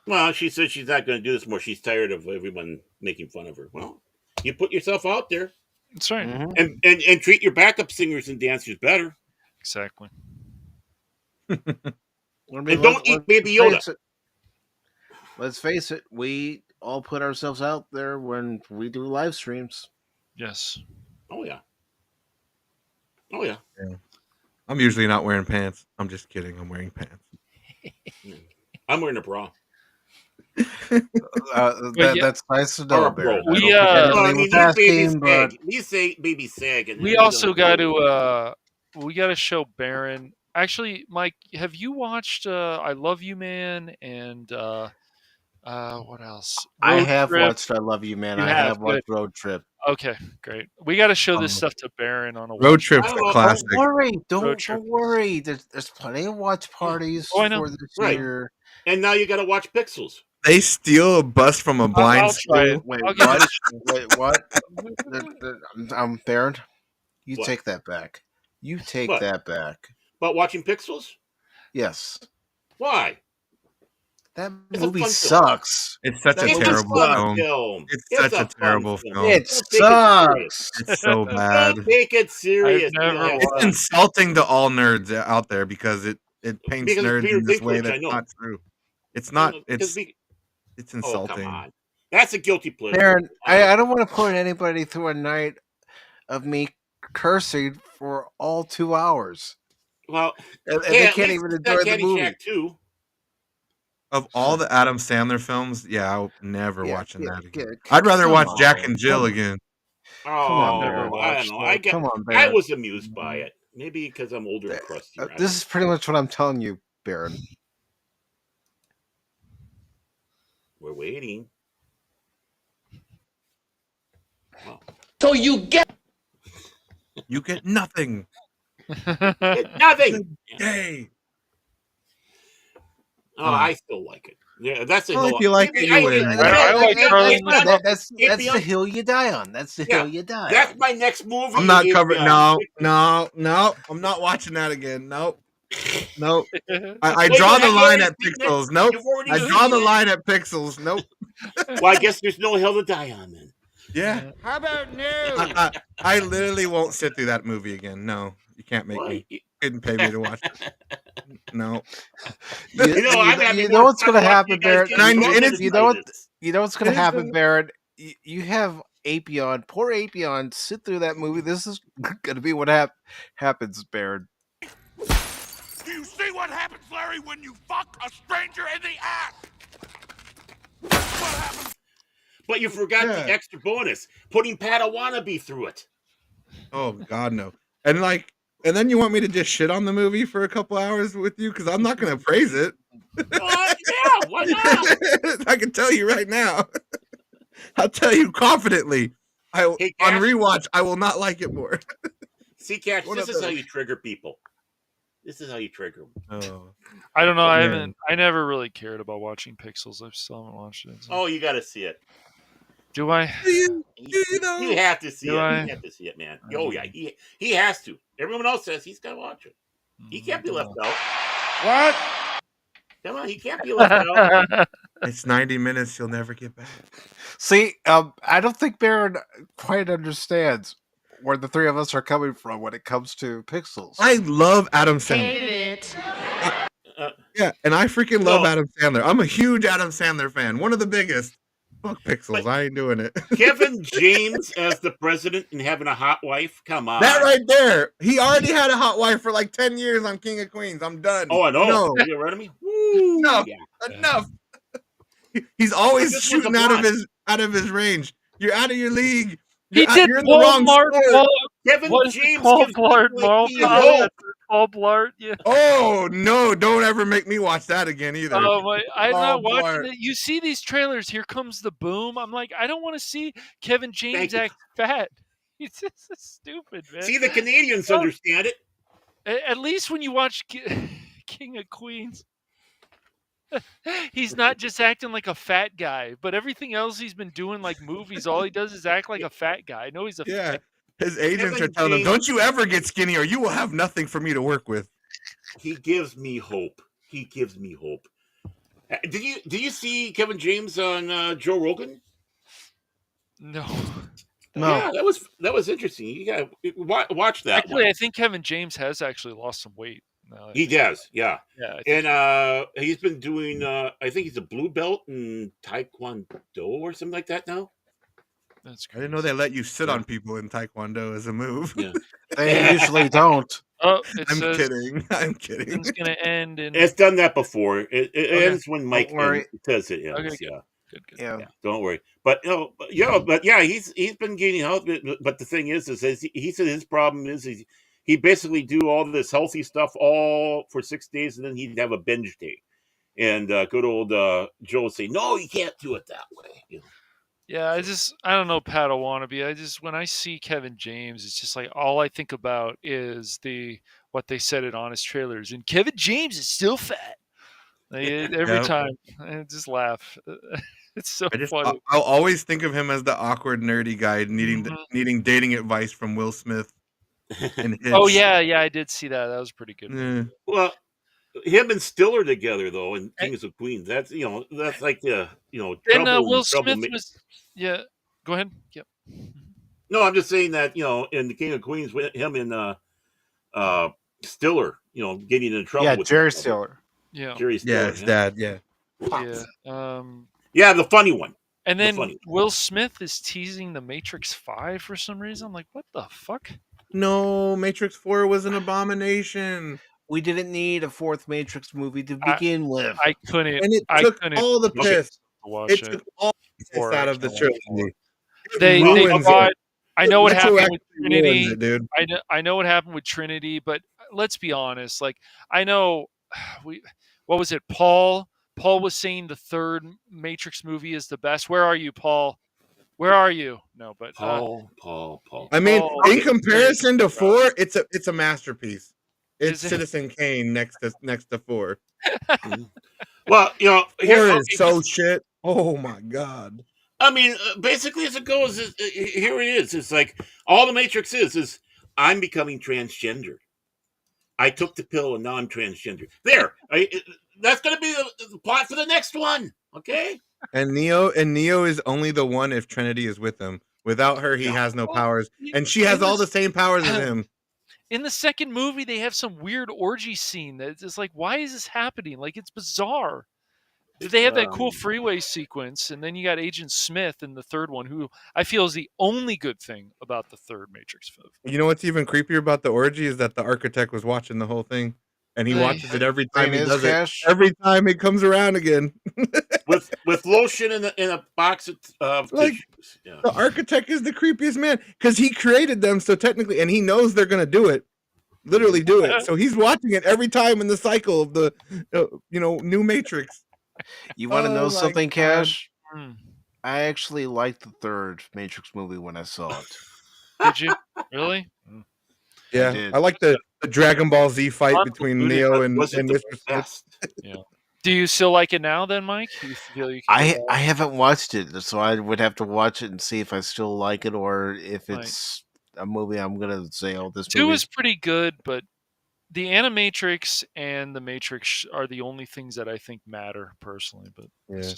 Well, she said she's not going to do this more. She's tired of everyone making fun of her. Well, you put yourself out there. That's right. And treat your backup singers and dancers better. Exactly. And don't eat Baby Yoda. Let's face it, we all put ourselves out there when we do live streams. Yes. Oh yeah. Oh yeah. I'm usually not wearing pants. I'm just kidding. I'm wearing pants. I'm wearing a bra. That's nice to know, Barry. You say baby sag. And We also got to show Baron. Actually, Mike, have you watched I Love You Man and what else? I have watched I Love You Man. I have watched Road Trip. Okay, great. We got to show this stuff to Baron on a Road Trip's a classic. Don't worry. Don't worry. There's plenty of watch parties for this year. And now you got to watch Pixels. They steal a bus from a blind school. Wait, what? Wait, what? I'm Baron. You take that back. You take that back. About watching Pixels? Yes. Why? That movie sucks. It's such a terrible film. It's such a terrible film. It sucks. It's so bad. Don't take it serious. It's insulting to all nerds out there because it paints nerds in this way that's not true. It's not. It's insulting. Come on. That's a guilty pleasure. Aaron, I don't want to put anybody through a night of me cursing for all 2 hours. Well, and they can't even enjoy the movie. Too. Of all the Adam Sandler films, I'm never watching that again. I'd rather watch Jack and Jill again. Oh, I don't know. I was amused by it. Maybe because I'm older and crustier. This is pretty much what I'm telling you, Baron. We're waiting. Wow. So you get nothing. Nothing. Yay. Oh, I still like it. Yeah, that's a well, hill. If you like it, you win. I like Charlie. That's the hill you die on. That's the hill you die. That's my next movie. I'm not covering. No. I'm not watching that again. Nope. I draw the line at Pixels. Nope. I draw the line at Pixels. Nope. Well, I guess there's no hill to die on then. Yeah. How about news? I literally won't sit through that movie again. No, you can't make me. You couldn't pay me to watch it. No. You know what's gonna happen, Barrett. You know what's gonna happen, Barrett. You have Apy0n, poor Apy0n, sit through that movie. This is gonna be what happens, Barrett. Do you see what happens, Larry, when you fuck a stranger in the ass? What happens? But you forgot the extra bonus, putting Padawannabe through it. Oh God, no! And then you want me to just shit on the movie for a couple hours with you because I'm not going to praise it. Yeah, why not? I can tell you right now. I'll tell you confidently. On rewatch, I will not like it more. See, Cash, this is how you trigger people. This is how you trigger them. Oh. I don't know. I never really cared about watching Pixels. I still haven't watched it. So. Oh, you got to see it. Do I? You have to see it. You have to see it, man. Oh yeah, he has to. Everyone else says he's got to watch it. He can't be left out. What? Come on, he can't be left out. It's 90 minutes. You'll never get back. See, I don't think Baron quite understands where the three of us are coming from when it comes to Pixels. I love Adam Sandler. Yeah, and I freaking love Adam Sandler. I'm a huge Adam Sandler fan. One of the biggest. Fuck Pixels. I ain't doing it. Kevin James as the president and having a hot wife? Come on. That right there. He already had a hot wife for like 10 years on King of Queens. I'm done. Oh, I know. No. Are you ready to me? Woo, Enough. Enough. He's always This was a shooting out of his range. You're out of your league. He did You're in the Paul wrong Blart. sport. Kevin What is it? James Paul gives people Blart like me Mall hope. Paul Blart. Yeah. Oh no! Don't ever make me watch that again either. Oh my! I'm Paul not watching Blart. it. You see these trailers. Here comes the boom. I'm like, I don't want to see Kevin James Thank you. act fat. He's just stupid, man. See, the Canadians Well, understand it. At least when you watch King of Queens, he's not just acting like a fat guy, but everything else he's been doing, like movies, all he does is act like a fat guy. I know he's a Yeah. fat. His agents Kevin are telling him, James- "Don't you ever get skinny, or you will have nothing for me to work with." He gives me hope. He gives me hope. Did you see Kevin James on Joe Rogan? No. No. Yeah, that was interesting. You got to watch that. Actually, one. I think Kevin James has actually lost some weight. He does, yeah. Yeah, I think And he's been doing. I think he's a blue belt in Taekwondo or something like that now. that's I didn't know they let you sit on people in Taekwondo as a move. Yeah. They usually don't. Oh, it I'm says kidding. I'm kidding. season's gonna end in. It's done that before. It Okay. ends when Mike worry. says it ends. Okay, good. Yeah. Good. Yeah. Yeah, don't worry. But he's been gaining health. But the thing is he said his problem is he basically do all this healthy stuff all for 6 days, and then he'd have a binge day. And good old Joe would say, "No, you can't do it that way." You know? Yeah, I don't know, Pat wannabe. When I see Kevin James, it's just like all I think about is what they said in Honest Trailers, and Kevin James is still fat. Every Yep. time, I just laugh. It's so funny. I'll always think of him as the awkward, nerdy guy needing Mhm. needing dating advice from Will Smith. And Hitch. Oh yeah, I did see that. That was pretty good. Yeah. Well, him and Stiller together though, in Kings of Queens. That's like the And trouble. Will trouble Smith was. Yeah, go ahead. Yep. No, I'm just saying that in the King of Queens, with him and Stiller, getting in trouble. Yeah, with Jerry each other. Stiller. Yeah. Jerry Stiller. Yeah, his dad. Yeah. Yeah. Yeah, the funny one. And The then funny Will Smith is teasing the Matrix 5 for some reason. I'm like, what the fuck? No, Matrix 4 was an abomination. We didn't need a fourth Matrix movie to begin with. I couldn't. And it I took couldn't all the piss. watch It it. took all the piss Or out of the actually, trilogy. They ruins brought. it. I know what happened with Retroactively ruins Trinity. it, dude. I know what happened with Trinity, but let's be honest. Like I know what was it? Paul was saying the third Matrix movie is the best. Where are you, Paul? Where are you? No, but Paul. I mean, Paul- in comparison to 4, it's a masterpiece. It's Is it? Citizen Kane next to 4. Well, 4 is so shit. Oh my god. I mean, basically, as it goes, here it is. It's like all the Matrix is I'm becoming transgender. I took the pill and now I'm transgender. There, that's going to be the plot for the next one. Okay. And Neo is only the one if Trinity is with him. Without her, he has no powers, and she has all the same powers as him. In the second movie, they have some weird orgy scene that's just like, why is this happening? Like, it's bizarre. They have that cool freeway sequence, and then you got Agent Smith in the third one, who I feel is the only good thing about the third Matrix film. You know what's even creepier about the orgy is that the architect was watching the whole thing, and he watches it every time he does it. Every time it comes around again. with lotion in a box of tissues. Yeah. The architect is the creepiest man because he created them, so technically, and he knows they're gonna do it. Literally do it. So he's watching it every time in the cycle of the new Matrix. You want to know something, God. Cash? I actually liked the third Matrix movie when I saw it. Did you? Really? Yeah, I like the Dragon Ball Z fight between Neo and Mr. Smith. Yeah. Do you still like it now, then, Mike? Do you feel you can I haven't watched it, so I would have to watch it and see if I still like it or if it's a movie I'm gonna say, "Oh, this 2 movie is pretty good, but the Animatrix and the Matrix are the only things that I think matter personally. But Yeah.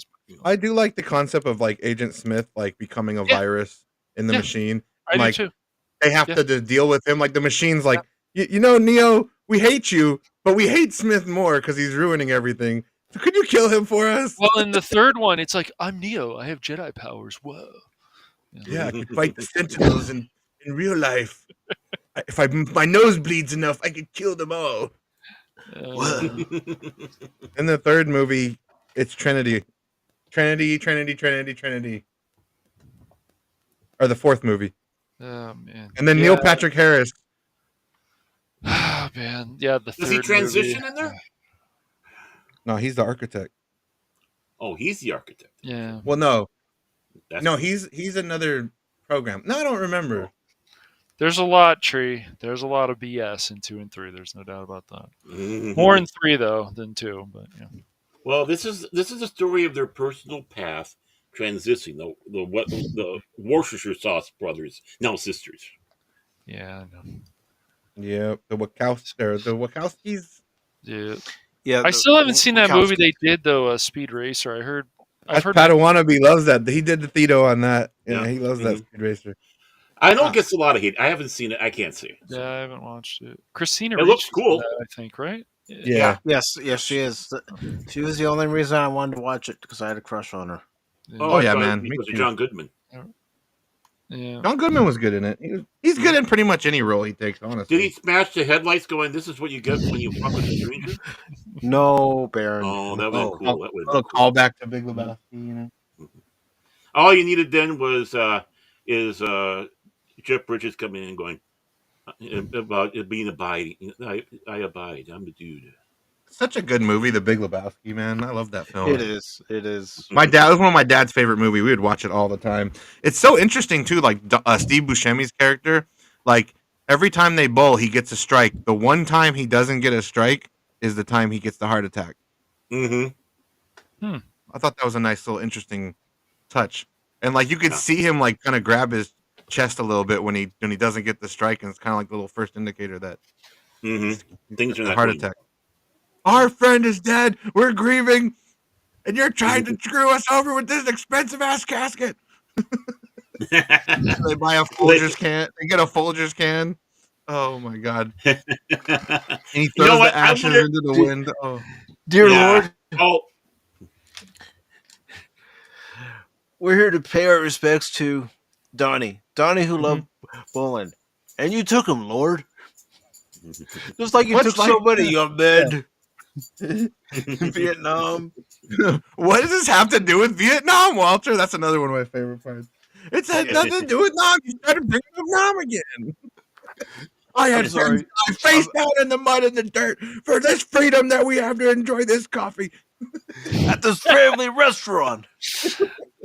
I do like the concept of like Agent Smith like becoming a virus in the machine. I do Like too. they have to deal with him. Like the machine's like, Neo, we hate you, but we hate Smith more because he's ruining everything. So could you kill him for us? Well, in the third one, it's like, I'm Neo. I have Jedi powers. Whoa. Yeah, I could fight the Sentinels in real life. If my nose bleeds enough, I could kill them all. In the third movie, it's Trinity. Trinity. Or the fourth movie. Oh man. And then yeah. Neil Patrick Harris. Oh man. Yeah, the Does he third transition movie. in there? No, he's the architect. Oh, he's the architect. Yeah. Well, no. That's No, cool. he's another program. No, I don't remember. There's a lot, Tree. There's a lot of BS in 2 and 3. There's no doubt about that. Mhm. More in 3 though than 2, but yeah. Well, this is a story of their personal path transitioning. The Worcestershire sauce brothers, now sisters. Yeah, I know. Yeah, the Wachowskis. Yeah. Yeah, I still haven't seen that movie Wachowski. they did though, Speed Racer. I've heard Padawannabe loves that. He did the Theto on that. Yeah, Yeah. he loves that Mhm. Speed Racer. I know it gets a lot of hate. I haven't seen it. I can't see it. Yeah, I haven't watched it. Christina It looks Ricci's in cool. that, I think, right? Yeah. Yes, she is. She was the only reason I wanted to watch it because I had a crush on her. Oh, I yeah, thought it man. was Me because of too. John Goodman. Yeah. John Goodman was good in it. He's good in pretty much any role he takes, honestly. Did he smash the headlights going, "This is what you get when you fuck with a stranger"? No, Baron. Oh, that would have been cool. That would have little been cool. callback to Big Lebowski, you know. All you needed then was Jeff Bridges coming in and going about it being abiding. I abide. I'm the dude. Such a good movie, The Big Lebowski, man. I love that film. It is. It is. It was one of my dad's favorite movie. We would watch it all the time. It's so interesting too. Like Steve Buscemi's character, like every time they bowl, he gets a strike. The one time he doesn't get a strike is the time he gets the heart attack. Mm-hmm. I thought that was a nice little interesting touch, and like you could see him like kind of grab his chest a little bit when he doesn't get the strike, and it's kind of like the little first indicator that things are the not heart going. attack. Our friend is dead. We're grieving, and you're trying to screw us over with this expensive ass casket. They buy a Folgers can. They get a Folgers can. Oh my god! And he throws the ashes into the wind. Oh, dear Lord! Oh, we're here to pay our respects to Donnie, who loved bowling, and you took him, Lord. Just like you took so many young men in Vietnam. What does this have to do with Vietnam, Walter? That's another one of my favorite parts. It had nothing to do with Vietnam. You started bringing Vietnam again. I had friends die face down in the mud and the dirt for this freedom that we have to enjoy this coffee at this family restaurant.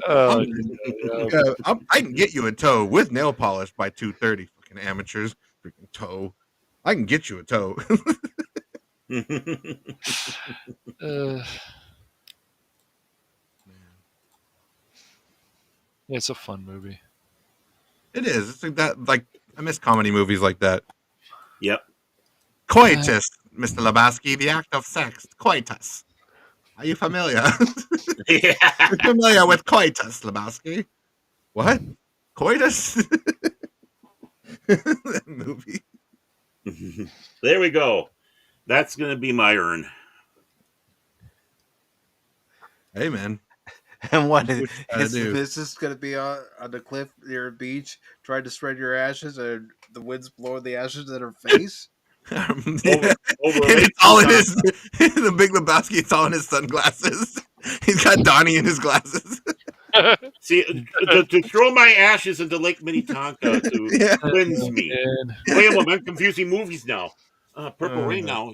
I can get you a toe with nail polish by 2:30. Fucking amateurs, freaking toe. I can get you a toe. Yeah, it's a fun movie. It is. It's like that. Like I miss comedy movies like that. Yep. Coitus, Mr. Lebowski, the act of sex. Coitus. Are you familiar? Yeah. You're familiar with coitus, Lebowski? What? Coitus? That movie. There we go. That's gonna be my urn. Hey, man. And what is this going to be on the cliff near a beach, trying to spread your ashes, and the wind's blowing the ashes in her face? It's all in his the Big Lebowski. It's all in his sunglasses. He's got Donnie in his glasses. See, to throw my ashes into Lake Minnetonka to cleanse me. Wait a moment, I'm confusing movies now. Purple Rain now.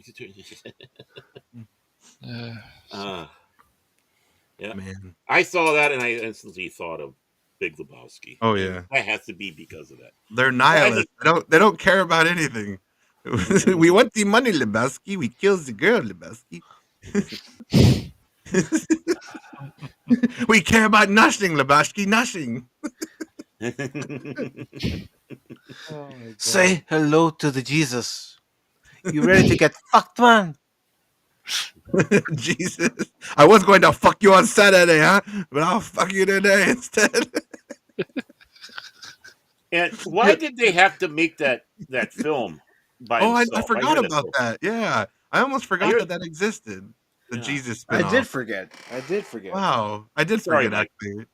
Yeah, man. I saw that and I instantly thought of Big Lebowski. Oh yeah, that has to be because of that. They're nihilists. They don't care about anything. We want the money, Lebowski. We kill the girl, Lebowski. We care about nothing, Lebowski. Nothing. Say hello to the Jesus. You ready to get fucked, man? Jesus. I was going to fuck you on Saturday, huh? But I'll fuck you today instead. And why did they have to make that film by himself? I forgot about that. Yeah. I almost forgot that existed. The Jesus spinoff. I did forget. Wow. I did forget, actually.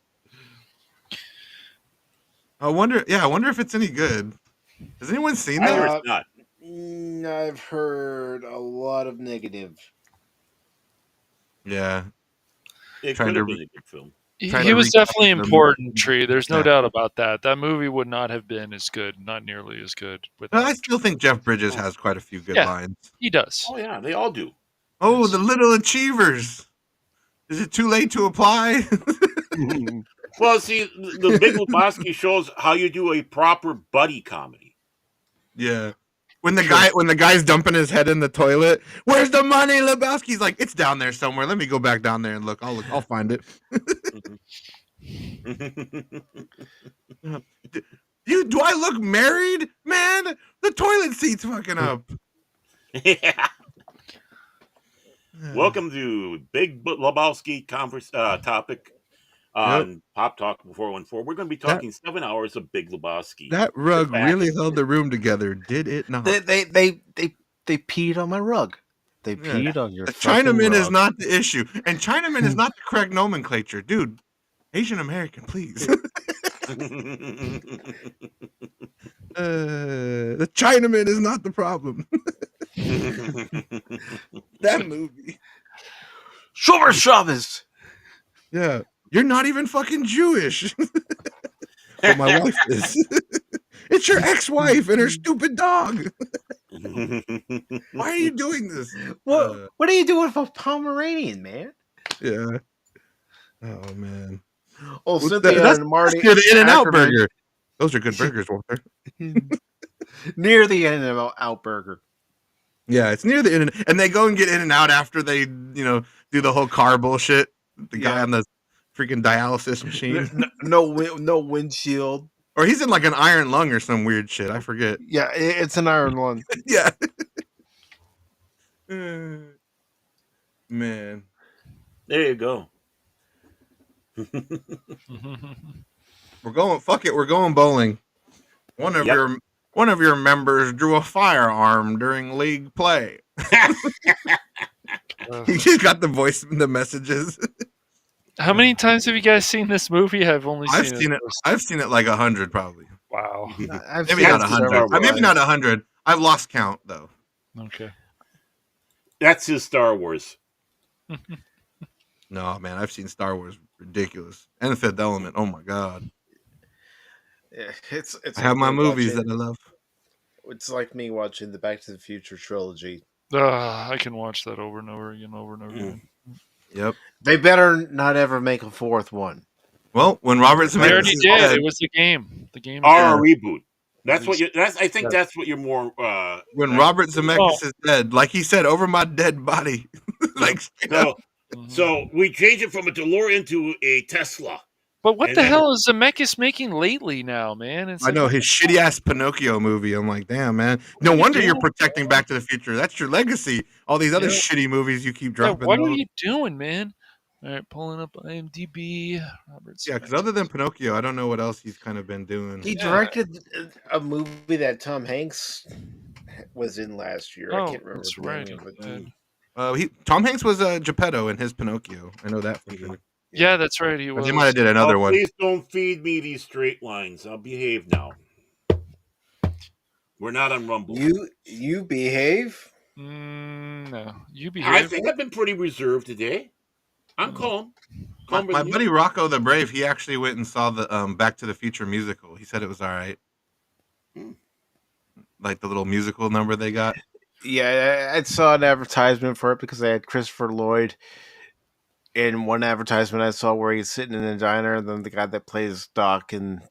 I wonder if it's any good. Has anyone seen that? I heard it's not. I've heard a lot of negative. Yeah. It Trying could to have been a good film. He was definitely important, Tree. There's no doubt about that. That movie would not have been as good, not nearly as good. But I still think Jeff Bridges has quite a few good lines. He does. Oh yeah, they all do. Oh, the little achievers. Is it too late to apply? Well, see, the Big Lebowski shows how you do a proper buddy comedy. Yeah. When the guy's dumping his head in the toilet, where's the money, Lebowski's like, it's down there somewhere. Let me go back down there and look. I'll find it. Do I look married, man? The toilet seat's fucking up. Yeah. Welcome to Big Lebowski topic on Pop Talk 414. We're going to be talking 7 hours of Big Lebowski. That rug really held the room together, did it not? They peed on my rug. They peed on your. The Chinaman is not the issue, and Chinaman is not the correct nomenclature, dude. Asian American, please. The Chinaman is not the problem. That movie. Shabbos. Yeah. You're not even fucking Jewish. But my wife is. It's your ex-wife and her stupid dog. Why are you doing this? What are you doing with a Pomeranian, man? Yeah. Oh man. Oh, Cynthia and Marty. Near the In-N-Out burger. Those are good burgers, Walter. Near the In-N-Out burger. Yeah, it's near the In-N-Out, and they go and get In-N-Out after they, do the whole car bullshit. The guy on the freaking dialysis machine. No windshield. Or he's in like an iron lung or some weird shit. I forget. Yeah, it's an iron lung. Yeah. Man. There you go. We're going bowling. One of your members drew a firearm during league play. He just got the messages. How many times have you guys seen this movie? I've seen it. I've seen it like 100 probably. Wow. Maybe not 100. Maybe not 100. I've lost count though. Okay. That's his Star Wars. No, man, I've seen Star Wars. Ridiculous. And the Fifth Element. Oh my god. Yeah, it's I have my movies that I love. It's like me watching the Back to the Future trilogy. I can watch that over and over again. Yep. They better not ever make a fourth one. Well, when Robert Zemeckis already did. It was the game. The game. Or a reboot. That's what you. I think that's what you're more. When Robert Zemeckis is dead, like he said, over my dead body. Like so we change it from a DeLorean to a Tesla. But what the hell is Zemeckis making lately now, man? I know his shitty ass Pinocchio movie. I'm like, damn, man. No wonder you're protecting Back to the Future. That's your legacy. All these other shitty movies you keep dropping. What are you doing, man? All right, pulling up IMDb. Because other than Pinocchio, I don't know what else he's kind of been doing. He directed a movie that Tom Hanks was in last year. I can't remember. That's right. Tom Hanks was Geppetto in his Pinocchio. I know that for sure. Yeah, that's right. He was. They might have did another one. Please don't feed me these straight lines. I'll behave now. We're not on Rumble. You behave? No, you behave. I think I've been pretty reserved today. I'm calm. My buddy Rocko the Brave, he actually went and saw the Back to the Future musical. He said it was all right. Like the little musical number they got. Yeah, I saw an advertisement for it because they had Christopher Lloyd in one advertisement I saw where he's sitting in a diner, and then the guy that plays Doc in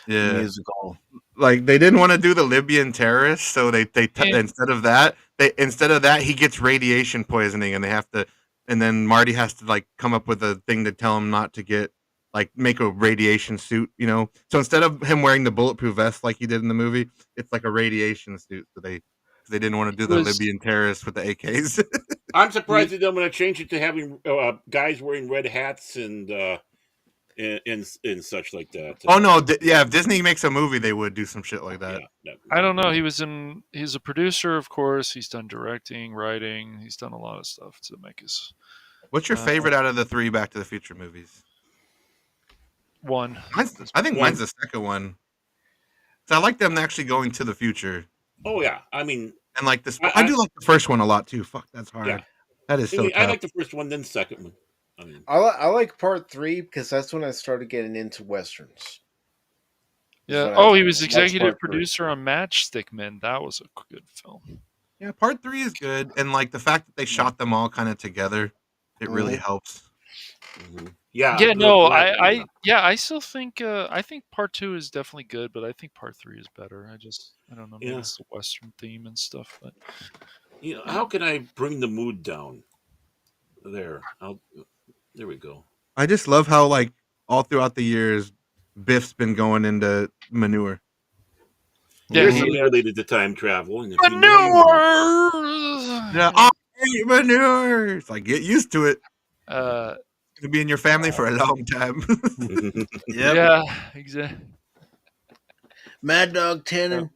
the musical. Like they didn't want to do the Libyan terrorists, so they instead of that he gets radiation poisoning, and they have to, and then Marty has to like come up with a thing to tell him not to get make a radiation suit, So instead of him wearing the bulletproof vest like he did in the movie, it's like a radiation suit. So they didn't want to do the Libyan terrorists with the AKs. I'm surprised that they're going to change it to having guys wearing red hats and such like that. Oh no, if Disney makes a movie, they would do some shit like that. Yeah, I don't know. He's a producer, of course. He's done directing, writing. He's done a lot of stuff to make his. What's your favorite out of the 3 Back to the Future movies? One. I think mine's the second one. So I like them actually going to the future. Oh yeah, I mean, and like this, I do like the first one a lot too. Fuck, that's hard. Yeah. That is so. I like the first one, then the second one. I mean, I like part 3 because that's when I started getting into westerns. Yeah. when I Oh, he was watched executive part 3. producer on Matchstick Men. That was a good film. Yeah, part 3 is good, and like the fact that they shot them all kind of together, it really helps. yeah. Yeah, no, yeah. I still think I think part 2 is definitely good, but I think part 3 is better. I don't know, maybe Yeah. it's the Western theme and stuff, but You know, how can I bring the mood down? There, there we go. I just love how like all throughout the years, Biff's been going into manure. yeah, Here's he something has related to time travel, and if you know, you know. manure. Yeah, I hate manure. It's like get used to it. Uh, It's gonna be in your family for a long time. Yep. yeah, exactly. Mad Dog Tannen,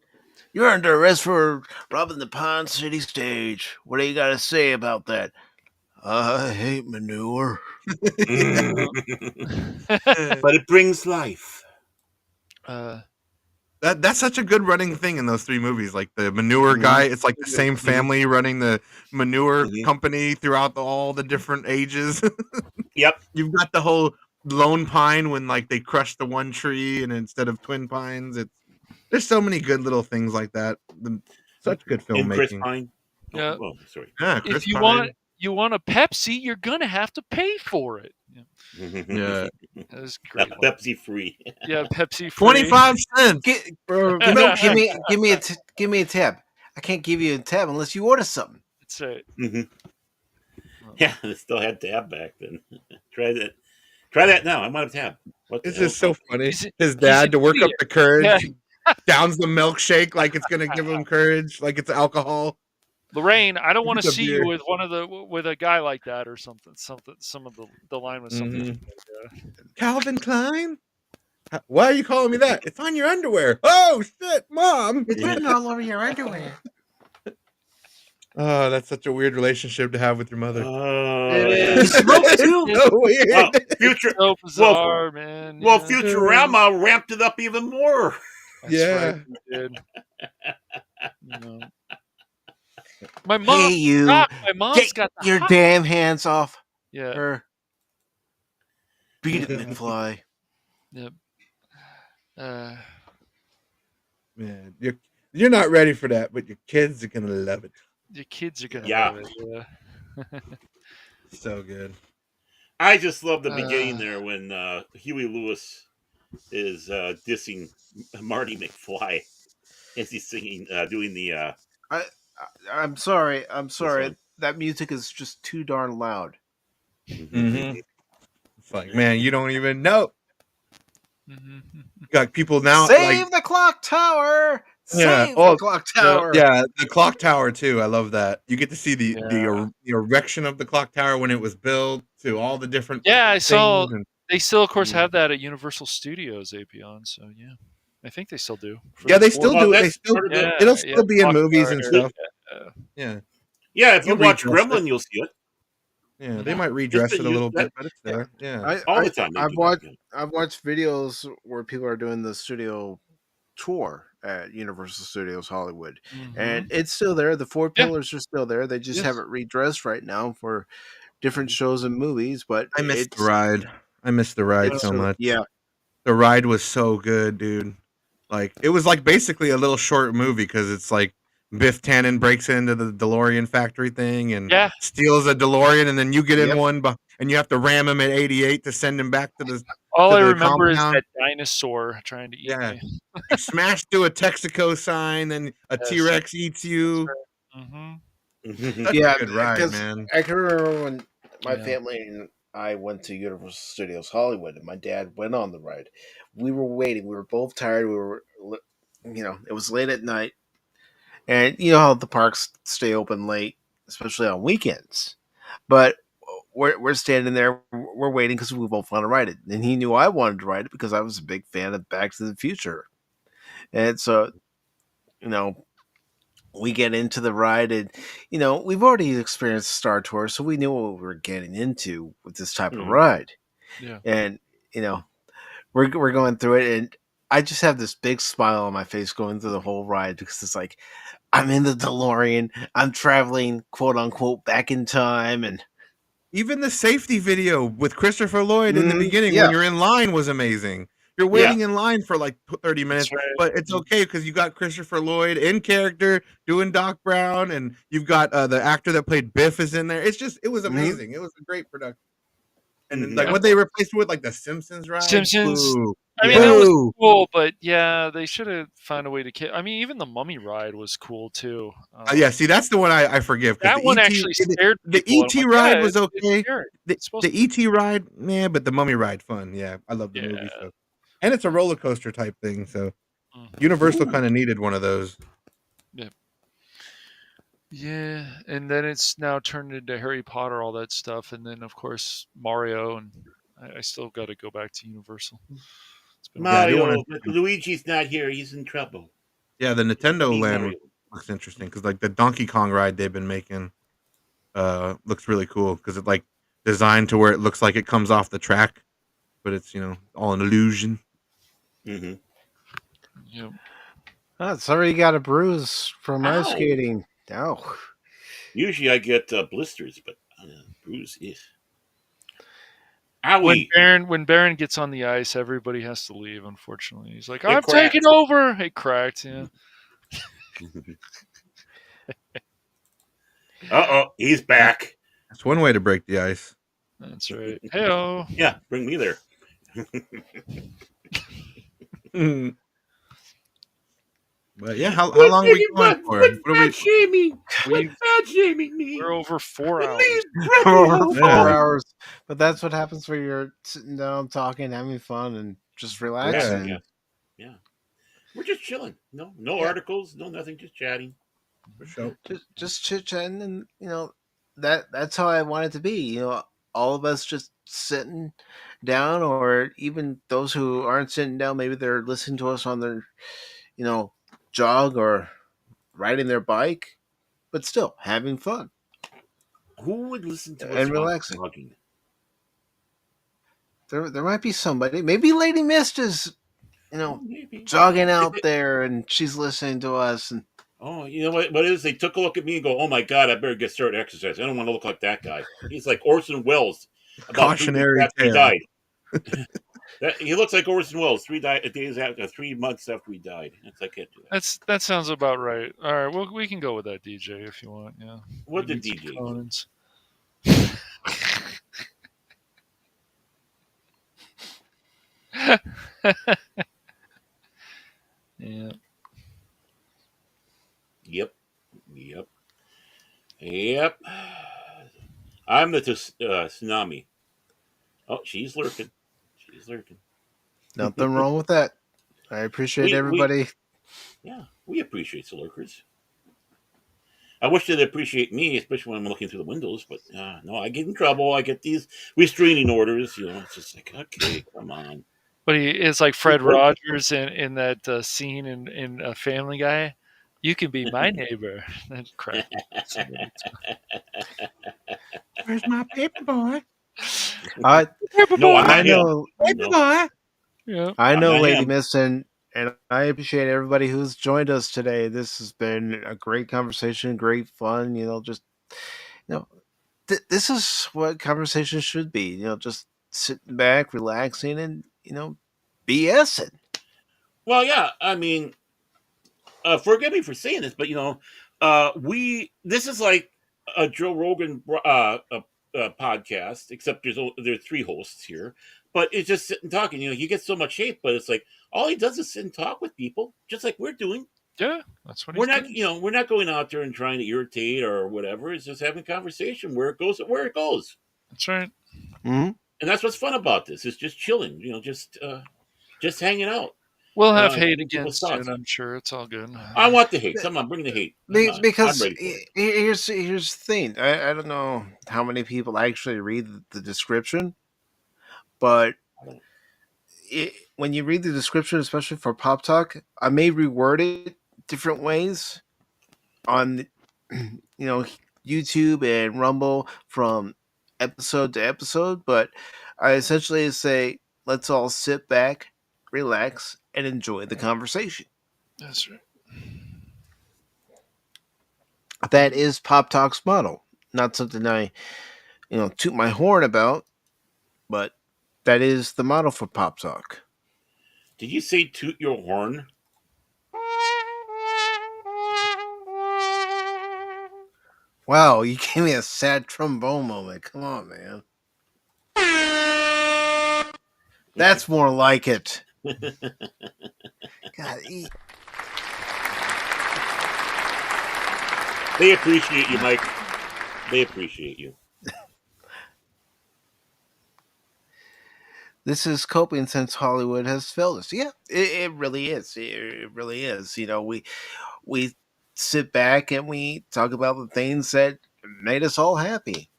you're under arrest for robbing the Pond City stage. What do you got to say about that? I hate manure. But it brings life. That's such a good running thing in those 3 movies. Like the manure guy, it's like the same family running the manure company throughout all the different ages. Yep. You've got the whole Lone Pine when like they crush the one tree and instead of Twin Pines, there's so many good little things like that. Such good And Chris filmmaking. Pine. Yeah. Oh, well, sorry. Yeah, Chris If you Pine. want a Pepsi, you're gonna have to pay for it. Yeah. That's great. Pepsi free. Yeah, Pepsi free. 25 cents. Give me a tab. I can't give you a tab unless you order something. That's right. Yeah, they still had tab back then. Try that. Try that now. I might have tab. What It's the hell? just so funny. He's His dad to work up idiot. the courage, Yeah. downs the milkshake like it's gonna give him courage, like it's alcohol. Lorraine, I don't want to It's a see beer. you with a guy like that or something. Some of the line was something. Calvin Klein? Why are you calling me that? It's on your underwear. Oh shit, Mom! It's written all over your underwear. Oh, that's such a weird relationship to have with your mother. You smoke too? So weird. Well, future, So bizarre, man. Well, yeah. Futurama ramped it up even more. That's Yeah. right, we did. You know. My mom, Hey, you. Doc, my mom's Get got the your hot- damn hands off Yeah. her. Beat it, McFly. Yep. Man, you're not ready for that, but your kids are gonna love it. Your kids are gonna Yeah. love it. Yeah. So good. I just love the beginning there when Huey Lewis is dissing Marty McFly as he's singing, doing the. I'm sorry. one. That music is just too darn loud. Mm-hmm. It's like, man, you don't even know. Mm-hmm. You got people now. Save the clock tower. Yeah. Save the clock tower. Yeah, the clock tower too. I love that. You get to see the Yeah. the erection of the clock tower when it was built to all the different. Yeah, I saw. things and- They still, of course, have that at Universal Studios, Apy0n. So yeah, I think they still do. For Yeah, the they fourth- still Well, do. that's They still. part of the- It'll still be in Clock movies Tower, and stuff. yeah. Yeah. If you They'll watch redress Gremlin, it. you'll see it. Yeah, they might redress been it a little used- bit, but it's there. Yeah. All the time they I've do watched that, I've watched videos where people are doing the studio tour at Universal Studios Hollywood, and it's still there. The four pillars are still there. They just Yes. have it redressed right now for different shows and movies. But I missed it's the ride. I missed the ride it's so much. Yeah, The ride was so good, dude. Like it was like basically a little short movie because it's like Biff Tannen breaks into the DeLorean factory thing and Yeah. steals a DeLorean, and then you get in Yep. one, and you have to ram him at 88 to send him back to the. All to I the remember is compound. that dinosaur trying to eat Yeah. me. You smash through a Texaco sign, then a Yes. T-Rex eats you. Mm-hmm. Such yeah. a good ride, 'cause man. I can remember when my Yeah. family and I went to Universal Studios Hollywood, and my dad went on the ride. We were waiting. We were both tired. It was late at night, and you know how the parks stay open late, especially on weekends. But we're standing there, we're waiting because we both want to ride it, and he knew I wanted to ride it because I was a big fan of Back to the Future, and so we get into the ride, and we've already experienced Star Tour, so we knew what we were getting into with this type of ride, Yeah. and we're going through it, and I just have this big smile on my face going through the whole ride because it's like I'm in the DeLorean, I'm traveling quote unquote back in time, and Even the safety video with Christopher Lloyd in the beginning when yeah. you're in line was amazing. You're waiting in line for like 30 minutes, right. but it's okay because you got Christopher Lloyd in character doing Doc Brown, and you've got the actor that played Biff is in there. It was amazing. It was a great production. And then, like what they replaced with, like the Simpsons ride. Simpsons. Boo. I mean, that was cool, but yeah, they should have found a way to. I mean, even the Mummy ride was cool too. Yeah, see, that's the one I forgive because That the one ET actually scared the people. ET ride Yeah, was it's okay. scary. The It's supposed ET ride, yeah, but the Mummy ride fun. Yeah, I love the movie so, and it's a roller coaster type thing. So Universal kind of needed one of those. Yeah. Yeah, and then it's now turned into Harry Potter, all that stuff, and then of course Mario, and I still got to go back to Universal. It's been Mario, but Luigi's not here. He's in trouble. Yeah, the Nintendo Be Land Mario. looks interesting because like the Donkey Kong ride they've been making looks really cool because it's like designed to where it looks like it comes off the track, but it's all an illusion. Yep. Oh, sorry you got a bruise from ice Ow. skating. Ow. Usually I get blisters, but bruise. Yeah. When Baron gets on the ice, everybody has to leave. Unfortunately, he's like, "I'm cracked. taking over." It cracked. Yeah. He's back. That's one way to break the ice. That's right. Heyo. Yeah, bring me there. But yeah, how long are we going for? Quit shaming me. We're over 4 hours. Over 4 hours. But that's what happens when you're sitting down, talking, having fun, and just relaxing. Yeah. We're just chilling. No articles, no nothing, just chatting. For sure. Just chit chatting, and that's how I want it to be. All of us just sitting down, or even those who aren't sitting down, maybe they're listening to us on their, jog or riding their bike, but still having fun. Who would listen to us and relaxing? Talking? There might be somebody. Maybe Lady Mist is, jogging out there, and she's listening to us. And oh, you know what it is? They took a look at me and go, "Oh my God, I better get started exercise. I don't want to look like that guy. He's like Orson Welles." Cautionary he tale. died. He looks like Orson Welles 3 months after he died. It's like, I can't do that. That sounds about right. All right, well, we can go with that, DJ, if you want. Yeah. What did DJ Yeah. Yep. I'm the tsunami. Oh, she's lurking. nothing wrong with that. I appreciate everybody. We appreciate the lurkers. I wish they'd appreciate me, especially when I'm looking through the windows. But no, I get in trouble. I get these restraining orders. It's just like, okay, come on. But it's like Fred Rogers in that scene in Family Guy. You can be my neighbor. That crap. Where's my paper boy? I know. Paper boy. Yeah. I know, Lady Miss, and I appreciate everybody who's joined us today. This has been a great conversation, great fun. This is what conversation should be. Just sitting back, relaxing, and BSing. Well, yeah. I mean, forgive me for saying this, but this is like a Joe Rogan podcast, except there's 3 hosts here. But it's just sitting talking. He gets so much hate, but it's like all he does is sit and talk with people, just like we're doing. Yeah, that's what we're not. Doing. We're not going out there and trying to irritate or whatever. It's just having a conversation where it goes. That's right. Mm-hmm. And that's what's fun about this. It's just chilling. Just hanging out. We'll have hate against it. I'm sure it's all good. I want the hate. Come on, bring the hate. Because here's the thing. I don't know how many people actually read the description, but when you read the description, especially for Pop Talk, I may reword it different ways on YouTube and Rumble from episode to episode, but I essentially say, let's all sit back, relax, and enjoy the conversation. That's right. That is Pop Talk's model. Not something I, toot my horn about, but that is the motto for Pop Talk. Did you say toot your horn? Wow, you gave me a sad trombone moment. Come on, man. That's more like it. God, They appreciate you, Mike. They appreciate you. This is coping since Hollywood has failed us. Yeah, it really is. It really is. We sit back and we talk about the things that made us all happy.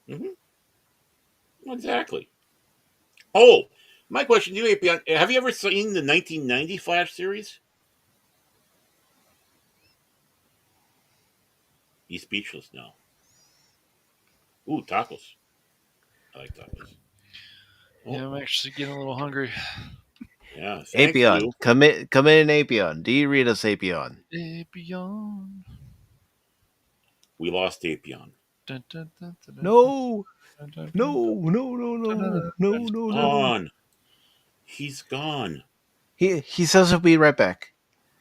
Mm-hmm. Exactly. Oh, my question to you, ApyOn, have you ever seen the 1990 Flash series? He's speechless now. Ooh, tacos. I like tacos. Oh. Yeah, I'm actually getting a little hungry. Yeah, thanks, ApyOn, Lou. come in, ApyOn. Do you read us, ApyOn? ApyOn. We lost Apy0n. No, no. Gone. He's gone. He says he'll be right back.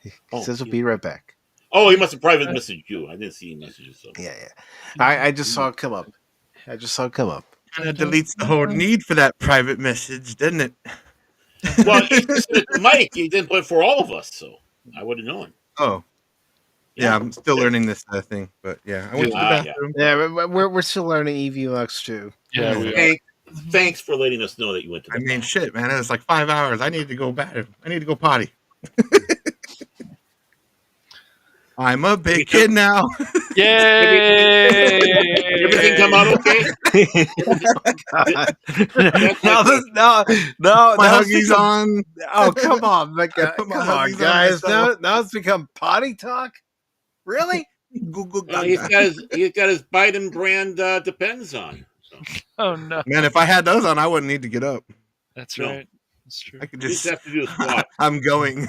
He says he'll yeah. be right back. Oh, he must have private messaged you. I didn't see any messages. So. Yeah. I just saw it come up. And it deletes the whole need for that private message, doesn't it? Well, you just sent it to Mike. You didn't put it for all of us, so I would have known. Oh. Yeah, I'm still learning this thing, but yeah, I went to the bathroom. Yeah, we're still learning EVUX too. Yeah, we are. Thanks for letting us know that you went to the bathroom. Shit, man, it was like 5 hours. I need to go back. I need to go potty. I'm a big kid now. Yay! Everything come out okay? No. My Huggies on. Oh, come on, come on, guys. myself. Now it's become potty talk. Really? Google. He's got his Biden brand Depends on. So. Oh no, man! If I had those on, I wouldn't need to get up. That's right. That's true. I could You just have to do a squat. I'm going.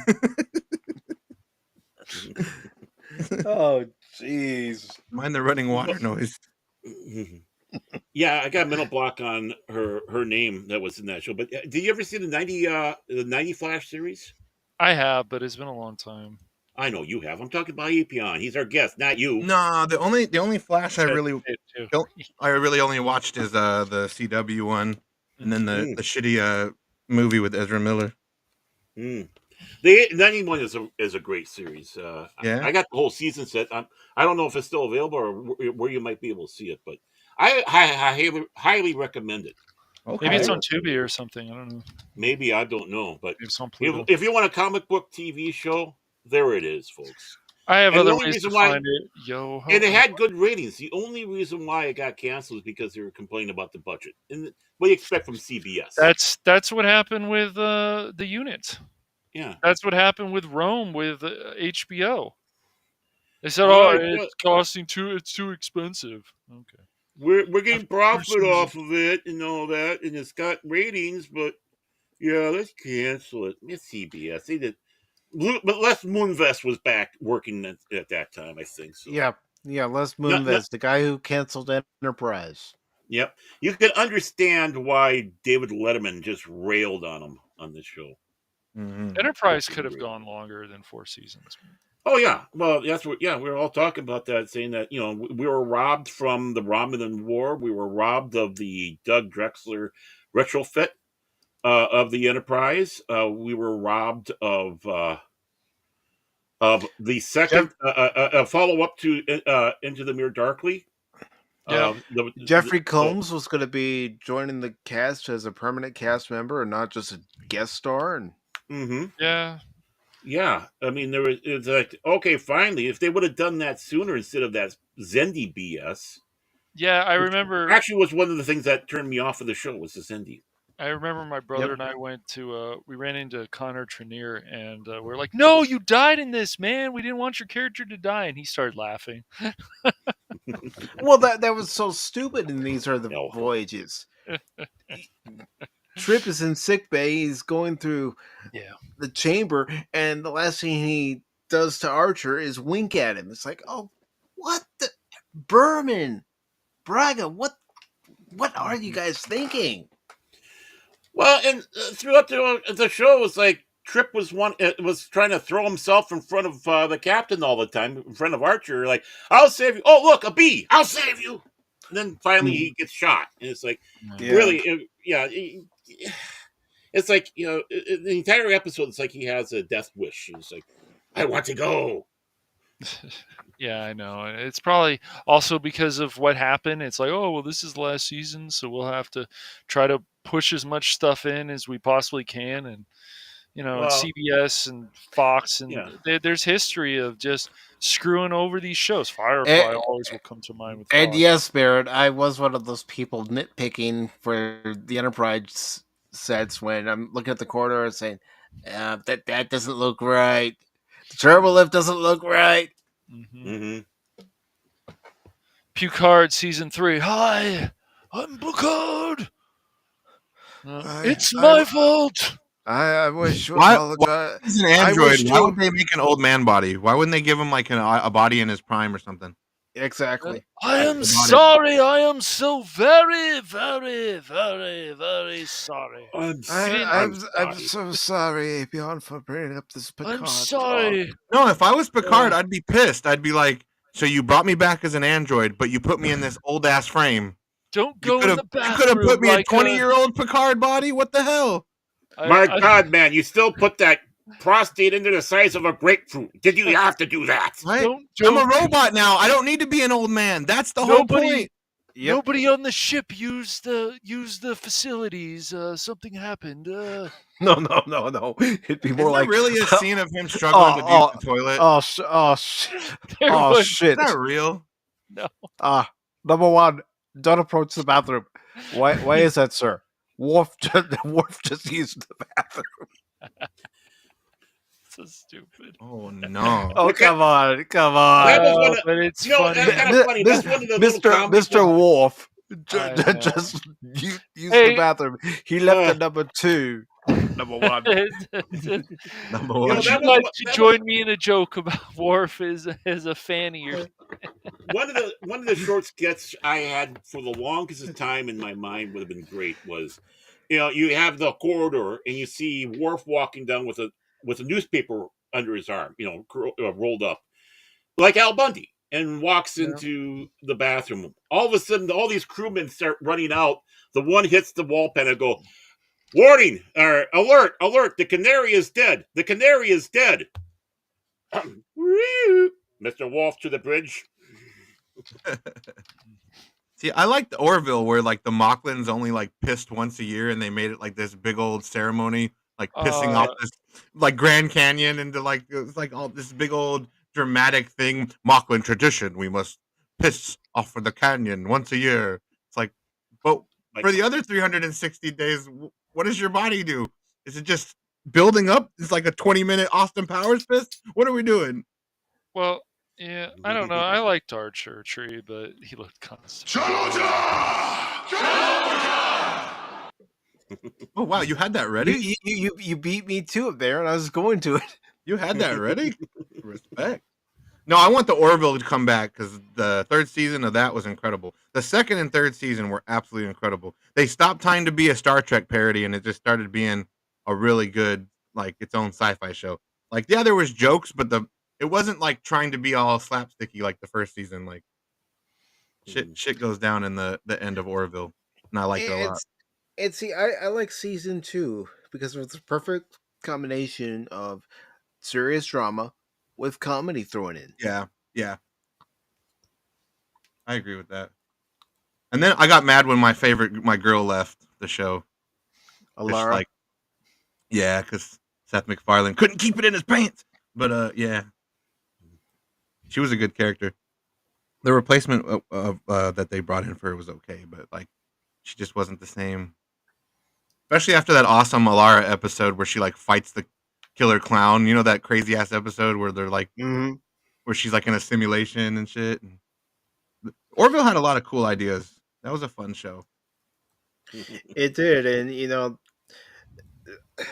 Oh, jeez. Mind the running water noise. Yeah, I got a mental block on her name that was in that show. But did you ever see the 90 Flash series? I have, but it's been a long time. I know you have. I'm talking about Apy0n. He's our guest, not you. No, the only Flash I really only watched is the CW one, and then the shitty movie with Ezra Miller. The 91 is a great series. Yeah, I got the whole season set. I don't know if it's still available or where you might be able to see it, but I highly recommend it. Okay. Maybe it's on Tubi or something. I don't know. Maybe, I don't know, but if you want a comic book TV show, there it is, folks. I have other ways to find it. And it had good ratings. The only reason why it got canceled is because they were complaining about the budget. And what do you expect from CBS? That's what happened with the unit. Yeah, that's what happened with Rome with HBO. They said, it's costing it's too expensive. Okay, we're getting profit off of it and all that, and it's got ratings, but yeah, let's cancel it. It's CBS. They did. But Les Moonves was back working at that time, I think. So. Yeah, Les Moonves, the guy who canceled Enterprise. Yep. You can understand why David Letterman just railed on him on this show. Mm-hmm. Enterprise could have gone longer than 4 seasons. Oh, yeah. Well, that's what, we were all talking about that, saying that, we were robbed from the Romulan War. We were robbed of the Doug Drexler retrofit. Of the Enterprise, we were robbed of the second follow up to Into the Mirror Darkly. Yeah, Jeffrey Combs was going to be joining the cast as a permanent cast member and not just a guest star. And yeah. I mean, it's like, okay, finally, if they would have done that sooner instead of that Zendi BS. Yeah, I remember. Actually, was one of the things that turned me off of the show was the Zendi. I remember my brother and I went to, we ran into Connor Trenier and we're like, no, you died in this, man. We didn't want your character to die. And he started laughing. Well, that was so stupid. And these are the voyages. Trip is in sickbay. He's going through the chamber. And the last thing he does to Archer is wink at him. It's like, oh, what the? Berman, Braga, what What are you guys thinking? Well, and throughout the show, was like Trip was trying to throw himself in front of the captain all the time, in front of Archer. Like, I'll save you. Oh, look, a bee. I'll save you. And then finally he gets shot, and it's like, really, it's like the entire episode. It's like he has a death wish. It's like, I want to go. Yeah, I know. It's probably also because of what happened. It's like, oh, well, this is last season, so we'll have to try to push as much stuff in as we possibly can. And, and Well, CBS and Fox, and there's history of just screwing over these shows. Firefly always will come to mind with Fox. And yes, Barrett, I was one of those people nitpicking for the Enterprise sets when I'm looking at the corridor and saying, that doesn't look right. The turbo lift doesn't look right. Picard season 3. Hi, I'm Picard. It's my fault. I wish to Why apologize. is an android? Why would they make an old man body? Why wouldn't they give him like a body in his prime or something? Exactly. I am sorry. I am so very, very, very, very sorry. I'm so sorry, Apy0n, for bringing up this Picard. I'm sorry. No, if I was Picard, I'd be pissed. I'd be like, so you brought me back as an android, but you put me in this old ass frame. Don't go in the bathroom. You could have put me a 20-year-old Picard body. What the hell? My God, man, you still put that prostate into the size of a grapefruit. Did you have to do that? Right? I'm a robot now. I don't need to be an old man. That's the whole point. Nobody on the ship used the facilities. Something happened. No. It'd be more Is like there really a scene of him struggling to use the toilet. Shit! Is that real? No. Number one, don't approach the bathroom. Why is that, sir? Worf just used the bathroom. So stupid. Oh no! Oh come on! But it's funny. That's funny. That's one of the Mr. Worf just used the bathroom. He left the number 2. Number 1. Number 1. Would you like to join me in a joke about Worf as a fanny or one of the short skits I had for the longest time in my mind would have been great was, you have the corridor and you see Worf walking down with a newspaper under his arm, rolled up like Al Bundy, and walks into the bathroom. All of a sudden, all these crewmen start running out. The one hits the wall pen and go, "Warning! Or alert! Alert! The canary is dead! The canary is dead!" Mr. Wolf to the bridge. See, I like the Orville where like the Mocklins only like pissed once a year, and they made it like this big old ceremony, like pissing off this like Grand Canyon into like it was like all this big old dramatic thing. Mocklin tradition: we must piss off of the canyon once a year. It's like, but for the other 360 days, what does your body do? Is it just building up? It's like a 20-minute Austin Powers piss. What are we doing? Well, yeah, I don't know. I liked Archer Tree, but he looked kind of stupid. Oh wow, you had that ready? You beat me to it there, and I was going to it. You had that ready? Respect. No, I want the Orville to come back because the 3rd season of that was incredible. The 2nd and 3rd season were absolutely incredible. They stopped trying to be a Star Trek parody, and it just started being a really good, like, its own sci-fi show. Like, yeah, there was jokes, but it wasn't like trying to be all slapsticky like the 1st season. Like, shit goes down in the end of Orville, and I like it a lot. And see, I like season 2 because it was the perfect combination of serious drama with comedy thrown in. Yeah. I agree with that. And then I got mad when my girl left the show. Alara? Like, yeah, because Seth MacFarlane couldn't keep it in his pants. But yeah, she was a good character. The replacement of that they brought in for her was okay, but like, she just wasn't the same. Especially after that awesome Alara episode where she like fights the killer clown. You know that crazy ass episode where they're like, where she's like in a simulation and shit. Orville had a lot of cool ideas. That was a fun show. It did, and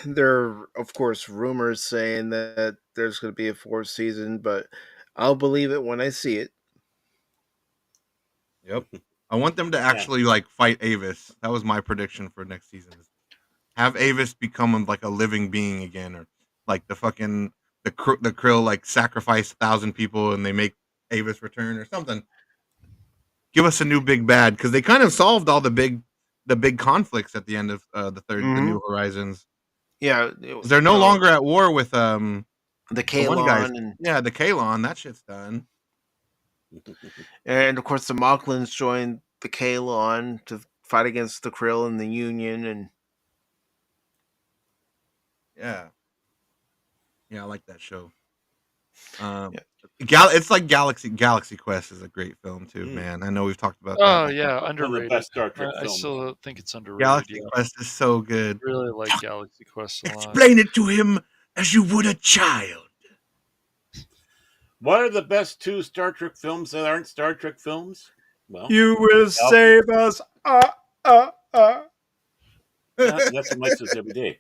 there are, of course, rumors saying that there's going to be a 4th season, but I'll believe it when I see it. Yep. I want them to actually like fight Avis. That was my prediction for next season. Have Avis become like a living being again, or like the fucking the Krill like sacrifice 1,000 people and they make Avis return or something. Give us a new big bad, because they kind of solved all the big conflicts at the end of the New Horizons. Yeah, they're no longer at war with the one guy. Kalon, Yeah, the Kalon. That shit's done. And of course, the Mocklins joined the Kalon to fight against the Krill and the Union, and yeah, I like that show. It's like Galaxy Quest is a great film too, man. I know we've talked about that. Oh yeah, underrated. One of the best Star Trek I films. still think it's underrated. Galaxy Quest is so good. I really like Galaxy Quest a lot. Explain it to him as you would a child. What are the best 2 Star Trek films that aren't Star Trek films? Well, you will save us. That's what Mike says every day.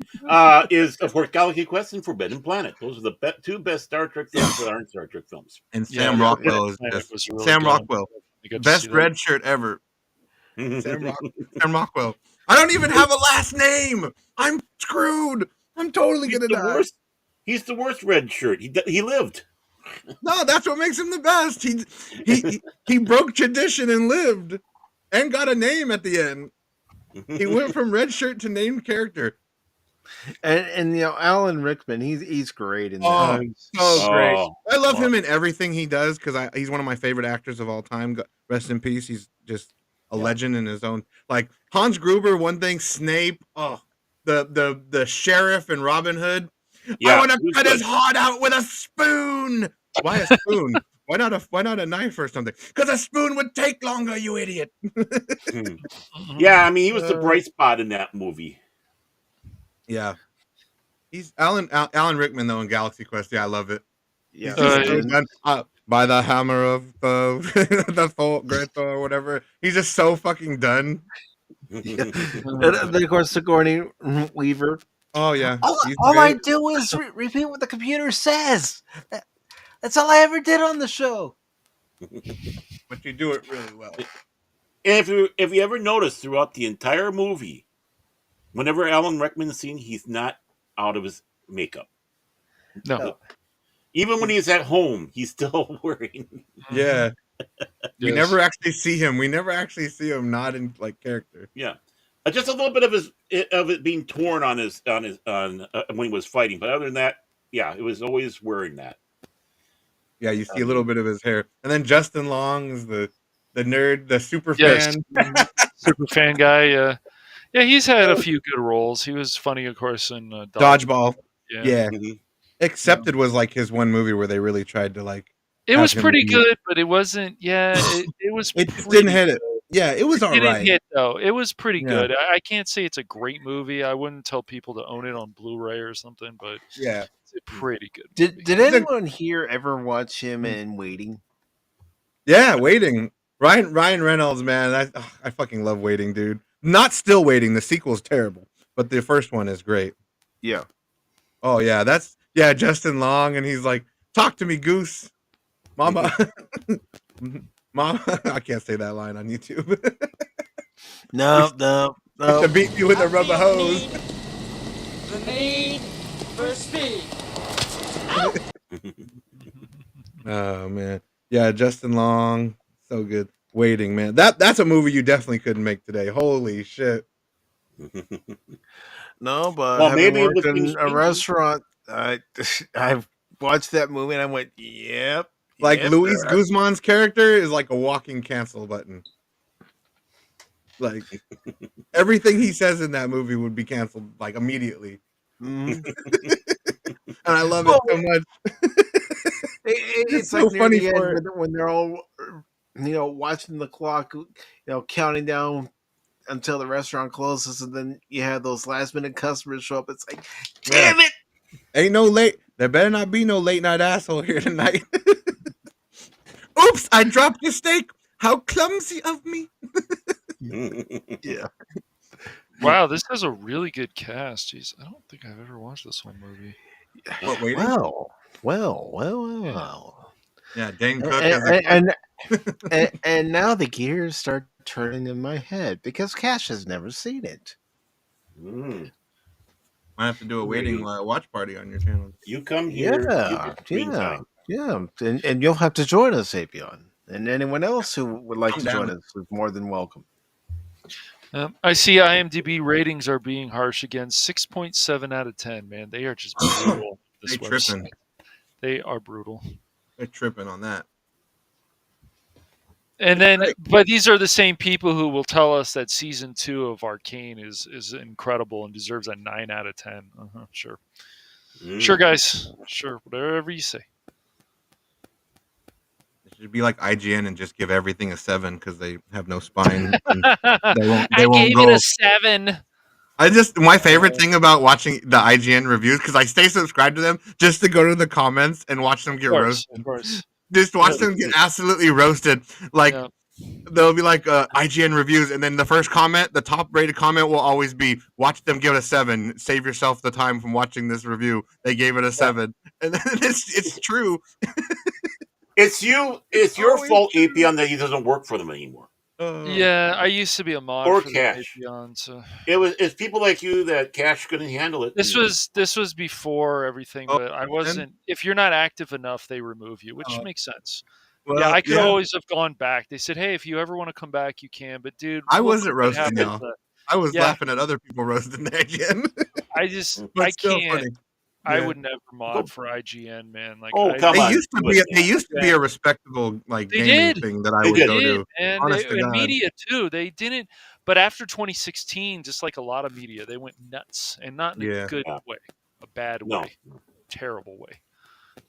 Is of course Galaxy Quest and Forbidden Planet. Those are the 2 best Star Trek films that aren't Star Trek films. And Sam Rockwell is just Sam Rockwell, best red shirt ever. Sam Rockwell. I don't even have a last name. I'm screwed. I'm totally gonna die. He's the worst red shirt. He lived. No, that's what makes him the best. He broke tradition and lived, and got a name at the end. He went from red shirt to named character. And Alan Rickman, he's great in that. Oh, so great. I love him in everything he does, because he's one of my favorite actors of all time. Rest in peace. He's just a legend in his own. Like Hans Gruber, one thing. Snape. Oh, the sheriff and Robin Hood. Yeah, I want to cut his heart out with a spoon. Why a spoon? Why not a knife or something? Because a spoon would take longer, you idiot. Yeah, I mean, he was the bright spot in that movie. Yeah, he's Alan Rickman though in Galaxy Quest. Yeah, I love it. Yeah, by the hammer of the Great Thor or whatever. He's just so fucking done. Yeah. And then of course Sigourney Weaver. Oh yeah. All I do is repeat what the computer says. That's all I ever did on the show. But you do it really well. And if you ever notice throughout the entire movie, whenever Alan Rickman is seen, he's not out of his makeup. No. Even when he's at home, he's still wearing. Yeah. We never actually see him. We never actually see him not in like character. Yeah. Just a little bit of it being torn on when he was fighting, but other than that, yeah, it was always wearing that. Yeah, you see a little bit of his hair, and then Justin Long is the nerd, the super fan, super fan guy. Yeah, he's had a few good roles. He was funny, of course, in Dodgeball. Yeah. Mm-hmm. Accepted was like his one movie where they really tried to like. It was pretty good, but it wasn't. Yeah, it was. It didn't hit it. Yeah, it was all right. It didn't hit though. It was pretty good. I can't say it's a great movie. I wouldn't tell people to own it on Blu-ray or something, but yeah, it's a pretty good movie. Did anyone here ever watch him in Waiting? Yeah, Waiting. Ryan Reynolds, man, I fucking love Waiting, dude. Not Still Waiting. The sequel's terrible, but the first one is great. Yeah. Oh yeah, Justin Long, and he's like, "Talk to me, Goose, Mama." Mom, I can't say that line on YouTube. No. To beat you with a rubber hose. The need for speed. Oh man, yeah, Justin Long, so good. Waiting, man. That's a movie you definitely couldn't make today. Holy shit. No, but well, having maybe worked in a restaurant, I watched that movie and I went, "Yep." Like Luis Guzman's character is like a walking cancel button. Like everything he says in that movie would be canceled like immediately. And I love it so much. It's so like funny when they're all watching the clock, counting down until the restaurant closes, and then you have those last minute customers show up. It's like, damn it! Ain't no late. There better not be no late night asshole here tonight. Oops, I dropped your steak. How clumsy of me. Yeah. Wow, this has a really good cast. Jeez, I don't think I've ever watched this whole movie. Well. Yeah, Dane Cook and now the gears start turning in my head because Cash has never seen it. Mm. Might have to do a waiting watch party on your channel. You come here, you get screen time. And you'll have to join us, Apy0n. And anyone else who would like I'm to down. join us is more than welcome. I see IMDb ratings are being harsh again. 6.7 out of 10. Man, they are just brutal. They tripping. They are brutal. They're tripping on that. And then, but these are the same people who will tell us that season 2 of Arcane is incredible and deserves a 9 out of 10. Sure. Sure, guys. Sure, whatever you say. It should be like IGN and just give everything a 7 because they have no spine. I gave it a 7. My favorite thing about watching the IGN reviews, because I stay subscribed to them just to go to the comments and watch them get roasted. Of course. Just watch them get absolutely roasted. Like, there'll be like IGN reviews, and then the first comment, the top rated comment will always be, watch them give it a 7. Save yourself the time from watching this review. They gave it a 7. And then it's true. It's your fault, Apy0n, that he doesn't work for them anymore. Yeah, I used to be a mod Or for Cash. Apy0n, so It's people like you that Cash couldn't handle it. this was before everything, but I wasn't. If you're not active enough, they remove you, which makes sense. Well, yeah, I could always have gone back. They said, "Hey, if you ever want to come back, you can." But dude, I look wasn't what roasting happened y'all. to- I was Yeah. laughing at other people roasting the IGN. I But still can't. funny. I Yeah. would never mod for IGN, man. Like, They used to be a respectable like They gaming did. thing that I They would go did. to. And, Honest to and God. media too. They didn't. But after 2016, just like a lot of media, they went nuts, and not in Yeah. a good way, a bad No. way, terrible way.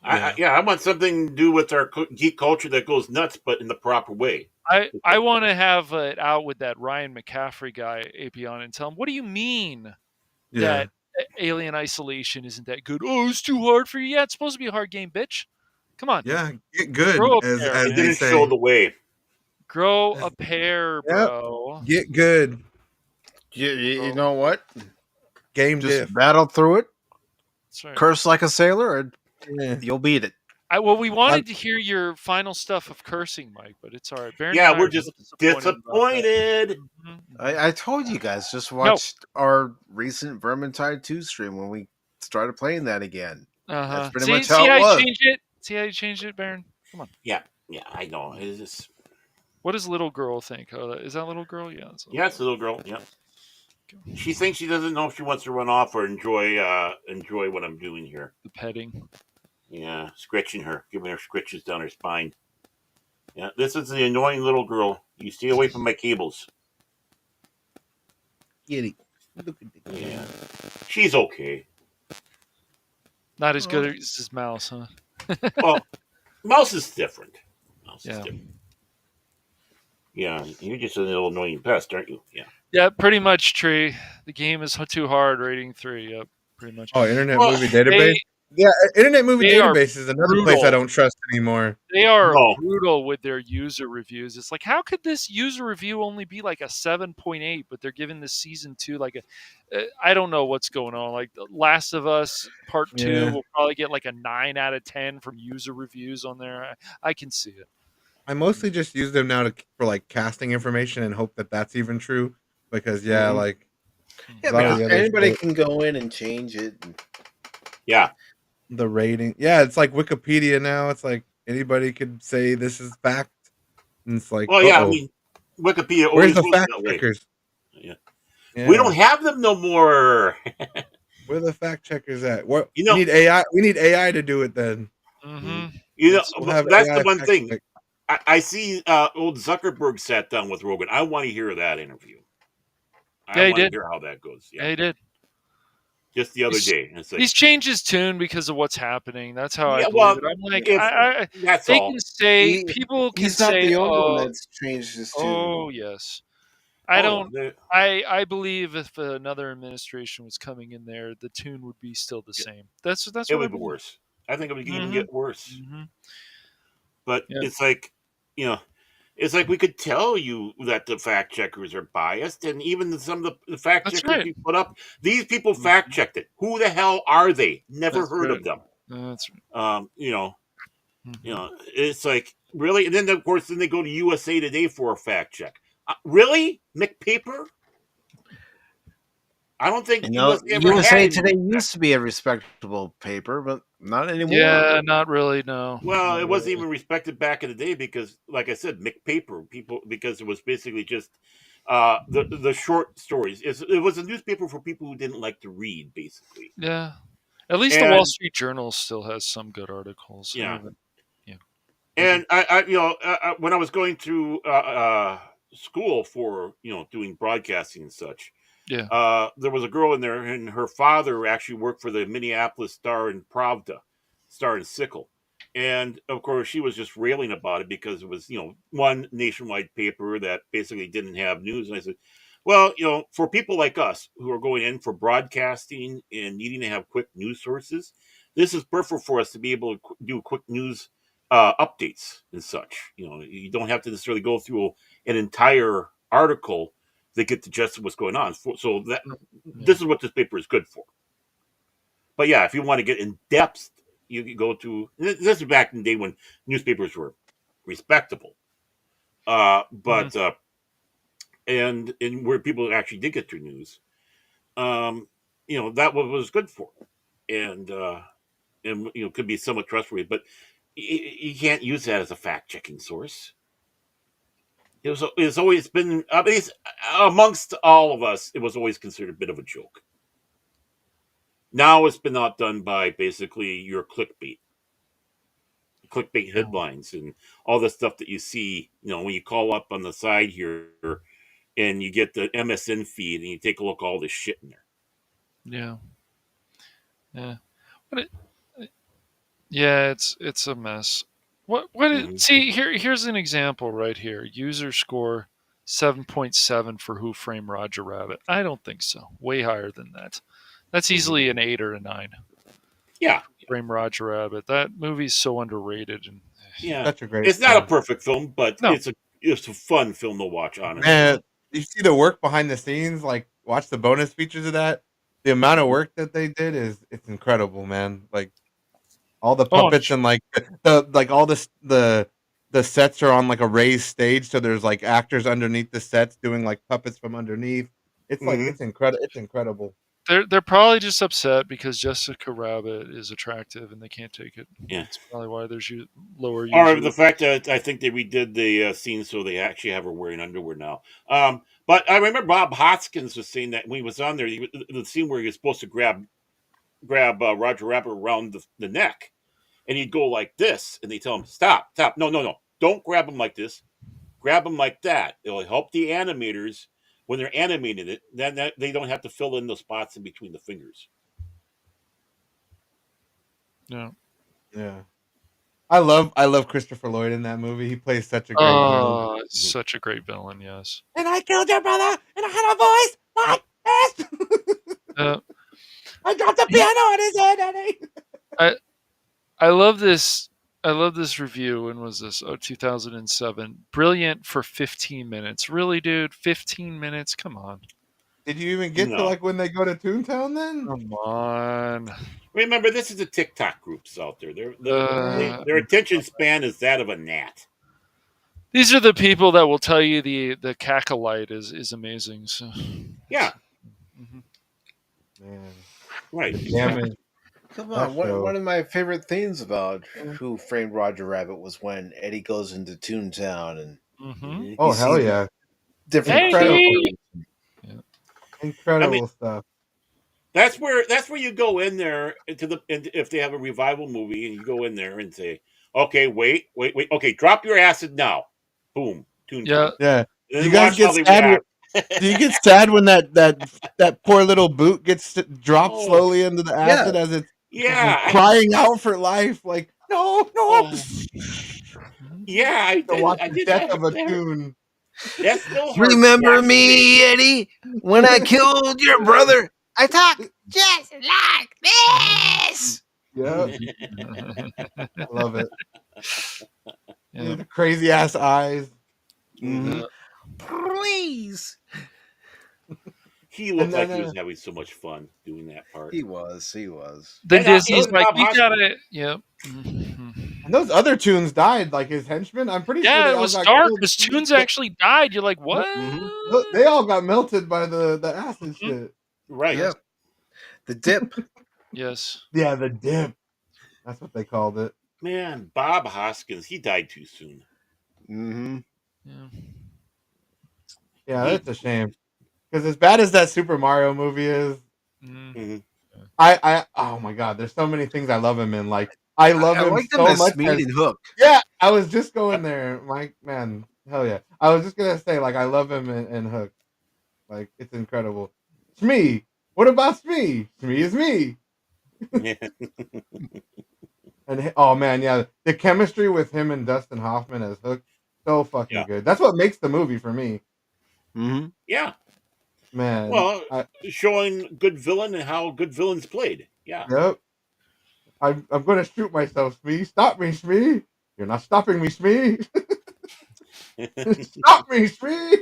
I want something to do with our geek culture that goes nuts, but in the proper way. I want to have it out with that Ryan McCaffrey guy, Apy0n, and tell him, what do you mean that Alien Isolation isn't that good? Oh, it's too hard for you. Yeah, it's supposed to be a hard game, bitch. Come on. Yeah, get good, Grow a as pair, as man. they Didn't say. show the way. Grow a pair, bro. Get good. You know what? Game Just diff. battle through it. That's right. Curse like a sailor, and you'll beat it. We wanted to hear your final stuff of cursing, Mike, but it's all right. Baron Yeah, and I we're are just about that. disappointed. I told you guys, just watch our recent Vermintide 2 stream when we started playing that again. That's pretty much how see it how was. you changed it? See how you changed it, Baron? Come on. Yeah, I know. It's just... What does little girl think? Oh, is that little girl? Yeah. It's Yeah, it's a little girl. Yeah. She thinks she doesn't know if she wants to run off or enjoy what I'm doing here. The petting. Yeah, scratching her, giving her scritches down her spine. Yeah, this is the annoying little girl. You stay away from my cables. Kitty. Yeah, she's okay. Not as good as his mouse, huh? Well, Mouse is different. Yeah. Yeah, you're just a little annoying pest, aren't you? Yeah. Yeah, pretty much, Tree. The game is too hard, rating 3. Yep, pretty much. Oh, Internet Movie Database? Yeah, Internet Movie they are Database is another place I brutal. don't trust anymore. They are No. brutal with their user reviews. It's like, how could this user review only be like a 7.8, but they're giving this season 2 like a... I don't know what's going on. Like, The Last of Us Part 2 Yeah. will probably get like a 9 out of 10 from user reviews on there. I can see it. I mostly just use them now for like casting information and hope that that's even true. Because like Yeah, a lot of because the other anybody stuff- can go in and change it. Yeah. the rating. Yeah, it's like Wikipedia now. It's like anybody could say this is fact. And it's like, Well, yeah, I uh-oh. mean, Wikipedia Where's always the goes fact that way. checkers? Yeah. Yeah. We don't have them no more. Where the fact checkers at? What You know- we need AI. We need AI to do it then. Mm-hmm. You know, We'll have that's AI the one fact thing. check. I see old Zuckerberg sat down with Rogan. I want to hear that interview. Yeah, I he want to did. hear how that goes. Yeah, he did. Just the other He's- day. It's like, He's changed his tune because of what's happening. That's how I Yeah, believe well, it. I'm like, if- that's they all. can say, people can He's not say, the only oh, one that's changed his tune. oh, yes. I Oh, don't. yeah. I believe if another administration was coming in there, the tune would be still the same. That's It what I would be believe. worse. I think it would even Mhm. get worse. Mhm. But Yeah. it's like, it's like we could tell you that the fact checkers are biased, and even some of the fact That's checkers right. you put up, these people fact checked it. Who the hell are they? Never That's heard right. of them. That's right. It's like, really, and then of course, then they go to USA Today for a fact check. Really, McPaper? I don't think USA ever USA had Today any. used to be a respectable paper, but not anymore. Yeah, not really. No. Well, Not it wasn't really. even respected back in the day because, like I said, McPaper people because it was basically just the short stories. It was a newspaper for people who didn't like to read, basically. Yeah. At least the Wall And Street Journal still has some good articles. I yeah, haven't- Yeah. and when I was going through school for doing broadcasting and such, Yeah. there was a girl in there, and her father actually worked for the Minneapolis Star and Pravda, Star and Sickle. And of course, she was just railing about it because it was, one nationwide paper that basically didn't have news. And I said, well, for people like us who are going in for broadcasting and needing to have quick news sources, this is perfect for us to be able to do quick news updates and such. You don't have to necessarily go through an entire article to get the gist of what's going on. So this is what this paper is good for. But yeah, if you want to get in depth, you can go to this is back in the day when newspapers were respectable. But and where people actually did get their news, that was good for, and could be somewhat trustworthy. But you can't use that as a fact checking source. It's always been amongst all of us. It was always considered a bit of a joke. Now it's been outdone by basically your clickbait headlines, and all the stuff that you see. When you call up on the side here, and you get the MSN feed, and you take a look at all this shit in there. Yeah. Yeah. But yeah, it's a mess. See, here's an example right here. User score 7.7 for Who Framed Roger Rabbit. I don't think so. Way higher than that. That's easily an 8 or a 9. Yeah. Frame Roger Rabbit. That movie's so underrated, and Yeah, Such a great it's not film. a perfect film, but No. it's a fun film to watch. Honestly, Man, you see the work behind the scenes. Like, watch the bonus features of that. The amount of work that they did it's incredible, man. Like all the puppets and like all the sets are on like a raised stage, so there's like actors underneath the sets doing like puppets from underneath. It's like it's incredible. It's incredible. They're probably just upset because Jessica Rabbit is attractive and they can't take it. Yeah, that's probably why there's lower user. Or the fact that I think they redid the scene so they actually have her wearing underwear now. But I remember Bob Hoskins was saying that when he was on there, the scene where he was supposed to grab Roger Rabbit around the neck, and he'd go like this, and they tell him, "Stop, no, don't grab him like this, grab him like that. It'll help the animators when they're animating it. Then they don't have to fill in the spots in between the fingers." Yeah. Yeah. I love Christopher Lloyd in that movie. He plays such a great villain. Such a great villain, yes. And I killed your brother, and I had a voice like this. I dropped the piano on his head, Eddie. I love this. I love this review. When was this? 2007. Brilliant for 15 minutes. Really, dude? 15 minutes? Come on. Did you even get to like when they go to Toontown then? Come on. Remember, this is the TikTok groups out there. Their attention span is that of a gnat. These are the people that will tell you the cackleite is amazing. So yeah. Man. Right. Damn. Come on, one of my favorite things about Who Framed Roger Rabbit was when Eddie goes into Toontown and oh hell yeah, different incredible stuff. That's where you go in there if they have a revival movie and you go in there and say, okay, wait, okay, drop your acid now, boom, Toontown. Yeah. You guys get sad. Do you get sad when that poor little boot gets dropped slowly into the acid as it's crying out for life? Like no. Yeah, I did. Watch I the did death that. of a tune. That still hurts. Remember me, Eddie, when I killed your brother? I talk just like this. Yeah, I love it. Yeah, the crazy ass eyes. Please. He looked like he was having so much fun doing that part. He was. Then Disney's like, you gotta. Yep. those other tunes died, like his henchmen. I'm pretty sure Yeah, they it all was got dark killed. because Toons actually died. You're like, what? They all got melted by the acid shit. Right. Yeah. The dip. Yes. Yeah, the dip. That's what they called it. Man, Bob Hoskins, he died too soon. Mm-hmm. Yeah, that's a shame. Because as bad as that Super Mario movie is, oh my god, there's so many things I love him in. Like I love I him like them so as much. Smeed and Hook. Yeah, I was just going there, Mike. Man, hell yeah! I was just gonna say, like, I love him in Hook. Like, it's incredible. Smee, what about Smee? Smee is me. And oh man, yeah, the chemistry with him and Dustin Hoffman as Hook, so fucking good. That's what makes the movie for me. Mm-hmm. Yeah. Man, Well, showing good villain and how good villains played. Yeah. Yep. I'm gonna shoot myself, Smee. Stop me, Smee. You're not stopping me, Smee. Stop me, Smee.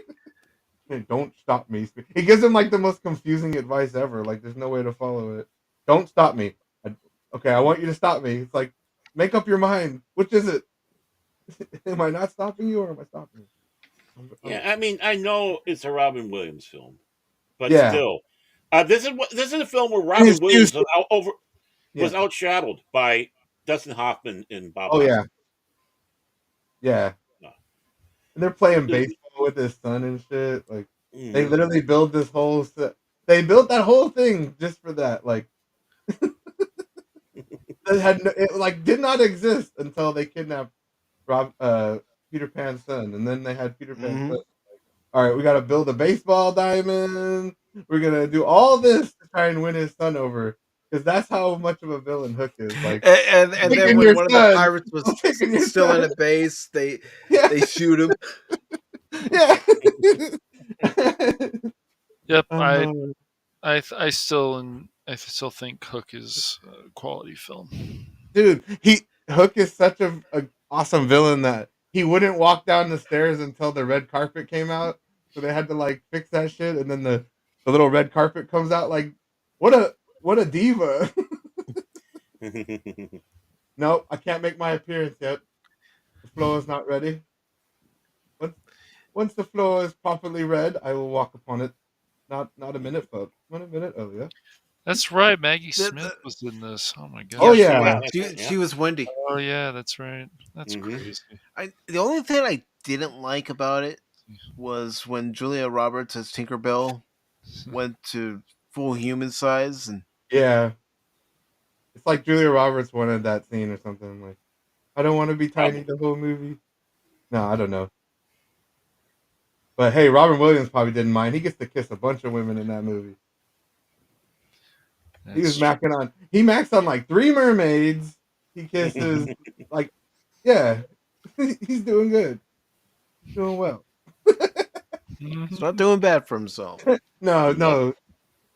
Don't stop me. Smee. He gives him like the most confusing advice ever. Like there's no way to follow it. Don't stop me. Okay, I want you to stop me. It's like, make up your mind. Which is it? Am I not stopping you or am I stopping you? Yeah, I mean, I know it's a Robin Williams film, but Yeah. still, this is a film where Robin Williams was outshadowed by Dustin Hoffman and Bob. Oh Hoskins. yeah. And they're playing baseball with his son and shit. Like they literally build this whole set. They built that whole thing just for that. Like it like did not exist until they kidnapped Peter Pan's son, and then they had Peter Pan's son. All right, we got to build a baseball diamond. We're gonna do all this to try and win his son over, because that's how much of a villain Hook is. Like, and then when one of the pirates was still in a base, they shoot him. Yeah. Yep. I still think Hook is a quality film. Dude, Hook is such a awesome villain that he wouldn't walk down the stairs until the red carpet came out. So they had to like fix that shit, and then the little red carpet comes out. Like, what a diva. Nope, I can't make my appearance yet. The floor is not ready. Once the floor is properly read, I will walk upon it. Not a minute, folks. 1 minute earlier. That's right. Maggie Smith was in this. Oh my god. Oh yeah, she was Wendy. Oh yeah, that's right. That's crazy. The only thing I didn't like about it was when Julia Roberts as Tinkerbell went to full human size, and yeah, it's like Julia Roberts wanted that scene or something. Like, I don't want to be tiny the whole movie. No, I don't know. But hey, Robin Williams probably didn't mind. He gets to kiss a bunch of women in that movie. He was macking on. He maxed on like 3 mermaids. He kisses like, yeah, he's doing good. He's doing well. He's not doing bad for himself. No.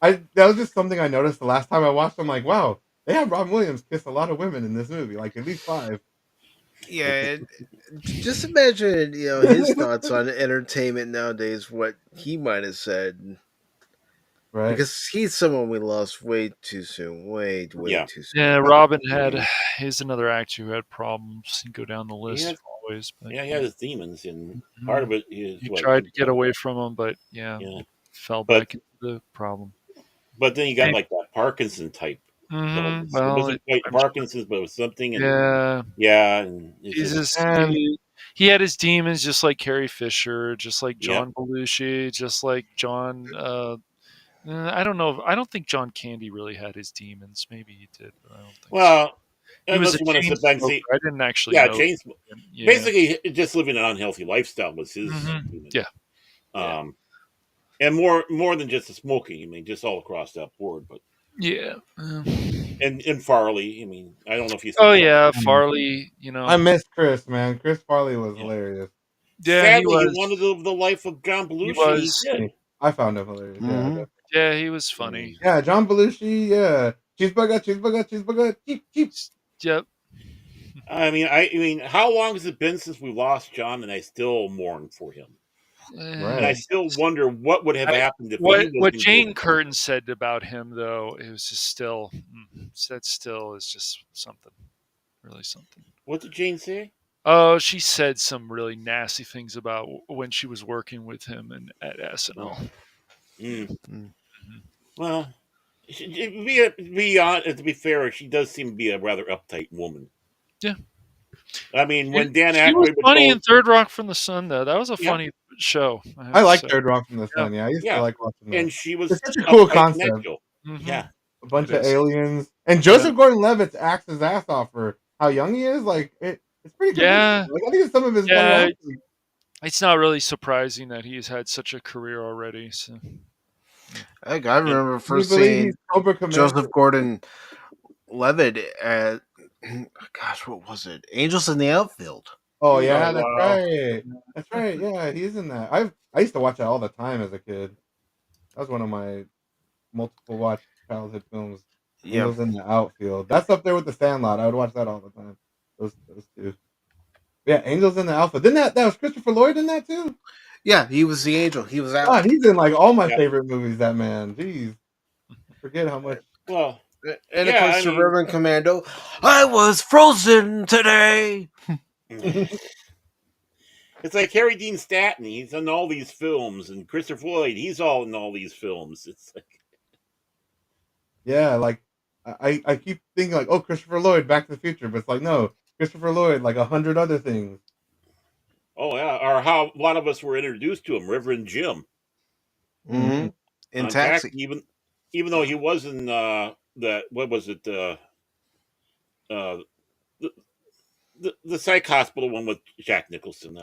That was just something I noticed the last time I watched. I'm like, wow, they have Robin Williams kiss a lot of women in this movie, like at least 5. Yeah, just imagine, his thoughts on entertainment nowadays, what he might have said. Right. Because he's someone we lost way too soon. Way too soon. Yeah, Robin he's another actor who had problems. He'd go down the list always. But, he had his demons, and part of it is he tried to get away from them, but fell back into the problem. But then you got like that Parkinson type. Well, it wasn't quite Parkinson's, but it was something. And, and he had his demons, just like Carrie Fisher, just like John Belushi, just like John. I don't know. I don't think John Candy really had his demons. Maybe he did, but I don't think. Well, he was a chain smoker. I didn't actually. know. Basically, just living an unhealthy lifestyle was his. And more than just the smoking. I mean, just all across that board, but. Yeah. And Farley, I mean, I don't know if you. Oh yeah, Farley. I miss Chris, man. Chris Farley was hilarious. Yeah, sadly, he wanted the life of John Belushi. I found him hilarious. Mm-hmm. Yeah, he was funny. Yeah, John Belushi. Yeah, cheeseburger. Cheap. Yep. I mean, how long has it been since we lost John? And I still mourn for him. And I still wonder what would have happened if what Jane Curtin said about him, though. It was just still that still is just something. Really something. What did Jane say? Oh, she said some really nasty things about when she was working with him and at SNL. Well, to be fair, she does seem to be a rather uptight woman. Yeah. I mean, when Dan She was Aykroyd was funny told, in Third Rock from the Sun, though. That was a Yeah. funny show. have I to like say. Third Rock from the Sun. Yeah, I used to like watching that. and she was It's such a cool uptight in that concept. show. Mhm. Yeah, A bunch It of is. aliens, and Joseph Gordon-Levitt acts his ass off for how young he is. Like it's pretty convincing. Yeah. Like, I think it's some of his better Yeah. acting. It's not really surprising that he's had such a career already. So. Heck, I remember Can you first believe seeing he's Cobra Commander? Joseph Gordon-Levitt at, gosh, what was it? Angels in the Outfield. Oh yeah, Oh, that's wow. right. That's right. Yeah, he's in that. I used to watch that all the time as a kid. That was one of my multiple watch childhood films. Yeah. Angels in the Outfield. That's up there with The Sandlot. I would watch that all the time. Those two. Yeah, Angels in the Outfield. Didn't that was Christopher Lloyd in that too? Yeah, he was the angel. He was out. God, he's in like all my Yeah. favorite movies. That man. Jeez. I forget how much. well, And Yeah, of course, I mean- Suburban Commando. I was frozen today. it's like Harry Dean Stanton. He's in all these films, and Christopher Lloyd. He's all in all these films. It's like, Yeah, like I keep thinking like, oh, Christopher Lloyd, Back to the Future, but it's like no, Christopher Lloyd, like 100 other things. oh yeah, or how a lot of us were introduced to him, Reverend Jim. Mm-hmm. In On Taxi. even though he was in the what was it the psych hospital one with Jack Nicholson.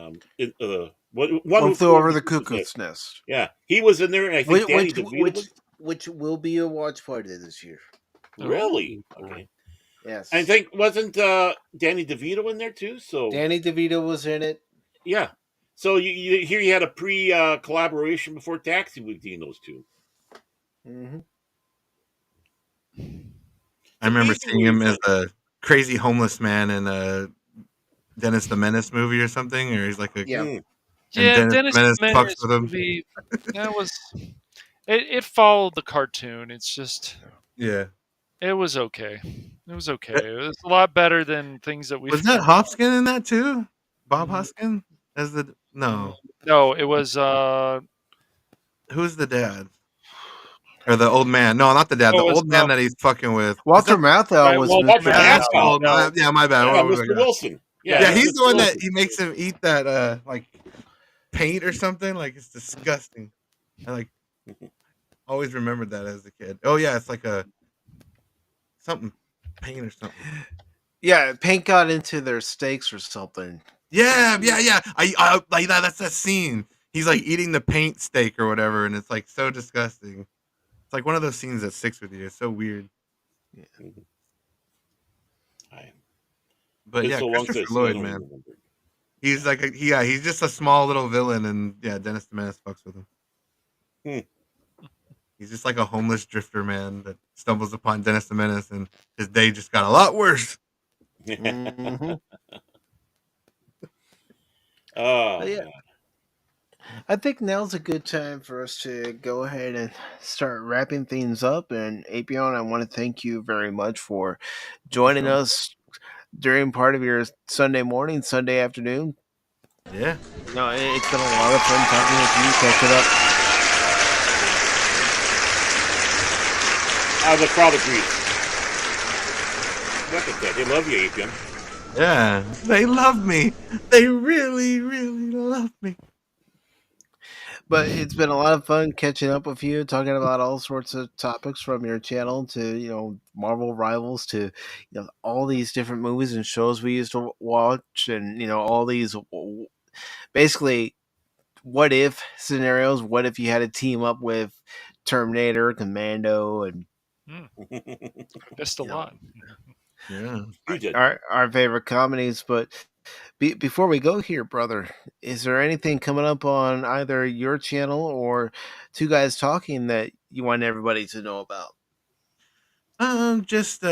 One Flew Over the Cuckoo's Nest. Yeah, he was in there, and I think Danny DeVito was. Which will be a watch party this year. Really? Okay. Yes. I think wasn't Danny DeVito in there too? So Danny DeVito was in it. Yeah. So you here you had a pre collaboration before Taxi between those two. Mm-hmm. I remember seeing him as a crazy homeless man in a Dennis the Menace movie or something, or he's like a Yeah. Yeah, Dennis Dennis the Menace fucks with him. movie, that was it followed the cartoon. It's just Yeah. it was okay. It was okay. It was a lot better than things that we Was that Hopkins in that too? Bob Hoskins as the no. No, it was Who's the dad? Or the old man? No, not the dad. Oh, The it was, old man that he's fucking with. Walter Matthau was Walter Mr. Matthau. Matthau. Yeah, my bad. Yeah, What was I Mr. gonna- Wilson. Yeah, he's Mr. the one that Wilson. he makes him eat that like paint or something. Like it's disgusting. I like always remembered that as a kid. Oh yeah, it's like a something paint or something. Yeah, paint got into their steaks or something. Yeah. I like that. That's that scene. He's like eating the paint steak or whatever, and it's like so disgusting. It's like one of those scenes that sticks with you. It's so weird. Yeah. But It's yeah, so long Christopher since I Lloyd, don't man. remember. He's like he's just a small little villain, and yeah, Dennis the Menace fucks with him. He's just like a homeless drifter man that stumbles upon Dennis the Menace, and his day just got a lot worse. Mm-hmm. Oh, Yeah. I think now's a good time for us to go ahead and start wrapping things up. And Apy0n, I want to thank you very much for joining us during part of your Sunday morning, Sunday afternoon. Yeah. No, it's been a lot of fun talking with you, catching up. The crowd agrees. Look at that. They love you, Apy0n. Yeah, they love me. They really, really love me. But it's been a lot of fun catching up with you, talking about all sorts of topics from your channel to, Marvel Rivals to, all these different movies and shows we used to watch and, all these basically what if scenarios. What if you had to team up with Terminator, Commando, and just a lot. Yeah. Our favorite comedies. But before we go here, brother, is there anything coming up on either your channel or Two Guys Talking that you want everybody to know about? Just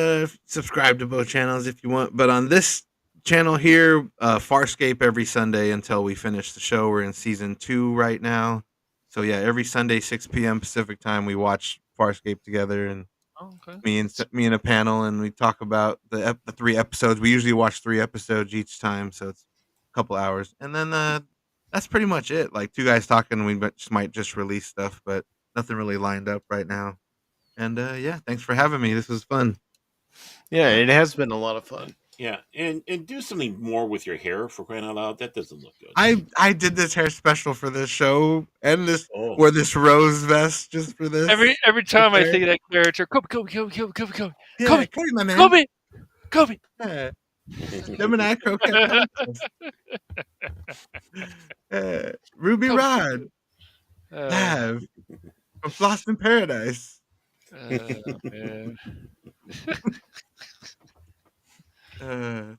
subscribe to both channels if you want. But on this channel here, Farscape every Sunday until we finish the show. We're in season 2 right now. So yeah, every Sunday, 6 p.m. Pacific time, we watch Farscape together, and Oh, okay. Me and a panel, and we talk about the 3 episodes. We usually watch 3 episodes each time, so it's a couple hours. And then that's pretty much it. Like 2GuysTalking, we might just release stuff, but nothing really lined up right now. And yeah, thanks for having me. This was fun. Yeah, it has been a lot of fun. Yeah, and do something more with your hair, for crying out loud. That doesn't look good. I did this hair special for this show, and Oh. wore this rose vest just for this. Every time I there. think of that character, Kobe, Yeah, Kobe, Kobe, my man. Kobe. Yeah. Gemini Croquette. Ruby Rod. Live from Floss in Paradise. Man.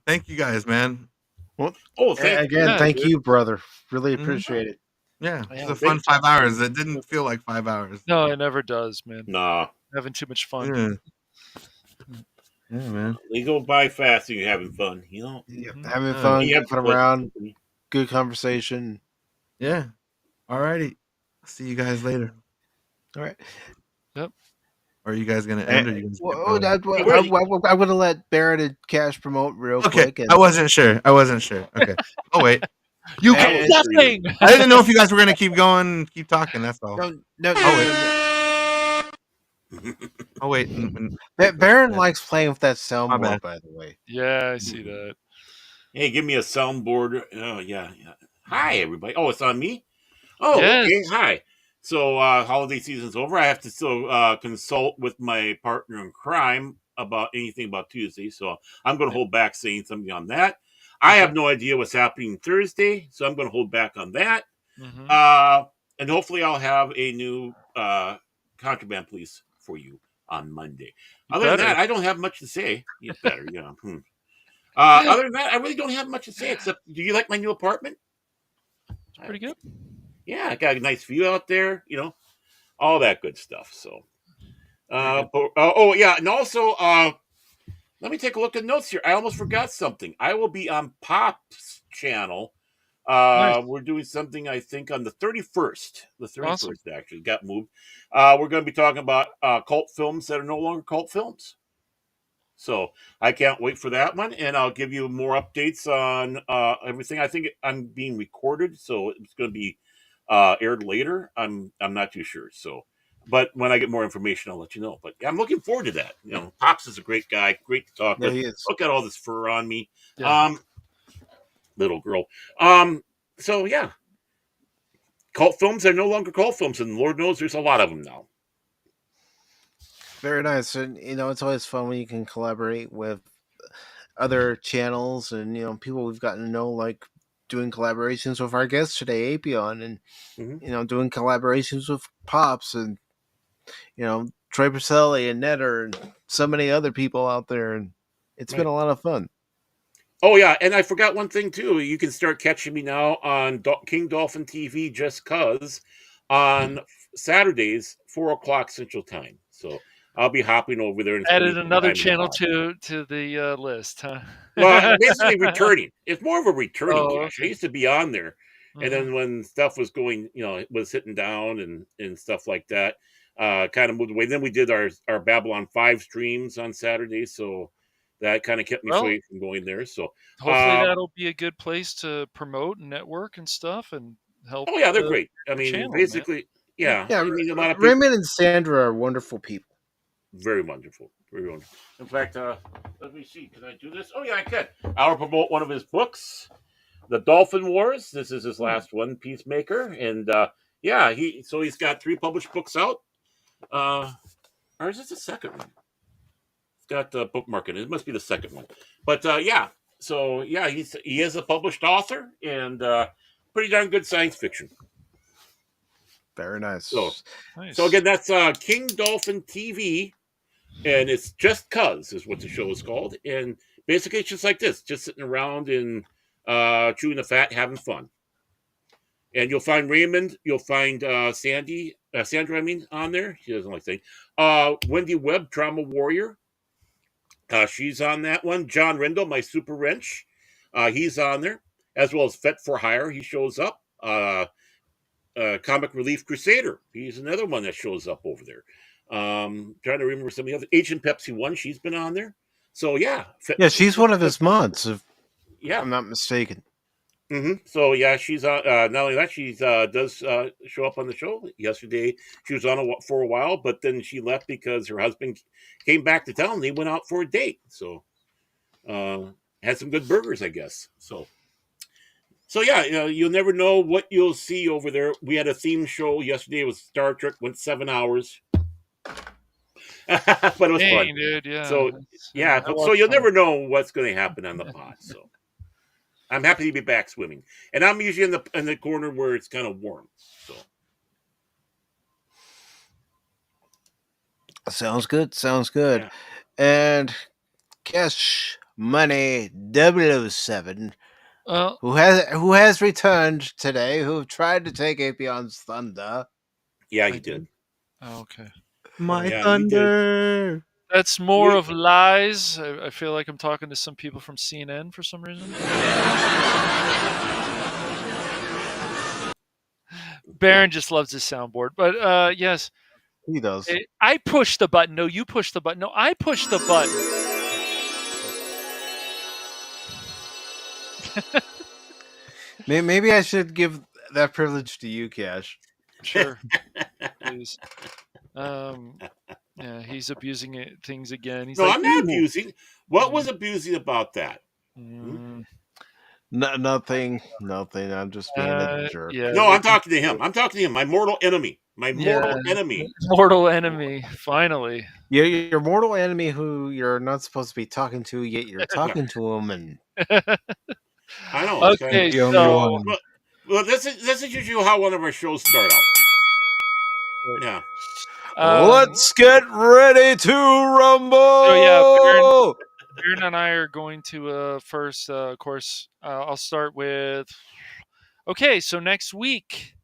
Thank you guys, man. Well, thank thank you, brother. Really Mhm. appreciate it. Yeah, it was a fun 5 hours. It didn't feel like 5 hours. No, it never does, man. Nah. Having too much fun. Yeah, man. They go by fast and you're having fun, you know? Having fun, You have fun fun. around, good conversation. Yeah. Alrighty. See you guys later. All right. Yep. Or are you guys gonna end? Or you guys I would have let Barrett and Cash promote real quick. I wasn't sure. Okay. Oh wait. You got nothing. I didn't know if you guys were gonna keep going, keep talking. That's all. No. Oh wait. Barrett likes playing with that My soundboard, bad. by the way. Yeah, I see that. Hey, give me a soundboard. Oh, yeah. Hi, everybody. Oh, it's on me? Oh, Yes. okay. Hi. So, holiday season's over. I have to still consult with my partner in crime about anything about Tuesday. So, I'm going to hold back saying something on that. I have no idea what's happening Thursday, so I'm going to hold back on that. Mm-hmm. And hopefully, I'll have a new Contraband Police for you on Monday. Other than that, I don't have much to say. You better, yeah. Other than that, I really don't have much to say except, do you like my new apartment? It's pretty good. Yeah, I got a nice view out there, you know, all that good stuff. So, yeah, and also, let me take a look at notes here. I almost forgot something. I will be on Pop's channel. Nice. We're doing something, I think, on the 31st. The 31st Awesome. actually got moved. We're going to be talking about cult films that are no longer cult films. So I can't wait for that one, and I'll give you more updates on everything. I think I'm being recorded, so it's going to be aired later. I'm not too sure. So, but when I get more information, I'll let you know. But I'm looking forward to that. You know, Pops is a great guy, great to talk with. He is. Look at all this fur on me, Yeah. little girl. So yeah, cult films are no longer cult films, and Lord knows there's a lot of them now. Very nice. And, it's always fun when you can collaborate with other channels and, people we've gotten to know, like doing collaborations with our guest today, Apy0n, and, doing collaborations with Pops and, Troy Perselli and Netter and so many other people out there. And it's been a lot of fun. Oh, yeah. And I forgot one thing, too. You can start catching me now on King Dolphin TV just cuz on Saturdays, 4 o'clock Central Time. So I'll be hopping over there. And added another channel to the list, huh? Well, basically returning. It's more of a returning cache. I used to be on there. And then when stuff was going, it was hitting down and stuff like that, kind of moved away. Then we did our Babylon 5 streams on Saturday. So that kind of kept me away from going there. So hopefully that'll be a good place to promote and network and stuff and help. Oh, yeah, they're great. I mean, channel, basically, Yeah, I mean, a lot of people. Raymond and Sandra are wonderful people. Very wonderful. Very wonderful. In fact, let me see. Can I do this? Oh, yeah, I can. I'll promote one of his books, The Dolphin Wars. This is his last one, Peacemaker. And, yeah, he's got 3 published books out. Or is this the second one? It's got the bookmark in it. It must be the second one. But, yeah. So, yeah, he is a published author and pretty darn good science fiction. Very nice. So again, that's King Dolphin TV, and it's just cuz is what the show is called. And basically, it's just like this, just sitting around and chewing the fat, having fun. And you'll find Raymond, you'll find Sandra, on there. She doesn't like saying. Wendy Webb, Trauma Warrior. She's on that one. John Rindle, my Super Wrench. He's on there, as well as Fet for Hire. He shows up. Comic Relief Crusader. He's another one that shows up over there. Trying to remember some of the other Agent Pepsi 1. She's been on there. So yeah, Yeah, she's one of his mods, if yeah. I'm not mistaken. So yeah, she's on. Not only that, she's does show up on the show. Yesterday, she was on for a while, but then she left because her husband came back to town. And they went out for a date. So had some good burgers, I guess. So yeah, you'll never know what you'll see over there. We had a theme show yesterday. It was Star Trek. Went 7 hours, but it was fun. Dude, yeah. So yeah, so you'll never know what's going to happen on the pod. So I'm happy to be back swimming, and I'm usually in the corner where it's kind of warm. So Sounds good. Sounds good. Yeah. And Cash Money 007, who has returned today, who tried to take Apy0n's thunder. Yeah, he did. Oh, okay. My thunder. That's more of lies. I feel like I'm talking to some people from CNN for some reason. Baron just loves his soundboard. But yes. He does. I push the button. No, you push the button. No, I push the button. Maybe I should give that privilege to you, Cash. Sure. Please. Yeah, he's abusing things again. He's I'm not abusing. What was abusing about that? Nothing. I'm just being a jerk. Yeah, no, I'm talking to him. My mortal enemy. Mortal enemy. Mortal enemy. Finally. Your mortal enemy who you're not supposed to be talking to, yet you're talking to him, and I know. Okay, so well, this is usually how one of our shows start out. Yeah. Let's get ready to rumble. So yeah, Baron and I are going to first, of course, I'll start with. Okay, so next week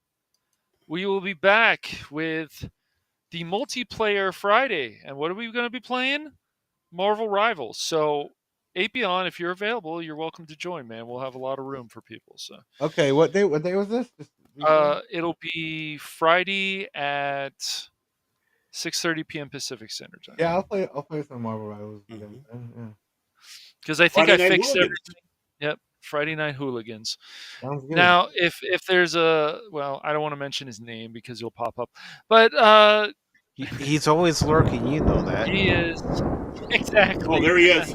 we will be back with the multiplayer Friday, and what are we going to be playing? Marvel Rivals. So, Apy0n, if you're available, you're welcome to join, man. We'll have a lot of room for people. So. Okay, what day was this? It'll be Friday at 6:30 p.m. Pacific Standard Time. Yeah, I'll play some Marvel Rivals. Yeah. Because I think I fixed everything. Yep, Friday Night Hooligans. Sounds good. Now, if there's I don't want to mention his name because he'll pop up, but he's always lurking. You know that he is. Exactly. Oh, there he is.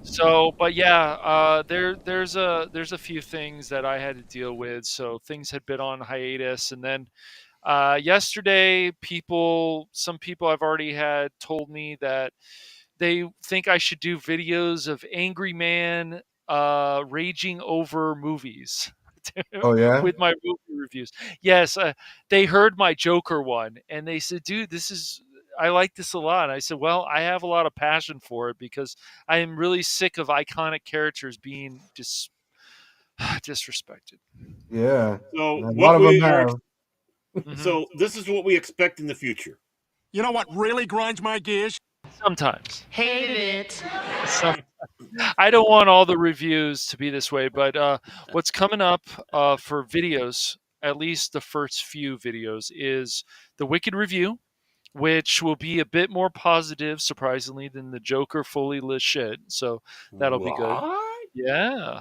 So, but yeah, there's a few things that I had to deal with. So things had been on hiatus, and then yesterday, some people I've already had told me that they think I should do videos of Angry Man raging over movies. Oh yeah, with my movie reviews. Yes, they heard my Joker one, and they said, "Dude, I like this a lot." And I said, "Well, I have a lot of passion for it because I am really sick of iconic characters being disrespected." Yeah. So a lot of them have. So this is what we expect in the future. You know what really grinds my gears? Sometimes. Hate it. I don't want all the reviews to be this way, but what's coming up for videos, at least the first few videos, is the Wicked review, which will be a bit more positive, surprisingly, than the Joker fully lit shit. So that'll be good. Yeah.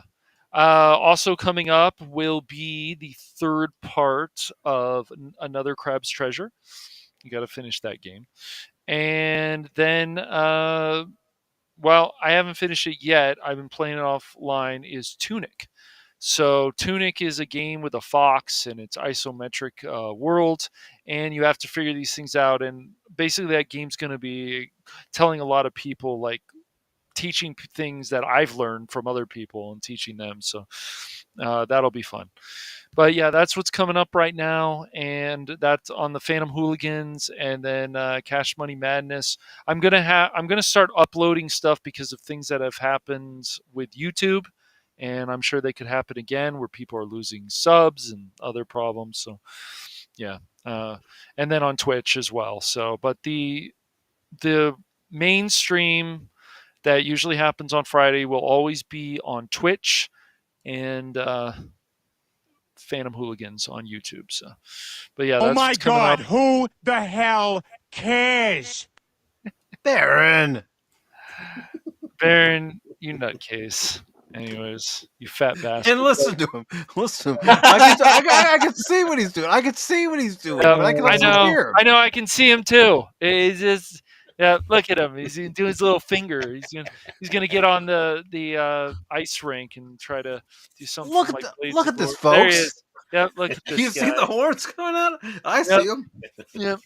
Also coming up will be the third part of Another Crab's Treasure. You got to finish that game. And then, well, I haven't finished it yet. I've been playing it offline, is Tunic. So Tunic is a game with a fox, and it's isometric world, and you have to figure these things out. And basically that game's going to be telling a lot of people, like, teaching things that I've learned from other people and teaching them. So that'll be fun. But yeah, that's what's coming up right now, and that's on the Phantom Hooligans, and then Cash Money Madness. I'm gonna start uploading stuff because of things that have happened with YouTube, and I'm sure they could happen again where people are losing subs and other problems. So yeah, and then on Twitch as well. So, but the mainstream that usually happens on Friday will always be on Twitch and Phantom Hooligans on YouTube. So, but yeah, Oh that's my what's coming God, up. who the hell cares? Baron. Baron, you nutcase. Anyways, you fat bastard. And listen to him. Listen to him. I can see what he's doing. I can see what he's doing, but I can I also know. hear him. I know. I can see him too. He's just, yeah. Look at him. He's doing his little finger. He's gonna get on the ice rink and try to do something Look like at Blades look of at this, Glory. There he folks. is. Yep. Look at this You guy. see the horns coming out? I Yep. see him. Yep.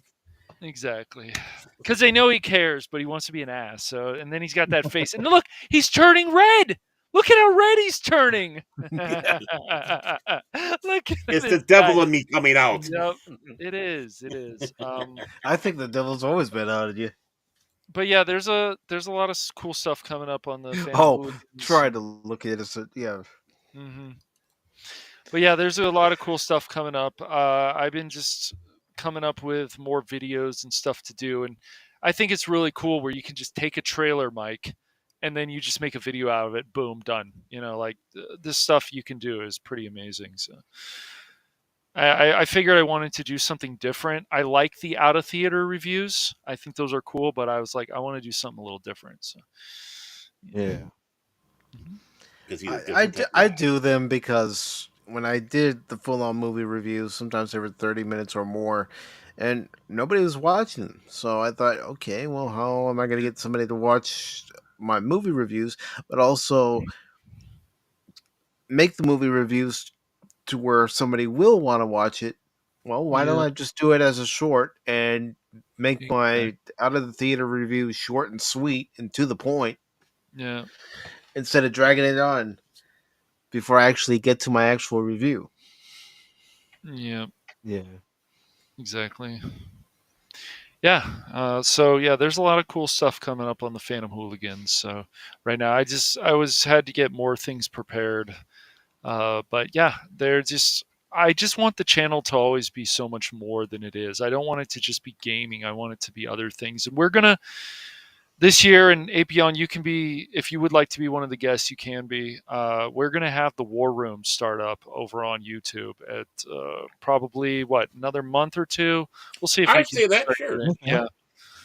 Exactly. Because they know he cares, but he wants to be an ass. So, and then he's got that face. And look, he's turning red. Look at how red he's turning. Look at It's this the devil guy. in me coming out. Yep. It is. It is. I think the devil's always been out of you. But yeah, there's a lot of cool stuff coming up on the Phantom Oh, Hooligans. try to look at it. Yeah. Mm-hmm. But yeah, there's a lot of cool stuff coming up. I've been just coming up with more videos and stuff to do, and I think it's really cool where you can just take a trailer mic and then you just make a video out of it. Boom, done. You know, like this stuff you can do is pretty amazing. So I figured I wanted to do something different. I like the out of theater reviews. I think those are cool, but I was like, I want to do something a little different. So Yeah. I do them because when I did the full on movie reviews, sometimes they were 30 minutes or more, and nobody was watching them. So I thought, okay, well, how am I going to get somebody to watch my movie reviews, but also make the movie reviews to where somebody will want to watch it? Well, why don't Yeah. I just do it as a short and make my out of the theater review short and sweet and to the point? Yeah. Instead of dragging it on before I actually get to my actual review. Yeah. Yeah. Exactly. Yeah. So yeah, there's a lot of cool stuff coming up on the Phantom Hooligans. So right now, I had to get more things prepared. But yeah, I just want the channel to always be so much more than it is. I don't want it to just be gaming. I want it to be other things. And we're gonna this year, and Apy0n, you can be, if you would like to be one of the guests, you can be. We're going to have the War Room start up over on YouTube at probably, another month or two? We'll see if we I'd can say that, start sure. it. Yeah.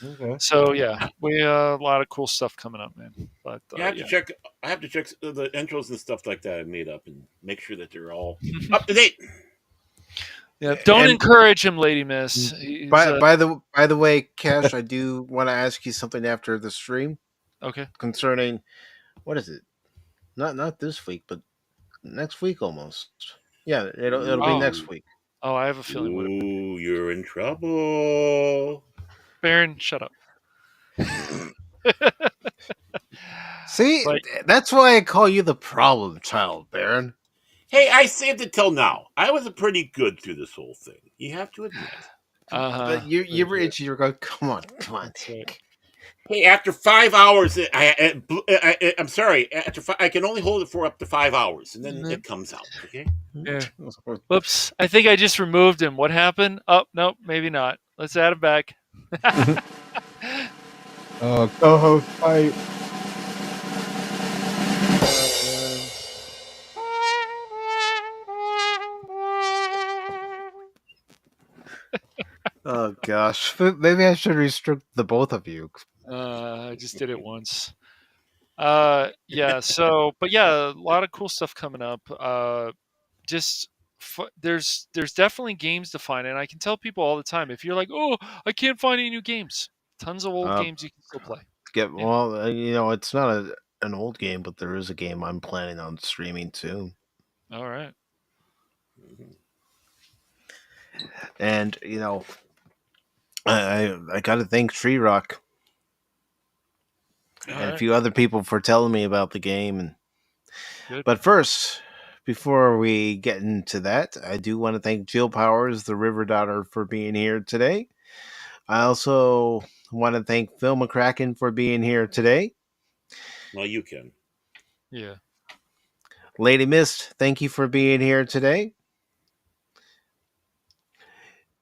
Okay. So, yeah, we a lot of cool stuff coming up, man. But I have to check the intros and stuff like that I made up and make sure that they're all up to date. Yeah, don't encourage him, Lady Miss. By the way, Cash, I do want to ask you something after the stream. Okay. Concerning, what is it? Not this week, but next week almost. Yeah, it'll be next week. Oh, I have a feeling. Ooh, you're in trouble. Baron, shut up. See, that's why I call you the problem child, Baron. Hey, I saved it till now. I was pretty good through this whole thing. You have to admit. But you were itchy. You're going, come on. Hey, after 5 hours, I'm sorry. I can only hold it for up to 5 hours, and then it comes out. Okay. Yeah. Whoops! I think I just removed him. What happened? Oh, nope, maybe not. Let's add him back. Co-host fight. Oh gosh, maybe I should restrict the both of you. I just did it once. Yeah. So, but yeah, a lot of cool stuff coming up. There's definitely games to find, and I can tell people all the time, if you're like, oh, I can't find any new games, tons of old games you can still play. Well, it's not an old game, but there is a game I'm planning on streaming soon. All right. And I got to thank Tree Rock and a few other people for telling me about the game. But first, before we get into that, I do want to thank Jill Powers, the River Daughter, for being here today. I also want to thank Phil McCracken for being here today. Well, you can. Yeah. Lady Mist, thank you for being here today.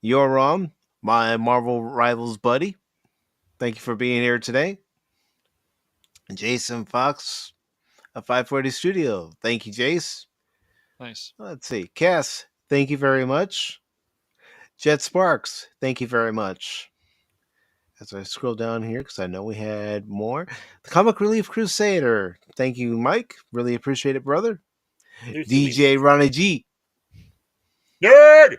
Yoram, my Marvel Rivals buddy, thank you for being here today. Jason Fox of 540 Studio, thank you, Jace. Nice. Let's see. Cass, thank you very much. Jet Sparks, thank you very much. As I scroll down here, because I know we had more. The Comic Relief Crusader, thank you, Mike. Really appreciate it, brother. There's DJ Ronnie G. Nerd!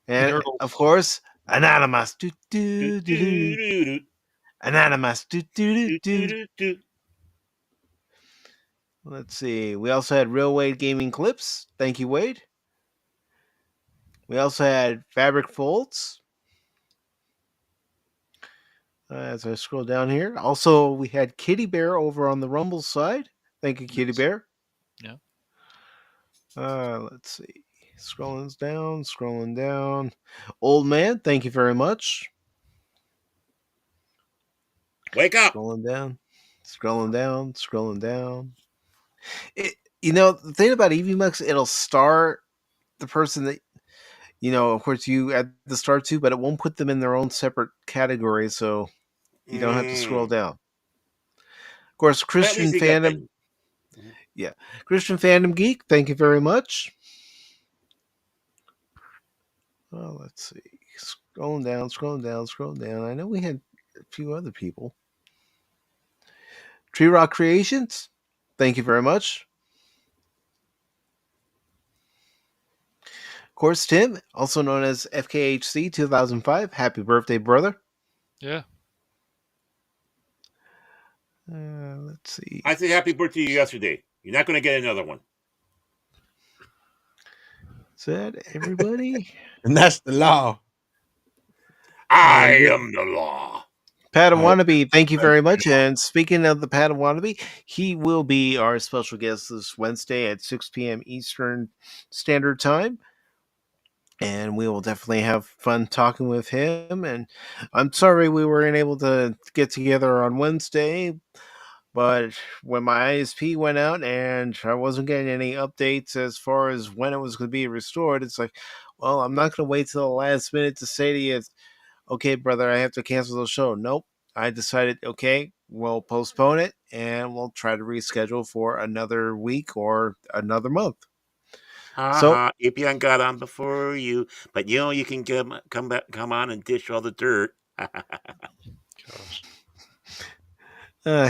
And Nerdle. of course, Anonymous. Do, do, do, do. Anonymous. Do, do, do, do. Let's see. We also had Real Wade Gaming Clips. Thank you, Wade. We also had Fabric Folds. As I scroll down here. Also, we had Kitty Bear over on the Rumble side. Thank you, Kitty Bear. Yeah. Let's see. Scrolling down. Old Man, thank you very much. Wake up! Scrolling down. The thing about EVMux, it'll start the person that, of course you add the start to, but it won't put them in their own separate category, so you don't have to scroll down. Of course, Christian Fandom. Yeah. Christian Fandom Geek, thank you very much. Well, let's see. Scrolling down. I know we had a few other people. Tree Rock Creations, thank you very much. Of course, Tim, also known as FKHC 2005. Happy birthday, brother. Yeah. Let's see. I said happy birthday to you yesterday. You're not going to get another one. Is that everybody? And that's the law. I am the law. Padawannabe, thank you very much. And speaking of the Padawannabe, he will be our special guest this Wednesday at 6 p.m. Eastern Standard Time. And we will definitely have fun talking with him. And I'm sorry we weren't able to get together on Wednesday, but when my ISP went out and I wasn't getting any updates as far as when it was going to be restored, it's like, well, I'm not going to wait till the last minute to say to you, okay, brother, I have to cancel the show. Nope. I decided, okay, we'll postpone it and we'll try to reschedule for another week or another month. ApyOn got on before you, but you can come on and dish all the dirt. Gosh.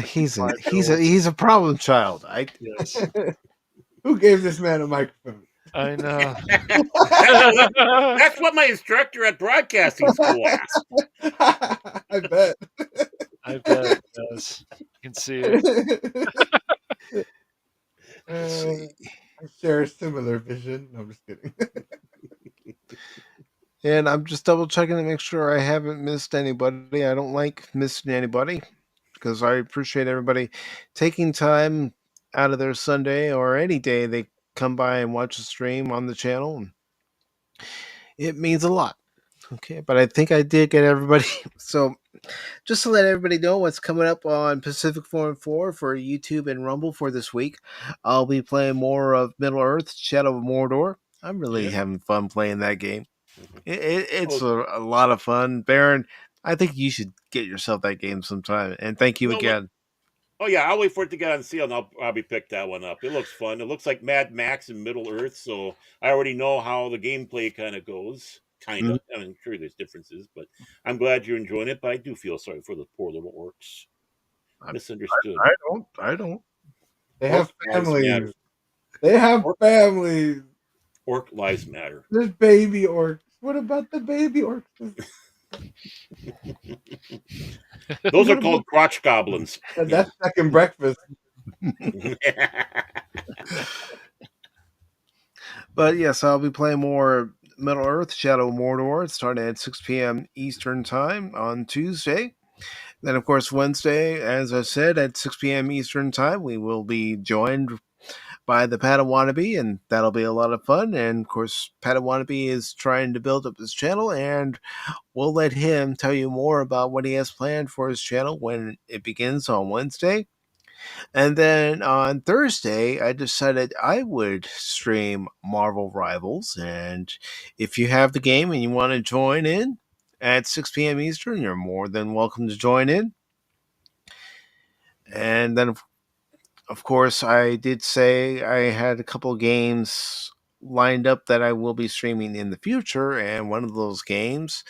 He's a problem child. Yes. Who gave this man a microphone? I know. That's what my instructor at broadcasting school asked. I bet. I bet it does. You can see it. I share a similar vision. No, I'm just kidding. And I'm just double checking to make sure I haven't missed anybody. I don't like missing anybody because I appreciate everybody taking time out of their Sunday or any day they come by and watch the stream on the channel. It means a lot. Okay, but I think I did get everybody. So just to let everybody know what's coming up on Pacific414 for YouTube and Rumble for this week, I'll be playing more of Middle Earth, Shadow of Mordor. I'm really having fun playing that game. It's a lot of fun. Baron, I think you should get yourself that game sometime. And thank you again. Oh, yeah, I'll wait for it to get on sale, and I'll probably pick that one up. It looks fun. It looks like Mad Max in Middle Earth, so I already know how the gameplay kind of goes. Kind of. I mean, sure, there's differences, but I'm glad you're enjoying it, but I do feel sorry for the poor little orcs. Misunderstood. I don't. They have families. They have families. Orc lives matter. There's baby orcs. What about the baby orcs? Those are called crotch goblins. That's second breakfast. But yes, I'll be playing more Middle Earth, Shadow of Mordor, starting at 6 p.m. Eastern Time on Tuesday. Then, of course, Wednesday, as I said, at 6 p.m. Eastern Time, we will be joined by the Padawannabe, and that'll be a lot of fun. And, of course, Padawannabe is trying to build up his channel, and we'll let him tell you more about what he has planned for his channel when it begins on Wednesday. And then on Thursday, I decided I would stream Marvel Rivals. And if you have the game and you want to join in at 6 p.m. Eastern, you're more than welcome to join in. And then, of course, I did say I had a couple games lined up that I will be streaming in the future, and one of those games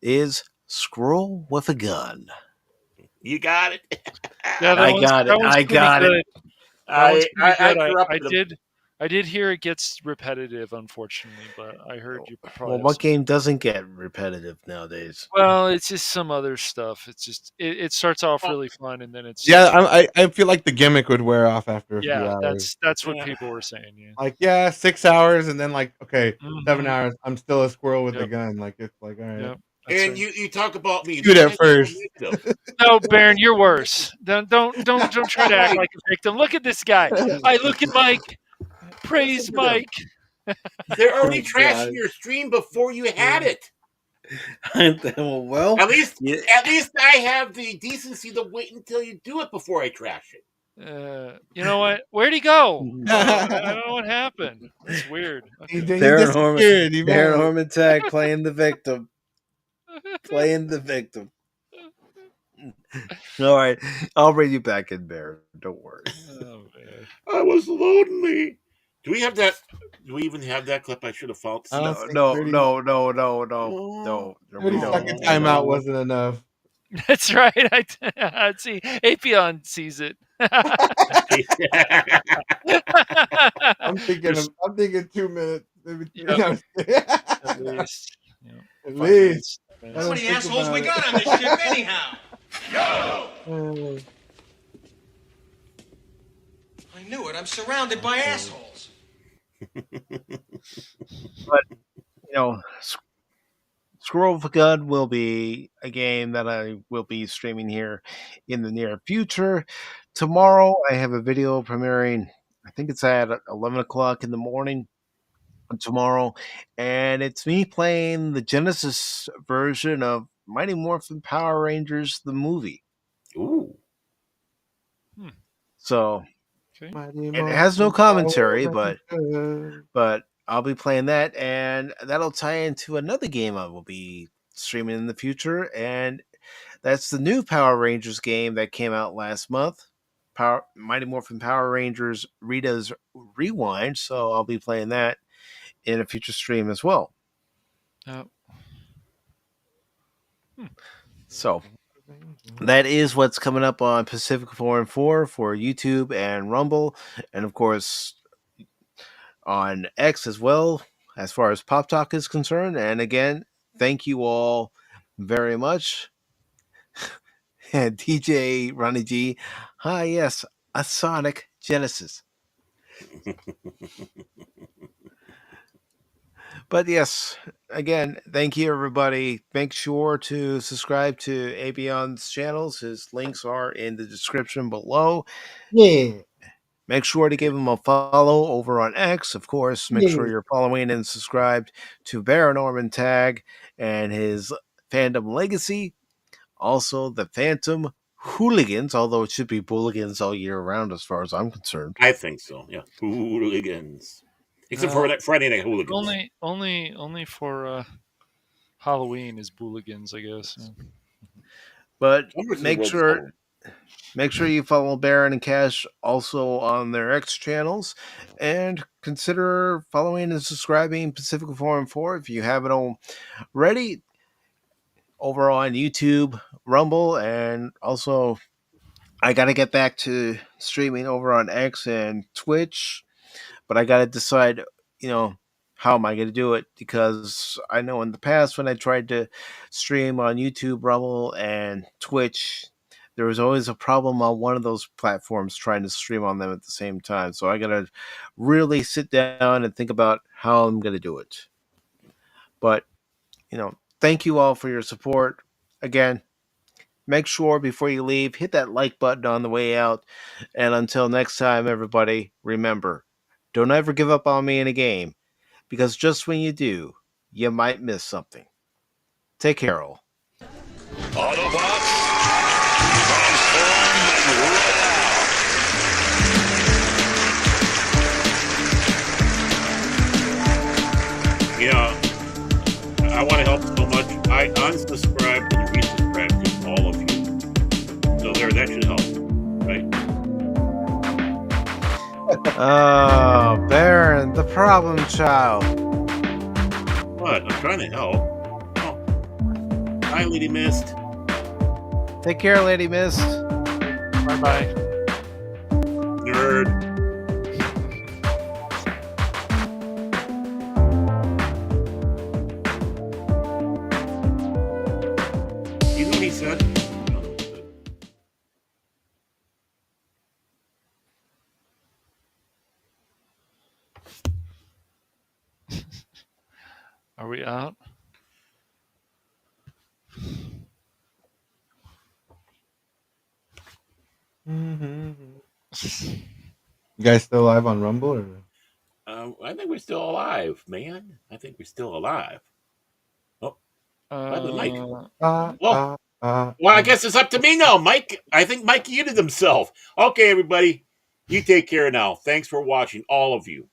is Squirrel with a Gun. You got it. Yeah, I got it. I got it. That one's pretty good. corrupted him. I did hear it gets repetitive, unfortunately, but I heard you probably. Well, what game doesn't get repetitive nowadays? Well, it's just some other stuff. It's just it starts off really fun, and then it's I feel like the gimmick would wear off after a few hours. that's what people were saying. Yeah, Like 6 hours, and then like 7 Mhm. hours. I'm still a squirrel with a Yep. gun. Like it's like all right. Yep. And you talk about me. Shoot at first. No, Baron, you're worse. Don't try to act like a victim. Look at this guy. I look at Mike. Praise Mike. They're already trashing your stream before you had it. Well, at least I have the decency to wait until you do it before I trash it. You know what? Where'd he go? I don't know what happened. That's weird. Okay. Baron Orman Tagge playing the victim. Playing the victim. All right, I'll bring you back in, Baron. Don't worry. Oh man, I was lonely. Do we have that? Do we even have that clip? I should have found. No. 30 second timeout wasn't enough. That's right. I see. Apy0n sees it. I'm thinking 2 minutes. Maybe 3 Yep. At least. At least. How many assholes we got on this ship anyhow? Yo! I knew it. I'm surrounded by assholes. But Squirrel with a Gun will be a game that I will be streaming here in the near future. Tomorrow, I have a video premiering. I think it's at 11 o'clock in the morning tomorrow, and it's me playing the Genesis version of Mighty Morphin Power Rangers the movie. Ooh. So Okay. it has no commentary, but I'll be playing that, and that'll tie into another game I will be streaming in the future, and that's the new Power Rangers game that came out last month. Mighty Morphin Power Rangers Rita's Rewind, so I'll be playing that in a future stream as well. So that is what's coming up on Pacific414 for YouTube and Rumble, and of course on X as well, as far as Pop Talk is concerned. And again, thank you all very much. And DJ Ronnie G, yes, a Sonic Genesis. But yes, again, thank you everybody. Make sure to subscribe to ApyOn's channels. His links are in the description below. Yeah. Make sure to give him a follow over on X. Of course, make sure you're following and subscribed to Baron Orman Tagge and his Fandom Legacy. Also, the Phantom Hooligans, although it should be Booligans all year round as far as I'm concerned. I think so, yeah. Hooligans. Except for that Friday Night Hooligans. Only for Halloween is Booligans, I guess. Yeah. But make sure you follow Baron and Cash also on their X channels, and consider following and subscribing Pacific414 if you haven't already over on YouTube, Rumble, and also I got to get back to streaming over on X and Twitch, but I got to decide, how am I going to do it? Because I know in the past when I tried to stream on YouTube, Rumble, and Twitch, there was always a problem on one of those platforms trying to stream on them at the same time. So I got to really sit down and think about how I'm going to do it. But, thank you all for your support. Again, make sure before you leave, hit that like button on the way out. And until next time, everybody, remember, don't ever give up on me in a game, because just when you do, you might miss something. Take care, all. Autobots, I want to help so much. I unsubscribed and resubscribed to all of you. So that should help, right? Oh, Baron, the problem child. What? I'm trying to help. Oh. Hi, Lady Mist. Take care, Lady Mist. Bye-bye. Nerd. You know what he said? Are we out? You guys still live on Rumble? Or? I think we're still alive, man. I think we're still alive. Oh, by the mic. Well, I guess it's up to me now, Mike. I think Mike muted himself. Okay, everybody, you take care now. Thanks for watching, all of you.